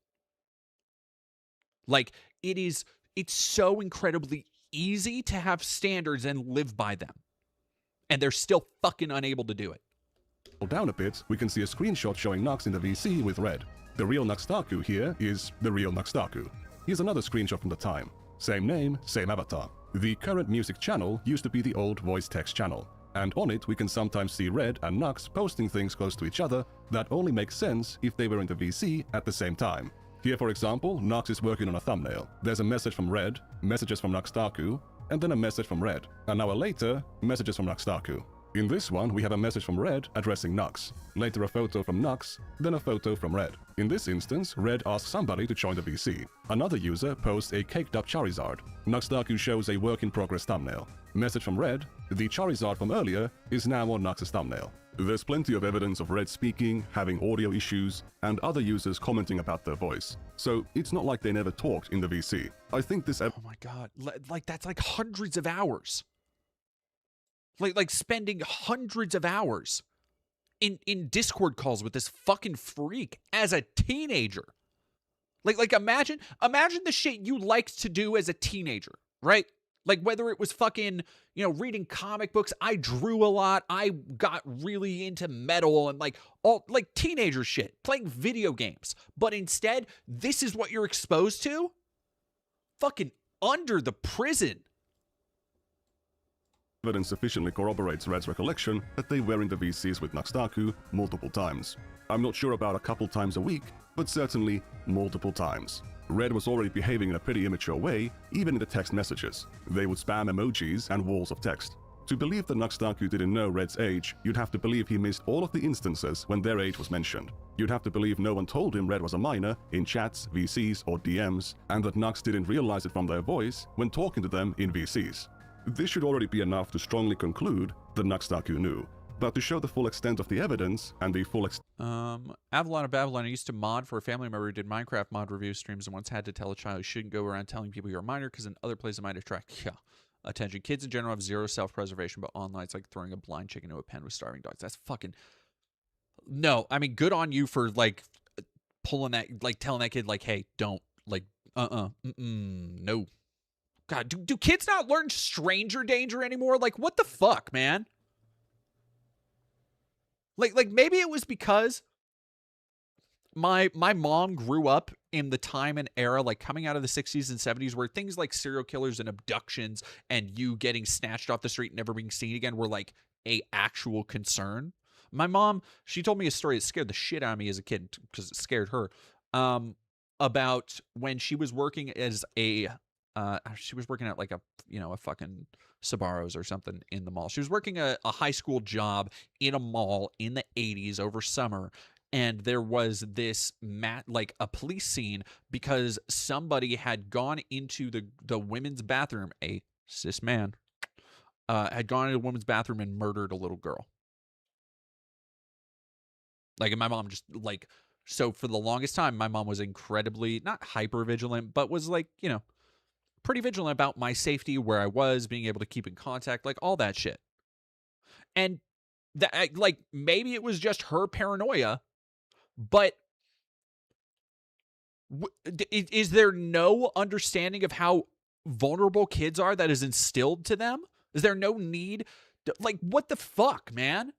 Like, it's so incredibly easy to have standards and live by them. And they're still fucking unable to do it. Down a bit, we can see a screenshot showing Nux in the VC with Red. The real Nuxtaku here is the real Nuxtaku. Here's another screenshot from the time. Same name, same avatar. The current music channel used to be the old voice text channel. and on it we can sometimes see Red and Nux posting things close to each other that only make sense if they were in the VC at the same time. Here, for example, Nux is working on a thumbnail. There's a message from Red, messages from Nuxtaku, and then a message from Red. An hour later, messages from Nuxtaku. In this one, we have a message from Red addressing Nux, later a photo from Nux, then a photo from Red. In this instance, Red asks somebody to join the VC. Another user posts a caked-up Charizard. Nuxtaku shows a work-in-progress thumbnail. Message from Red, the Charizard from earlier is now on Nux's thumbnail. There's plenty of evidence of Red speaking, having audio issues, and other users commenting about their voice. So it's not like they never talked in the VC. I think this... Oh my god, like that's like hundreds of hours. Like spending hundreds of hours in Discord calls with this fucking freak as a teenager. Like imagine the shit you liked to do as a teenager, right? Like whether it was fucking, reading comic books, I drew a lot, I got really into metal and like all like teenager shit, playing video games. But instead, this is what you're exposed to? Fucking under the prison. Evidence sufficiently corroborates Red's recollection that they were in the VCs with Nuxtaku multiple times. I'm not sure about a couple times a week, but certainly multiple times. Red was already behaving in a pretty immature way, even in the text messages. They would spam emojis and walls of text. To believe that Nuxtaku didn't know Red's age, you'd have to believe he missed all of the instances when their age was mentioned. You'd have to believe no one told him Red was a minor in chats, VCs, or DMs, and that Nux didn't realize it from their voice when talking to them in VCs. This should already be enough to strongly conclude that Nuxtaku knew. But to show the full extent of the evidence and the full Avalon of Babylon, I used to mod for a family member who did Minecraft mod review streams and once had to tell a child you shouldn't go around telling people you're a minor because in other places it might attract attention. Kids in general have zero self-preservation, but online it's like throwing a blind chicken to a pen with starving dogs. That's fucking... No, I mean, good on you for, like, pulling that, like, telling that kid, like, hey, don't, like, no. God, do kids not learn stranger danger anymore? Like, what the fuck, man? Like maybe it was because my mom grew up in the time and era, like coming out of the 60s and 70s, where things like serial killers and abductions and you getting snatched off the street and never being seen again were like a actual concern. My mom, she told me a story that scared the shit out of me as a kid because it scared her, about when she was working as she was working at like a fucking Sbarro's or something in the mall. She was working a high school job in a mall in the 80s over summer. And there was this like a police scene because somebody had gone into the women's bathroom, a cis man, had gone into a women's bathroom and murdered a little girl. Like, and my mom just like, so for the longest time, my mom was incredibly, not hyper vigilant, but was like, pretty vigilant about my safety, where I was, being able to keep in contact, like all that shit. And that, like, maybe it was just her paranoia, but is there no understanding of how vulnerable kids are that is instilled to them? Is there no need to, like, what the fuck, man?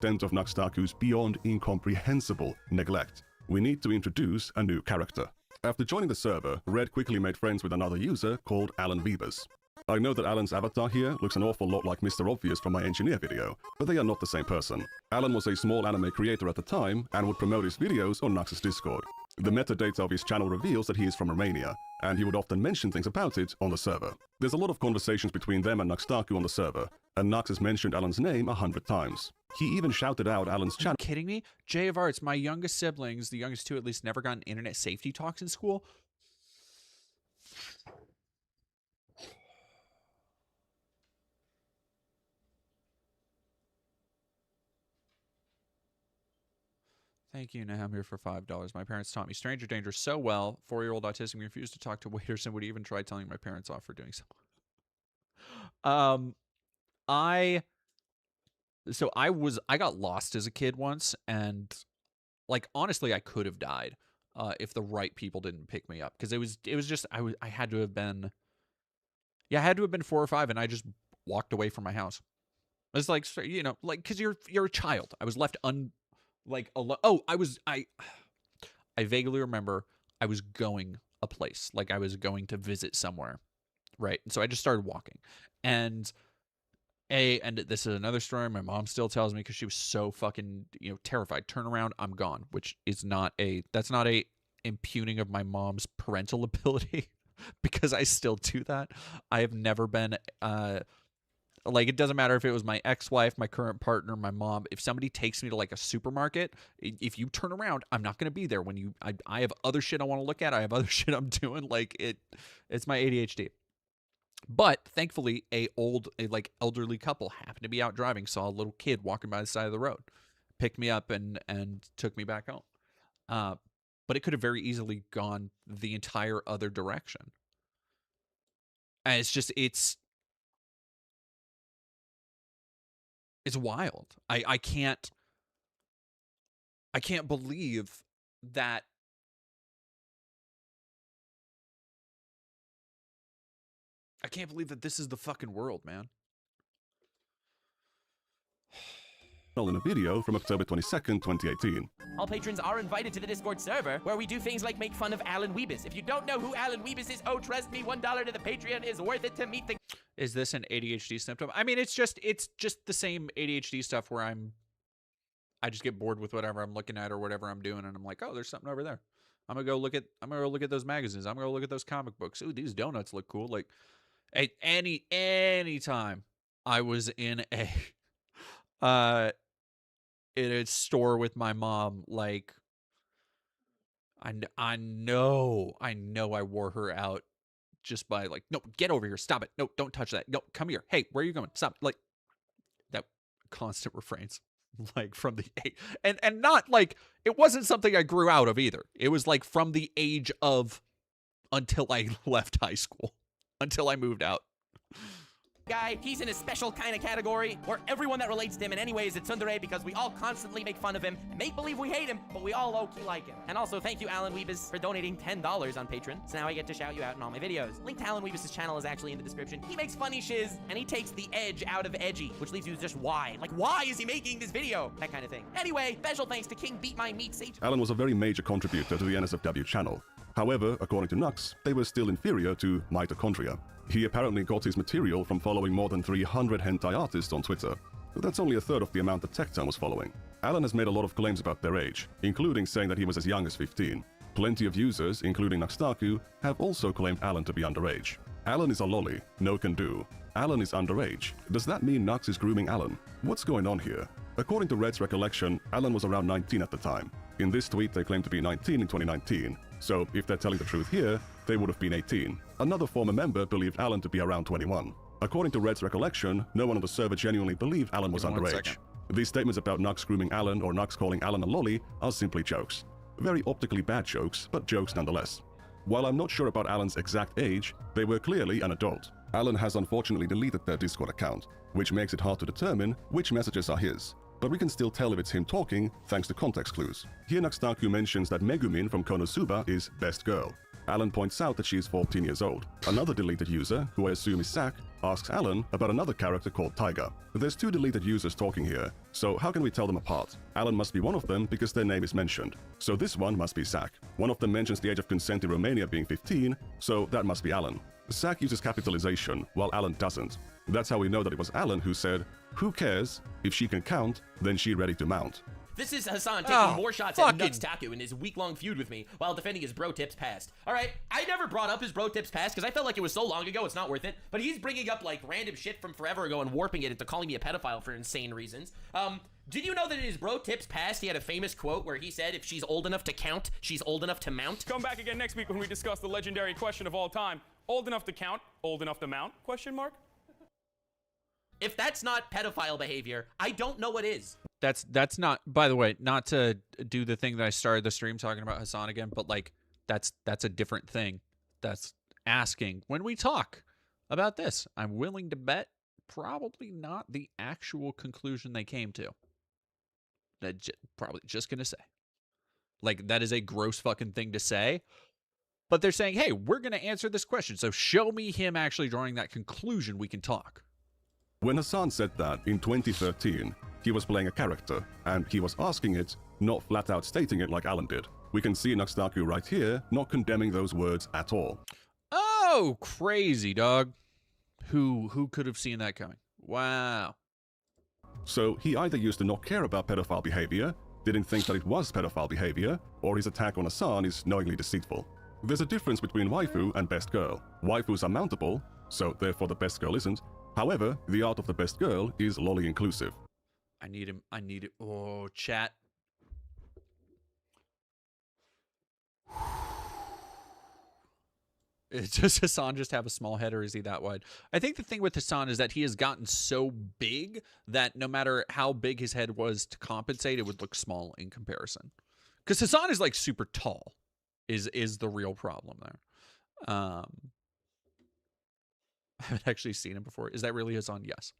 Of Nuxtaku's beyond incomprehensible neglect. We need to introduce a new character. After joining the server, Red quickly made friends with another user called Alan Vebus. I know that Alan's avatar here looks an awful lot like Mr. Obvious from my engineer video, but they are not the same person. Alan was a small anime creator at the time and would promote his videos on Nux's Discord. The metadata of his channel reveals that he is from Romania, and he would often mention things about it on the server. There's a lot of conversations between them and Nuxtaku on the server, and Nux has mentioned Alan's name 100 times. He even shouted out Alan's channel. Are you kidding me? J of Arts, my youngest siblings, the youngest two at least, never gotten internet safety talks in school. Thank you, Naham, here for $5. My parents taught me stranger danger so well. 4-year-old autistic refused to talk to waiters and would even try telling my parents off for doing so. I got lost as a kid once, and like honestly, I could have died if the right people didn't pick me up, because it was just I had to have been, I had to have been 4 or 5, and I just walked away from my house. It's like, like, because you're a child. I was left Like, I vaguely remember I was going a place, like I was going to visit somewhere, right? And so I just started walking, and this is another story my mom still tells me because she was so fucking, terrified. Turn around, I'm gone, which is that's not a impugning of my mom's parental ability because I still do that. I have never been, like, it doesn't matter if it was my ex-wife, my current partner, my mom. If somebody takes me to like a supermarket, if you turn around, I'm not going to be there when I have other shit I want to look at. I have other shit I'm doing. Like it's my ADHD. But thankfully, a elderly couple happened to be out driving, saw a little kid walking by the side of the road, picked me up and took me back home. But it could have very easily gone the entire other direction. And it's wild. I can't believe that this is the fucking world, man. In a video from October 22nd, 2018. All patrons are invited to the Discord server, where we do things like make fun of Alan Weebus. If you don't know who Alan Weebus is, oh, trust me, $1 to the Patreon is worth it to meet the... Is this an ADHD symptom? I mean, it's just the same ADHD stuff where I just get bored with whatever I'm looking at or whatever I'm doing, and I'm like, oh, there's something over there. I'm gonna go look at those magazines. I'm gonna look at those comic books. Ooh, these donuts look cool. Like, any time I was in a store with my mom, like, I know I wore her out just by like, no, get over here, stop it, no, don't touch that, no, come here, hey, where are you going, stop, like that constant refrains, like from the and not like it wasn't something I grew out of either. It was like from the age of until I left high school, until I moved out. Guy, he's in a special kind of category where everyone that relates to him in any way is a tsundere because we all constantly make fun of him and make believe we hate him, but we all low-key like him. And also, thank you, Alan Weebus, for donating $10 on Patreon, so now I get to shout you out in all my videos. Link to Alan Weebus' channel is actually in the description. He makes funny shiz, and he takes the edge out of edgy, which leaves you just why? Like, why is he making this video? That kind of thing. Anyway, special thanks to King Beat My Meat Sage. Alan was a very major contributor to the NSFW channel. However, according to Nux, they were still inferior to Mitochondria. He apparently got his material from following more than 300 hentai artists on Twitter. That's only a third of the amount that Tecton was following. Alan has made a lot of claims about their age, including saying that he was as young as 15. Plenty of users, including Nuxtaku, have also claimed Alan to be underage. Alan is a lolly, no can do. Alan is underage. Does that mean Nux is grooming Alan? What's going on here? According to Red's recollection, Alan was around 19 at the time. In this tweet, they claim to be 19 in 2019. So if they're telling the truth here, they would have been 18. Another former member believed Alan to be around 21. According to Red's recollection, no one on the server genuinely believed Alan was underage. These statements about Nux grooming Alan or Nux calling Alan a lolly are simply jokes. Very optically bad jokes, but jokes nonetheless. While I'm not sure about Alan's exact age, they were clearly an adult. Alan has unfortunately deleted their Discord account, which makes it hard to determine which messages are his. But we can still tell if it's him talking thanks to context clues. Here Nuxtaku mentions that Megumin from Konosuba is best girl. Alan points out that she is 14 years old. Another deleted user, who I assume is Sak, asks Alan about another character called Taiga. There's two deleted users talking here, so how can we tell them apart? Alan must be one of them because their name is mentioned. So this one must be Sak. One of them mentions the age of consent in Romania being 15, so that must be Alan. Sak uses capitalization, while Alan doesn't. That's how we know that it was Alan who said, "Who cares? If she can count, then she ready to mount." This is Hassan taking more shots at Nuxtaku in his week-long feud with me while defending his bro tips past. Alright, I never brought up his bro tips past because I felt like it was so long ago it's not worth it, but he's bringing up like random shit from forever ago and warping it into calling me a pedophile for insane reasons. Did you know that in his bro tips past he had a famous quote where he said if she's old enough to count, she's old enough to mount? Come back again next week when we discuss the legendary question of all time. Old enough to count, old enough to mount? Question mark? If that's not pedophile behavior, I don't know what is. That's not, by the way, not to do the thing that I started the stream talking about Hassan again, but like that's a different thing. That's asking when we talk about this. I'm willing to bet probably not the actual conclusion they came to. Probably just gonna say, like, that is a gross fucking thing to say. But they're saying, hey, we're gonna answer this question, so show me him actually drawing that conclusion. We can talk. When Hassan said that in 2013, he was playing a character, and he was asking it not flat out stating it like Alan did. We can see Nuxtaku right here not condemning those words at all. Oh, crazy, dog. Who could have seen that coming? Wow. So he either used to not care about pedophile behavior, didn't think that it was pedophile behavior, or his attack on Hasan is knowingly deceitful. There's a difference between waifu and best girl. Waifus are mountable, so therefore the best girl isn't. However, the art of the best girl is lolly inclusive. I need him. I need it. Oh, chat. Does Hasan just have a small head, or is he that wide? I think the thing with Hasan is that he has gotten so big that no matter how big his head was to compensate, it would look small in comparison. Because Hasan is like super tall, is the real problem there. I haven't actually seen him before. Is that really Hasan? Yes.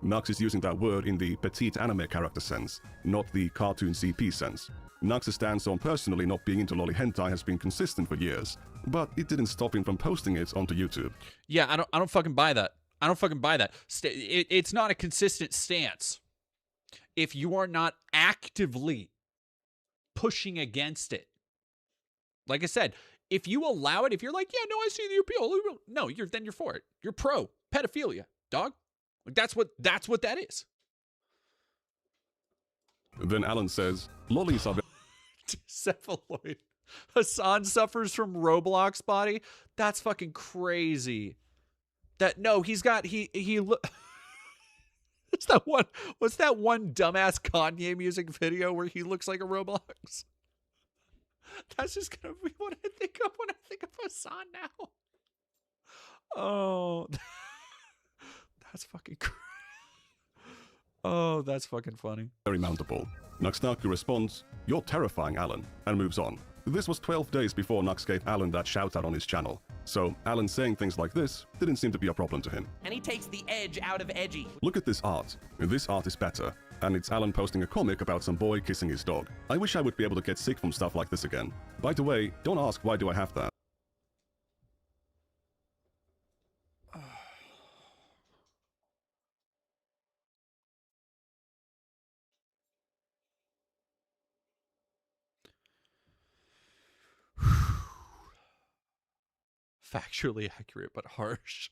Nux is using that word in the petite anime character sense, not the cartoon CP sense. Nux's stance on personally not being into lolly hentai has been consistent for years, but it didn't stop him from posting it onto YouTube. Yeah, I don't fucking buy that. I don't fucking buy that. It's not a consistent stance. If you are not actively pushing against it. Like I said, if you allow it, if you're like, yeah, no, I see the appeal. No, then you're for it. You're pro pedophilia, dog. Like that's what that is. Then Alan says, lollies are... Cephaloid. Hasan suffers from Roblox body? That's fucking crazy. He's got, what's that one dumbass Kanye music video where he looks like a Roblox? That's just gonna be what I think of when I think of Hasan now. Oh. That's fucking crazy. Oh, that's fucking funny. Very mountable. Nuxtaku responds, you're terrifying, Alan, and moves on. This was 12 days before Nux gave Alan that shout out on his channel. So Alan saying things like this didn't seem to be a problem to him. And he takes the edge out of edgy. Look at this art. This art is better. And it's Alan posting a comic about some boy kissing his dog. I wish I would be able to get sick from stuff like this again. By the way, don't ask why do I have that. Factually accurate, but harsh.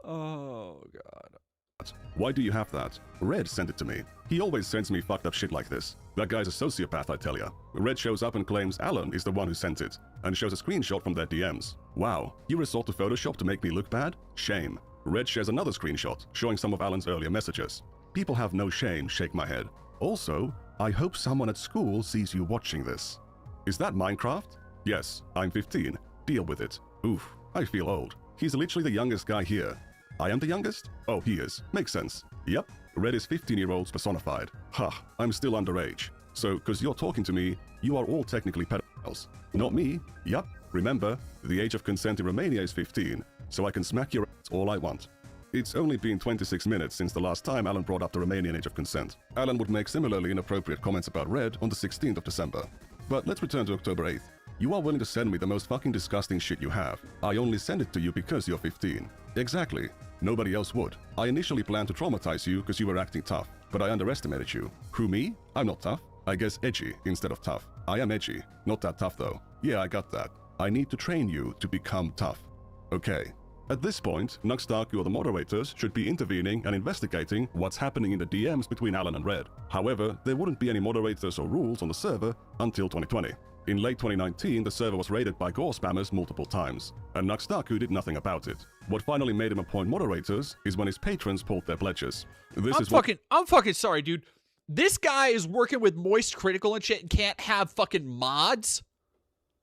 Oh, God. Why do you have that? Red sent it to me. He always sends me fucked up shit like this. That guy's a sociopath, I tell ya. Red shows up and claims Alan is the one who sent it, and shows a screenshot from their DMs. Wow, you resort to Photoshop to make me look bad? Shame. Red shares another screenshot, showing some of Alan's earlier messages. People have no shame, shake my head. Also, I hope someone at school sees you watching this. Is that Minecraft? Yes, I'm 15. Deal with it. Oof, I feel old. He's literally the youngest guy here. I am the youngest? Oh, he is. Makes sense. Yep, Red is 15-year-olds personified. Ha, I'm still underage. So, cause you're talking to me, you are all technically pedophiles. Not me. Yep, remember, the age of consent in Romania is 15, so I can smack your ass all I want. It's only been 26 minutes since the last time Alan brought up the Romanian age of consent. Alan would make similarly inappropriate comments about Red on the 16th of December. But let's return to October 8th. You are willing to send me the most fucking disgusting shit you have. I only send it to you because you're 15. Exactly. Nobody else would. I initially planned to traumatize you because you were acting tough, but I underestimated you. Who, me? I'm not tough. I guess edgy instead of tough. I am edgy. Not that tough though. Yeah, I got that. I need to train you to become tough. Okay. At this point, Nuxtaku or the moderators should be intervening and investigating what's happening in the DMs between Alan and Red. However, there wouldn't be any moderators or rules on the server until 2020. In late 2019, the server was raided by gore spammers multiple times, and Nuxtaku did nothing about it. What finally made him appoint moderators is when his patrons pulled their pledges. I'm fucking sorry, dude. This guy is working with Moist Critical and shit and can't have fucking mods?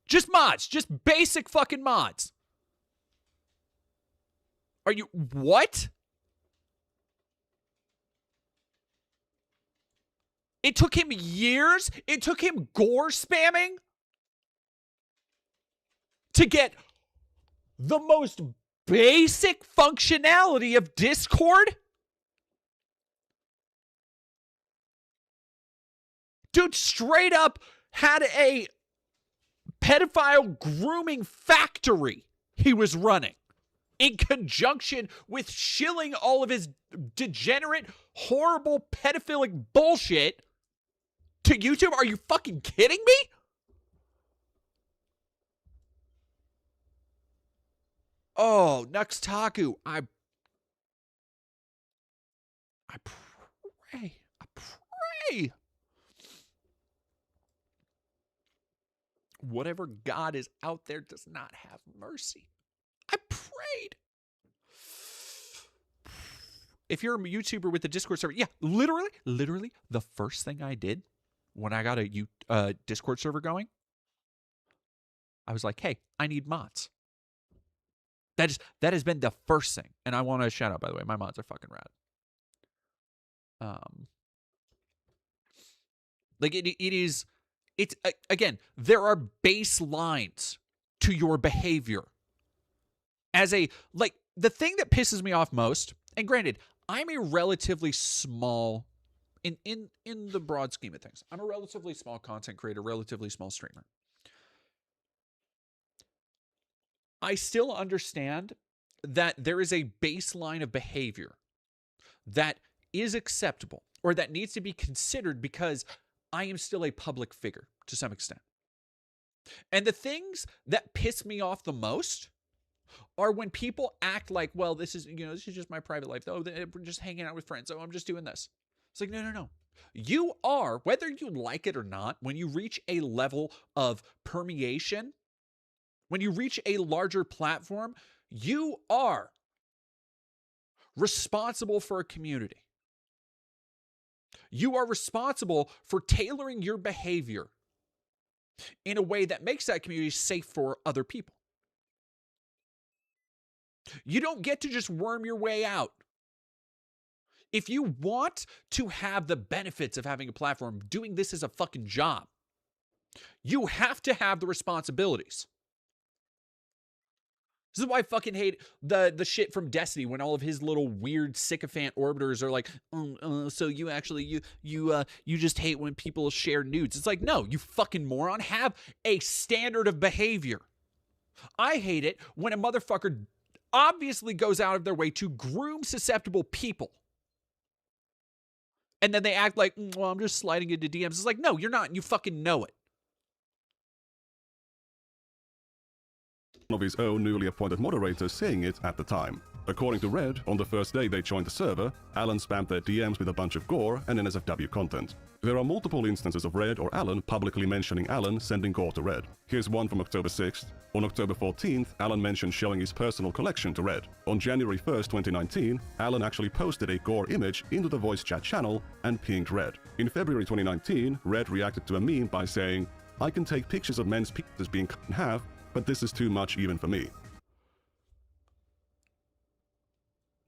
Just mods. Just basic fucking mods. Are you... What? It took him years? It took him gore spamming? To get the most basic functionality of Discord? Dude straight up had a pedophile grooming factory he was running in conjunction with shilling all of his degenerate horrible pedophilic bullshit to YouTube? Are you fucking kidding me? Oh, Nuxtaku, I pray. Whatever God is out there does not have mercy. I prayed. If you're a YouTuber with a Discord server, yeah, literally, the first thing I did when I got a Discord server going, I was like, hey, I need mods. That has been the first thing. And I want to shout out, by the way, my mods are fucking rad. Again, there are baselines to your behavior. The thing that pisses me off most, and granted, I'm a relatively small, in the broad scheme of things, I'm a relatively small content creator, relatively small streamer. I still understand that there is a baseline of behavior that is acceptable or that needs to be considered because I am still a public figure to some extent. And the things that piss me off the most are when people act like, well, this is just my private life. Oh, we're just hanging out with friends. Oh, I'm just doing this. It's like, no. You are, whether you like it or not, when you reach a level of permeation, when you reach a larger platform, you are responsible for a community. You are responsible for tailoring your behavior in a way that makes that community safe for other people. You don't get to just worm your way out. If you want to have the benefits of having a platform, doing this as a fucking job, you have to have the responsibilities. This is why I fucking hate the shit from Destiny when all of his little weird sycophant orbiters are like, so you actually, you just hate when people share nudes. It's like, no, you fucking moron. Have a standard of behavior. I hate it when a motherfucker obviously goes out of their way to groom susceptible people. And then they act like, well, I'm just sliding into DMs. It's like, no, you're not. You fucking know it. Of his own newly appointed moderators saying it at the time. According to Red, on the first day they joined the server, Alan spammed their DMs with a bunch of gore and NSFW content. There are multiple instances of Red or Alan publicly mentioning Alan sending gore to Red. Here's one from October 6th. On October 14th, Alan mentioned showing his personal collection to Red. On January 1st, 2019, Alan actually posted a gore image into the voice chat channel and pinged Red. In February 2019, Red reacted to a meme by saying, I can take pictures of men's penises being cut in half, but this is too much even for me.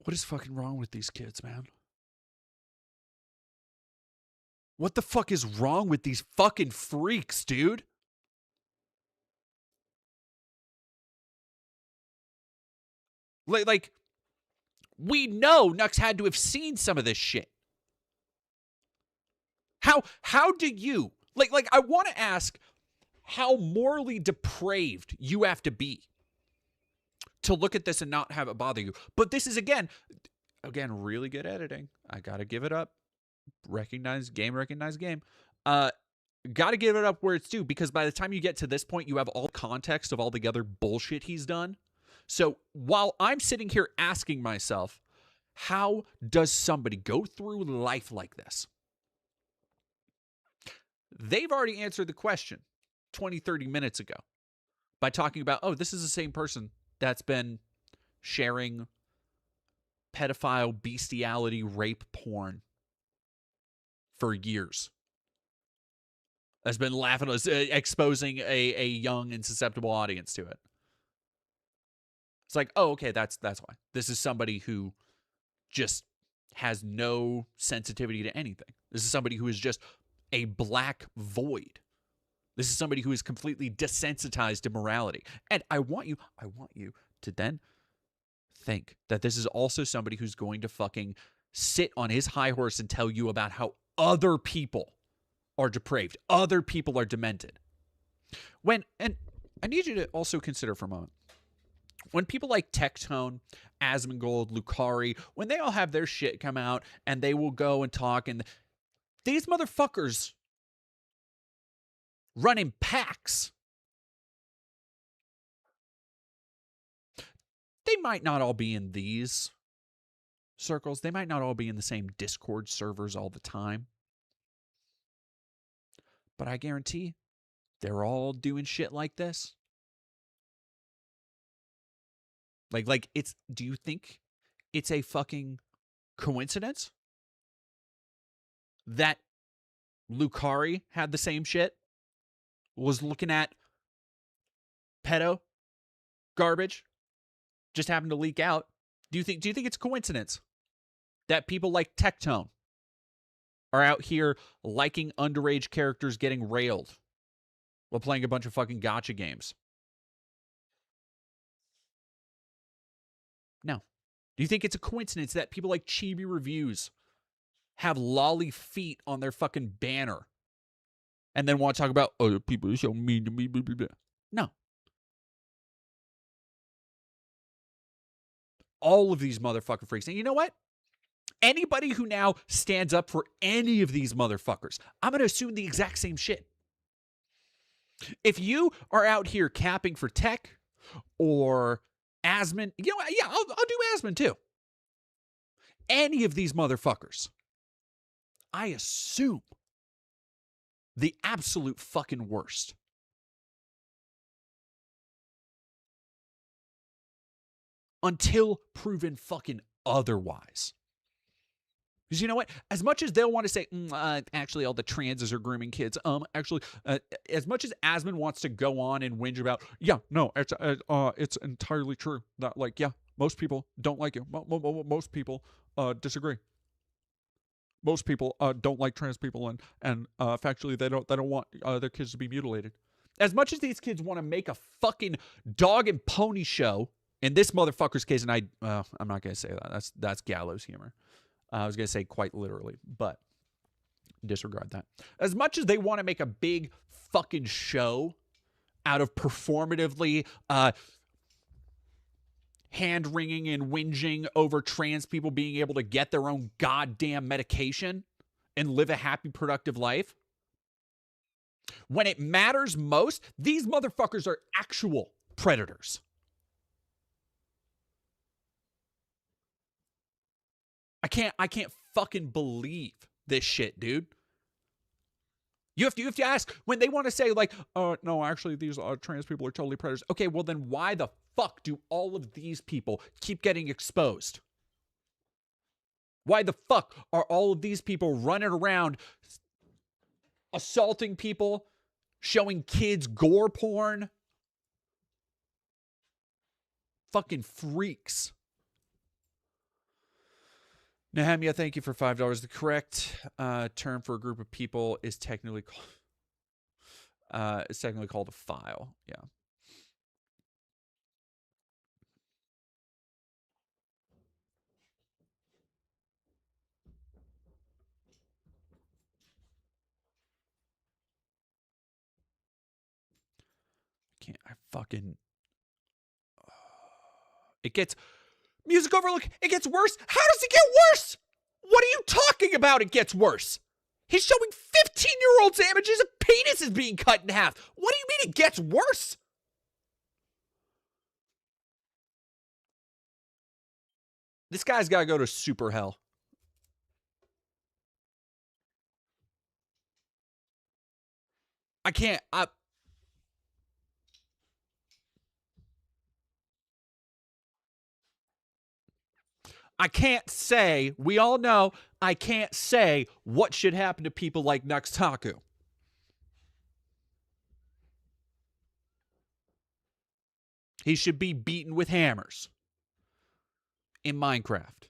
What is fucking wrong with these kids, man? What the fuck is wrong with these fucking freaks, dude? Like, we know Nux had to have seen some of this shit. How do you, like I want to ask how morally depraved you have to be to look at this and not have it bother you. But this is, again, really good editing. I got to give it up. Recognize game. Got to give it up where it's due, because by the time you get to this point, you have all context of all the other bullshit he's done. So while I'm sitting here asking myself, how does somebody go through life like this? They've already answered the question 20, 30 minutes ago by talking about, oh, this is the same person that's been sharing pedophile, bestiality, rape porn for years. Has been laughing, exposing a young and susceptible audience to it. It's like, oh, okay, that's why. This is somebody who just has no sensitivity to anything. This is somebody who is just a black void. This is somebody who is completely desensitized to morality. And I want you to then think that this is also somebody who's going to fucking sit on his high horse and tell you about how other people are depraved, other people are demented. And I need you to also consider for a moment, When people like Tectone, Asmongold, Lucari, when they all have their shit come out and they will go and talk, and these motherfuckers run in packs. They might not all be in these circles. They might not all be in the same Discord servers all the time. But I guarantee they're all doing shit like this. Like it's, do you think it's a fucking coincidence that Lucari had the same shit? Was looking at pedo garbage, just happened to leak out. Do you think it's coincidence that people like Tectone are out here liking underage characters getting railed while playing a bunch of fucking gacha games? No. Do you think it's a coincidence that people like Chibi Reviews have lolly feet on their fucking banner and then want to talk about other people are so mean to me? Blah, blah, blah. No. All of these motherfucking freaks. And you know what? Anybody who now stands up for any of these motherfuckers, I'm going to assume the exact same shit. If you are out here capping for Tech or Asmon, you know what? Yeah, I'll do Asmon too. Any of these motherfuckers, I assume the absolute fucking worst. Until proven fucking otherwise. Because you know what? As much as they'll want to say, actually, all the transes are grooming kids. Actually, as much as Asmon wants to go on and whinge about, yeah, no, it's entirely true. That, like, yeah, most people don't like you. Most people disagree. Most people don't like trans people, and factually, they don't want their kids to be mutilated. As much as these kids want to make a fucking dog and pony show, in this motherfucker's case, and I'm not gonna say that. That's gallows humor. I was going to say quite literally, but disregard that. As much as they want to make a big fucking show out of performatively hand-wringing and whinging over trans people being able to get their own goddamn medication and live a happy, productive life, when it matters most, these motherfuckers are actual predators. I can't fucking believe this shit, dude. You have to ask when they want to say like, no, actually these trans people are totally predators. Okay, well then why the fuck do all of these people keep getting exposed? Why the fuck are all of these people running around assaulting people, showing kids gore porn? Fucking freaks. Nehemia, thank you for $5. The correct term for a group of people is technically called a file. Yeah. It gets music overlook. It gets worse. How does it get worse? What are you talking about? It gets worse. He's showing 15-year-olds images of penises being cut in half. What do you mean it gets worse? This guy's got to go to super hell. I can't. I can't say, we all know, I can't say what should happen to people like Nuxtaku. He should be beaten with hammers in Minecraft.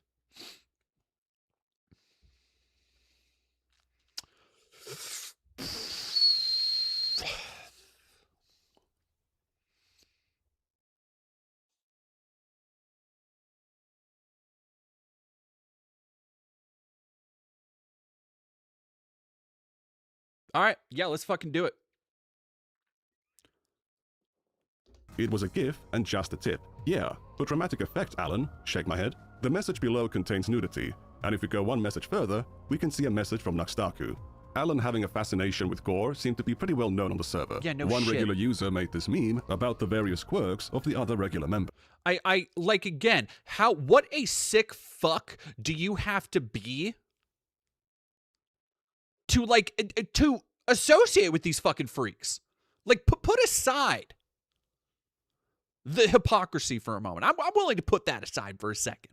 All right. Yeah, let's fucking do it. It was a GIF and just a tip. Yeah, for dramatic effect, Alan, shake my head. The message below contains nudity, and if we go one message further, we can see a message from Nuxtaku. Alan having a fascination with gore seemed to be pretty well known on the server. Yeah, no One shit. regular user made this meme about the various quirks of the other regular members. I like, again, what a sick fuck do you have to be to, like, to associate with these fucking freaks? Like, put aside the hypocrisy for a moment. I'm willing to put that aside for a second.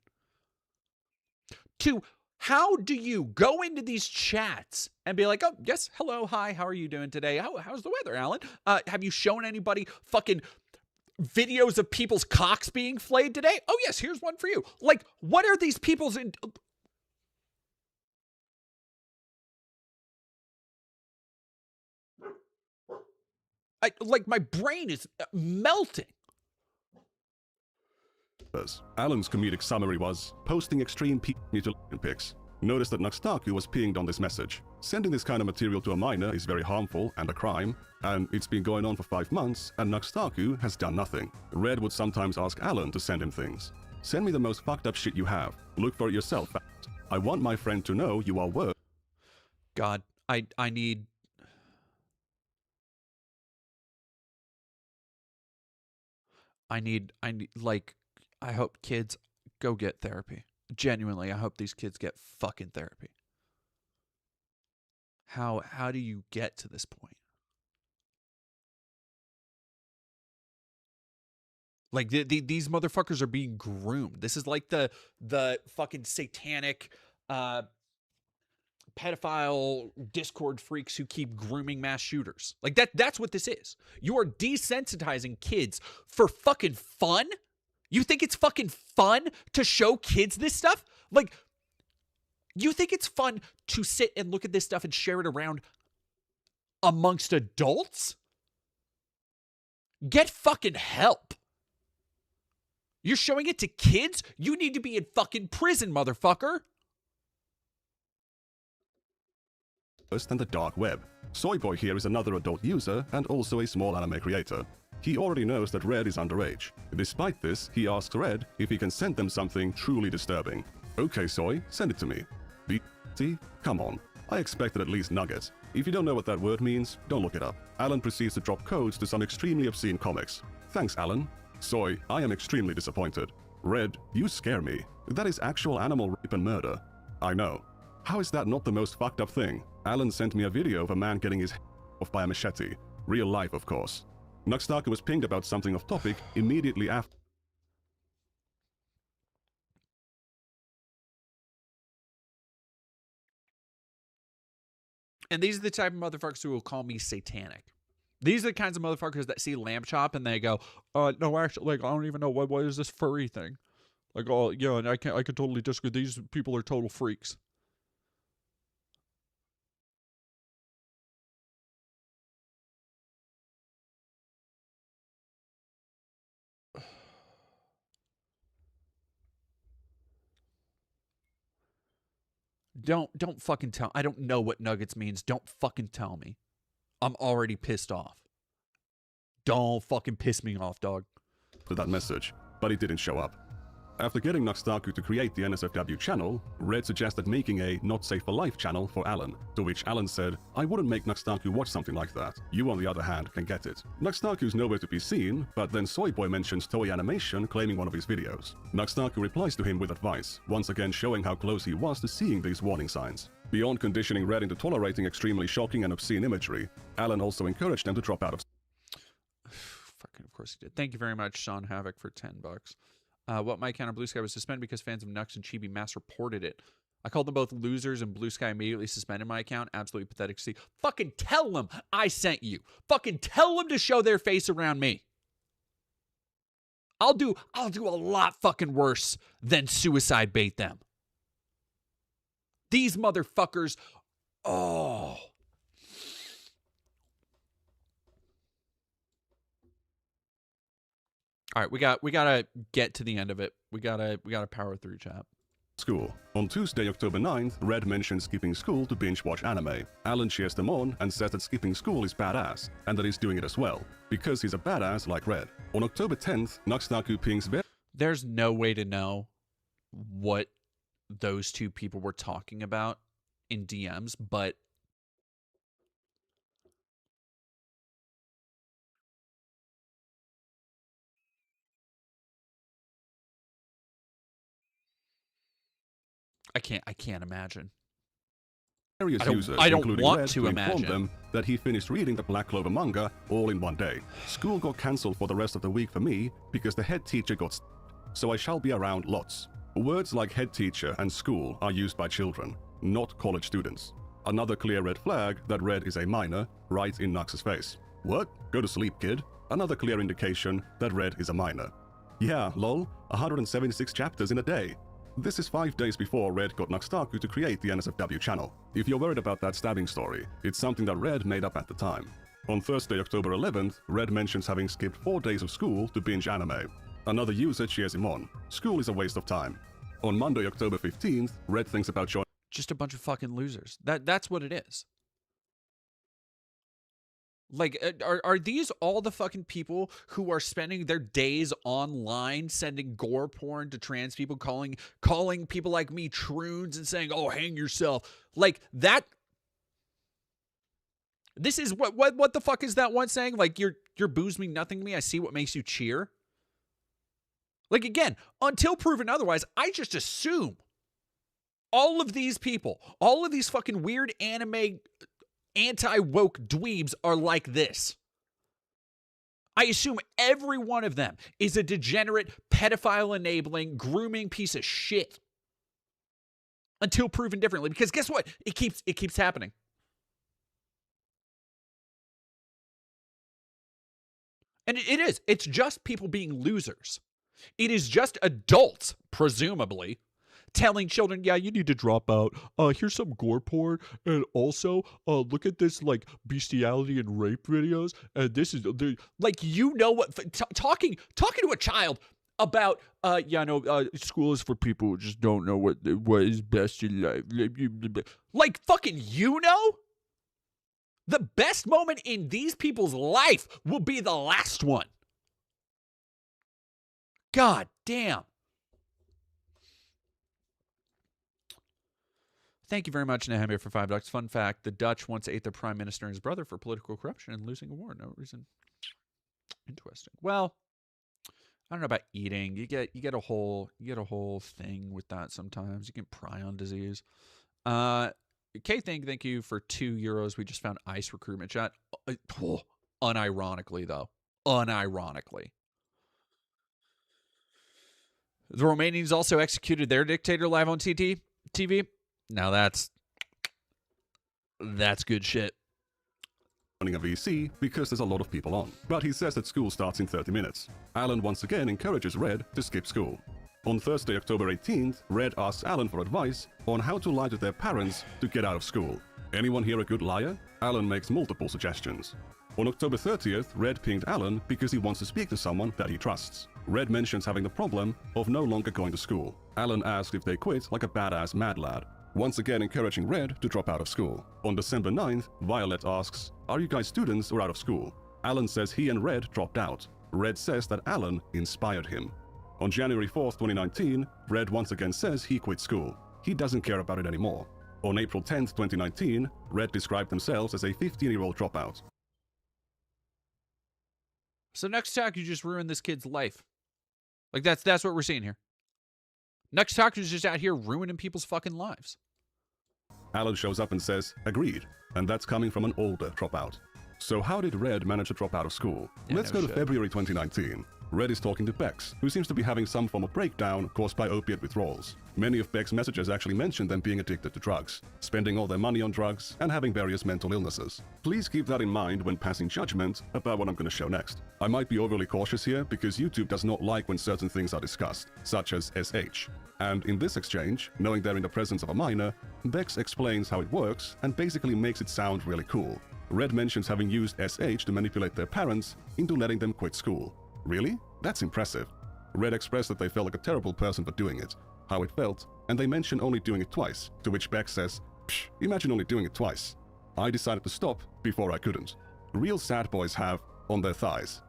How do you go into these chats and be like, oh, yes, hello, hi, how are you doing today? How's the weather, Alan? Have you shown anybody fucking videos of people's cocks being flayed today? Oh, yes, here's one for you. Like, what are these people's... like, my brain is melting. Alan's comedic summary was, posting extreme mutilation pics. Notice that Nuxtaku was pinged on this message. Sending this kind of material to a minor is very harmful and a crime, and it's been going on for 5 months, and Nuxtaku has done nothing. Red would sometimes ask Alan to send him things. Send me the most fucked up shit you have. Look for it yourself. I want my friend to know you are worth. God, I need... like, I hope kids go get therapy. Genuinely, I hope these kids get fucking therapy. How do you get to this point? Like, these motherfuckers are being groomed. This is like the fucking satanic pedophile Discord freaks who keep grooming mass shooters. Like, that's what this is. You are desensitizing kids for fucking fun? You think it's fucking fun to show kids this stuff? Like, you think it's fun to sit and look at this stuff and share it around amongst adults? Get fucking help. You're showing it to kids? You need to be in fucking prison, motherfucker. Than the dark web. Soyboy here is another adult user and also a small anime creator. He already knows that Red is underage. Despite this, he asks Red if he can send them something truly disturbing. Okay, Soy, send it to me. See? Come on. I expected at least nuggets. If you don't know what that word means, don't look it up. Alan proceeds to drop codes to some extremely obscene comics. Thanks, Alan. Soy, I am extremely disappointed. Red, you scare me. That is actual animal rape and murder. I know. How is that not the most fucked up thing? Alan sent me a video of a man getting his head off by a machete. Real life, of course. Nuxtaku was pinged about something off topic immediately after. And these are the type of motherfuckers who will call me satanic. These are the kinds of motherfuckers that see Lamb Chop and they go, no, actually, like, I don't even know what is this furry thing. Like, oh, yeah, and I could totally disagree. These people are total freaks. Don't fucking tell. I don't know what nuggets means. Don't fucking tell me. I'm already pissed off. Don't fucking piss me off, dog. To that message, but he didn't show up. After getting Nuxtaku to create the NSFW channel, Red suggested making a Not Safe for Life channel for Alan, to which Alan said, I wouldn't make Nuxtaku watch something like that. You, on the other hand, can get it. Nuxtaku's nowhere to be seen, but then Soyboy mentions Toei Animation claiming one of his videos. Nuxtaku replies to him with advice, once again showing how close he was to seeing these warning signs. Beyond conditioning Red into tolerating extremely shocking and obscene imagery, Alan also encouraged them to drop out of... Fucking, of course he did. Thank you very much, Sean Havoc, for $10. What my account on Blue Sky was suspended because fans of Nux and Chibi mass reported it. I called them both losers and Blue Sky immediately suspended my account. Absolutely pathetic to see. Fucking tell them I sent you. Fucking tell them to show their face around me. I'll do a lot fucking worse than suicide bait them. These motherfuckers, oh. All right, we gotta get to the end of it. We gotta power through, chat. school. On Tuesday, October 9th, Red mentions skipping school to binge watch anime. Alan cheers them on and says that skipping school is badass, and that he's doing it as well, because he's a badass like Red. On October 10th, Nuxtaku pings There's no way to know what those two people were talking about in DMs, but I can't imagine. Various users, I don't including want Red, to inform imagine them that he finished reading the Black Clover manga all in one day. School got cancelled for the rest of the week for me because the head teacher got so I shall be around lots. Words like head teacher and school are used by children, not college students. Another clear red flag that Red is a minor, right in Nux's face. What? Go to sleep, kid. Another clear indication that Red is a minor. Yeah, lol, 176 chapters in a day. This is 5 days before Red got Nuxtaku to create the NSFW channel. If you're worried about that stabbing story, it's something that Red made up at the time. On Thursday, October 11th, Red mentions having skipped 4 days of school to binge anime. Another user cheers him on. School is a waste of time. On Monday, October 15th, Red thinks about joining. Just a bunch of fucking losers. That's what it is. Like, are these all the fucking people who are spending their days online sending gore porn to trans people, calling people like me troons and saying, "Oh, hang yourself"? Like that. This is what the fuck is that one saying? Like you're booze me nothing to me. I see what makes you cheer. Like again, until proven otherwise, I just assume all of these people, all of these fucking weird anime anti-woke dweebs are like this. I assume every one of them is a degenerate, pedophile-enabling, grooming piece of shit. Until proven differently. Because guess what? It keeps happening. And it is. It's just people being losers. It is just adults, presumably, telling children, yeah, you need to drop out. Here's some gore porn, and also look at this like bestiality and rape videos. And this is like, you know what? Talking to a child about school is for people who just don't know what is best in life. Like fucking, you know, the best moment in these people's life will be the last one. God damn. Thank you very much, Nehemiah, for $5. Fun fact, the Dutch once ate their prime minister and his brother for political corruption and losing a war. No reason. Interesting. Well, I don't know about eating. You get a whole thing with that sometimes. You get prion disease. Thank you for €2. We just found ICE recruitment chat. Unironically, though. Unironically. The Romanians also executed their dictator live on TV. Now that's good shit. Running a VC because there's a lot of people on. But he says that school starts in 30 minutes. Alan once again encourages Red to skip school. On Thursday, October 18th, Red asks Alan for advice on how to lie to their parents to get out of school. Anyone here a good liar? Alan makes multiple suggestions. On October 30th, Red pinged Alan because he wants to speak to someone that he trusts. Red mentions having the problem of no longer going to school. Alan asked if they quit like a badass mad lad, once again encouraging Red to drop out of school. On December 9th, Violet asks, are you guys students or out of school? Alan says he and Red dropped out. Red says that Alan inspired him. On January 4th, 2019, Red once again says he quit school. He doesn't care about it anymore. On April 10th, 2019, Red described themselves as a 15-year-old dropout. So Nuxtaku just ruined this kid's life. Like that's what we're seeing here. Nuxtaku's just out here ruining people's fucking lives. Alan shows up and says, agreed, and that's coming from an older dropout. So how did Red manage to drop out of school? Let's go to February 2019. Red is talking to Bex, who seems to be having some form of breakdown caused by opiate withdrawals. Many of Beck's messages actually mention them being addicted to drugs, spending all their money on drugs, and having various mental illnesses. Please keep that in mind when passing judgment about what I'm going to show next. I might be overly cautious here because YouTube does not like when certain things are discussed, such as SH. And in this exchange, knowing they're in the presence of a minor, Bex explains how it works and basically makes it sound really cool. Red mentions having used SH to manipulate their parents into letting them quit school. Really? That's impressive. Red expressed that they felt like a terrible person for doing it. How it felt, and they mention only doing it twice, to which Beck says, "Psh, imagine only doing it twice." I decided to stop before I couldn't. Real sad boys have on their thighs.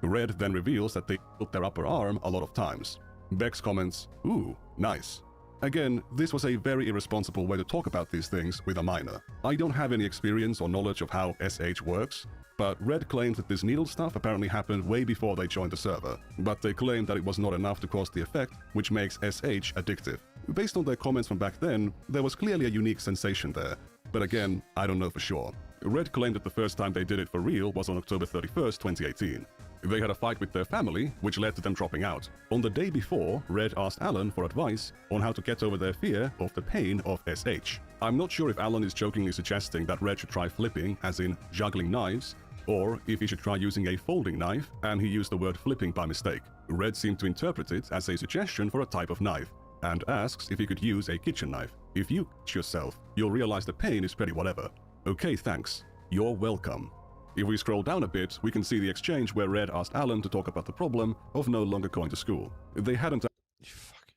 Red then reveals that they put their upper arm a lot of times. Bex comments, "Ooh, nice." Again, this was a very irresponsible way to talk about these things with a minor. I don't have any experience or knowledge of how SH works, but Red claims that this needle stuff apparently happened way before they joined the server, but they claim that it was not enough to cause the effect, which makes SH addictive. Based on their comments from back then, there was clearly a unique sensation there, but again, I don't know for sure. Red claimed that the first time they did it for real was on October 31st, 2018. They had a fight with their family, which led to them dropping out. On the day before, Red asked Alan for advice on how to get over their fear of the pain of SH. I'm not sure if Alan is jokingly suggesting that Red should try flipping, as in juggling knives, or if he should try using a folding knife, and he used the word flipping by mistake. Red seemed to interpret it as a suggestion for a type of knife, and asks if he could use a kitchen knife. If you cut yourself, you'll realize the pain is pretty whatever. Okay, thanks. You're welcome. If we scroll down a bit, we can see the exchange where Red asked Alan to talk about the problem of no longer going to school. They hadn't... Fuck.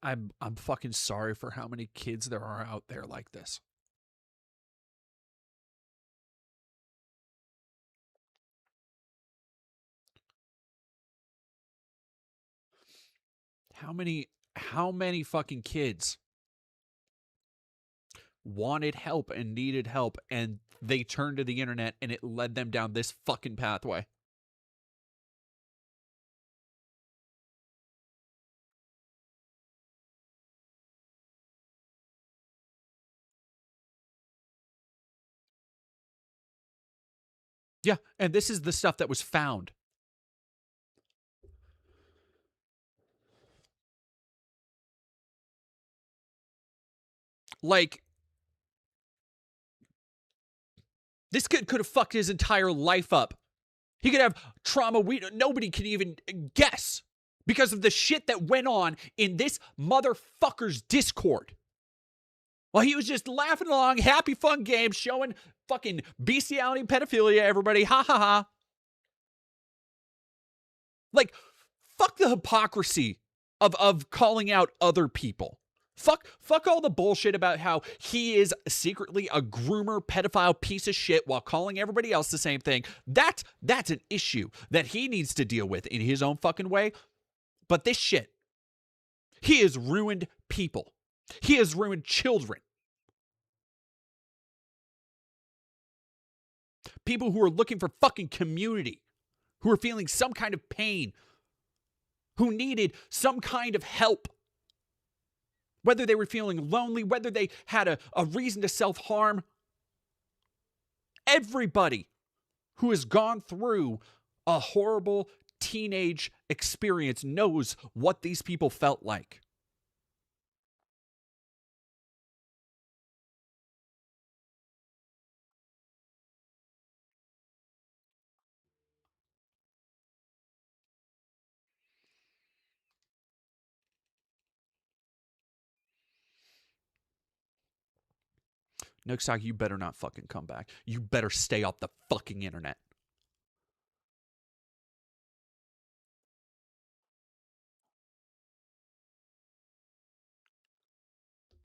I'm fucking sorry for how many kids there are out there like this. How many fucking kids wanted help and needed help, and they turned to the internet and it led them down this fucking pathway? Yeah, and this is the stuff that was found. Like, this kid could have fucked his entire life up. He could have trauma nobody can even guess because of the shit that went on in this motherfucker's Discord. Well, he was just laughing along, happy fun games, showing fucking bestiality, pedophilia, everybody. Ha ha ha. Like, fuck the hypocrisy of calling out other people. Fuck all the bullshit about how he is secretly a groomer, pedophile piece of shit while calling everybody else the same thing. That's an issue that he needs to deal with in his own fucking way. But this shit, he has ruined people. He has ruined children. People who are looking for fucking community, who are feeling some kind of pain, who needed some kind of help. Whether they were feeling lonely, whether they had a reason to self-harm. Everybody who has gone through a horrible teenage experience knows what these people felt like. Nuxtaku, you better not fucking come back. You better stay off the fucking internet.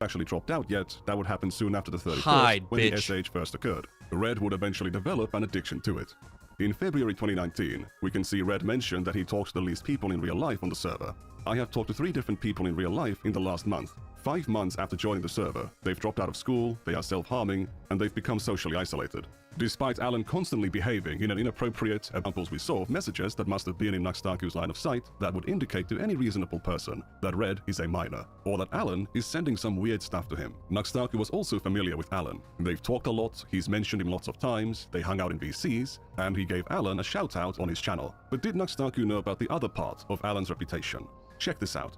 Actually dropped out yet, that would happen soon after the 31st Hide, when bitch. the SH first occurred. Red would eventually develop an addiction to it. In February 2019, we can see Red mention that he talks to the least people in real life on the server. I have talked to 3 different people in real life in the last month. 5 months after joining the server, they've dropped out of school, they are self-harming, and they've become socially isolated. Despite Alan constantly behaving in an inappropriate, examples we saw of messages that must have been in Nuxtaku's line of sight that would indicate to any reasonable person that Red is a minor, or that Alan is sending some weird stuff to him. Nuxtaku was also familiar with Alan. They've talked a lot, he's mentioned him lots of times, they hung out in VCs, and he gave Alan a shout out on his channel. But did Nuxtaku know about the other part of Alan's reputation? Check this out.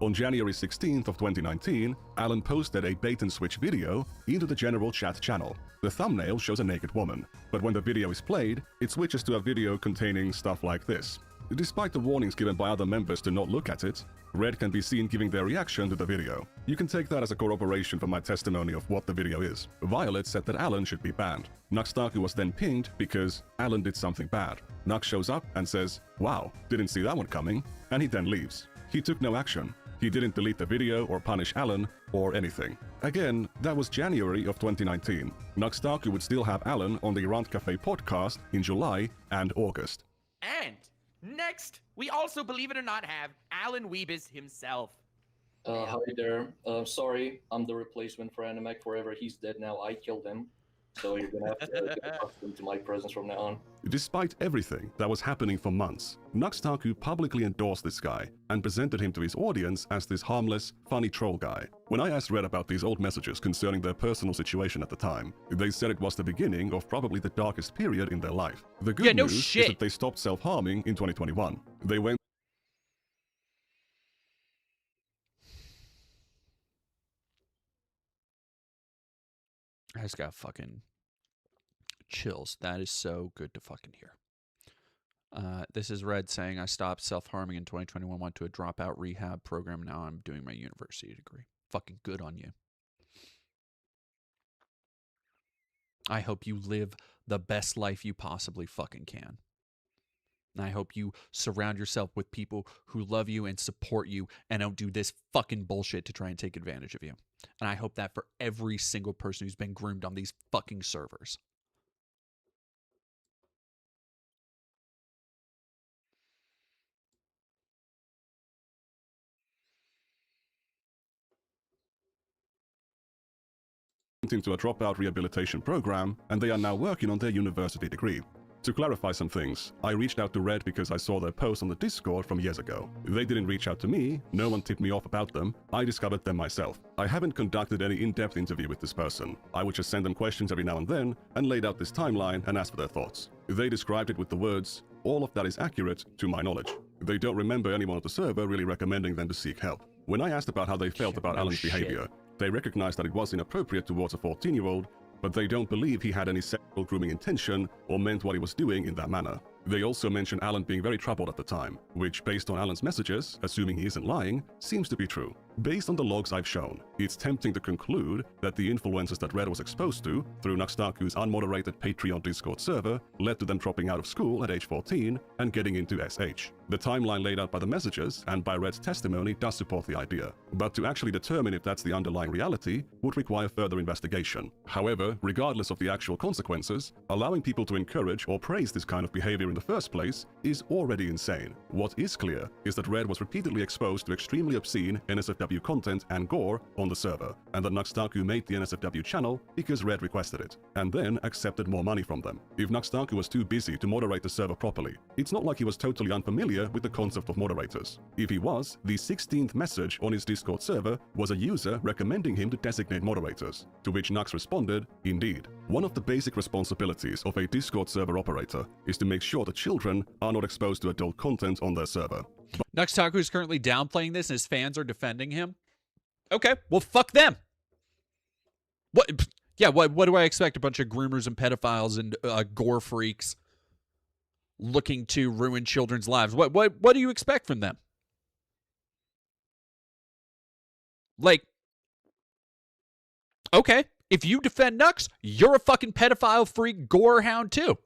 On January 16th of 2019, Alan posted a bait-and-switch video into the general chat channel. The thumbnail shows a naked woman, but when the video is played, it switches to a video containing stuff like this. Despite the warnings given by other members to not look at it, Red can be seen giving their reaction to the video. You can take that as a corroboration for my testimony of what the video is. Violet said that Alan should be banned. Nuxtaku was then pinged because Alan did something bad. Nux shows up and says, "Wow, didn't see that one coming," and he then leaves. He took no action. He didn't delete the video or punish Alan or anything. Again, that was January of 2019. Nuxtaku would still have Alan on the Rant Cafe podcast in July and August. And next, we also, believe it or not, have Alan Weebus himself. Hi there. Sorry, I'm the replacement for Animac Forever. He's dead now. I killed him. So you're gonna have to get accustomed to my presence from now on. Despite everything that was happening for months, Nuxtaku publicly endorsed this guy and presented him to his audience as this harmless, funny troll guy. When I asked Red about these old messages concerning their personal situation at the time, they said it was the beginning of probably the darkest period in their life. The good news is that they stopped self-harming in 2021. They went I just got fucking chills. That is so good to fucking hear. This is Red saying, I stopped self-harming in 2021, went to a dropout rehab program. Now I'm doing my university degree. Fucking good on you. I hope you live the best life you possibly fucking can. And I hope you surround yourself with people who love you and support you and don't do this fucking bullshit to try and take advantage of you. And I hope that for every single person who's been groomed on these fucking servers. into a dropout rehabilitation program, and they are now working on their university degree. To clarify some things, I reached out to Red because I saw their post on the Discord from years ago. They didn't reach out to me, no one tipped me off about them, I discovered them myself. I haven't conducted any in-depth interview with this person. I would just send them questions every now and then, and laid out this timeline and asked for their thoughts. They described it with the words, "All of that is accurate, to my knowledge." They don't remember anyone at the server really recommending them to seek help. When I asked about how they felt about Alan's behavior, they recognized that it was inappropriate towards a 14-year-old, but they don't believe he had any sexual grooming intention or meant what he was doing in that manner. They also mention Alan being very troubled at the time, which, based on Alan's messages, assuming he isn't lying, seems to be true. Based on the logs I've shown, it's tempting to conclude that the influences that Red was exposed to through Nuxtaku's unmoderated Patreon Discord server led to them dropping out of school at age 14 and getting into SH. The timeline laid out by the messages and by Red's testimony does support the idea, but to actually determine if that's the underlying reality would require further investigation. However, regardless of the actual consequences, allowing people to encourage or praise this kind of behavior in the first place is already insane. What is clear is that Red was repeatedly exposed to extremely obscene NSFW content and gore on the server, and that Nuxtaku made the NSFW channel because Red requested it, and then accepted more money from them. If Nuxtaku was too busy to moderate the server properly, it's not like he was totally unfamiliar with the concept of moderators. If he was, the 16th message on his Discord server was a user recommending him to designate moderators, to which Nux responded, "Indeed." One of the basic responsibilities of a Discord server operator is to make sure that children are not exposed to adult content on their server. Nuxtaku is currently downplaying this and his fans are defending him. Okay, well, fuck them. What? Yeah, what do I expect? A bunch of groomers and pedophiles and gore freaks looking to ruin children's lives. What do you expect from them? Like, okay, if you defend Nux, you're a fucking pedophile freak gore hound too.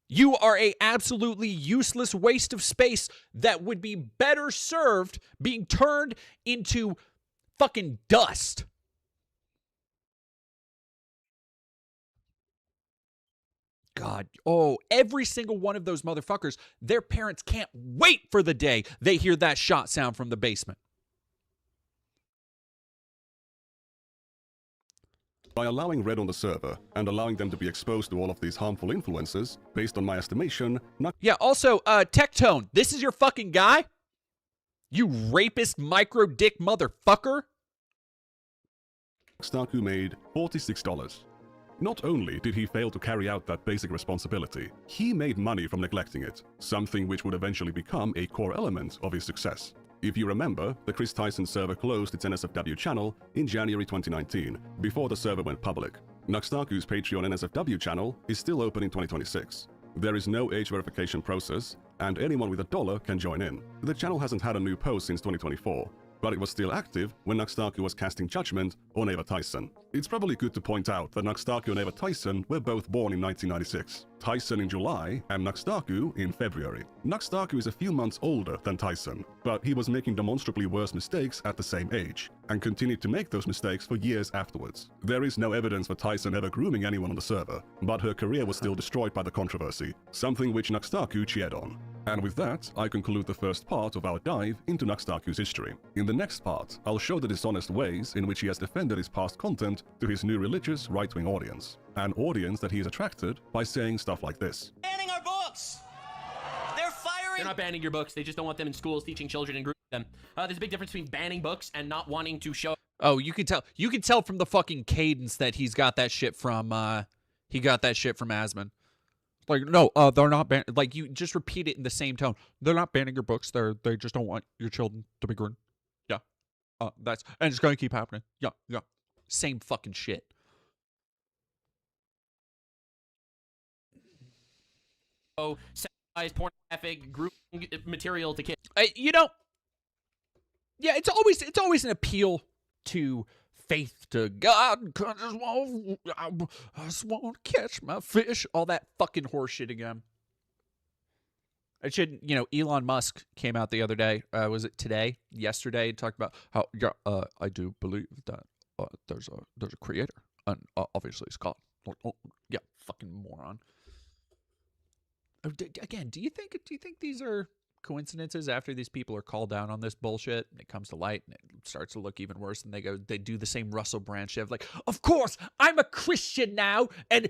You are a absolutely useless waste of space that would be better served being turned into fucking dust. God, oh, every single one of those motherfuckers, their parents can't wait for the day they hear that shot sound from the basement. By allowing Red on the server and allowing them to be exposed to all of these harmful influences, based on my estimation, yeah, also, Tectone, this is your fucking guy? You rapist micro dick motherfucker? Nuxtaku made $46. Not only did he fail to carry out that basic responsibility, he made money from neglecting it, something which would eventually become a core element of his success. If you remember, the Chris Tyson server closed its NSFW channel in January 2019, before the server went public. Nuxtaku's Patreon NSFW channel is still open in 2026. There is no age verification process, and anyone with $1 can join in. The channel hasn't had a new post since 2024, but it was still active when Nuxtaku was casting judgment on Eva Tyson. It's probably good to point out that Nuxtaku and Eva Tyson were both born in 1996. Tyson in July and Nuxtaku in February. Nuxtaku is a few months older than Tyson, but he was making demonstrably worse mistakes at the same age, and continued to make those mistakes for years afterwards. There is no evidence for Tyson ever grooming anyone on the server, but her career was still destroyed by the controversy, something which Nuxtaku cheered on. And with that, I conclude the first part of our dive into Nuxtaku's history. In the next part, I'll show the dishonest ways in which he has defended his past content to his new religious right-wing audience. An audience that he has attracted by saying stuff like this. Banning our books! They're firing. They're not banning your books. They just don't want them in schools teaching children and grooming them. There's a big difference between banning books and not wanting to show. Oh, you can tell. You can tell from the fucking cadence that he's got that shit from. He got that shit from Asmon. Like, no, they're not banning. Like, you just repeat it in the same tone. They're not banning your books. They just don't want your children to be groomed. Yeah. And it's gonna keep happening. Yeah. Same fucking shit. Oh, sexualized, pornographic, grooming material to kids. You know. Yeah, it's always an appeal to faith, to God. I just want to catch my fish. All that fucking horseshit again. I should, Elon Musk came out the other day. Was it today? Yesterday, and talked about how I do believe that there's a creator, and obviously it's God. Yeah, fucking moron. Again, do you think these are coincidences after these people are called down on this bullshit and it comes to light and it starts to look even worse, and they do the same Russell Brand shit like, of course I'm a Christian now and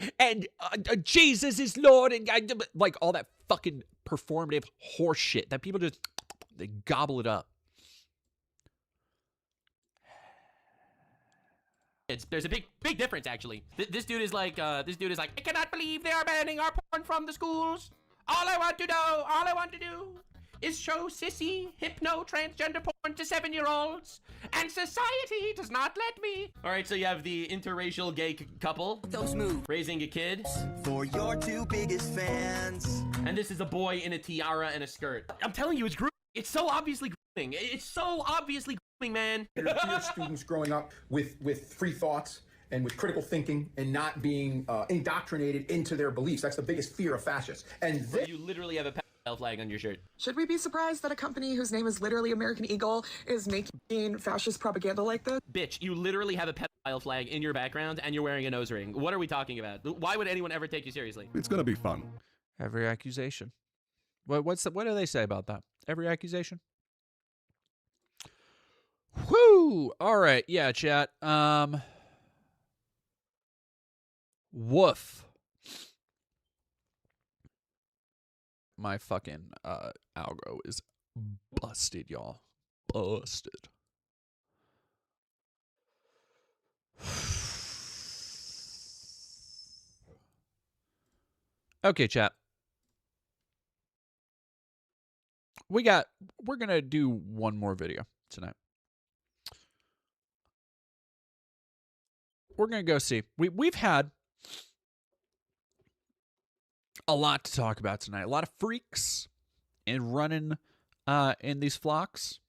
Jesus is Lord, and like all that fucking performative horse shit that people just they gobble it up. There's a big difference actually. This dude is like I cannot believe they are banning our porn from the schools. All I want to do is show sissy, hypno, transgender porn to 7-year-olds, and society does not let me. All right, so you have the interracial gay couple. Those moves. Raising a kid. For your two biggest fans. And this is a boy in a tiara and a skirt. I'm telling you, it's grooming. It's so obviously grooming. It's so obviously grooming, man. Your students growing up with free thoughts and with critical thinking and not being indoctrinated into their beliefs. That's the biggest fear of fascists. And you literally have a pedophile flag on your shirt. Should we be surprised that a company whose name is literally American Eagle is making fascist propaganda like this? Bitch, you literally have a pedophile flag in your background and you're wearing a nose ring. What are we talking about? Why would anyone ever take you seriously? It's gonna be fun. Every accusation. What do they say about that? Every accusation? Whoo! All right, yeah, chat. Woof. My fucking algo is busted, y'all. Busted. Okay, chat. We're gonna do one more video tonight. We're gonna go see. We've had a lot to talk about tonight. A lot of freaks and running in these flocks.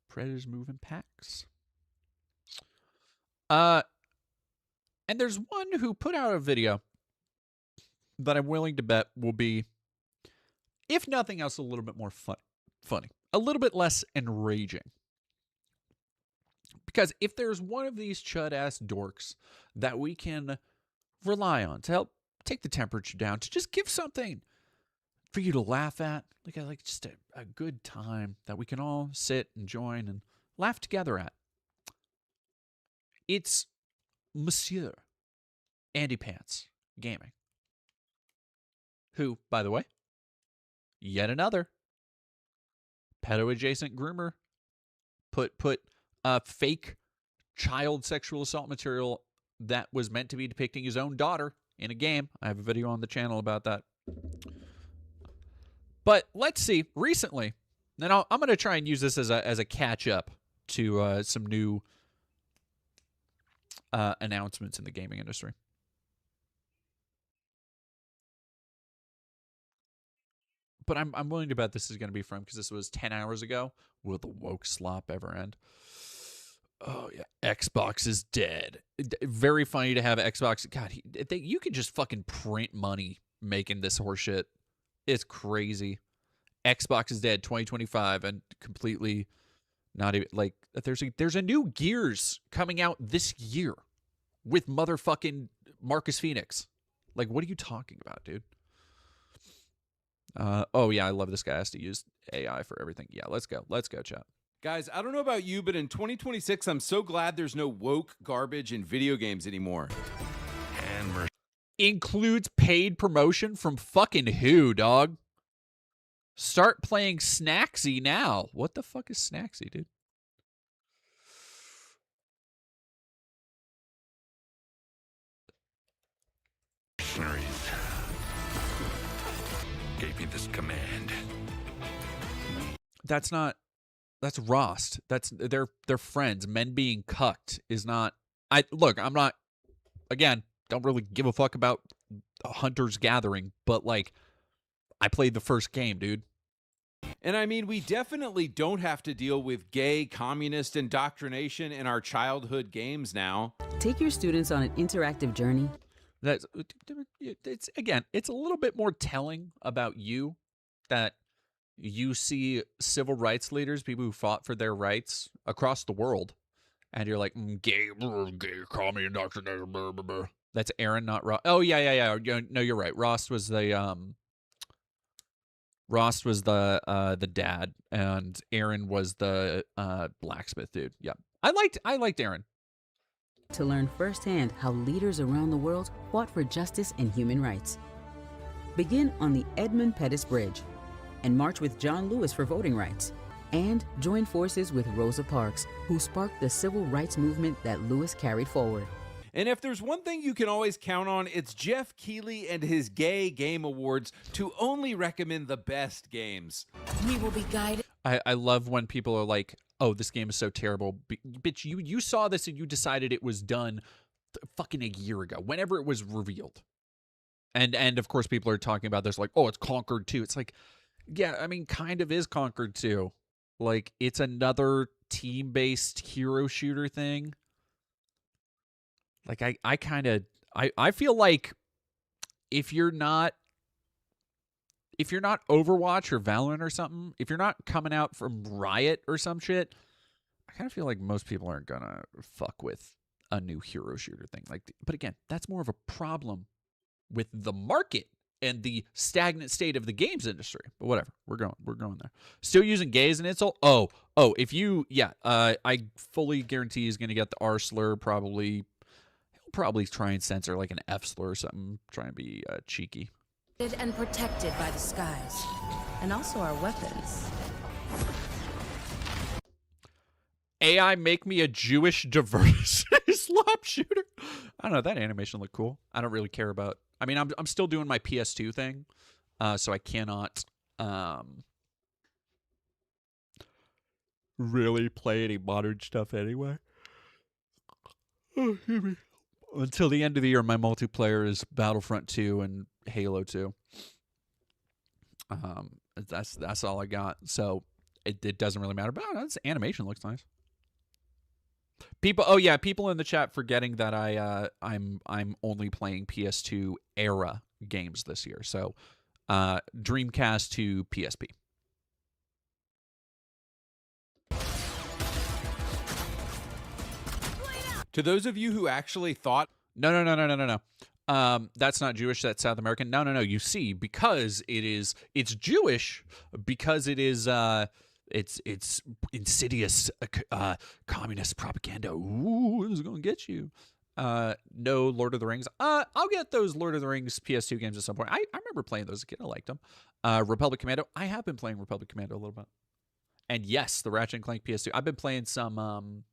Predators moving packs. And there's one who put out a video that I'm willing to bet will be, if nothing else, a little bit more funny. A little bit less enraging. Because if there's one of these chud-ass dorks that we can rely on to help take the temperature down, to just give something for you to laugh at, like just a good time that we can all sit and join and laugh together at, it's Monsieur Andy Pants Gaming, who, by the way, yet another pedo-adjacent groomer put fake child sexual assault material that was meant to be depicting his own daughter in a game. I have a video on the channel about that. But let's see, recently, and I'm going to try and use this as a catch-up to some new announcements in the gaming industry. but I'm willing to bet this is going to be from, because this was 10 hours ago. Will the woke slop ever end? Oh, yeah. Xbox is dead. Very funny to have Xbox. God, you can just fucking print money making this horseshit. It's crazy. Xbox is dead 2025 and completely not even like there's a new Gears coming out this year with motherfucking Marcus Phoenix. Like, what are you talking about, dude? Oh yeah, I love this guy has to use AI for everything. Yeah, let's go, chat. Guys, I don't know about you, but in 2026, I'm so glad there's no woke garbage in video games anymore. And includes paid promotion from fucking who, dog? Start playing Snacksy now. What the fuck is Snacksy, dude? Gave me this command. That's Rost. That's they're friends. Men being cucked is not. I'm not. Again, don't really give a fuck about Hunter's Gathering, but like, I played the first game, dude. And I mean, we definitely don't have to deal with gay communist indoctrination in our childhood games now. Take your students on an interactive journey. It's a little bit more telling about you that you see civil rights leaders, people who fought for their rights across the world, and you're like, gay, communist indoctrination. That's Aaron, not Ross. Oh yeah. No, you're right. Ross was the dad, and Aaron was the blacksmith dude. Yeah, I liked Aaron. To learn firsthand how leaders around the world fought for justice and human rights. Begin on the Edmund Pettus Bridge and march with John Lewis for voting rights. And join forces with Rosa Parks, who sparked the civil rights movement that Lewis carried forward. And if there's one thing you can always count on, it's Jeff Keighley and his Gay Game Awards to only recommend the best games. We will be guided. I love when people are like, oh, this game is so terrible. Bitch, you saw this and you decided it was done fucking a year ago, whenever it was revealed. And of course, people are talking about this like, oh, it's Conquered 2. It's like, yeah, I mean, kind of is Conquered 2. Like, it's another team-based hero shooter thing. Like, I feel like if you're not Overwatch or Valorant or something, if you're not coming out from Riot or some shit, I kind of feel like most people aren't gonna fuck with a new hero shooter thing. Like, but again, that's more of a problem with the market and the stagnant state of the games industry. But whatever, we're going there. Still using gay as an insult? Oh, if you, I fully guarantee he's gonna get the R slur. Probably try and censor like an F slur or something. Try and be cheeky. And protected by the skies, and also our weapons. AI make me a Jewish diverse slop shooter. I don't know, that animation looked cool. I don't really care about. I mean, I'm still doing my PS2 thing, so I cannot really play any modern stuff anyway. Oh, excuse me. Until the end of the year, my multiplayer is Battlefront 2 and Halo 2. That's all I got. So it doesn't really matter. But this animation looks nice. People in the chat forgetting that I'm only playing PS2 era games this year. So Dreamcast to PSP. To those of you who actually thought, no. That's not Jewish. That's South American. No. You see, because it's Jewish because it is it's insidious communist propaganda. Ooh, this is gonna get you. No Lord of the Rings. I'll get those Lord of the Rings PS2 games at some point. I remember playing those as a kid. I liked them. Republic Commando. I have been playing Republic Commando a little bit. And yes, the Ratchet and Clank PS2. I've been playing some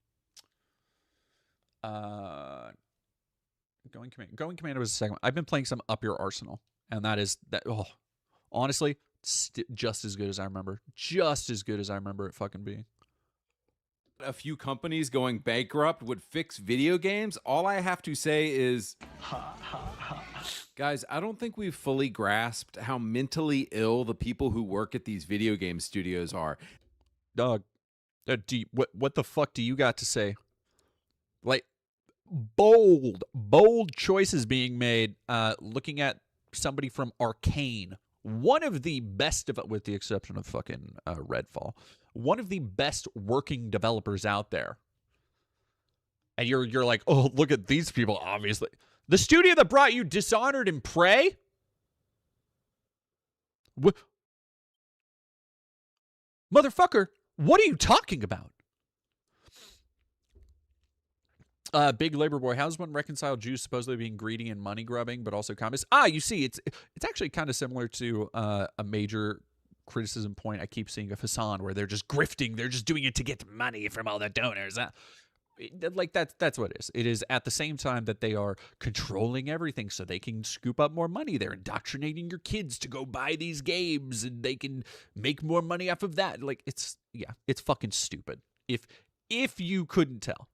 Going Commando was the second one. I've been playing some Up Your Arsenal, and honestly, just as good as I remember. Just as good as I remember it fucking being. A few companies going bankrupt would fix video games, all I have to say is Guys, I don't think we've fully grasped how mentally ill the people who work at these video game studios are. Dog, what the fuck do you got to say? Like, bold choices being made. Looking at somebody from Arcane, one of the best, with the exception of fucking Redfall, one of the best working developers out there. And you're like, oh, look at these people. Obviously, the studio that brought you Dishonored and Prey. Motherfucker, what are you talking about? Big Labor Boy, how does one reconcile Jews supposedly being greedy and money grubbing, but also communists? You see, it's actually kind of similar to a major criticism point I keep seeing of Hassan, where they're just grifting, they're just doing it to get money from all the donors. Like that's what it is. It is at the same time that they are controlling everything so they can scoop up more money. They're indoctrinating your kids to go buy these games, and they can make more money off of that. Like it's fucking stupid. If you couldn't tell.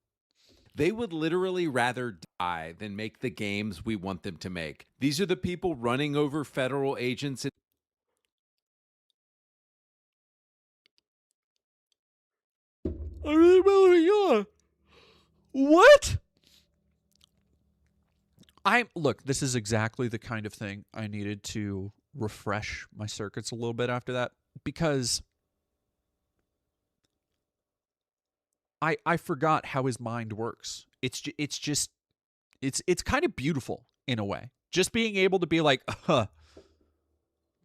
They would literally rather die than make the games we want them to make. These are the people running over federal agents. I really will. What? Look, this is exactly the kind of thing I needed to refresh my circuits a little bit after that, because I forgot how his mind works. It's kind of beautiful in a way. Just being able to be like,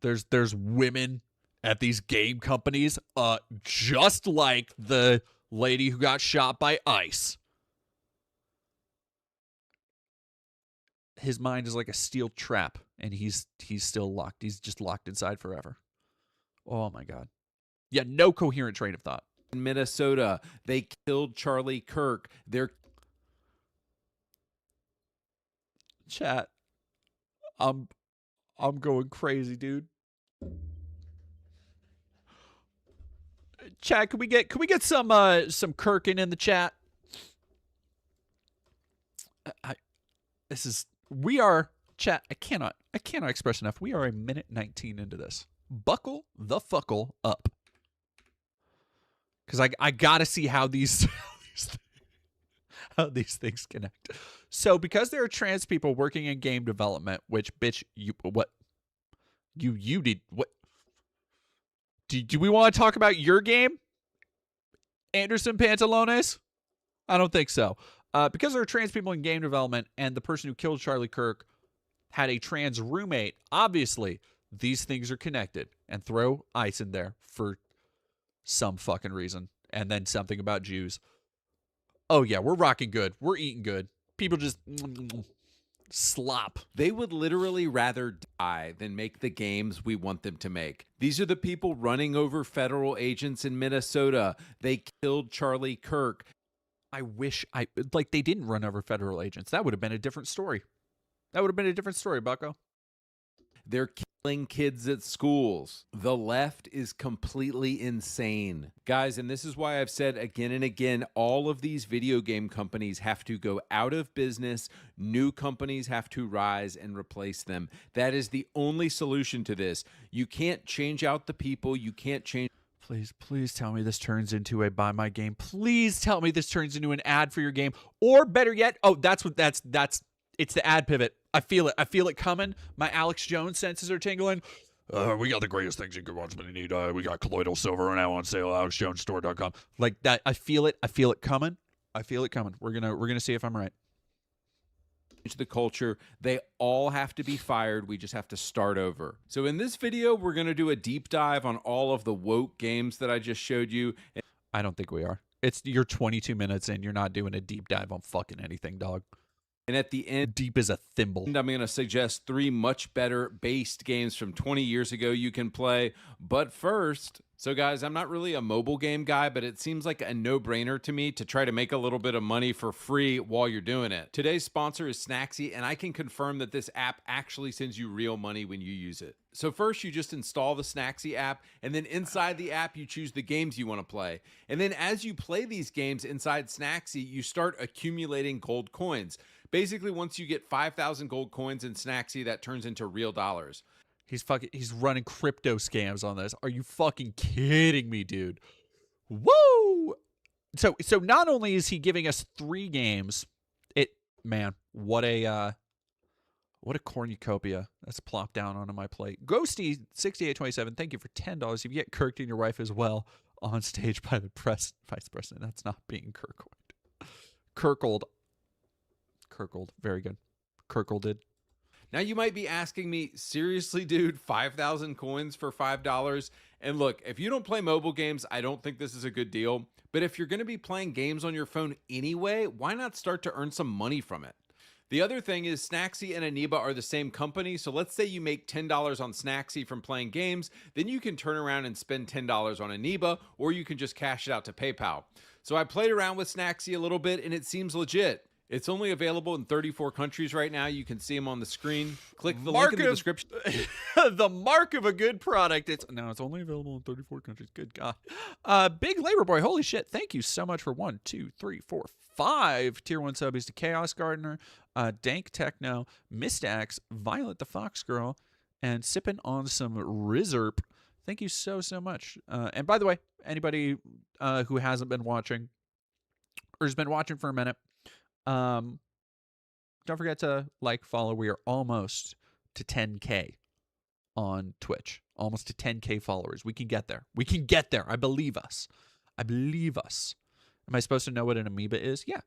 there's women at these game companies, just like the lady who got shot by ICE. His mind is like a steel trap, and he's still locked. He's just locked inside forever. Oh my God. Yeah, no coherent train of thought. In Minnesota, they killed Charlie Kirk. Chat. I'm going crazy, dude. Chat, can we get some Kirkin in the chat? We are, chat, I cannot express enough. We are a minute 19 into this. Buckle the fuckle up. Because I gotta see how these things connect. So because there are trans people working in game development, which bitch you did what? Do we want to talk about your game, Anderson Pantalones? I don't think so. Because there are trans people in game development, and the person who killed Charlie Kirk had a trans roommate, obviously these things are connected. And throw ICE in there for some fucking reason. And then something about Jews. Oh yeah, we're rocking good. We're eating good. People just slop. They would literally rather die than make the games we want them to make. These are the people running over federal agents in Minnesota. They killed Charlie Kirk. I wish they didn't run over federal agents. That would have been a different story. Bucko. They're killing kids at schools. The left is completely insane. Guys, and this is why I've said again and again, all of these video game companies have to go out of business. New companies have to rise and replace them. That is the only solution to this. You can't change out the people. You can't change. Please tell me this turns into a buy my game. Please tell me this turns into an ad for your game. Or better yet, it's the ad pivot. I feel it coming. My Alex Jones senses are tingling. We got the greatest things you could possibly need. We got colloidal silver now on sale at alexjonesstore.com. Like that. I feel it coming. We're gonna see if I'm right. The culture, they all have to be fired. We just have to start over. So in this video, we're going to do a deep dive on all of the woke games that I just showed you. I don't think we are. You're 22 minutes in. You're not doing a deep dive on fucking anything, dog. And at the end, deep as a thimble. I'm going to suggest 3 much better based games from 20 years ago you can play. But first, so guys, I'm not really a mobile game guy, but it seems like a no-brainer to me to try to make a little bit of money for free while you're doing it. Today's sponsor is Snaxy, and I can confirm that this app actually sends you real money when you use it. So first, you just install the Snaxy app, and then inside the app, you choose the games you want to play. And then as you play these games inside Snaxy, you start accumulating gold coins. Basically, once you get 5,000 gold coins in Snacksy, that turns into real dollars. He's running crypto scams on this. Are you fucking kidding me, dude? Woo! So not only is he giving us 3 games, what a cornucopia that's plopped down onto my plate. Ghosty6827, thank you for $10. If you get kirked and your wife as well on stage by the vice president, that's not being kirkled. Kirkled, very good. Kirkleded. Now you might be asking me, seriously, dude, 5,000 coins for $5? And look, if you don't play mobile games, I don't think this is a good deal. But if you're going to be playing games on your phone anyway, why not start to earn some money from it? The other thing is Snacksy and Aniba are the same company. So let's say you make $10 on Snacksy from playing games, then you can turn around and spend $10 on Aniba, or you can just cash it out to PayPal. So I played around with Snacksy a little bit and it seems legit. It's only available in 34 countries right now. You can see them on the screen. Click the link in the description. The mark of a good product. It's only available in 34 countries. Good God. Big Labor Boy, holy shit. Thank you so much for 1, 2, 3, 4, 5 tier 1 subbies to Chaos Gardener, Dank Techno, Mistax, Violet the Fox Girl, and sipping on some Rizerp. Thank you so much. And by the way, anybody who hasn't been watching or has been watching for a minute, don't forget to follow. We are almost to 10K on Twitch. Almost to 10K followers. We can get there. I believe us. Am I supposed to know what an amoeba is? Yeah.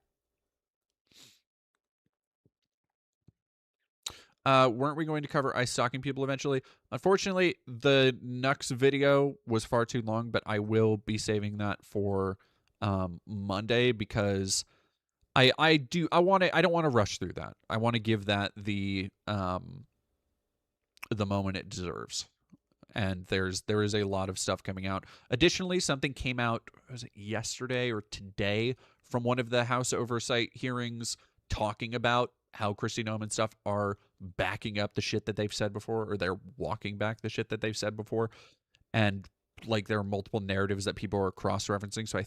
Weren't we going to cover ice stalking people eventually? Unfortunately, the Nux video was far too long, but I will be saving that for Monday because I don't want to rush through that. I want to give that the moment it deserves. And there is a lot of stuff coming out. Additionally, something came out, was it yesterday or today, from one of the House Oversight hearings talking about how Kristi Noem and stuff are backing up the shit that they've said before, or they're walking back the shit that they've said before. And there are multiple narratives that people are cross-referencing. So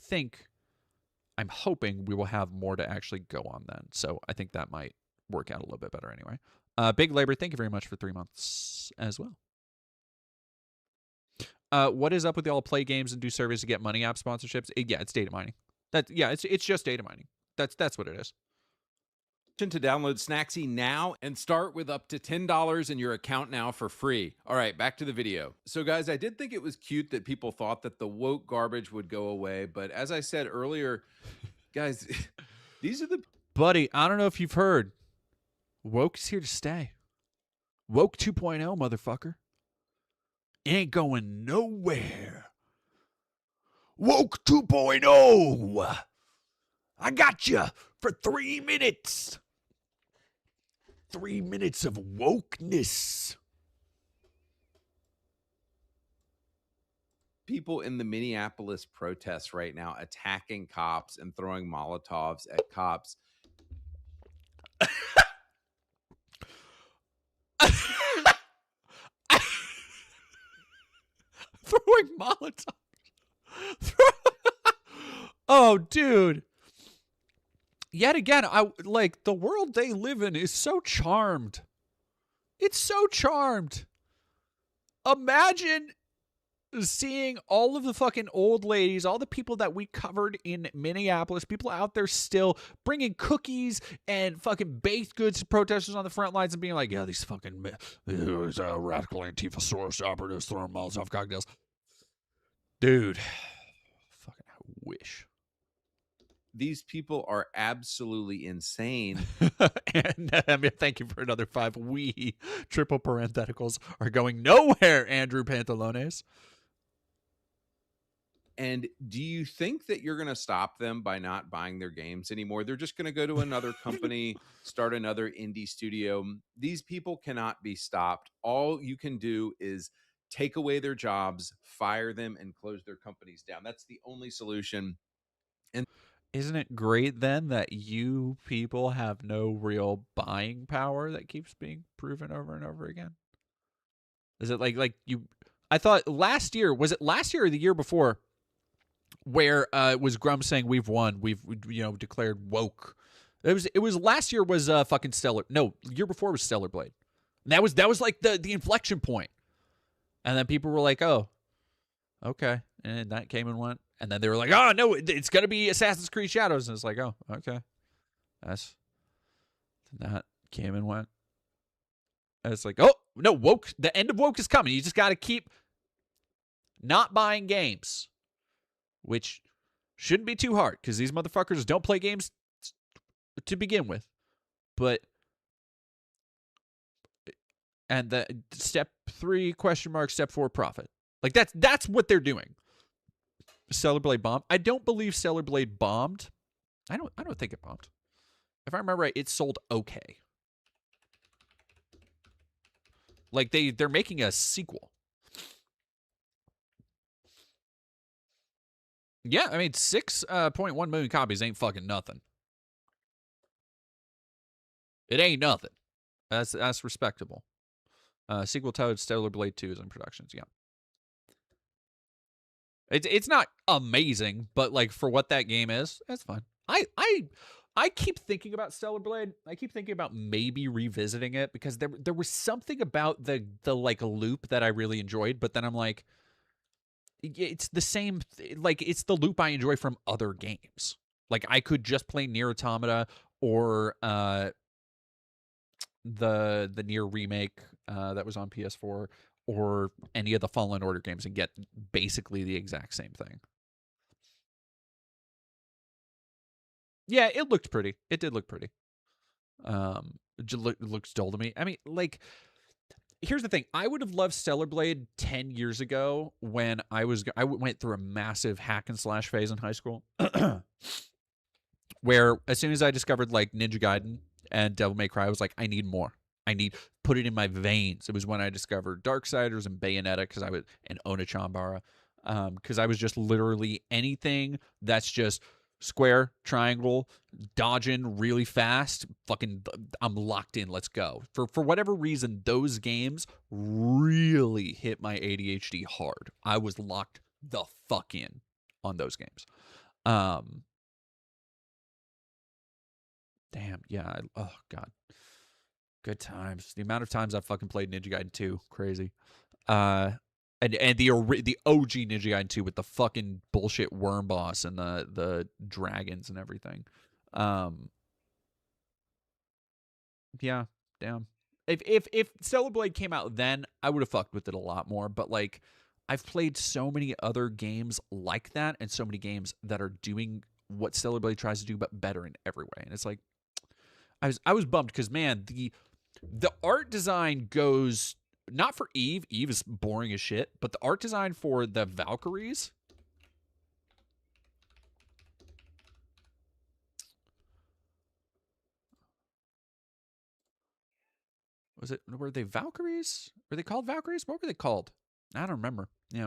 I'm hoping we will have more to actually go on then. So I think that might work out a little bit better anyway. Big Labor, thank you very much for 3 months as well. What is up with y'all play games and do surveys to get money app sponsorships? It's data mining. It's just data mining. That's what it is. To download Snacksy now and start with up to $10 in your account now for free. All right, back to the video. So guys, I did think it was cute that people thought that the woke garbage would go away, but as I said earlier, guys, these are the... Buddy, I don't know if you've heard. Woke is here to stay. Woke 2.0, motherfucker. Ain't going nowhere. Woke 2.0. I got you for 3 minutes. 3 minutes of wokeness. People in the Minneapolis protests right now attacking cops and throwing Molotovs at cops. Throwing Molotovs. Oh, dude. Yet again, the world they live in is so charmed. It's so charmed. Imagine seeing all of the fucking old ladies, all the people that we covered in Minneapolis, people out there still bringing cookies and fucking baked goods to protesters on the front lines and being like, yeah, these fucking radical Antifa Soros operatives throwing Molotov cocktails. Dude, fucking I wish. These people are absolutely insane. And thank you for another 5. We, triple parentheticals, are going nowhere, Andrew Pantalones. And do you think that you're going to stop them by not buying their games anymore? They're just going to go to another company, start another indie studio. These people cannot be stopped. All you can do is take away their jobs, fire them, and close their companies down. That's the only solution. And isn't it great then that you people have no real buying power that keeps being proven over and over again? Is it like you? I thought last year, was it last year or the year before, where it was Grum saying we've won, we've declared woke It was last year was fucking Stellar. No, year before was Stellar Blade. And that was like the inflection point. And then people were like, "Oh, okay." And that came and went. And then they were like, "Oh, no, it's going to be Assassin's Creed Shadows." And it's like, "Oh, okay." That came and went. And it's like, "Oh, no, woke. The end of woke is coming. You just got to keep not buying games." Which shouldn't be too hard because these motherfuckers don't play games to begin with. But and the step 3 ? Step 4 profit. Like that's what they're doing. Stellar Blade bombed. I don't believe Stellar Blade bombed. I don't think it bombed. If I remember right, it sold okay. Like they're making a sequel. Yeah, I mean 6.1 million copies ain't fucking nothing. It ain't nothing. That's respectable. Sequel to Stellar Blade 2 is in productions. Yeah. It's not amazing, but like for what that game is, that's fine. I keep thinking about Stellar Blade. I keep thinking about maybe revisiting it because there was something about the like loop that I really enjoyed, but then I'm like, it's the same. Like it's the loop I enjoy from other games. Like I could just play Nier Automata or the Nier remake that was on PS4 or any of the Fallen Order games and get basically the exact same thing. Yeah, it looked pretty. It did look pretty. It looks dull to me. I mean, like, here's the thing. I would have loved Stellar Blade 10 years ago when I went through a massive hack and slash phase in high school. Where as soon as I discovered like Ninja Gaiden and Devil May Cry, I was like, I need more. Put it in my veins. It was when I discovered Darksiders and Bayonetta and Onechambara. Because I was just literally anything that's just square, triangle, dodging really fast, fucking I'm locked in, let's go. For whatever reason, those games really hit my ADHD hard. I was locked the fuck in on those games. Damn, yeah. Oh, God. Good times. The amount of times I've fucking played Ninja Gaiden 2, crazy. And the OG Ninja Gaiden 2 with the fucking bullshit worm boss and the dragons and everything. Yeah, damn. If Stellar Blade came out then, I would have fucked with it a lot more. But like, I've played so many other games like that, and so many games that are doing what Stellar Blade tries to do, but better in every way. And it's like, I was bummed because man, the art design goes not for Eve. Eve is boring as shit, but the art design for the Valkyries. Were they Valkyries? Were they called Valkyries? What were they called? I don't remember. Yeah.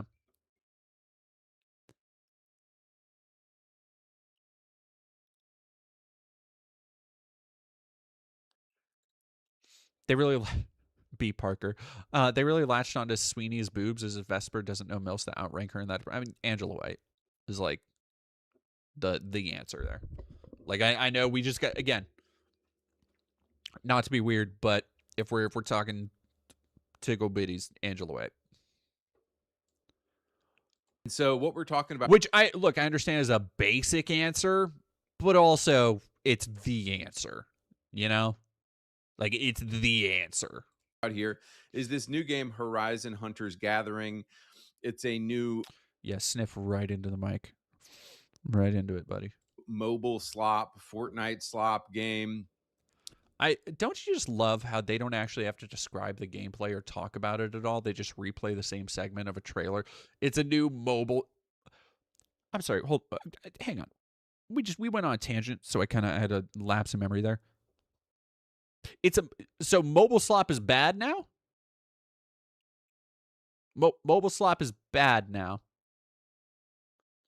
They really B. Parker. They really latched onto Sweeney's boobs as if Vesper doesn't know Mills to outrank her in that. I mean, Angela White is like the answer there. Like I know we just got, again, not to be weird, but if we're talking tickle bitties, Angela White. So what we're talking about, which I understand is a basic answer, but also it's the answer, you know? Like it's the answer. Out here is this new game, Horizon Hunters Gathering. It's a new sniff right into the mic. Right into it, buddy. Mobile slop, Fortnite slop game. Don't you just love how they don't actually have to describe the gameplay or talk about it at all? They just replay the same segment of a trailer. It's a new mobile. I'm sorry, hang on. We went on a tangent, so I kind of had a lapse in memory there. So mobile slop is bad now? Mobile slop is bad now.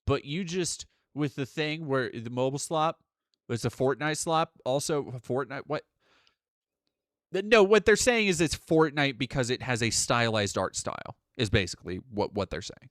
But you just, with the thing where the mobile slop, it's a Fortnite slop, also Fortnite, what? No, what they're saying is it's Fortnite because it has a stylized art style, is basically what they're saying.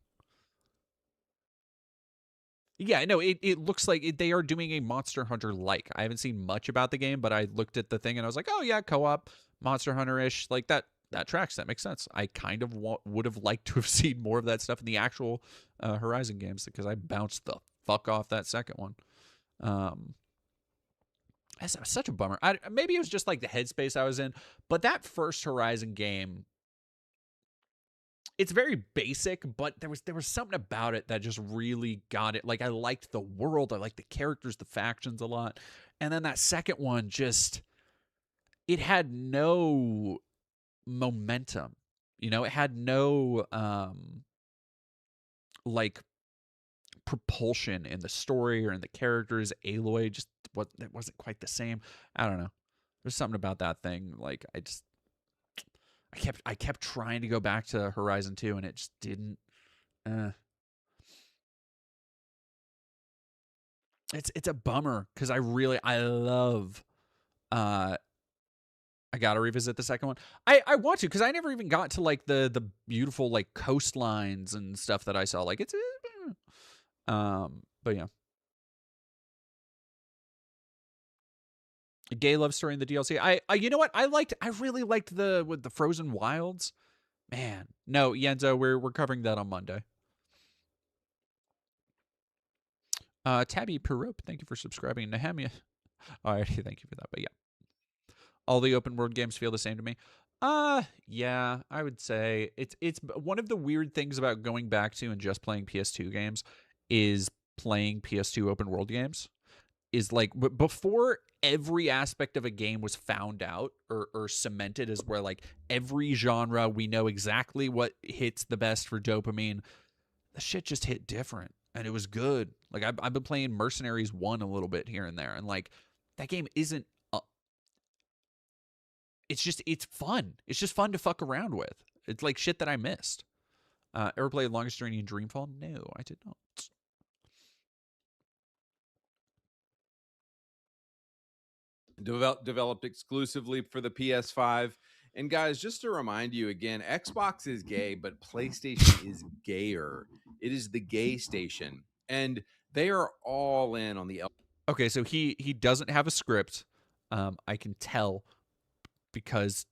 Yeah, no, it looks like they are doing a Monster Hunter like. I haven't seen much about the game, but I looked at the thing and I was like, oh yeah, co-op, Monster Hunter-ish, like that tracks. That makes sense. I kind of would have liked to have seen more of that stuff in the actual Horizon games because I bounced the fuck off that second one. That's such a bummer. Maybe it was just like the headspace I was in, but that first Horizon game, it's very basic, but there was something about it that just really got it. Like, I liked the world, I liked the characters, the factions a lot. And then that second one just, it had no momentum. You know, it had no like propulsion in the story or in the characters. Aloy just it wasn't quite the same. I don't know. There's something about that thing. Like, I kept trying to go back to Horizon 2 and it just didn't. It's a bummer because I love. I gotta revisit the second one. I want to because I never even got to like the beautiful like coastlines and stuff that I saw. Like, it's but yeah. A gay love story in the DLC. I you know what? I really liked the Frozen Wilds. Man, no, Yenzo, we're covering that on Monday. Tabby Perope, thank you for subscribing. Nehemia, I already thank you for that, but yeah. All the open world games feel the same to me. Yeah, I would say it's one of the weird things about going back to and just playing PS2 games is playing PS2 open world games. Is like before every aspect of a game was found out or cemented as where like every genre we know exactly what hits the best for dopamine. The shit just hit different and it was good. Like, I've been playing Mercenaries 1 a little bit here and there, and like that game isn't it's fun. It's just fun to fuck around with. It's like shit that I missed. Ever played Longest Journey in Dreamfall? No, I did not. Developed exclusively for the PS5. And guys, just to remind you again, Xbox is gay, but PlayStation is gayer. It is the gay station, and they are all in on the. Okay, so he doesn't have a script. I can tell because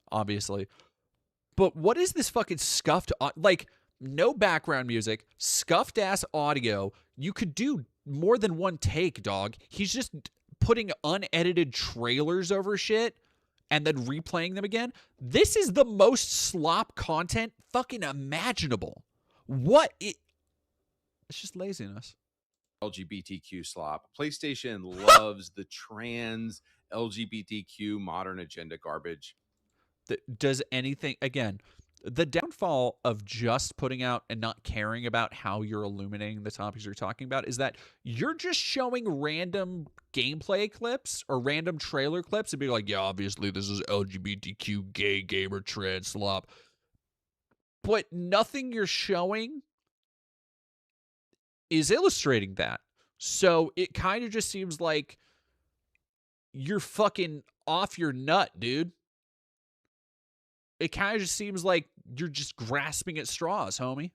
obviously. But what is this fucking scuffed like no background music, scuffed ass audio? You could do more than one take, dog. He's just putting unedited trailers over shit and then replaying them again. This is the most slop content fucking imaginable. It's just laziness. LGBTQ slop. PlayStation loves the trans LGBTQ modern agenda garbage. Does anything, again, the downfall of just putting out and not caring about how you're illuminating the topics you're talking about is that you're just showing random gameplay clips or random trailer clips and being like, yeah, obviously this is LGBTQ, gay, gamer, trans, slop. But nothing you're showing is illustrating that. So it kind of just seems like you're fucking off your nut, dude. It kind of just seems like you're just grasping at straws, homie.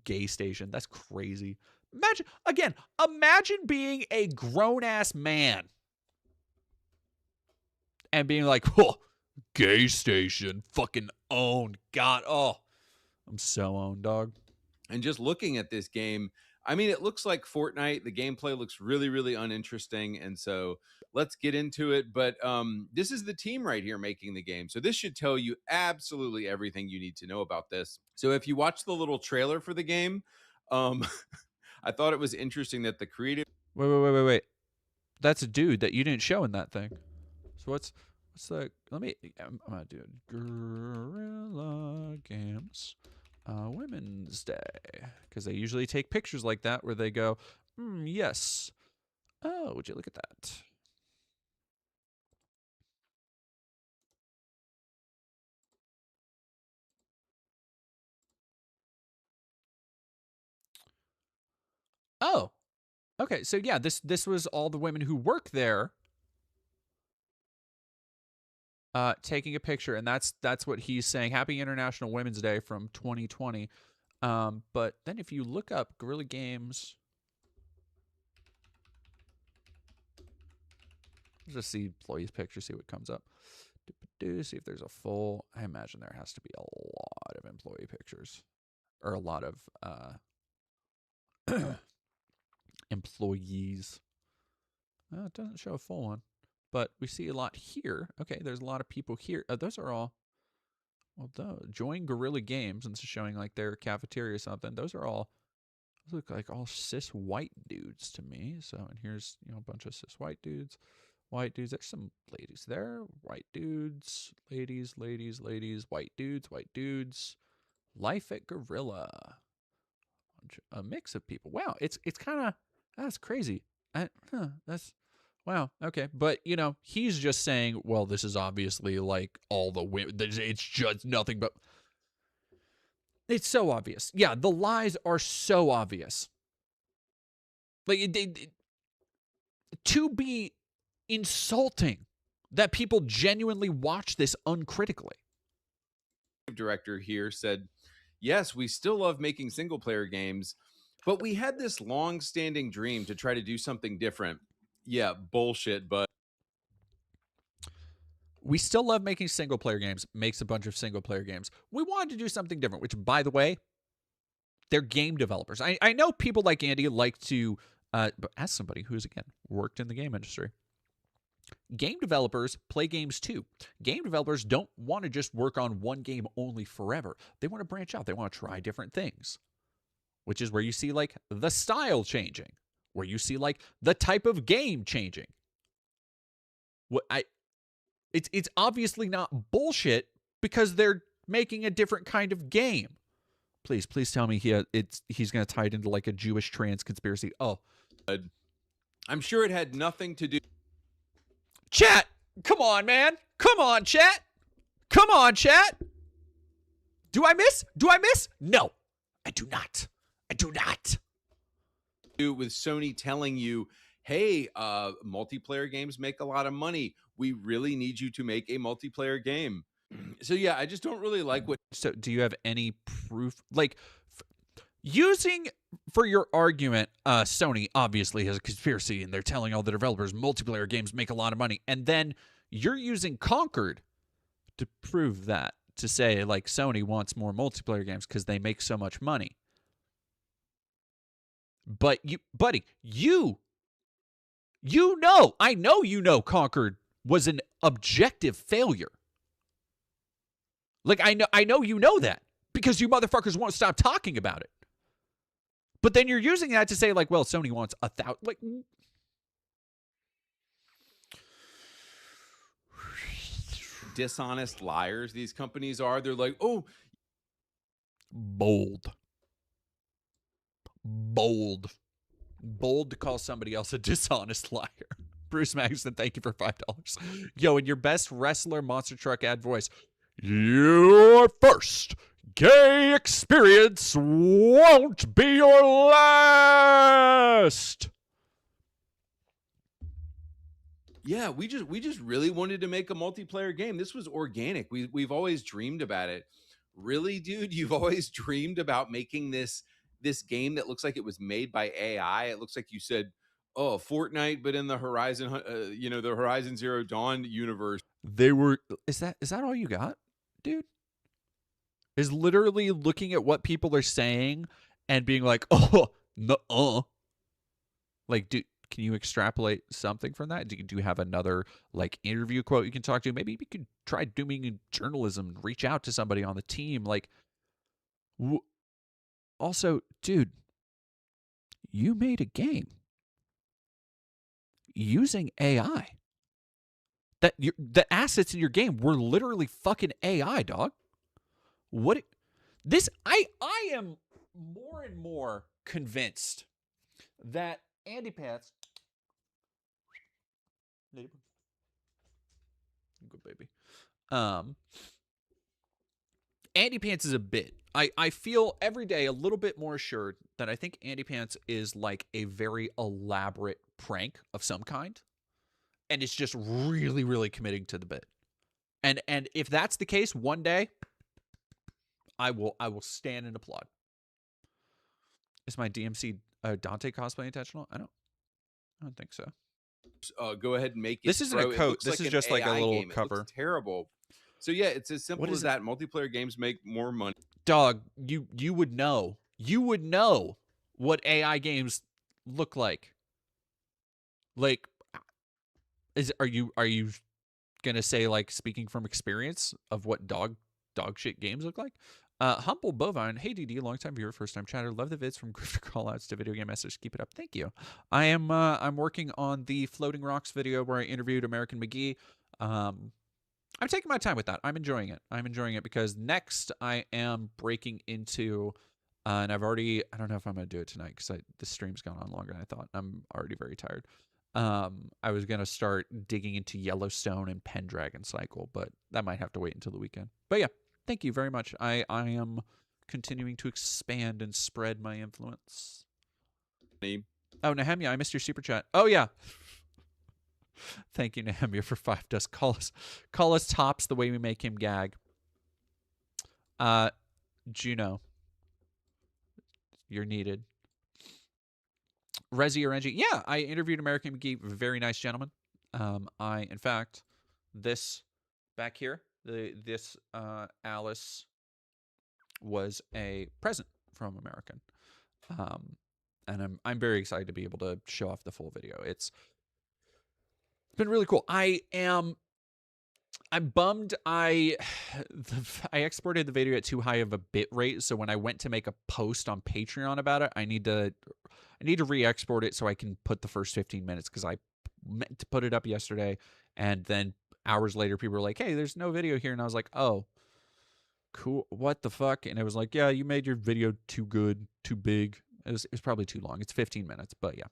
Gay station. That's crazy. Imagine being a grown-ass man and being like, oh, gay station. Fucking owned. God, oh, I'm so owned, dog. And just looking at this game, I mean, it looks like Fortnite. The gameplay looks really, really uninteresting. And so let's get into it. But this is the team right here making the game. So this should tell you absolutely everything you need to know about this. So if you watch the little trailer for the game, I thought it was interesting that the creative... Wait. That's a dude that you didn't show in that thing. So what's the... I'm going to do it. Guerrilla Games. Women's Day, because they usually take pictures like that where they go, yes. Oh, would you look at that? Oh, okay. So yeah, this was all the women who work there taking a picture, and that's what he's saying. Happy International Women's Day from 2020. But then if you look up Guerrilla Games just see employees' picture, see what comes up. See if there's a full. I imagine there has to be a lot of employee pictures, or a lot of employees. It doesn't show a full one, but we see a lot here. Okay, there's a lot of people here. Those are all. Well, join Guerrilla Games, and it's showing like their cafeteria or something. Those look like all cis white dudes to me. So, and here's a bunch of cis white dudes. White dudes. There's some ladies there. White dudes, ladies, white dudes. Life at Gorilla. A mix of people. Wow, it's kind of, that's crazy. That's wow. Okay, but he's just saying, well, this is obviously like all the women. It's just nothing but. It's so obvious. Yeah, the lies are so obvious. Like to be insulting that people genuinely watch this uncritically. Director here said, yes, we still love making single player games, but we had this long-standing dream to try to do something different. Yeah, bullshit, but we still love making single player games. Makes a bunch of single player games. We wanted to do something different, which, by the way, they're game developers. I know people like Andy like to, but as somebody who's, again, worked in the game industry, game developers play games too. Game developers don't want to just work on one game only forever. They want to branch out. They want to try different things, which is where you see like the style changing, where you see like the type of game changing. It's obviously not bullshit because they're making a different kind of game. Please tell me he's going to tie it into like a Jewish trans conspiracy. Oh, I'm sure it had nothing to do. Chat, come on, man. Come on, chat. Come on, chat. Do I miss? No, I do not. With Sony telling you, hey, multiplayer games make a lot of money. We really need you to make a multiplayer game. So yeah, I just don't really like what. So do you have any proof? Like, using for your argument, Sony obviously has a conspiracy and they're telling all the developers multiplayer games make a lot of money. And then you're using Concord to prove that, to say like Sony wants more multiplayer games because they make so much money. But buddy, I know Concord was an objective failure. Like, I know you know that because you motherfuckers won't stop talking about it. But then you're using that to say, like, well, Sony wants 1,000. Like, dishonest liars these companies are. They're like, oh, bold to call somebody else a dishonest liar. Bruce Magnuson, thank you for $5. Yo, in your best wrestler monster truck ad voice, your first gay experience won't be your last. Yeah, we just really wanted to make a multiplayer game. This was organic. We've always dreamed about it. Really, dude, you've always dreamed about making this game that looks like it was made by AI. It looks like you said, oh, Fortnite, but in the Horizon, the Horizon Zero Dawn universe. Is that all you got, dude? Is literally looking at what people are saying and being like, oh, no, like, dude, can you extrapolate something from that? Do you have another like interview quote you can talk to? Maybe you could try doing journalism and reach out to somebody on the team. Like, also, dude, you made a game using AI. The assets in your game were literally fucking AI, dog. I am more and more convinced that Andy Pants, good baby, Andy Pants is a bit. I feel every day a little bit more assured that I think Andy Pants is like a very elaborate prank of some kind, and it's just really, really committing to the bit. And if that's the case, one day I will stand and applaud. Is my DMC Dante cosplay intentional? I don't think so. Go ahead and make it. This isn't bro. a It coat. looks This like is an just like a AI little game. It cover. looks terrible. So yeah, it's as simple is as that. Multiplayer games make more money. Dog, you would know. You would know what AI games look like. Like, are you gonna say, like, speaking from experience of what dog shit games look like? Humble Bovine, hey DD, longtime viewer, first time chatter. Love the vids from grifter callouts to video game messages. Keep it up. Thank you. I'm working on the Floating Rocks video where I interviewed American McGee. I'm taking my time with that. I'm enjoying it. I'm enjoying it because next I am breaking into, and I don't know if I'm going to do it tonight because the stream's gone on longer than I thought. I'm already very tired. I was going to start digging into Yellowstone and Pendragon Cycle, but that might have to wait until the weekend. But yeah, thank you very much. I am continuing to expand and spread my influence. Oh, Nehemia, I missed your super chat. Oh, yeah. Thank you, Nehemia, for 5 dust. Call us tops the way we make him gag. Juno, you're needed. Resi or Engie. Yeah, I interviewed American McGee. Very nice gentleman. In fact, this back here, this Alice was a present from American. And I'm very excited to be able to show off the full video. It's been really cool. I'm bummed I exported the video at too high of a bit rate, so when I went to make a post on Patreon about it, I need to re-export it so I can put the first 15 minutes, because I meant to put it up yesterday, and then hours later people were like, hey, there's no video here, and I was like, oh, cool, what the fuck? And it was like, yeah, you made your video too good, too big. It was probably too long. It's 15 minutes, but yeah.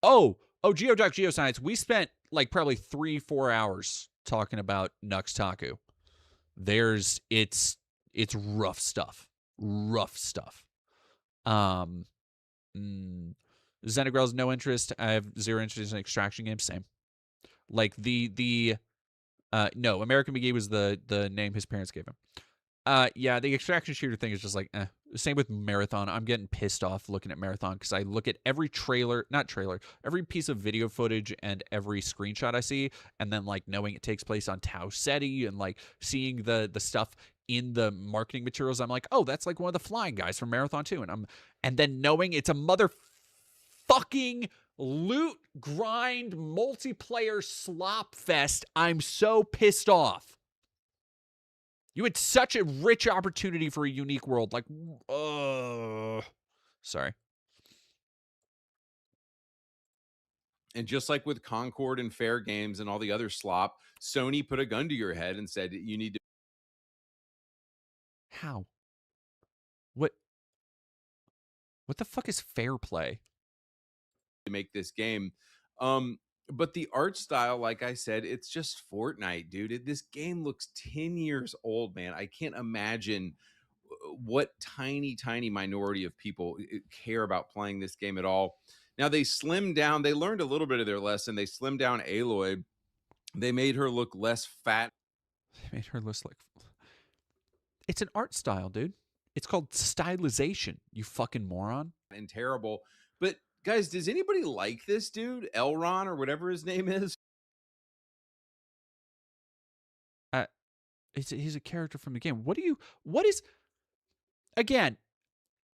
Oh, Geoduck Geoscience, we spent like probably 3-4 hours talking about Nuxtaku. It's rough stuff. Xenograil's no interest. I have zero interest in extraction games. Same. Like no, American McGee was the name his parents gave him. Yeah, the extraction shooter thing is just like, eh. Same with Marathon. I'm getting pissed off looking at Marathon because I look at every every piece of video footage and every screenshot I see, and then like knowing it takes place on Tau Ceti and like seeing the stuff in the marketing materials, I'm like, oh, that's like one of the flying guys from Marathon 2. And then knowing it's a motherfucking loot grind multiplayer slop fest, I'm so pissed off. You had such a rich opportunity for a unique world. Like, sorry. And just like with Concord and Fair Games and all the other slop, Sony put a gun to your head and said, you need to. How? What the fuck is fair play? To make this game. But the art style, like I said, it's just Fortnite, dude. This game looks 10 years old, man. I can't imagine what tiny minority of people care about playing this game at all. Now, they slimmed down. They learned a little bit of their lesson. They slimmed down Aloy. They made her look less fat. They made her look like... It's an art style, dude. It's called stylization, you fucking moron. And terrible. But guys, does anybody like this dude? Elron or whatever his name is? He's a character from the game. Again,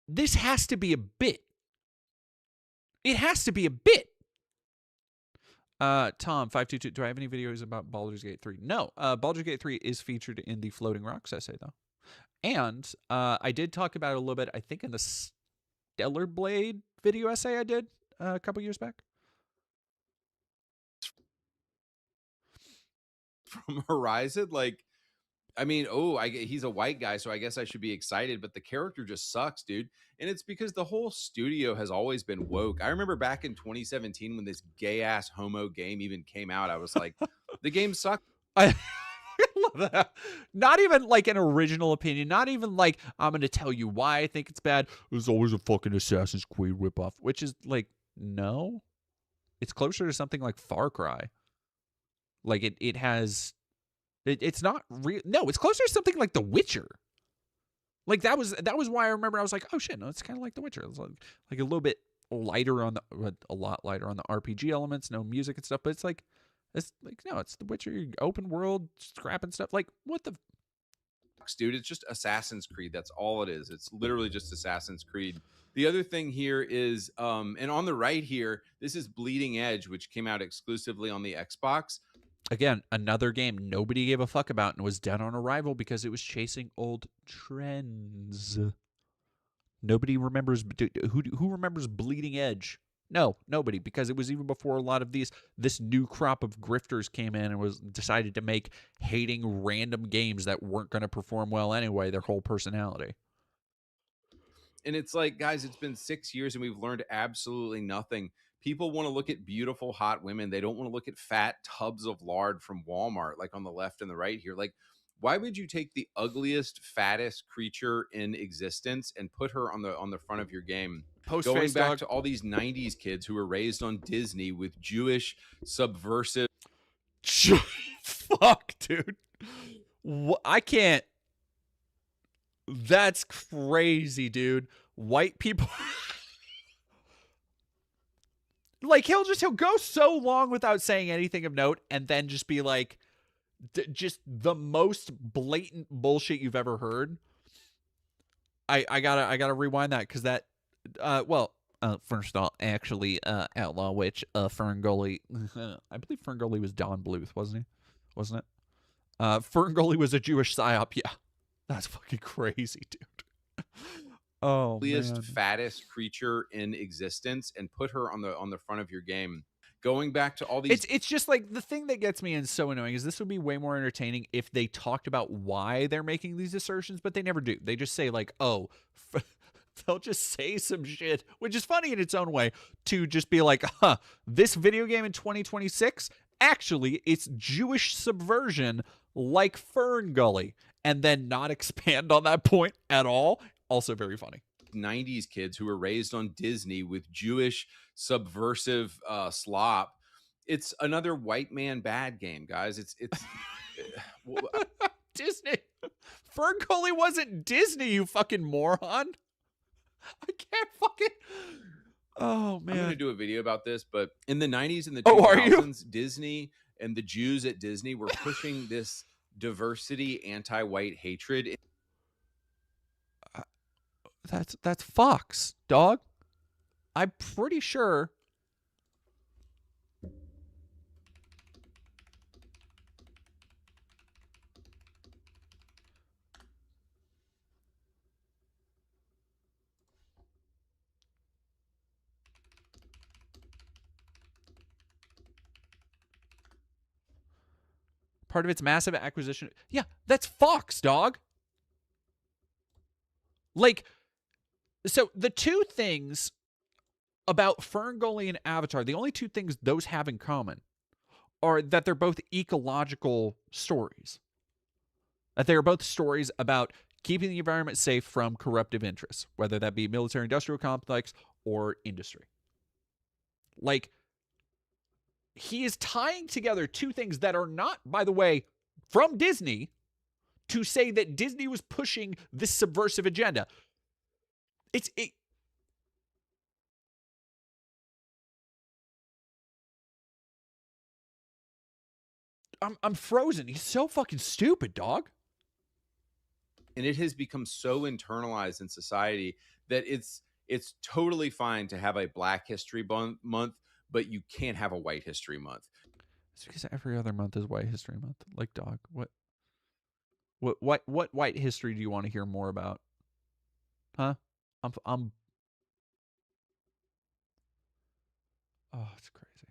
this has to be a bit. It has to be a bit. Tom522, do I have any videos about Baldur's Gate 3? No. Baldur's Gate 3 is featured in the Floating Rocks essay, though. And I did talk about it a little bit, I think, in the Stellar Blade video essay I did a couple years back. From Horizon, like, I mean, he's a white guy, so I guess I should be excited, but the character just sucks, dude. And it's because the whole studio has always been woke. I remember back in 2017 when this gay-ass homo game even came out, I was like, the game sucked. I love that. Not even like an original opinion. Not even like, I'm going to tell you why I think it's bad. There's always a fucking Assassin's Creed ripoff, which is like, no. It's closer to something like Far Cry. Like it has... It's not real. No, it's closer to something like The Witcher. Like that was why I remember I was like, oh shit, no, it's kind of like The Witcher. It's like a little bit lighter on the a lot lighter on the RPG elements, no music and stuff, but it's like no, it's The Witcher, open world, scrapping stuff. Like, what the dude, it's just Assassin's Creed. That's all it is. It's literally just Assassin's Creed. The other thing here is, and on the right here, this is Bleeding Edge, which came out exclusively on the Xbox. Again, another game nobody gave a fuck about and was dead on arrival because it was chasing old trends. Nobody remembers who remembers Bleeding Edge. No, nobody, because it was even before a lot of this new crop of grifters came in and was decided to make hating random games that weren't going to perform well anyway their whole personality. And it's like, guys, it's been 6 years and we've learned absolutely nothing. People want to look at beautiful, hot women. They don't want to look at fat tubs of lard from Walmart, like on the left and the right here. Like, why would you take the ugliest, fattest creature in existence and put her on the front of your game? Going back to all these 90s kids who were raised on Disney with Jewish subversive. Fuck, dude. I can't. That's crazy, dude. White people. Like, he'll go so long without saying anything of note and then just be like, just the most blatant bullshit you've ever heard. I gotta rewind that, because that first of all, actually, Outlaw Witch, Ferngully, I believe Ferngully was Don Bluth, wasn't it? Ferngully was a Jewish psyop. Yeah, that's fucking crazy, dude. Oh, man. Fattest creature in existence and put her on the front of your game. Going back to all these, it's just like, the thing that gets me and so annoying is this would be way more entertaining if they talked about why they're making these assertions, but they never do. They just say like, oh, they'll just say some shit, which is funny in its own way, to just be like, this video game in 2026, actually, it's Jewish subversion like Ferngully, and then not expand on that point at all. Also very funny. 90s kids who were raised on Disney with Jewish subversive slop. It's another white man bad game, guys. It's Disney. Ferngully wasn't Disney, you fucking moron. I can't fucking. Oh, man. I'm gonna do a video about this, but in the 90s and the 2000s, Disney and the Jews at Disney were pushing this diversity, anti-white hatred. That's Fox, dog. I'm pretty sure. Part of its massive acquisition. Yeah, that's Fox, dog. Like, so the two things about Ferngully and Avatar, the only two things those have in common are that they're both ecological stories. That they are both stories about keeping the environment safe from corruptive interests, whether that be military-industrial complex or industry. Like, he is tying together two things that are not, by the way, from Disney, to say that Disney was pushing this subversive agenda. I'm frozen. He's so fucking stupid, dog. And it has become so internalized in society that it's totally fine to have a Black History Month, but you can't have a White History Month. It's because every other month is White History Month. Like, dog, what white history do you want to hear more about? Huh? I'm Oh, it's crazy.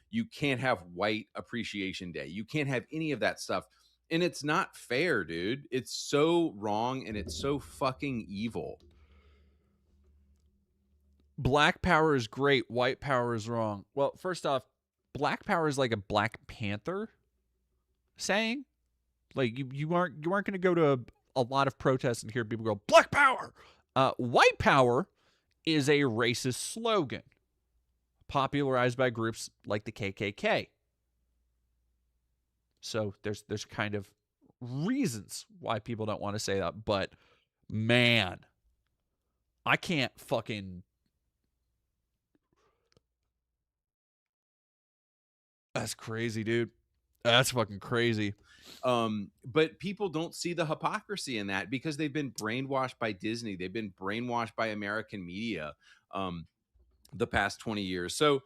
You can't have White Appreciation Day. You can't have any of that stuff. And it's not fair, dude. It's so wrong and it's so fucking evil. Black power is great. White power is wrong. Well, first off, Black power is like a Black Panther saying. Like, you aren't going to go to a lot of protests and hear people go, Black power. White power is a racist slogan popularized by groups like the KKK. So there's kind of reasons why people don't want to say that, but man, I can't fucking That's crazy, dude. That's fucking crazy. But people don't see the hypocrisy in that because they've been brainwashed by Disney. They've been brainwashed by American media the past 20 years. So,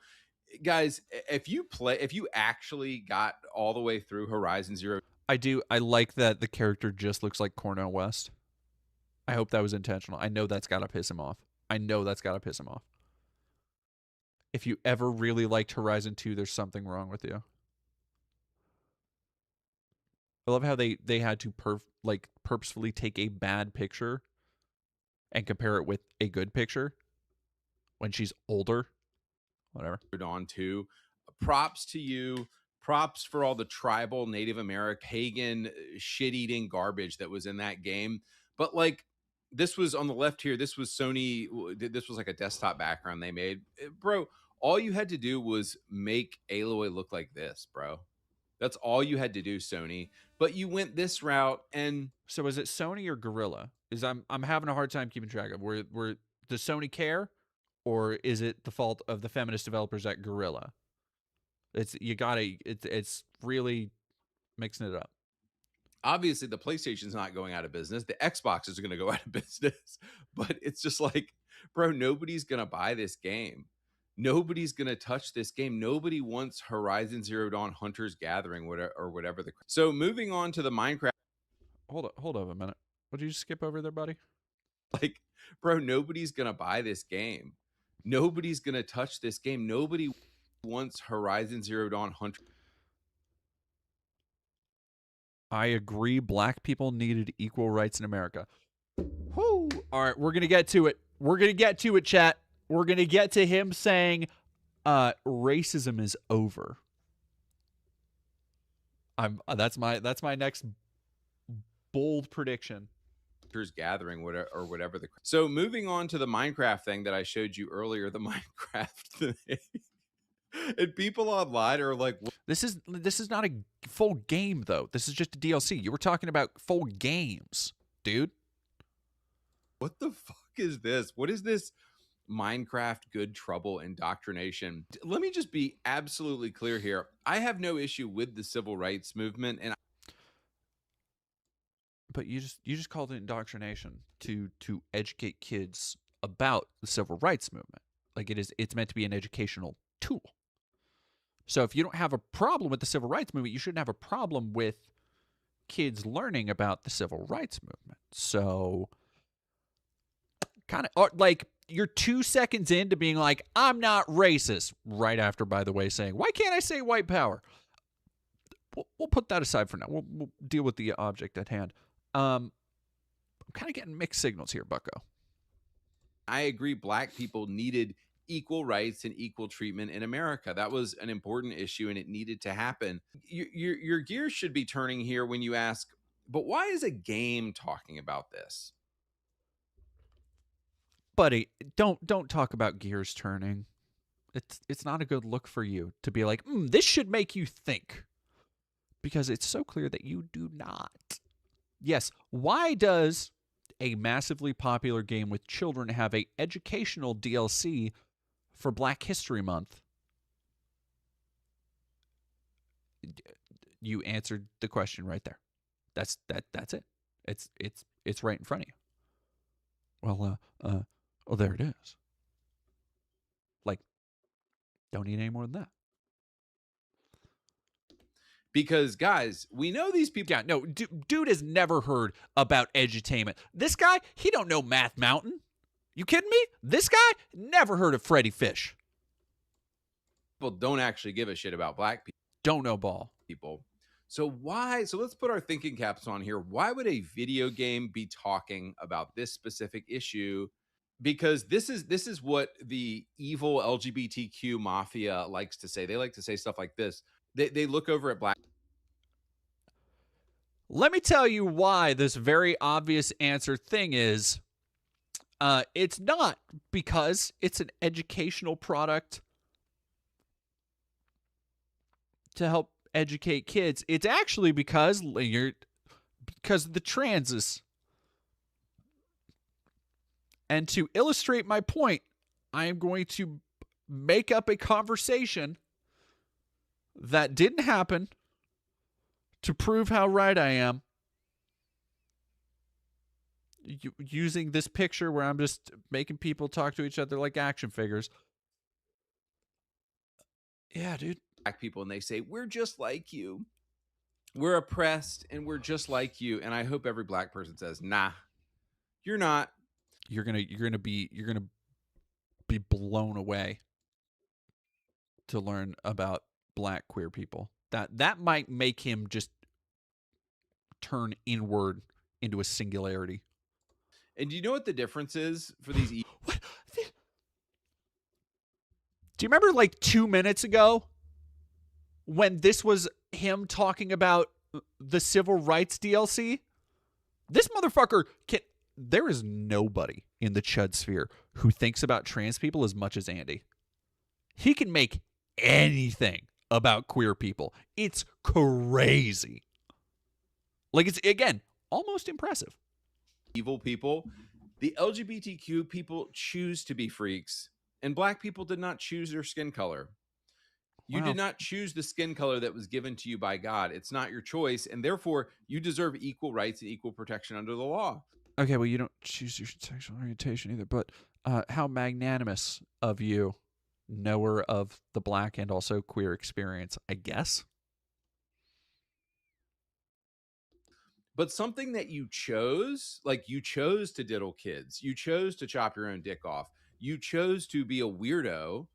guys, if you actually got all the way through Horizon Zero, I do. I like that the character just looks like Cornel West. I hope that was intentional. I know that's got to piss him off. If you ever really liked Horizon 2, there's something wrong with you. I love how they had to purposefully take a bad picture and compare it with a good picture when she's older. Whatever. On to props to you. Props for all the tribal Native American pagan shit-eating garbage that was in that game. But like, this was on the left here. This was Sony. This was like a desktop background they made. Bro, all you had to do was make Aloy look like this, bro. That's all you had to do, Sony. But you went this route, and so is it Sony or Gorilla? I'm having a hard time keeping track of. Does Sony care, or is it the fault of the feminist developers at Gorilla? It's really mixing it up. Obviously, the PlayStation's not going out of business. The Xbox is going to go out of business. But it's just like, bro, nobody's going to buy this game. Nobody's going to touch this game. Nobody wants Horizon Zero Dawn Hunter's Gathering or whatever. So moving on to the Minecraft. Hold up a minute. What did you skip over there, buddy? Like, bro, nobody's going to buy this game. Nobody's going to touch this game. Nobody wants Horizon Zero Dawn Hunter. I agree. Black people needed equal rights in America. Whoo! All right, we're going to get to it. Chat. We're going to get to him saying racism is over. That's my next bold prediction. Gathering or whatever. So moving on to the Minecraft thing that I showed you earlier, the Minecraft thing. And people online are like, this is not a full game though. This is just a DLC. You were talking about full games, dude. What the fuck is this? What is this Minecraft good trouble indoctrination? Let me just be absolutely clear here. I have no issue with the civil rights movement, and but you just called it indoctrination to educate kids about the civil rights movement. Like it's meant to be an educational tool. So if you don't have a problem with the civil rights movement, you shouldn't have a problem with kids learning about the civil rights movement. So kind of like you're 2 seconds into being like, I'm not racist. Right after, by the way, saying, why can't I say white power? We'll put that aside for now. We'll deal with the object at hand. I'm kind of getting mixed signals here, Bucko. I agree. Black people needed equal rights and equal treatment in America. That was an important issue, and it needed to happen. Your gears should be turning here when you ask, but why is a game talking about this? Buddy, don't talk about gears turning. It's not a good look for you to be like, this should make you think. Because it's so clear that you do not. Yes, why does a massively popular game with children have a educational DLC for Black History Month? You answered the question right there. That's it. It's right in front of you. Well, there it is. Like, don't need any more than that. Because, guys, we know these people. Yeah, no, dude has never heard about edutainment. This guy, he don't know Math Mountain. You kidding me? This guy never heard of Freddy Fish. People don't actually give a shit about black people. Don't know ball. People. So why? So let's put our thinking caps on here. Why would a video game be talking about this specific issue? Because this is what the evil LGBTQ mafia likes to say. They like to say stuff like this. They look over at black. Let me tell you why this very obvious answer thing is. It's not because it's an educational product to help educate kids. It's actually because of the transes. And to illustrate my point, I am going to make up a conversation that didn't happen to prove how right I am. Using this picture where I'm just making people talk to each other like action figures. Yeah, dude. Black people, and they say, we're just like you. We're oppressed and we're just like you. And I hope every black person says, nah, you're not. You're gonna be blown away to learn about black queer people. That might make him just turn inward into a singularity. And do you know what the difference is for these? Do you remember like 2 minutes ago when this was him talking about the civil rights DLC? This motherfucker there is nobody in the Chud sphere who thinks about trans people as much as Andy. He can make anything about queer people. It's crazy. Like, it's, again, almost impressive. Evil people. The LGBTQ people choose to be freaks, and black people did not choose their skin color. You did not choose the skin color that was given to you by God. It's not your choice, and therefore you deserve equal rights and equal protection under the law. Okay, well, you don't choose your sexual orientation either, but how magnanimous of you, knower of the black and also queer experience, I guess. But something that you chose, like you chose to diddle kids, you chose to chop your own dick off, you chose to be a weirdo,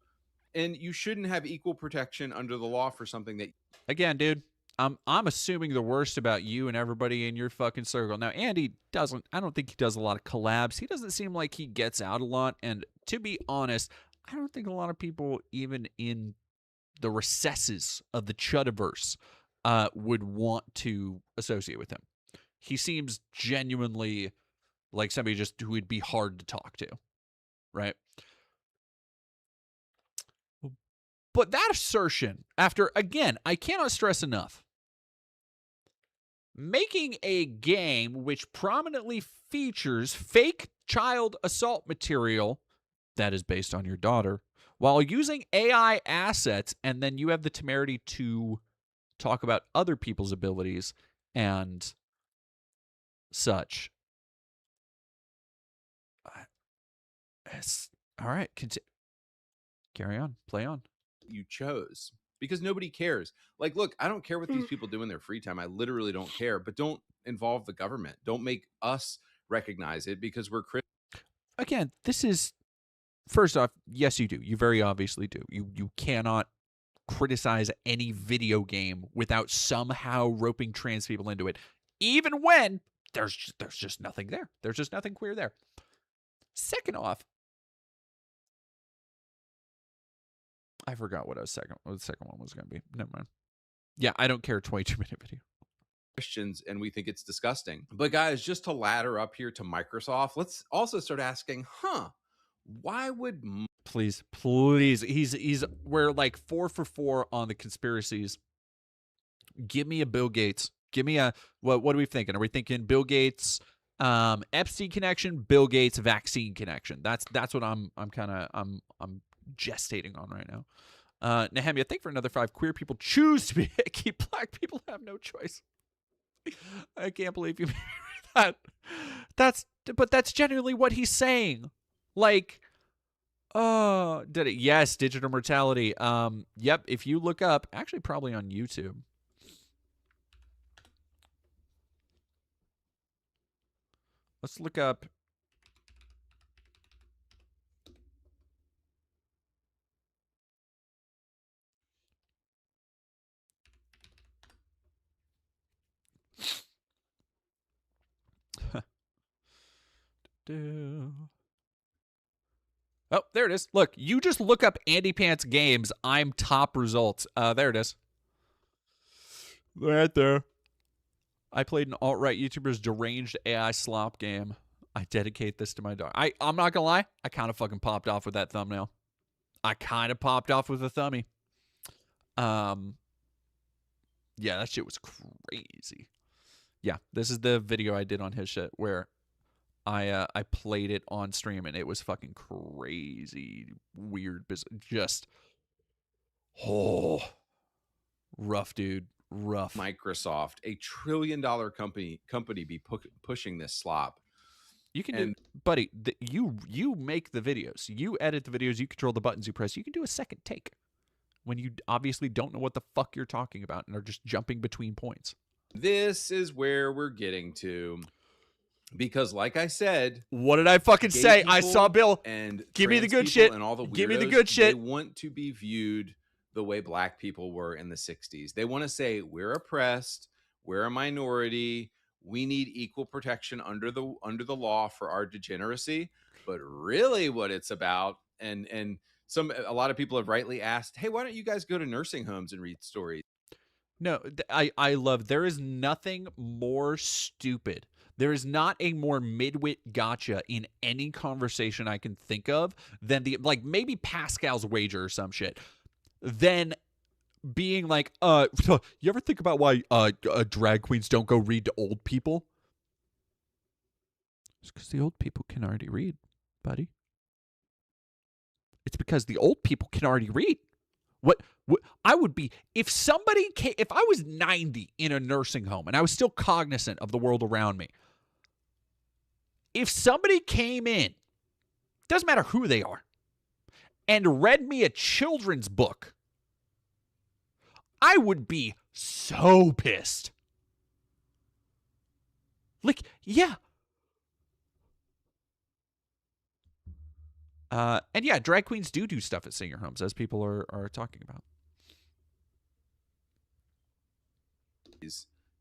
and you shouldn't have equal protection under the law for something that... Again, dude, I'm assuming the worst about you and everybody in your fucking circle. Now, Andy I don't think he does a lot of collabs. He doesn't seem like he gets out a lot, and to be honest, I don't think a lot of people, even in the recesses of the Chudiverse, would want to associate with him. He seems genuinely like somebody just who would be hard to talk to, right? But that assertion, after, again, I cannot stress enough, making a game which prominently features fake child assault material that is based on your daughter, while using AI assets, and then you have the temerity to talk about other people's abilities and such. All right, carry on, play on. You chose, because nobody cares. Like, look, I don't care what these people do in their free time. I literally don't care, but don't involve the government. Don't make us recognize it because we're Again, this is, first off, yes, you do. You very obviously do. You cannot criticize any video game without somehow roping trans people into it, even when there's just nothing there. There's just nothing queer there. Second off, I forgot what the second one was going to be. Never mind. Yeah, I don't care. 22-minute video. Christians, and we think it's disgusting. But guys, just to ladder up here to Microsoft, let's also start asking, why would... Please. We're like 4 for 4 on the conspiracies. Give me a Bill Gates. Give me a, what are we thinking? Are we thinking Bill Gates, Epstein connection, Bill Gates vaccine connection? That's what I'm gestating on right now. Nehemia, think for another 5. Queer people choose to be icky. Black people have no choice. I can't believe you made that. But that's genuinely what he's saying. Like, did it? Yes, digital mortality. Yep. If you look up, actually, probably on YouTube. Let's look up. Oh, there it is. Look, you just look up Andy Pants games. I'm top results. There it is. Right there. I played an alt-right YouTuber's deranged AI slop game. I dedicate this to my dog. I'm not gonna lie. I kind of fucking popped off with that thumbnail. I kind of popped off with a thumbie. Yeah, that shit was crazy. Yeah, this is the video I did on his shit where I played it on stream and it was fucking crazy, weird business. Just, Rough, dude. Rough. Microsoft, a $1 trillion company be pushing this slop. You can do, buddy. You make the videos. You edit the videos. You control the buttons you press. You can do a second take when you obviously don't know what the fuck you're talking about and are just jumping between points. This is where we're getting to, because like I said, what did I fucking say? I saw Bill and give me the good shit and all the weirdos, give me the good shit. They want to be viewed the way black people were in the 60s. They want to say we're oppressed, we're a minority, we need equal protection under the law for our degeneracy. But really what it's about, and a lot of people have rightly asked, hey, why don't you guys go to nursing homes and read stories? No, I love, there is nothing more stupid. There is not a more midwit gotcha in any conversation I can think of than like maybe Pascal's wager or some shit. Then being like, you ever think about why drag queens don't go read to old people? It's because the old people can already read, buddy. It's because the old people can already read. What I would be if somebody came, if I was 90 in a nursing home and I was still cognizant of the world around me. If somebody came in, doesn't matter who they are, and read me a children's book, I would be so pissed. Like, yeah. And yeah, drag queens do stuff at senior homes, as people are talking about.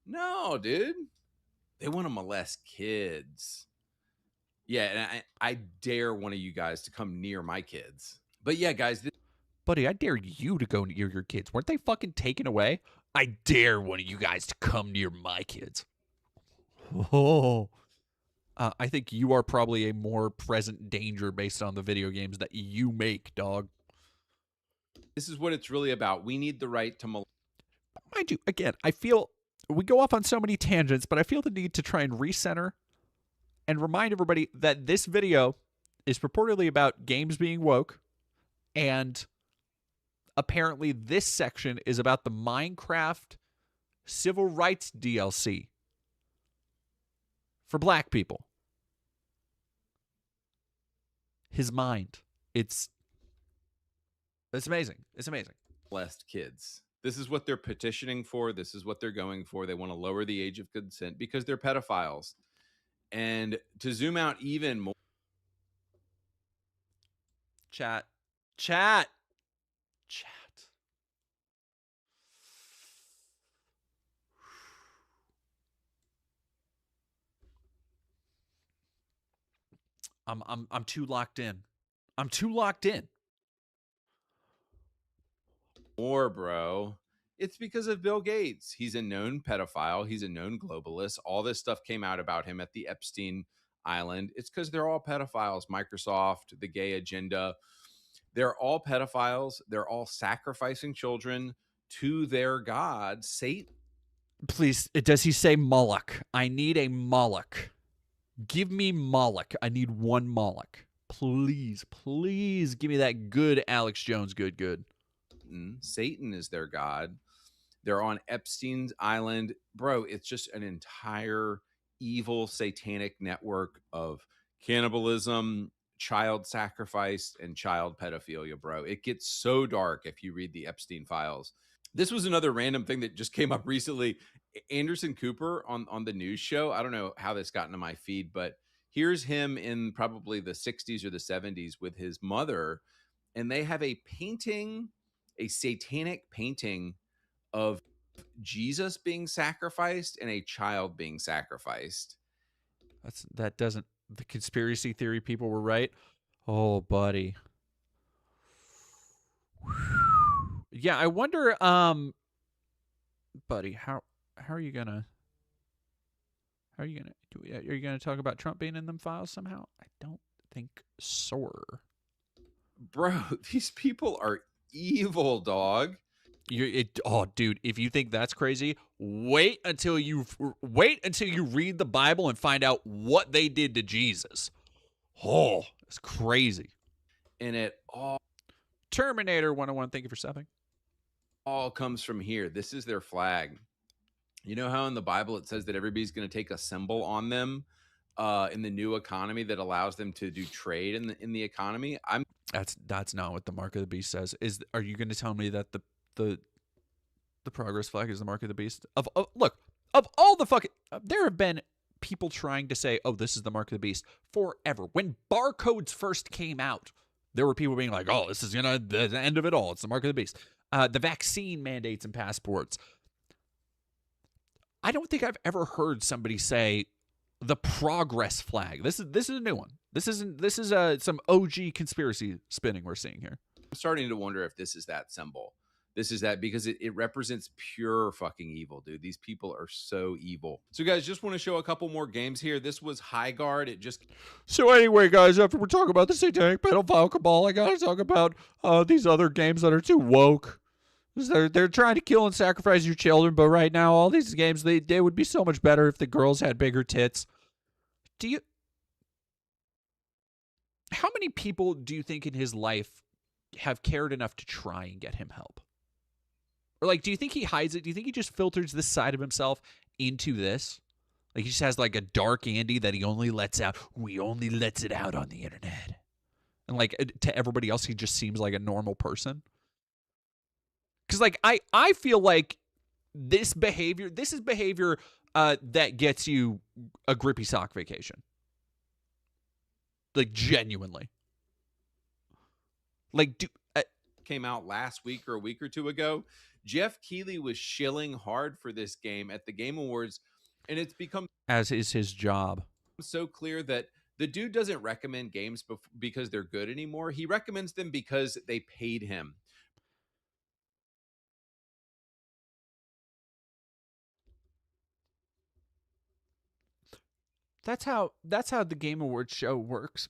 No, dude. They want to molest kids. Yeah, and I dare one of you guys to come near my kids. But yeah, guys. Buddy, I dare you to go near your kids. Weren't they fucking taken away? I dare one of you guys to come near my kids. Oh. I think you are probably a more present danger based on the video games that you make, dog. This is what it's really about. We need the right to molest. Mind you, again, I feel we go off on so many tangents, but I feel the need to try and recenter and remind everybody that this video is purportedly about games being woke, and apparently this section is about the Minecraft civil rights DLC for black people. His mind. It's amazing. It's amazing. Molest kids. This is what they're petitioning for. This is what they're going for. They want to lower the age of consent because they're pedophiles. And to zoom out even more. Chat. I'm too locked in. I'm too locked in. More, bro. It's because of Bill Gates. He's a known pedophile. He's a known globalist. All this stuff came out about him at the Epstein Island. It's because they're all pedophiles. Microsoft, the gay agenda. They're all pedophiles. They're all sacrificing children to their god, Satan. Please, does he say Moloch? I need a Moloch. Give me Moloch. I need one Moloch. Please give me that good Alex Jones good. Satan is their god. They're on Epstein's Island. Bro, it's just an entire evil satanic network of cannibalism, child sacrifice, and child pedophilia, bro. It gets so dark if you read the Epstein files. This was another random thing that just came up recently. Anderson Cooper on the news show. I don't know how this got into my feed, but here's him in probably the 60s or the 70s with his mother, and they have a painting, a satanic painting of Jesus being sacrificed and a child being sacrificed. That doesn't, the conspiracy theory people were right. Oh, buddy. Yeah, I wonder, buddy, how are you gonna are you gonna talk about Trump being in them files somehow? I don't think so. Bro, these people are evil, dog. Oh, dude, if you think that's crazy, wait until you read the Bible and find out what they did to Jesus. Oh, it's crazy. And it all. Terminator 101, thank you for subbing. All comes from here. This is their flag. You know how in the Bible it says that everybody's going to take a symbol on them in the new economy that allows them to do trade in the economy? That's not what the mark of the beast says. Are you going to tell me that the progress flag is the mark of the beast? Look, of all the fucking there have been people trying to say, "Oh, this is the mark of the beast" forever. When barcodes first came out, there were people being like, "Oh, this is the end of it all. It's the mark of the beast." The vaccine mandates and passports. I don't think I've ever heard somebody say the progress flag. This is a new one. This is some OG conspiracy spinning we're seeing here. I'm starting to wonder if this is that symbol. This is that because it represents pure fucking evil, dude. These people are so evil. So guys, just want to show a couple more games here. This was High Guard. So anyway, guys, after we're talking about the Satanic Pedophile Cabal, I gotta talk about these other games that are too woke. They're trying to kill and sacrifice your children, but right now all these games they would be so much better if the girls had bigger tits. How many people do you think in his life have cared enough to try and get him help? Or like, do you think he hides it? Do you think he just filters this side of himself into this? Like he just has like a dark Andy that he only lets out. He only lets it out on the internet. And like to everybody else, he just seems like a normal person. Because like I feel like this is behavior that gets you a grippy sock vacation. Like genuinely. Like came out last week or a week or two ago. Jeff Keighley was shilling hard for this game at the Game Awards, and it's become, as is his job, so clear that the dude doesn't recommend games because they're good anymore. He recommends them because they paid him. That's how the Game Awards show works.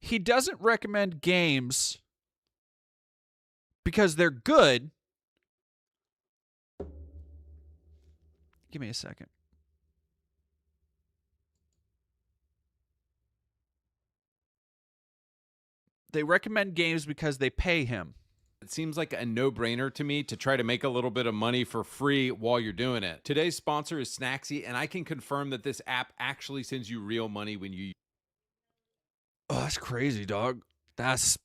He doesn't recommend games because they're good. Give me a second. They recommend games because they pay him. It seems like a no-brainer to me to try to make a little bit of money for free while you're doing it. Today's sponsor is Snacksy, and I can confirm that this app actually sends you real money when you... Oh, that's crazy, dog. That's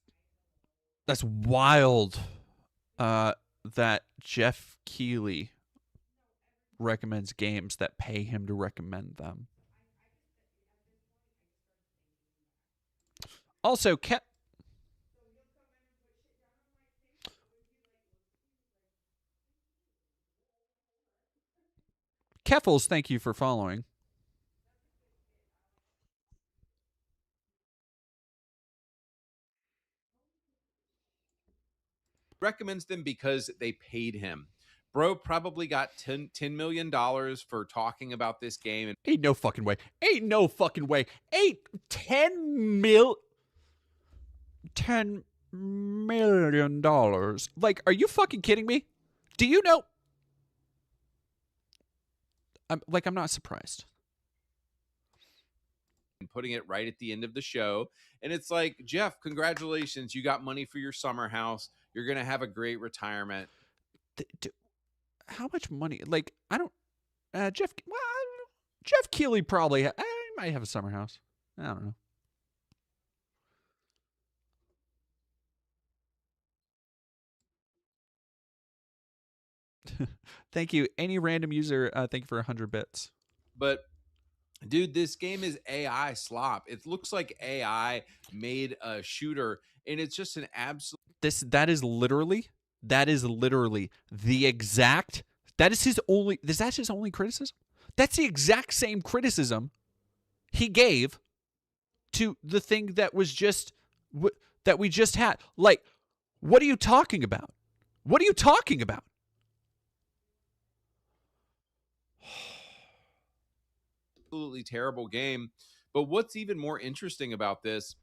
wild. That Jeff Keighley recommends games that pay him to recommend them. Also, Keffels, thank you for following. Recommends them because they paid him. Bro probably got $10 million for talking about this game. Ain't no fucking way. $10 million. Like, are you fucking kidding me? Do you know? I'm not surprised. And putting it right at the end of the show. And it's like, Jeff, congratulations. You got money for your summer house. You're going to have a great retirement. How much money? Like, I don't... Jeff Keighley probably... might have a summer house. I don't know. Thank you. Any random user, thank you for 100 bits. But, dude, this game is AI slop. It looks like AI made a shooter, and it's just an absolute... That is literally the exact... That's his only criticism? That's the exact same criticism he gave to the thing that was just... that we just had. Like, what are you talking about? What are you talking about? Absolutely terrible game. But what's even more interesting about this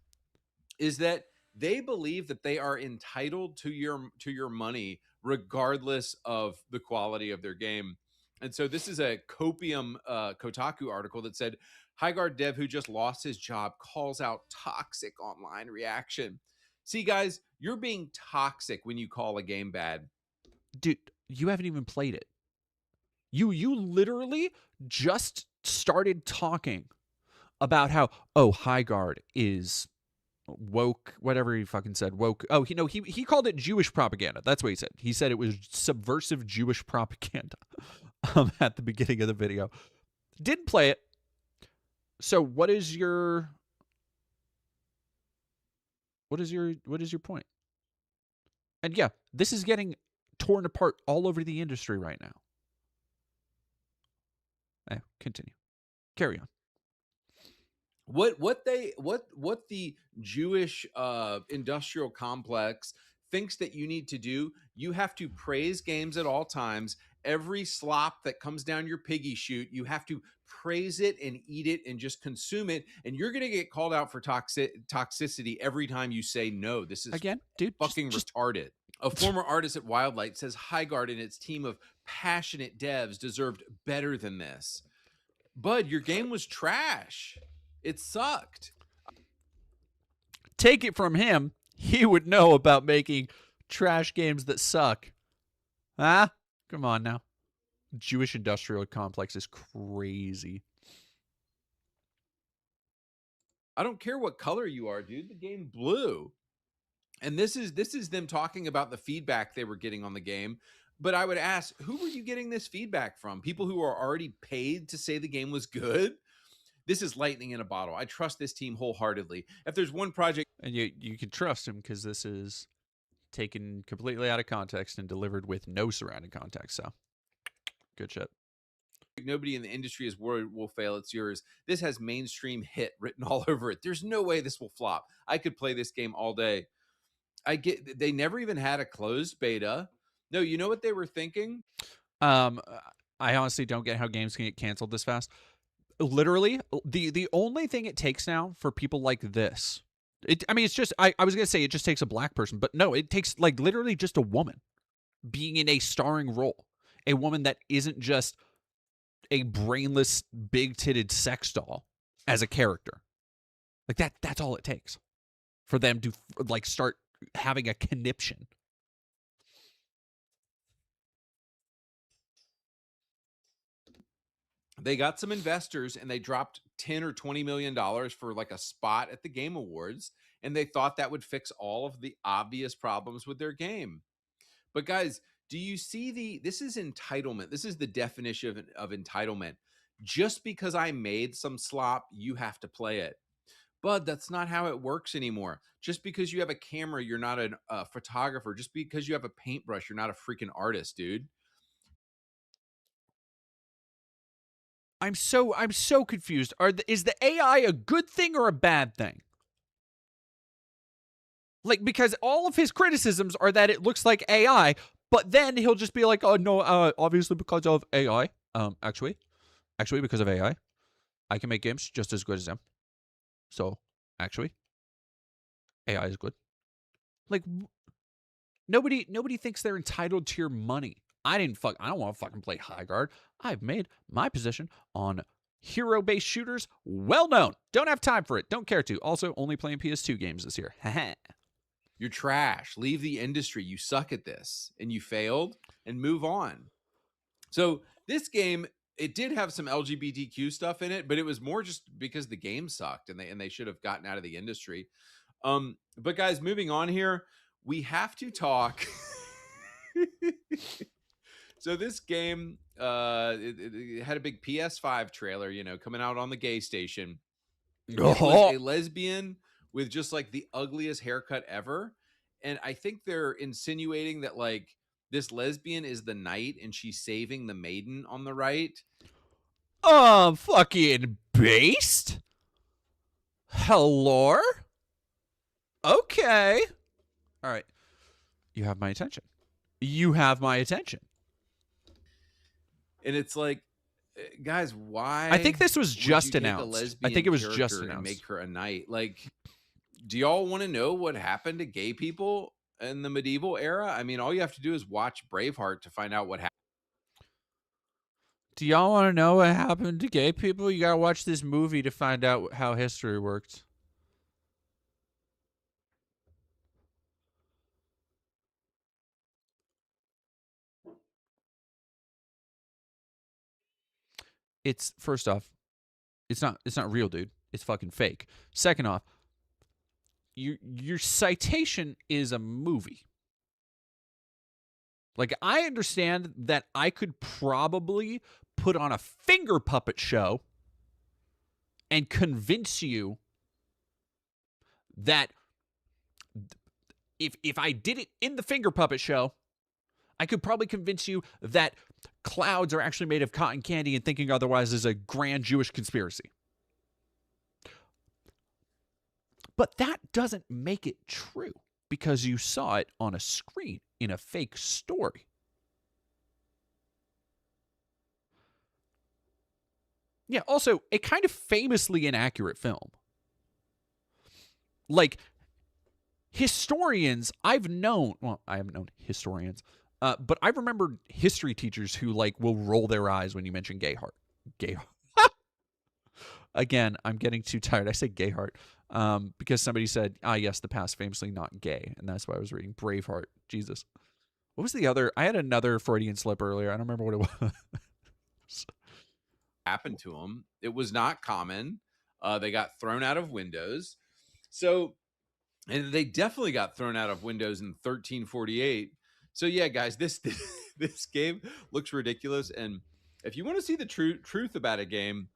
is that they believe that they are entitled to your money regardless of the quality of their game. And so this is a Kotaku article that said Highguard dev who just lost his job calls out toxic online reaction. See, guys, you're being toxic when you call a game bad. Dude, you haven't even played it. You literally just started talking about how, oh, Highguard is woke, whatever he fucking said, woke. Oh, he called it Jewish propaganda. That's what he said. He said it was subversive Jewish propaganda at the beginning of the video. Didn't play it. So what is your point? And yeah, this is getting torn apart all over the industry right now. Continue. Carry on. What the Jewish industrial complex thinks that you need to do, you have to praise games at all times. Every slop that comes down your piggy chute, you have to praise it and eat it and just consume it. And you're going to get called out for toxicity every time you say no. This is again, dude, fucking retarded. A former artist at Wildlight says Highguard and its team of passionate devs deserved better than this. Bud, your game was trash. It sucked. Take it from him. He would know about making trash games that suck. Huh? Come on now. Jewish industrial complex is crazy. I don't care what color you are, dude. The game blew. And this is them talking about the feedback they were getting on the game. But I would ask, who were you getting this feedback from? People who are already paid to say the game was good? This is lightning in a bottle. I trust this team wholeheartedly. If there's one project... And you can trust him because this is taken completely out of context and delivered with no surrounding context. So, good shit. Nobody in the industry is worried will fail. It's yours. This has mainstream hit written all over it. There's no way this will flop. I could play this game all day. They never even had a closed beta. No, you know what they were thinking? I honestly don't get how games can get canceled this fast. Literally, the only thing it takes now for people like this, it's just, I was going to say it just takes a black person, but no, it takes like literally just a woman being in a starring role. A woman that isn't just a brainless, big-titted sex doll as a character. Like that's all it takes for them to like start having a conniption. They got some investors and they dropped $10 or $20 million for like a spot at the Game Awards. And they thought that would fix all of the obvious problems with their game. But guys, do you see this is entitlement. This is the definition of entitlement. Just because I made some slop, you have to play it. But that's not how it works anymore. Just because you have a camera, you're not a photographer. Just because you have a paintbrush, you're not a freaking artist, dude. I'm so confused. Is the AI a good thing or a bad thing? Like, because all of his criticisms are that it looks like AI, but then he'll just be like, "Oh no, obviously because of AI. Actually, because of AI, I can make games just as good as them. So, actually, AI is good." Like, nobody thinks they're entitled to your money. I don't want to fucking play Highguard. I've made my position on hero-based shooters well known. Don't have time for it. Don't care to. Also, only playing PS2 games this year. You're trash. Leave the industry. You suck at this. And you failed. And move on. So this game, it did have some LGBTQ stuff in it, but it was more just because the game sucked and they should have gotten out of the industry. But guys, moving on here, we have to talk... So this game, it had a big PS5 trailer, coming out on the gay station. It was a lesbian with just like the ugliest haircut ever. And I think they're insinuating that like this lesbian is the knight and she's saving the maiden on the right. Fucking based? Hello? Okay. All right. You have my attention. And it's like, guys, why? I think this was just announced. I think it was just announced. And make her a knight. Like, do y'all want to know what happened to gay people in the medieval era? I mean, all you have to do is watch Braveheart to find out what happened. Do y'all want to know what happened to gay people? You gotta watch this movie to find out how history worked. It's first off, it's not real, dude. It's fucking fake. Second off, your citation is a movie. Like, I understand that I could probably put on a finger puppet show and convince you that if I did it in the finger puppet show, I could probably convince you that clouds are actually made of cotton candy and thinking otherwise is a grand Jewish conspiracy. But that doesn't make it true because you saw it on a screen in a fake story. Yeah, also, a kind of famously inaccurate film. Like, historians, I haven't known historians, but I remember history teachers who, like, will roll their eyes when you mention Gayheart. Again, I'm getting too tired. I say Gayheart because somebody said, yes, the past famously not gay, and that's why I was reading Braveheart. Jesus. What was the other? I had another Freudian slip earlier. I don't remember what it was. Happened to them. It was not common. They got thrown out of Windows. So, and they definitely got thrown out of Windows in 1348. So yeah, guys, this game looks ridiculous. And if you want to see the truth about a game,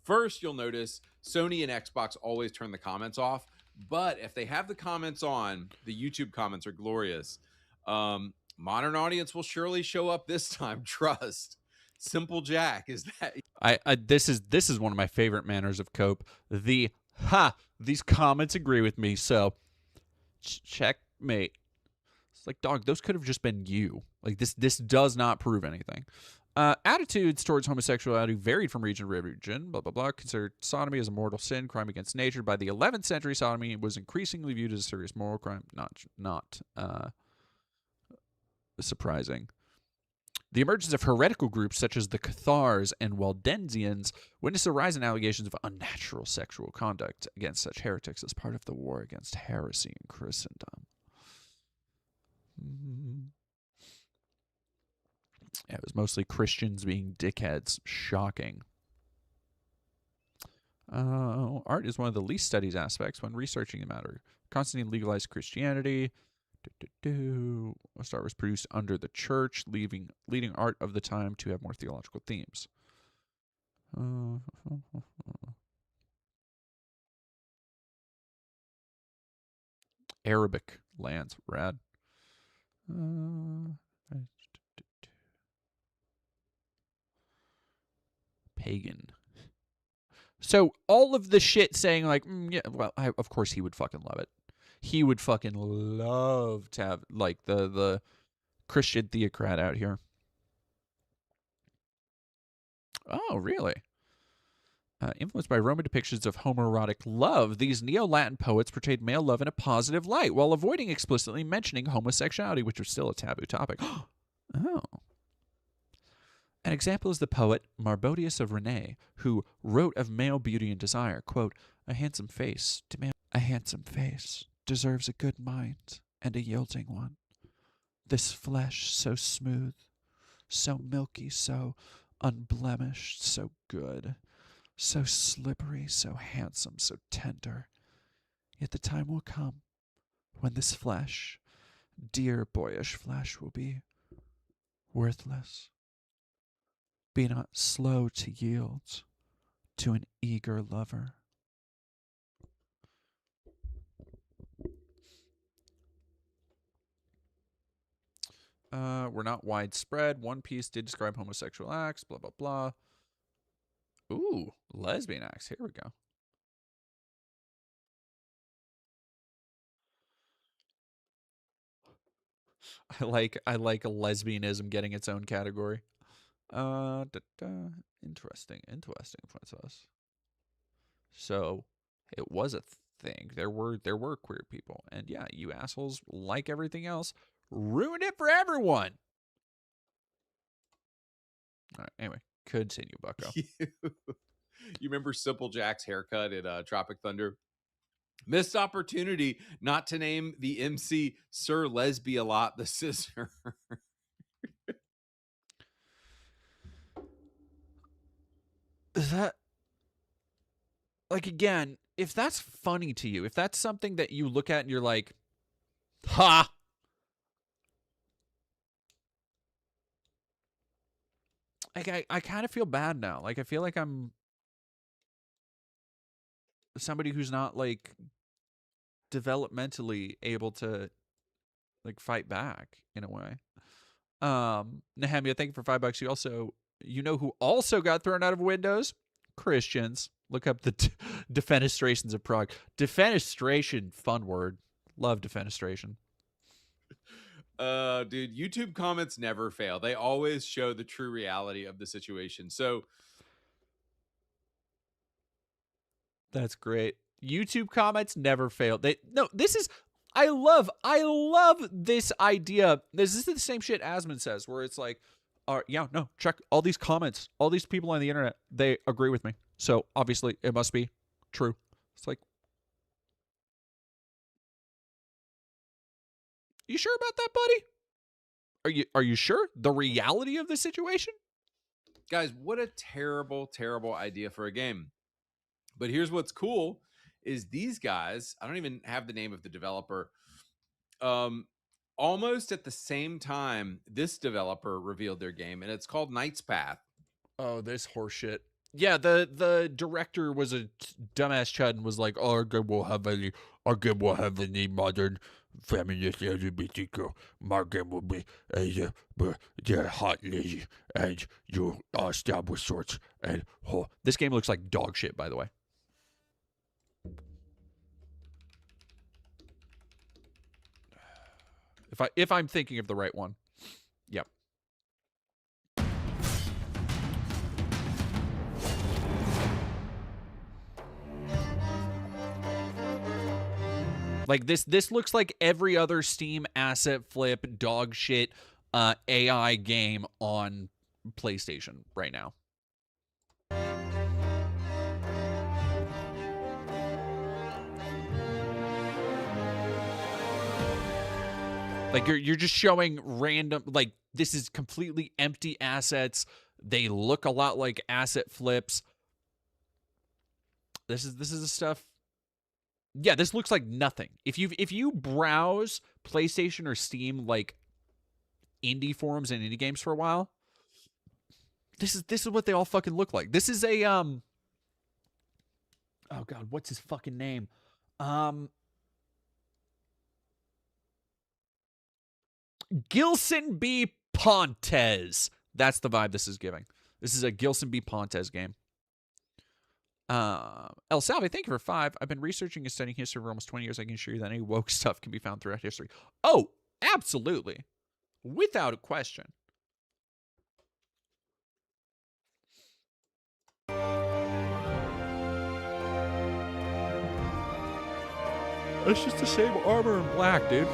first you'll notice Sony and Xbox always turn the comments off. But if they have the comments on, the YouTube comments are glorious. Modern audience will surely show up this time. Trust. Simple Jack is that. This is one of my favorite manners of Cope. These comments agree with me, so checkmate. It's like, dog, those could have just been you. Like, this does not prove anything. Attitudes towards homosexuality varied from region to region, blah, blah, blah. Considered sodomy as a mortal sin, crime against nature. By the 11th century, sodomy was increasingly viewed as a serious moral crime. Not surprising. The emergence of heretical groups such as the Cathars and Waldensians witnessed a rise in allegations of unnatural sexual conduct against such heretics as part of the war against heresy in Christendom. Yeah, it was mostly Christians being dickheads. Shocking. Art is one of the least studied aspects when researching the matter. Constantine legalized Christianity. Star was produced under the church, leading art of the time to have more theological themes. Arabic lands, rad. Pagan. So all of the shit saying like, yeah, well, of course he would fucking love it. He would fucking love to have like the Christian theocrat out here. Oh, really? Influenced by Roman depictions of homoerotic love, these Neo-Latin poets portrayed male love in a positive light while avoiding explicitly mentioning homosexuality, which was still a taboo topic. Oh. An example is the poet Marbodius of Rennes, who wrote of male beauty and desire, quote, a handsome face deserves a good mind and a yielding one. This flesh so smooth, so milky, so unblemished, so good, so slippery, so handsome, so tender. Yet the time will come when this flesh, dear boyish flesh, will be worthless. Be not slow to yield to an eager lover. We're not widespread. One Piece did describe homosexual acts, blah, blah, blah. Ooh, lesbian acts. Here we go. I like a lesbianism getting its own category. Interesting. Princess. So, it was a thing. There were queer people, and yeah, you assholes, like everything else, ruined it for everyone. All right. Anyway, Continue, Bucko. You remember Simple Jack's haircut at Tropic Thunder? Missed opportunity not to name the MC Sir Lesbialot the Scissor. Is that, like, again, if that's funny to you, if that's something that you look at and you're like, ha, like, I kind of feel bad now. Like, I feel like I'm somebody who's not, like, developmentally able to, like, fight back in a way. Nehemia, thank you for $5. You also, you know who also got thrown out of Windows? Christians. Look up the defenestrations of Prague. Defenestration, fun word. Love defenestration. Dude, YouTube comments never fail. They always show the true reality of the situation. So that's great. YouTube comments never fail. I love this idea. This is the same shit Asmund says, where it's like, yeah, no, check all these comments. All these people on the internet, they agree with me. So obviously it must be true. It's like, you sure about that, buddy? Are you sure? The reality of the situation? guys, what a terrible, terrible idea for a game. But here's what's cool is these guys, I don't even have the name of the developer. Almost at the same time, this developer revealed their game, and it's called Knight's Path. Oh, this horseshit. Yeah, the director was a dumbass chud and was like, "Oh, our game will have any modern feminist LGBT girl. My game will be a hot lady, and you stab with swords." And this game looks like dog shit, by the way. If I'm thinking of the right one, yep. Like this looks like every other Steam asset flip dog shit AI game on PlayStation right now. Like you're just showing random, like, this is completely empty assets. They look a lot like asset flips. This is the stuff. Yeah, this looks like nothing. If you browse PlayStation or Steam like indie forums and indie games for a while, this is what they all fucking look like. This is a oh god, what's his fucking name? Gilson B. Pontes. That's the vibe this is giving. This is a Gilson B. Pontes game. El Salve, thank you for 5. I've been researching and studying history for almost 20 years. I can assure you that any woke stuff can be found throughout history. Oh, absolutely. Without a question. It's just the same armor in black, dude.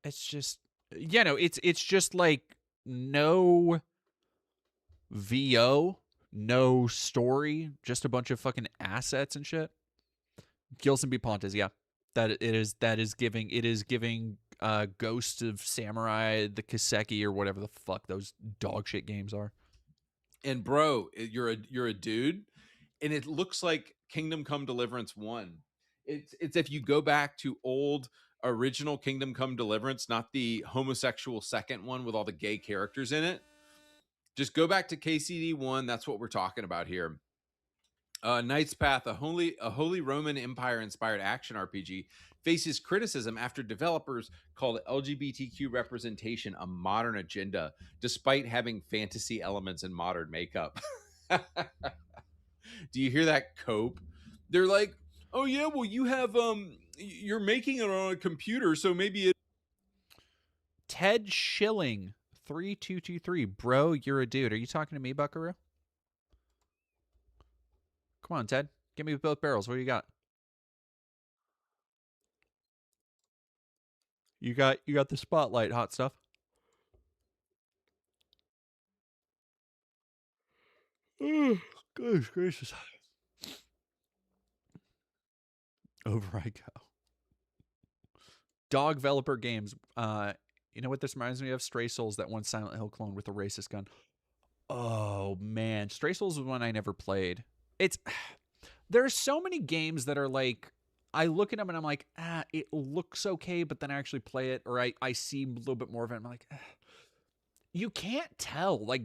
It's just, you know, it's just like no VO, no story, just a bunch of fucking assets and shit. Gilson B. Pontes, yeah. That is giving Ghost of Samurai, the Kiseki, or whatever the fuck those dog shit games are. And bro, you're a dude, and it looks like Kingdom Come Deliverance 1. It's if you go back to old original Kingdom Come Deliverance, not the homosexual second one with all the gay characters in it. Just go back to KCD 1. That's what we're talking about here. Knight's Path, a Holy Roman Empire-inspired action RPG, faces criticism after developers called LGBTQ representation a modern agenda, despite having fantasy elements and modern makeup. Do you hear that, Cope? They're like, oh yeah, well you have you're making it on a computer, so maybe it. Ted Schilling 3223, bro, you're a dude. Are you talking to me, Buckaroo? Come on, Ted. Give me both barrels. What do you got? You got the spotlight, hot stuff. Goodness gracious. Over I go. Dog Developer Games. You know what this reminds me of? Stray Souls, that one Silent Hill clone with a racist gun. Oh man, Stray Souls was one I never played. There's so many games that are like, I look at them and I'm like, it looks okay, but then I actually play it, or I see a little bit more of it. I'm like, you can't tell. Like,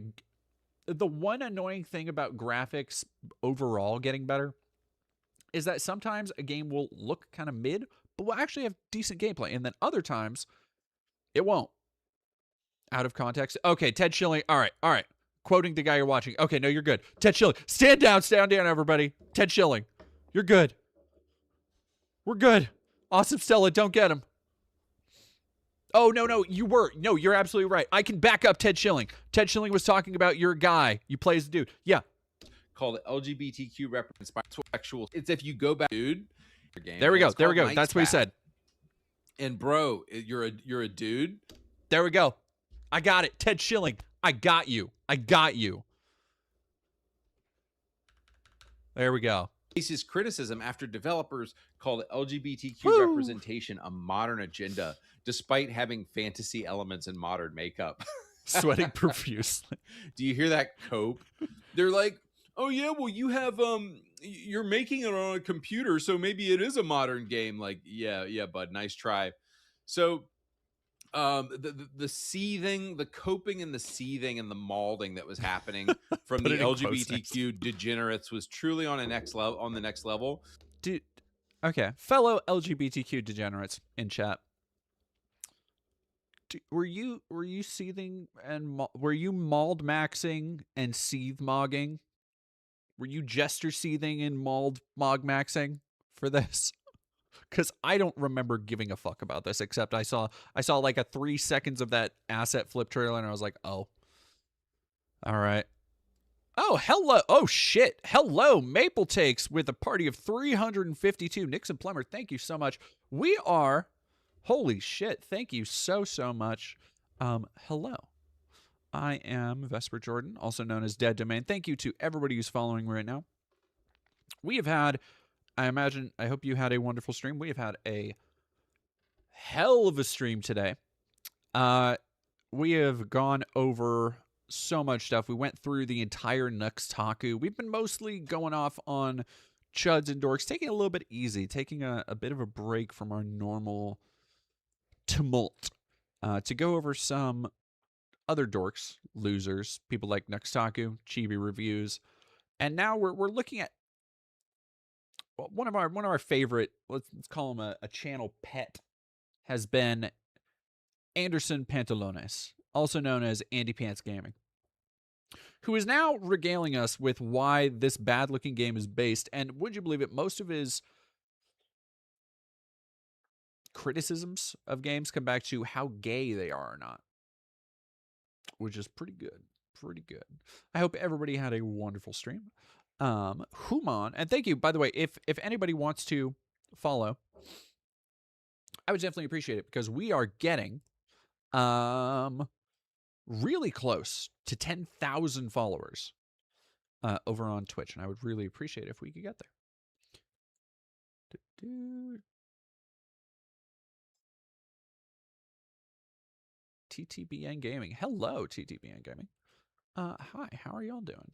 the one annoying thing about graphics overall getting better is that sometimes a game will look kind of mid, but will actually have decent gameplay, and then other times it won't. Out of context. Okay, Ted Schilling. All right. Quoting the guy you're watching. Okay, no, you're good. Ted Schilling. Stand down, everybody. Ted Schilling. You're good. We're good. Awesome Stella, don't get him. Oh, no, you were. No, you're absolutely right. I can back up Ted Schilling. Ted Schilling was talking about your guy. You play as the dude. Yeah. Called LGBTQ representation. It's if you go back, dude. There we go. That's what he said. And bro, you're a dude. There we go. I got it. Ted Schilling. I got you. There we go. Faces criticism after developers called LGBTQ representation a modern agenda, despite having fantasy elements and modern makeup. Sweating profusely. Do you hear that, Cope? They're like, oh yeah, well you have you're making it on a computer, so maybe it is a modern game. Like, yeah, bud, nice try. So the seething, the coping and the seething and the malding that was happening from the LGBTQ degenerates was truly on the next level. Dude, okay, fellow LGBTQ degenerates in chat. Were you seething and were you mauled maxing and seethe mogging? Were you jester seething and mauled mog maxing for this? Because I don't remember giving a fuck about this, except I saw like a 3 seconds of that asset flip trailer, and I was like, oh, all right. Oh, hello. Oh, shit. Hello, Maple Takes with a party of 352. Nixon Plumber, thank you so much. We are, holy shit, thank you so much. Hello. I am Vesper Jordan, also known as Dead Domain. Thank you to everybody who's following right now. We have had, I hope you had a wonderful stream. We have had a hell of a stream today. We have gone over so much stuff. We went through the entire Nuxtaku. We've been mostly going off on chuds and dorks, taking it a little bit easy, taking a bit of a break from our normal tumult to go over some other dorks, losers, people like Nuxtaku, Chibi reviews. And now we're looking at one of our favorite, let's call him a channel pet, has been Anderson Pantalones, also known as Andy Pants Gaming, who is now regaling us with why this bad-looking game is based. And would you believe it, most of his criticisms of games come back to how gay they are or not, which is pretty good. I hope everybody had a wonderful stream. Human, and thank you, by the way, if anybody wants to follow, I would definitely appreciate it, because we are getting really close to 10,000 followers over on Twitch, and I would really appreciate it if we could get there. TTBN Gaming. Hello, TTBN Gaming. Hi, how are y'all doing?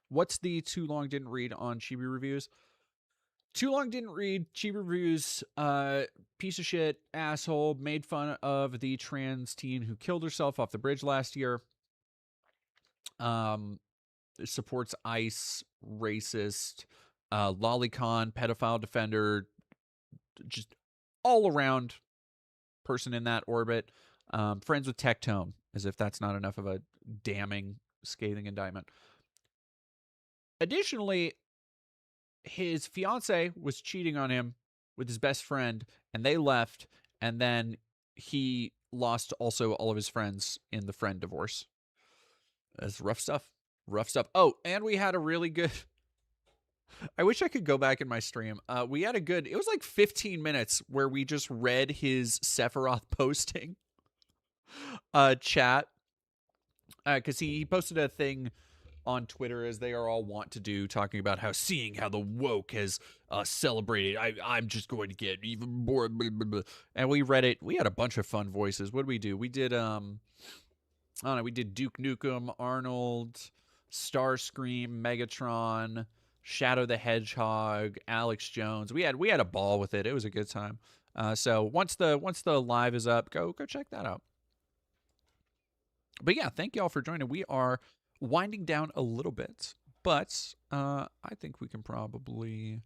What's the too long didn't read on Chibi reviews? Too long didn't read Chibi reviews. Piece of shit, asshole, made fun of the trans teen who killed herself off the bridge last year. supports ICE, racist, lolicon, pedophile defender, just all around person in that orbit. Friends with Tectone, as if that's not enough of a damning, scathing indictment. Additionally, his fiance was cheating on him with his best friend, and they left, and then he lost also all of his friends in the friend divorce. That's rough stuff. Rough stuff. Oh, and we had a really good... I wish I could go back in my stream. We had a good... It was like 15 minutes where we just read his Sephiroth posting chat. Because he posted a thing on Twitter, as they are all wont to do, talking about seeing how the woke has celebrated. I'm just going to get even more. Blah, blah, blah. And we read it. We had a bunch of fun voices. What did we do? We did I don't know. We did Duke Nukem, Arnold, Starscream, Megatron, Shadow the Hedgehog, Alex Jones. We had a ball with it. It was a good time. So once the live is up, go check that out. But yeah, thank you all for joining. We are winding down a little bit, but I think we can probably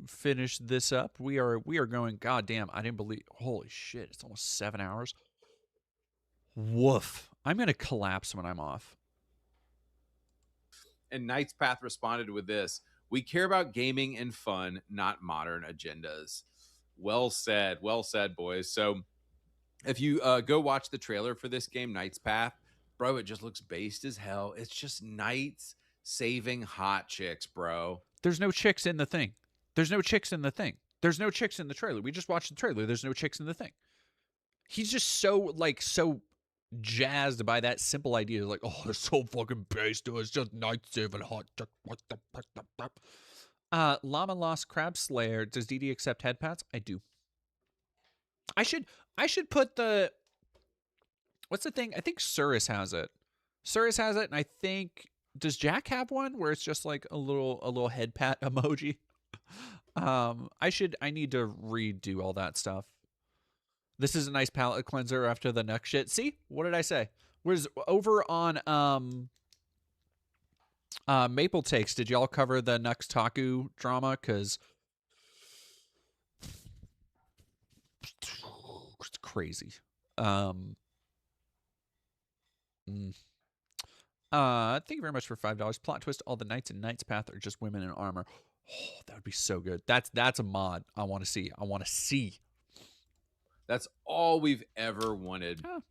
finish this up. We are going. God damn! I didn't believe. Holy shit! It's almost 7 hours. Woof! I'm gonna collapse when I'm off. And Knight's Path responded with this: "We care about gaming and fun, not modern agendas." Well said, boys. So, if you go watch the trailer for this game, Knight's Path, bro, it just looks based as hell. It's just knights saving hot chicks, bro. There's no chicks in the thing. There's no chicks in the thing. There's no chicks in the trailer. We just watched the trailer. There's no chicks in the thing. He's just so jazzed by that simple idea. Like, oh, it's so fucking based. It's just knights saving hot chick. What the fuck? Llama Lost Crab Slayer. Does DD accept head pats? I do. I should put the... What's the thing? I think Surus has it. And I think... Does Jack have one where it's just like a little head pat emoji? I need to redo all that stuff. This is a nice palate cleanser after the Nux shit. See? What did I say? Was over on Maple Takes, did y'all cover the Nuxtaku drama? Because it's crazy. Thank you very much for $5. Plot twist: all the knights in Knight's Path are just women in armor. Oh, that would be so good. That's a mod I want to see. That's all we've ever wanted. Oh.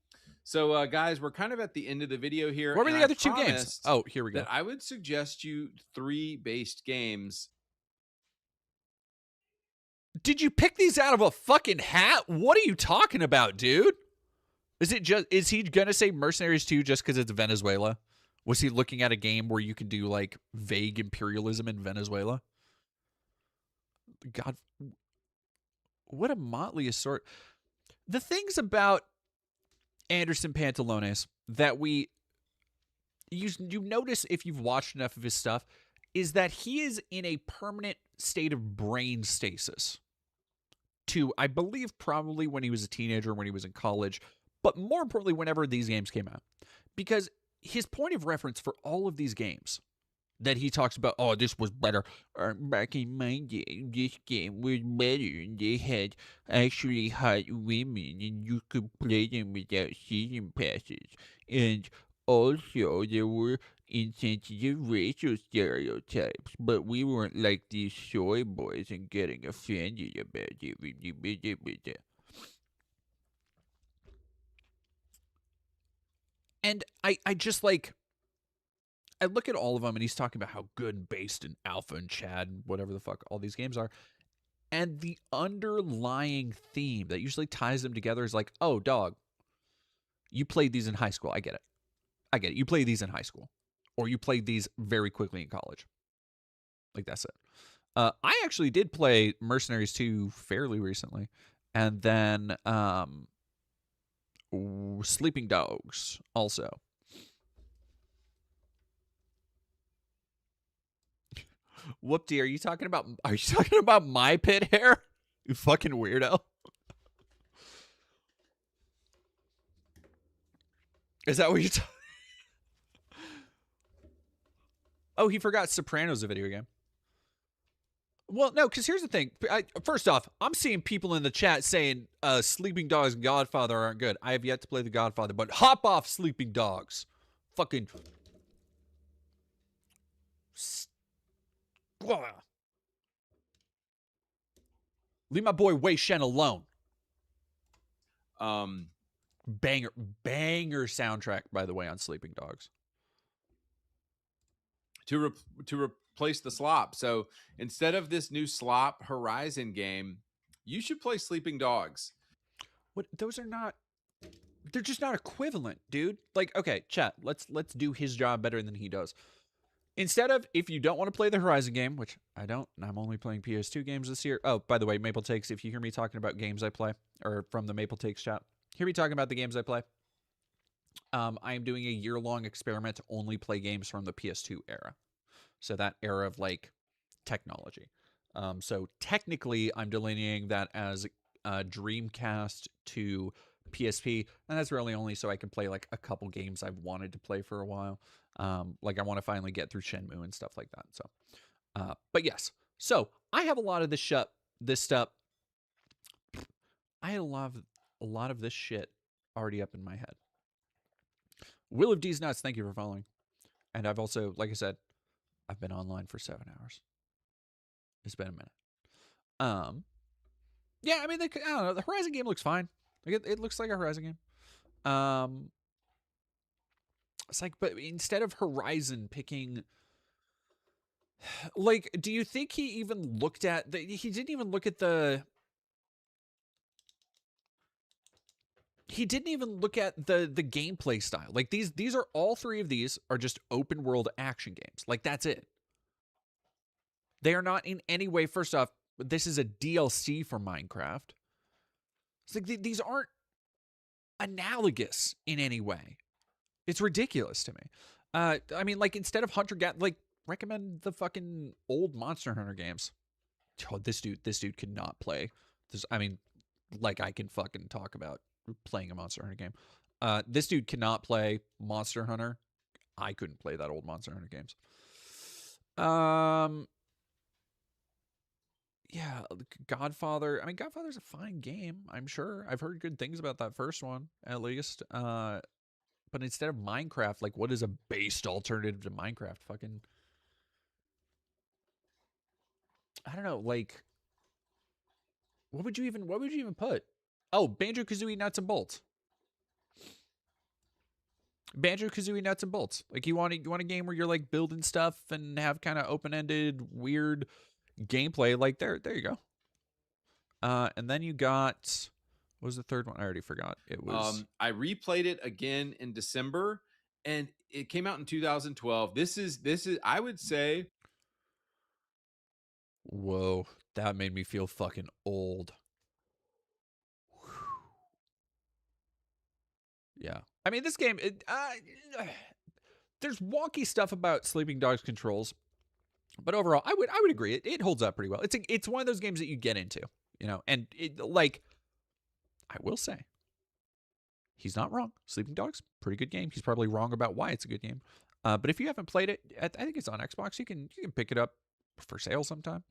So, guys, we're kind of at the end of the video here. What were the other two games? Oh, here we go. I would suggest you 3 based games. Did you pick these out of a fucking hat? What are you talking about, dude? Is he gonna say Mercenaries 2 just because it's Venezuela? Was he looking at a game where you can do like vague imperialism in Venezuela? God, what a motley assortment. The things about Anderson Pantalones that you notice if you've watched enough of his stuff is that he is in a permanent state of brain stasis. To, I believe, probably when he was a teenager, when he was in college, but more importantly, whenever these games came out. Because his point of reference for all of these games that he talks about, oh, this was better. Back in my day, this game was better, and they had actually hot women, and you could play them without season passes. And also, there were insensitive racial stereotypes, but we weren't like these soy boys and getting offended about it. And I just like... I look at all of them, and he's talking about how good and based and Alpha and Chad and whatever the fuck all these games are. And the underlying theme that usually ties them together is like, oh, dog, you played these in high school. I get it. You played these in high school. Or you played these very quickly in college. Like, that's it. I actually did play Mercenaries 2 fairly recently. And then Sleeping Dogs also. Whoopty, are you talking about my pit hair? You fucking weirdo. Is that what you're talking? Oh, he forgot Sopranos, a video game. Well, no, because here's the thing. First off, I'm seeing people in the chat saying Sleeping Dogs and Godfather aren't good. I have yet to play The Godfather, but hop off Sleeping Dogs. Fucking... Leave my boy Wei Shen alone. Banger soundtrack, by the way, on Sleeping Dogs. To replace the slop. So instead of this new slop Horizon game, you should play Sleeping Dogs. What? Those are not. They're just not equivalent, dude. Like, okay, chat. Let's do his job better than he does. Instead of, if you don't want to play the Horizon game, which I don't, I'm only playing PS2 games this year. Oh, by the way, Maple Takes, if you hear me talking about games I play, or from the Maple Takes chat, hear me talking about the games I play. I am doing a year-long experiment to only play games from the PS2 era. So that era of, like, technology. So technically, I'm delineating that as Dreamcast to PSP, and that's really only so I can play, like, a couple games I've wanted to play for a while. Like, I want to finally get through Shenmue and stuff like that. So, but yes. So, I have a lot of this stuff. I had a lot of this shit already up in my head. Will of D's Nuts, thank you for following. And I've also, like I said, I've been online for 7 hours. It's been a minute. Yeah, I mean, I don't know. The Horizon game looks fine. Like it looks like a Horizon game. It's like, but instead of Horizon picking, like, do you think he even looked at he didn't even look at the. He didn't even look at the gameplay style. Like these are all three of these are just open world action games. Like that's it. They are not in any way. First off, this is a DLC for Minecraft. It's like these aren't analogous in any way. It's ridiculous to me. I mean, like instead of like recommend the fucking old Monster Hunter games. Oh, this dude could not play this. I mean, like I can fucking talk about playing a Monster Hunter game. This dude cannot play Monster Hunter. I couldn't play that old Monster Hunter games. Yeah, Godfather. I mean, Godfather's a fine game, I'm sure. I've heard good things about that first one, at least. But instead of Minecraft, like, what is a based alternative to Minecraft? Fucking, I don't know. Like, what would you even put? Oh, Banjo-Kazooie Nuts and Bolts. Banjo-Kazooie Nuts and Bolts. Like, you want a game where you're like building stuff and have kind of open-ended, weird gameplay. Like, there you go. And then you got, what was the third one? I already forgot. It was. I replayed it again in December, and it came out in 2012. This is I would say. Whoa, that made me feel fucking old. Yeah. I mean, this game, there's wonky stuff about Sleeping Dogs controls, but overall, I would agree. It holds up pretty well. It's one of those games that you get into, you know, and like, I will say, he's not wrong. Sleeping Dogs, pretty good game. He's probably wrong about why it's a good game. But if you haven't played it, I think it's on Xbox. You can pick it up for sale sometime.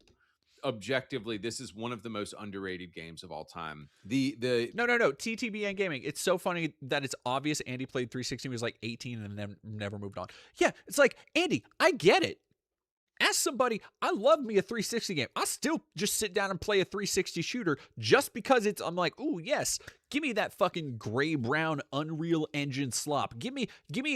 Objectively, this is one of the most underrated games of all time. No, TTBN Gaming. It's so funny that it's obvious Andy played 360 when he was like 18 and then never moved on. Yeah, it's like, Andy, I get it. Ask somebody, I love me a 360 game. I still just sit down and play a 360 shooter just because I'm like, ooh, yes, give me that fucking gray-brown Unreal Engine slop. Give me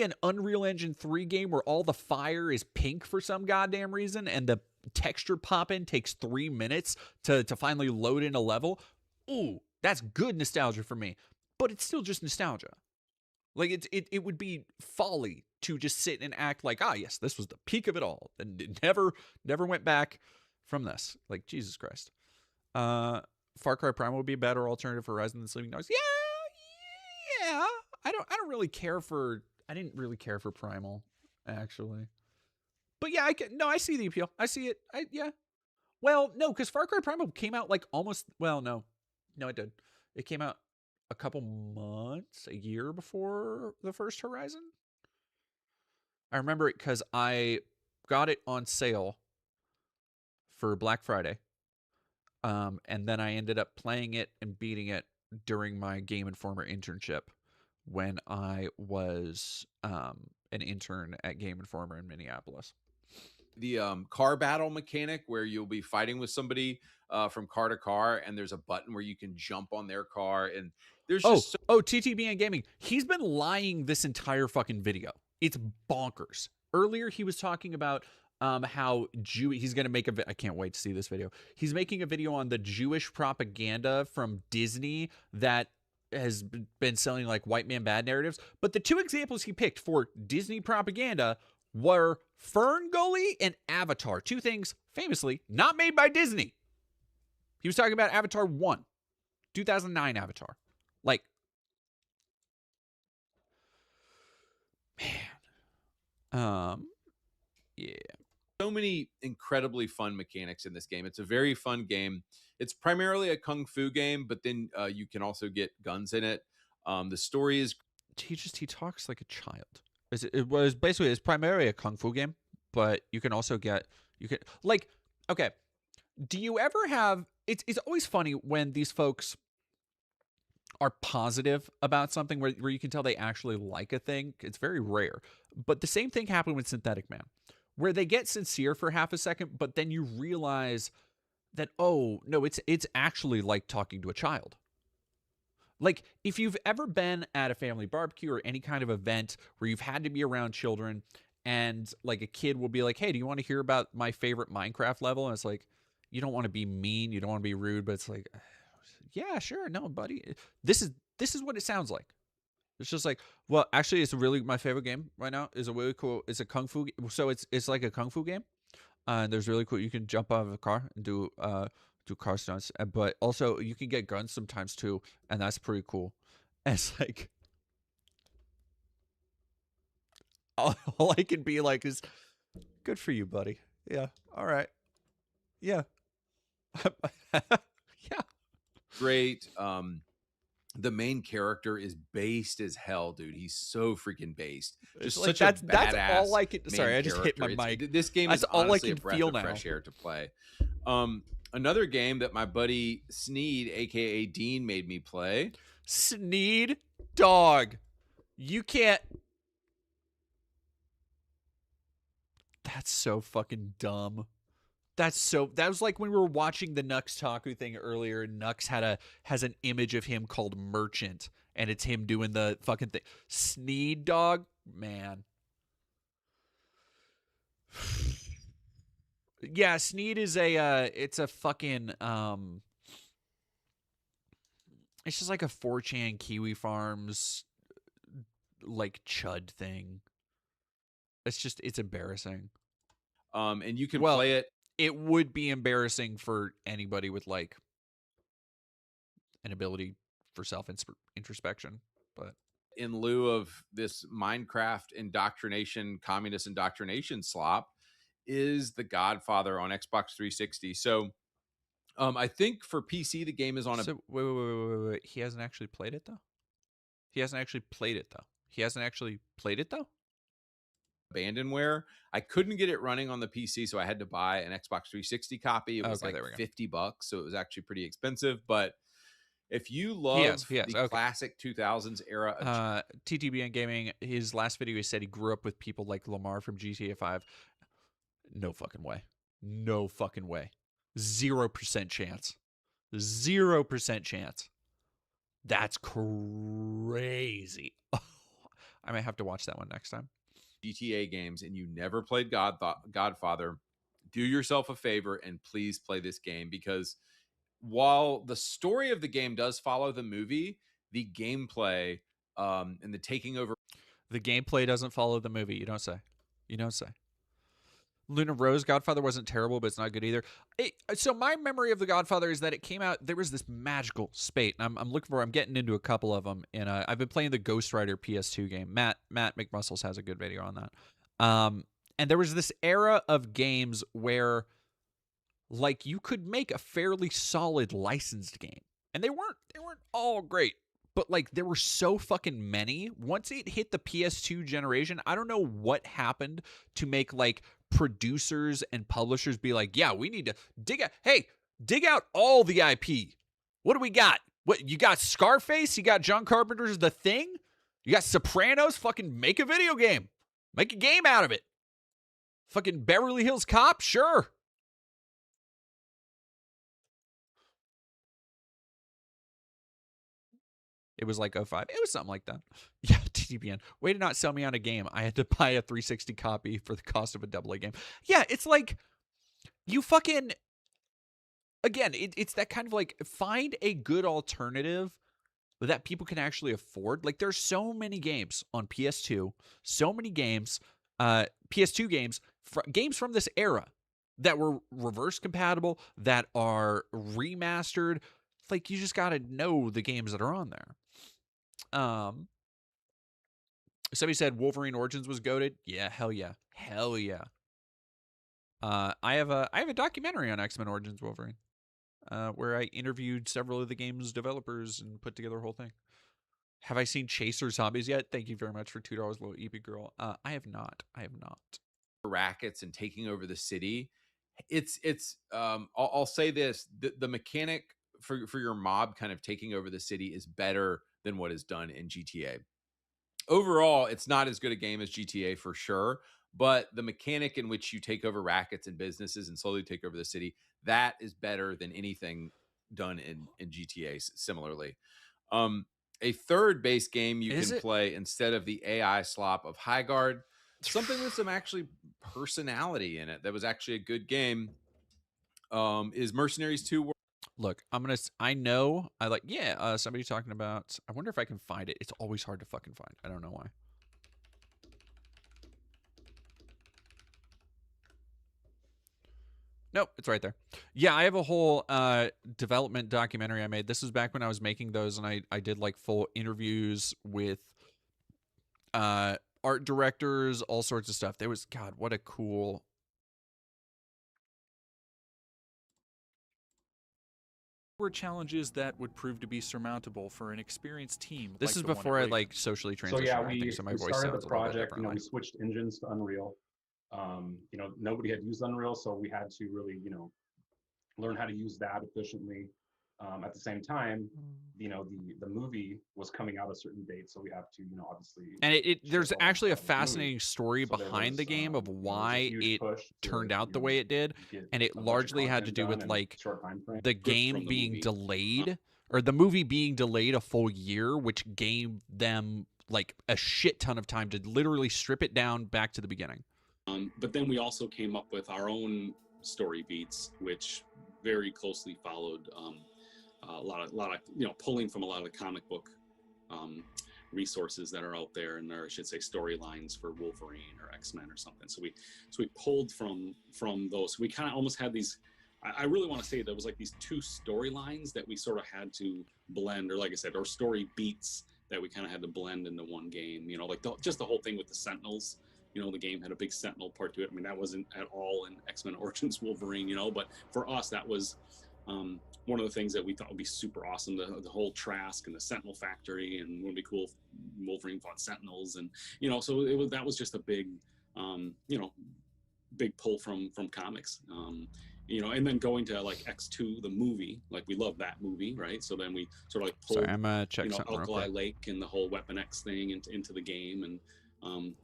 an Unreal Engine 3 game where all the fire is pink for some goddamn reason and the texture pop-in takes 3 minutes to finally load in a level. Ooh, that's good nostalgia for me. But it's still just nostalgia. Like, it would be folly to just sit and act like, yes, this was the peak of it all. And it never went back from this. Like, Jesus Christ. Far Cry Primal would be a better alternative for Horizon than Sleeping Dogs. Yeah. I didn't really care for Primal, actually. But yeah, I see the appeal. I see it. Yeah. Well, no, because Far Cry Primal came out like almost, well, no, it did. It came out a couple months, a year before the first Horizon. I remember it because I got it on sale for Black Friday. And then I ended up playing it and beating it during my Game Informer internship when I was an intern at Game Informer in Minneapolis. The car battle mechanic where you'll be fighting with somebody from car to car, and there's a button where you can jump on their car, and there's just TTB and Gaming. He's been lying this entire fucking video. It's bonkers. Earlier, he was talking about how he's going to make I can't wait to see this video. He's making a video on the Jewish propaganda from Disney that has been selling like white man bad narratives. But the two examples he picked for Disney propaganda were Fern Gully and Avatar. Two things famously not made by Disney. He was talking about Avatar 1, 2009 Avatar. Like, man. Yeah. So many incredibly fun mechanics in this game. It's a very fun game. It's primarily a kung fu game, but then you can also get guns in it. The story is... He talks like a child. It's primarily a kung fu game, but you can also get... okay, do you ever have... It's always funny when these folks are positive about something where you can tell they actually like a thing. It's very rare. But the same thing happened with Synthetic Man, where they get sincere for half a second, but then you realize that, oh, no, it's actually like talking to a child. Like, if you've ever been at a family barbecue or any kind of event where you've had to be around children and, like, a kid will be like, hey, do you want to hear about my favorite Minecraft level? And it's like, you don't want to be mean, you don't want to be rude, but it's like, yeah, sure, no, buddy. This is what it sounds like. It's just like, well, actually, it's really my favorite game right now. Is a really cool. It's a kung fu. So it's like a kung fu game. And there's really cool. You can jump out of a car and do car stunts, but also you can get guns sometimes too, and that's pretty cool. And it's like, all I can be like is, good for you, buddy. Yeah. All right. Yeah. Yeah. Great. The main character is based as hell, dude. He's so freaking based. Just like, such a badass. That's all I can. Sorry, main I just hit my character. mic. This game That's is all I honestly can a breath feel of now. fresh air to play. Another game that my buddy Sneed, aka Dean, made me play. Sneed, dog. You can't. That's so fucking dumb. That was like when we were watching the Nuxtaku thing earlier, and Nux has an image of him called Merchant, and it's him doing the fucking thing. Sneed, dog, man. Yeah, Sneed is it's a fucking it's just like a 4chan Kiwi Farms like chud thing. It's embarrassing. And you can play it. It would be embarrassing for anybody with like an ability for self-introspection, but in lieu of this Minecraft indoctrination, communist indoctrination slop, is The Godfather on Xbox 360. So I think for PC the game is on a... So wait. He hasn't actually played it though? He hasn't actually played it though? Abandonware. I couldn't get it running on the PC, so I had to buy an Xbox 360 copy. It was like $50, so it was actually pretty expensive. But if you love the classic 2000s era, TTBN Gaming, his last video, he said he grew up with people like Lamar from GTA 5. No fucking way. 0% chance. 0% chance. That's crazy. I might have to watch that one next time. GTA games, and you never played Godfather, do yourself a favor and please play this game, because while the story of the game does follow the movie, the gameplay and the taking over... The gameplay doesn't follow the movie. You don't say. Luna Rose Godfather wasn't terrible, but it's not good either. So my memory of The Godfather is that it came out, there was this magical spate, and I'm getting into a couple of them, and I've been playing the Ghost Rider PS2 game. Matt McMuscles has a good video on that. And there was this era of games where, like, you could make a fairly solid licensed game, and they weren't all great, but like there were so fucking many. Once it hit the PS2 generation, I don't know what happened to make like producers and publishers be like, yeah, we need to dig out all the IP. What do we got? What, you got Scarface? You got John Carpenter's The Thing? You got Sopranos? Fucking make a video game. Make a game out of it. Fucking Beverly Hills Cop? Sure. It was like 05. It was something like that. Yeah, TTBN. Way to not sell me on a game. I had to buy a 360 copy for the cost of a AA game. Yeah, it's like, you fucking... Again, it's that kind of like, find a good alternative that people can actually afford. Like, there's so many games on PS2, so many games, PS2 games, games from this era that were reverse compatible, that are remastered. Like, you just got to know the games that are on there. Somebody said Wolverine Origins was goated. Yeah, hell yeah. Hell yeah. I have a documentary on X-Men Origins Wolverine. Where I interviewed several of the game's developers and put together a whole thing. Have I seen Chaser Zombies yet? Thank you very much for $2, little EP girl. I have not. Rackets and taking over the city. I'll say this: the mechanic for your mob kind of taking over the city is better than what is done in GTA. Overall, it's not as good a game as GTA for sure, but the mechanic in which you take over rackets and businesses and slowly take over the city, that is better than anything done in GTA similarly. A third base game you can play instead of the AI slop of Highguard, something with some actually personality in it that was actually a good game, is Mercenaries 2. Look, somebody talking about, I wonder if I can find it. It's always hard to fucking find. I don't know why. Nope, it's right there. Yeah, I have a whole development documentary I made. This was back when I was making those, and I did like full interviews with art directors, all sorts of stuff. There was, God, what a cool... were challenges that would prove to be surmountable for an experienced team. This is before I like socially transitioned. So yeah, we started the project. We switched engines to Unreal. Nobody had used Unreal, so we had to really, learn how to use that efficiently. At the same time, the movie was coming out a certain date, so we have to, obviously. And there's actually a fascinating story behind the game of why it turned out the way it did, and it largely had to do with like the game being delayed, or the movie being delayed a full year, which gave them like a shit ton of time to literally strip it down back to the beginning. But then we also came up with our own story beats, which very closely followed a lot of pulling from a lot of the comic book resources that are out there, and I should say storylines for Wolverine or X-Men or something. So we pulled from those. We kind of almost had these. I really want to say there was like these two storylines that we sort of had to blend, or like I said, or story beats that we kind of had to blend into one game. Like just the whole thing with the Sentinels. The game had a big Sentinel part to it. I mean, that wasn't at all in X-Men Origins Wolverine, but for us, that was one of the things that we thought would be super awesome. The whole Trask and the Sentinel factory, and wouldn't it be cool if Wolverine fought Sentinels, and so that was just a big, big pull from comics. And then going to like X2, the movie, like we love that movie, right? So then we sort of like pulled, sorry, I'm gonna check something real quick. Alkali Lake and the whole Weapon X thing into the game, and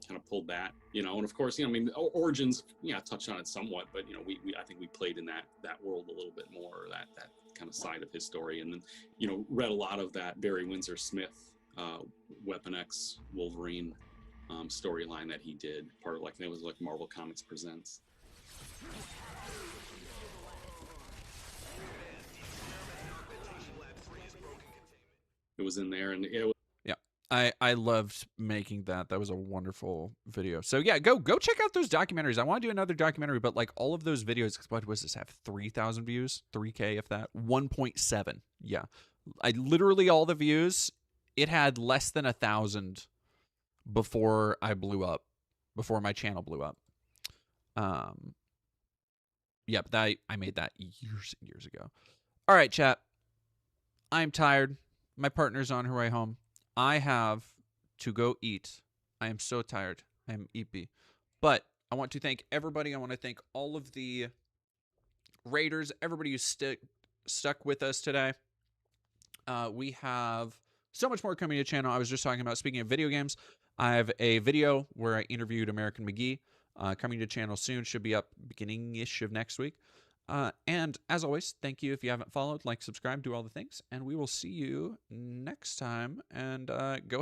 kind of pulled that, and of course, Origins, touched on it somewhat, but I think we played in that world a little bit more, that kind of side of his story, and then read a lot of that Barry Windsor Smith Weapon X Wolverine storyline that he did, part of it was like Marvel Comics Presents. It was in there, and it was. I loved making that. That was a wonderful video. So yeah, go check out those documentaries. I want to do another documentary, but like all of those videos, what was this, have 3,000 views? 3K if that? 1.7. Yeah. I literally, all the views, it had less than 1,000 before I blew up, before my channel blew up. Yeah, but I made that years and years ago. All right, chat. I'm tired. My partner's on her way home. I have to go eat. I am so tired. I am eepy. But I want to thank everybody. I want to thank all of the raiders, everybody who's stuck with us today. We have so much more coming to the channel. I was just talking about, speaking of video games, I have a video where I interviewed American McGee coming to the channel soon. Should be up beginning-ish of next week. And as always, thank you. If you haven't followed, like, subscribe, do all the things, and we will see you next time. And go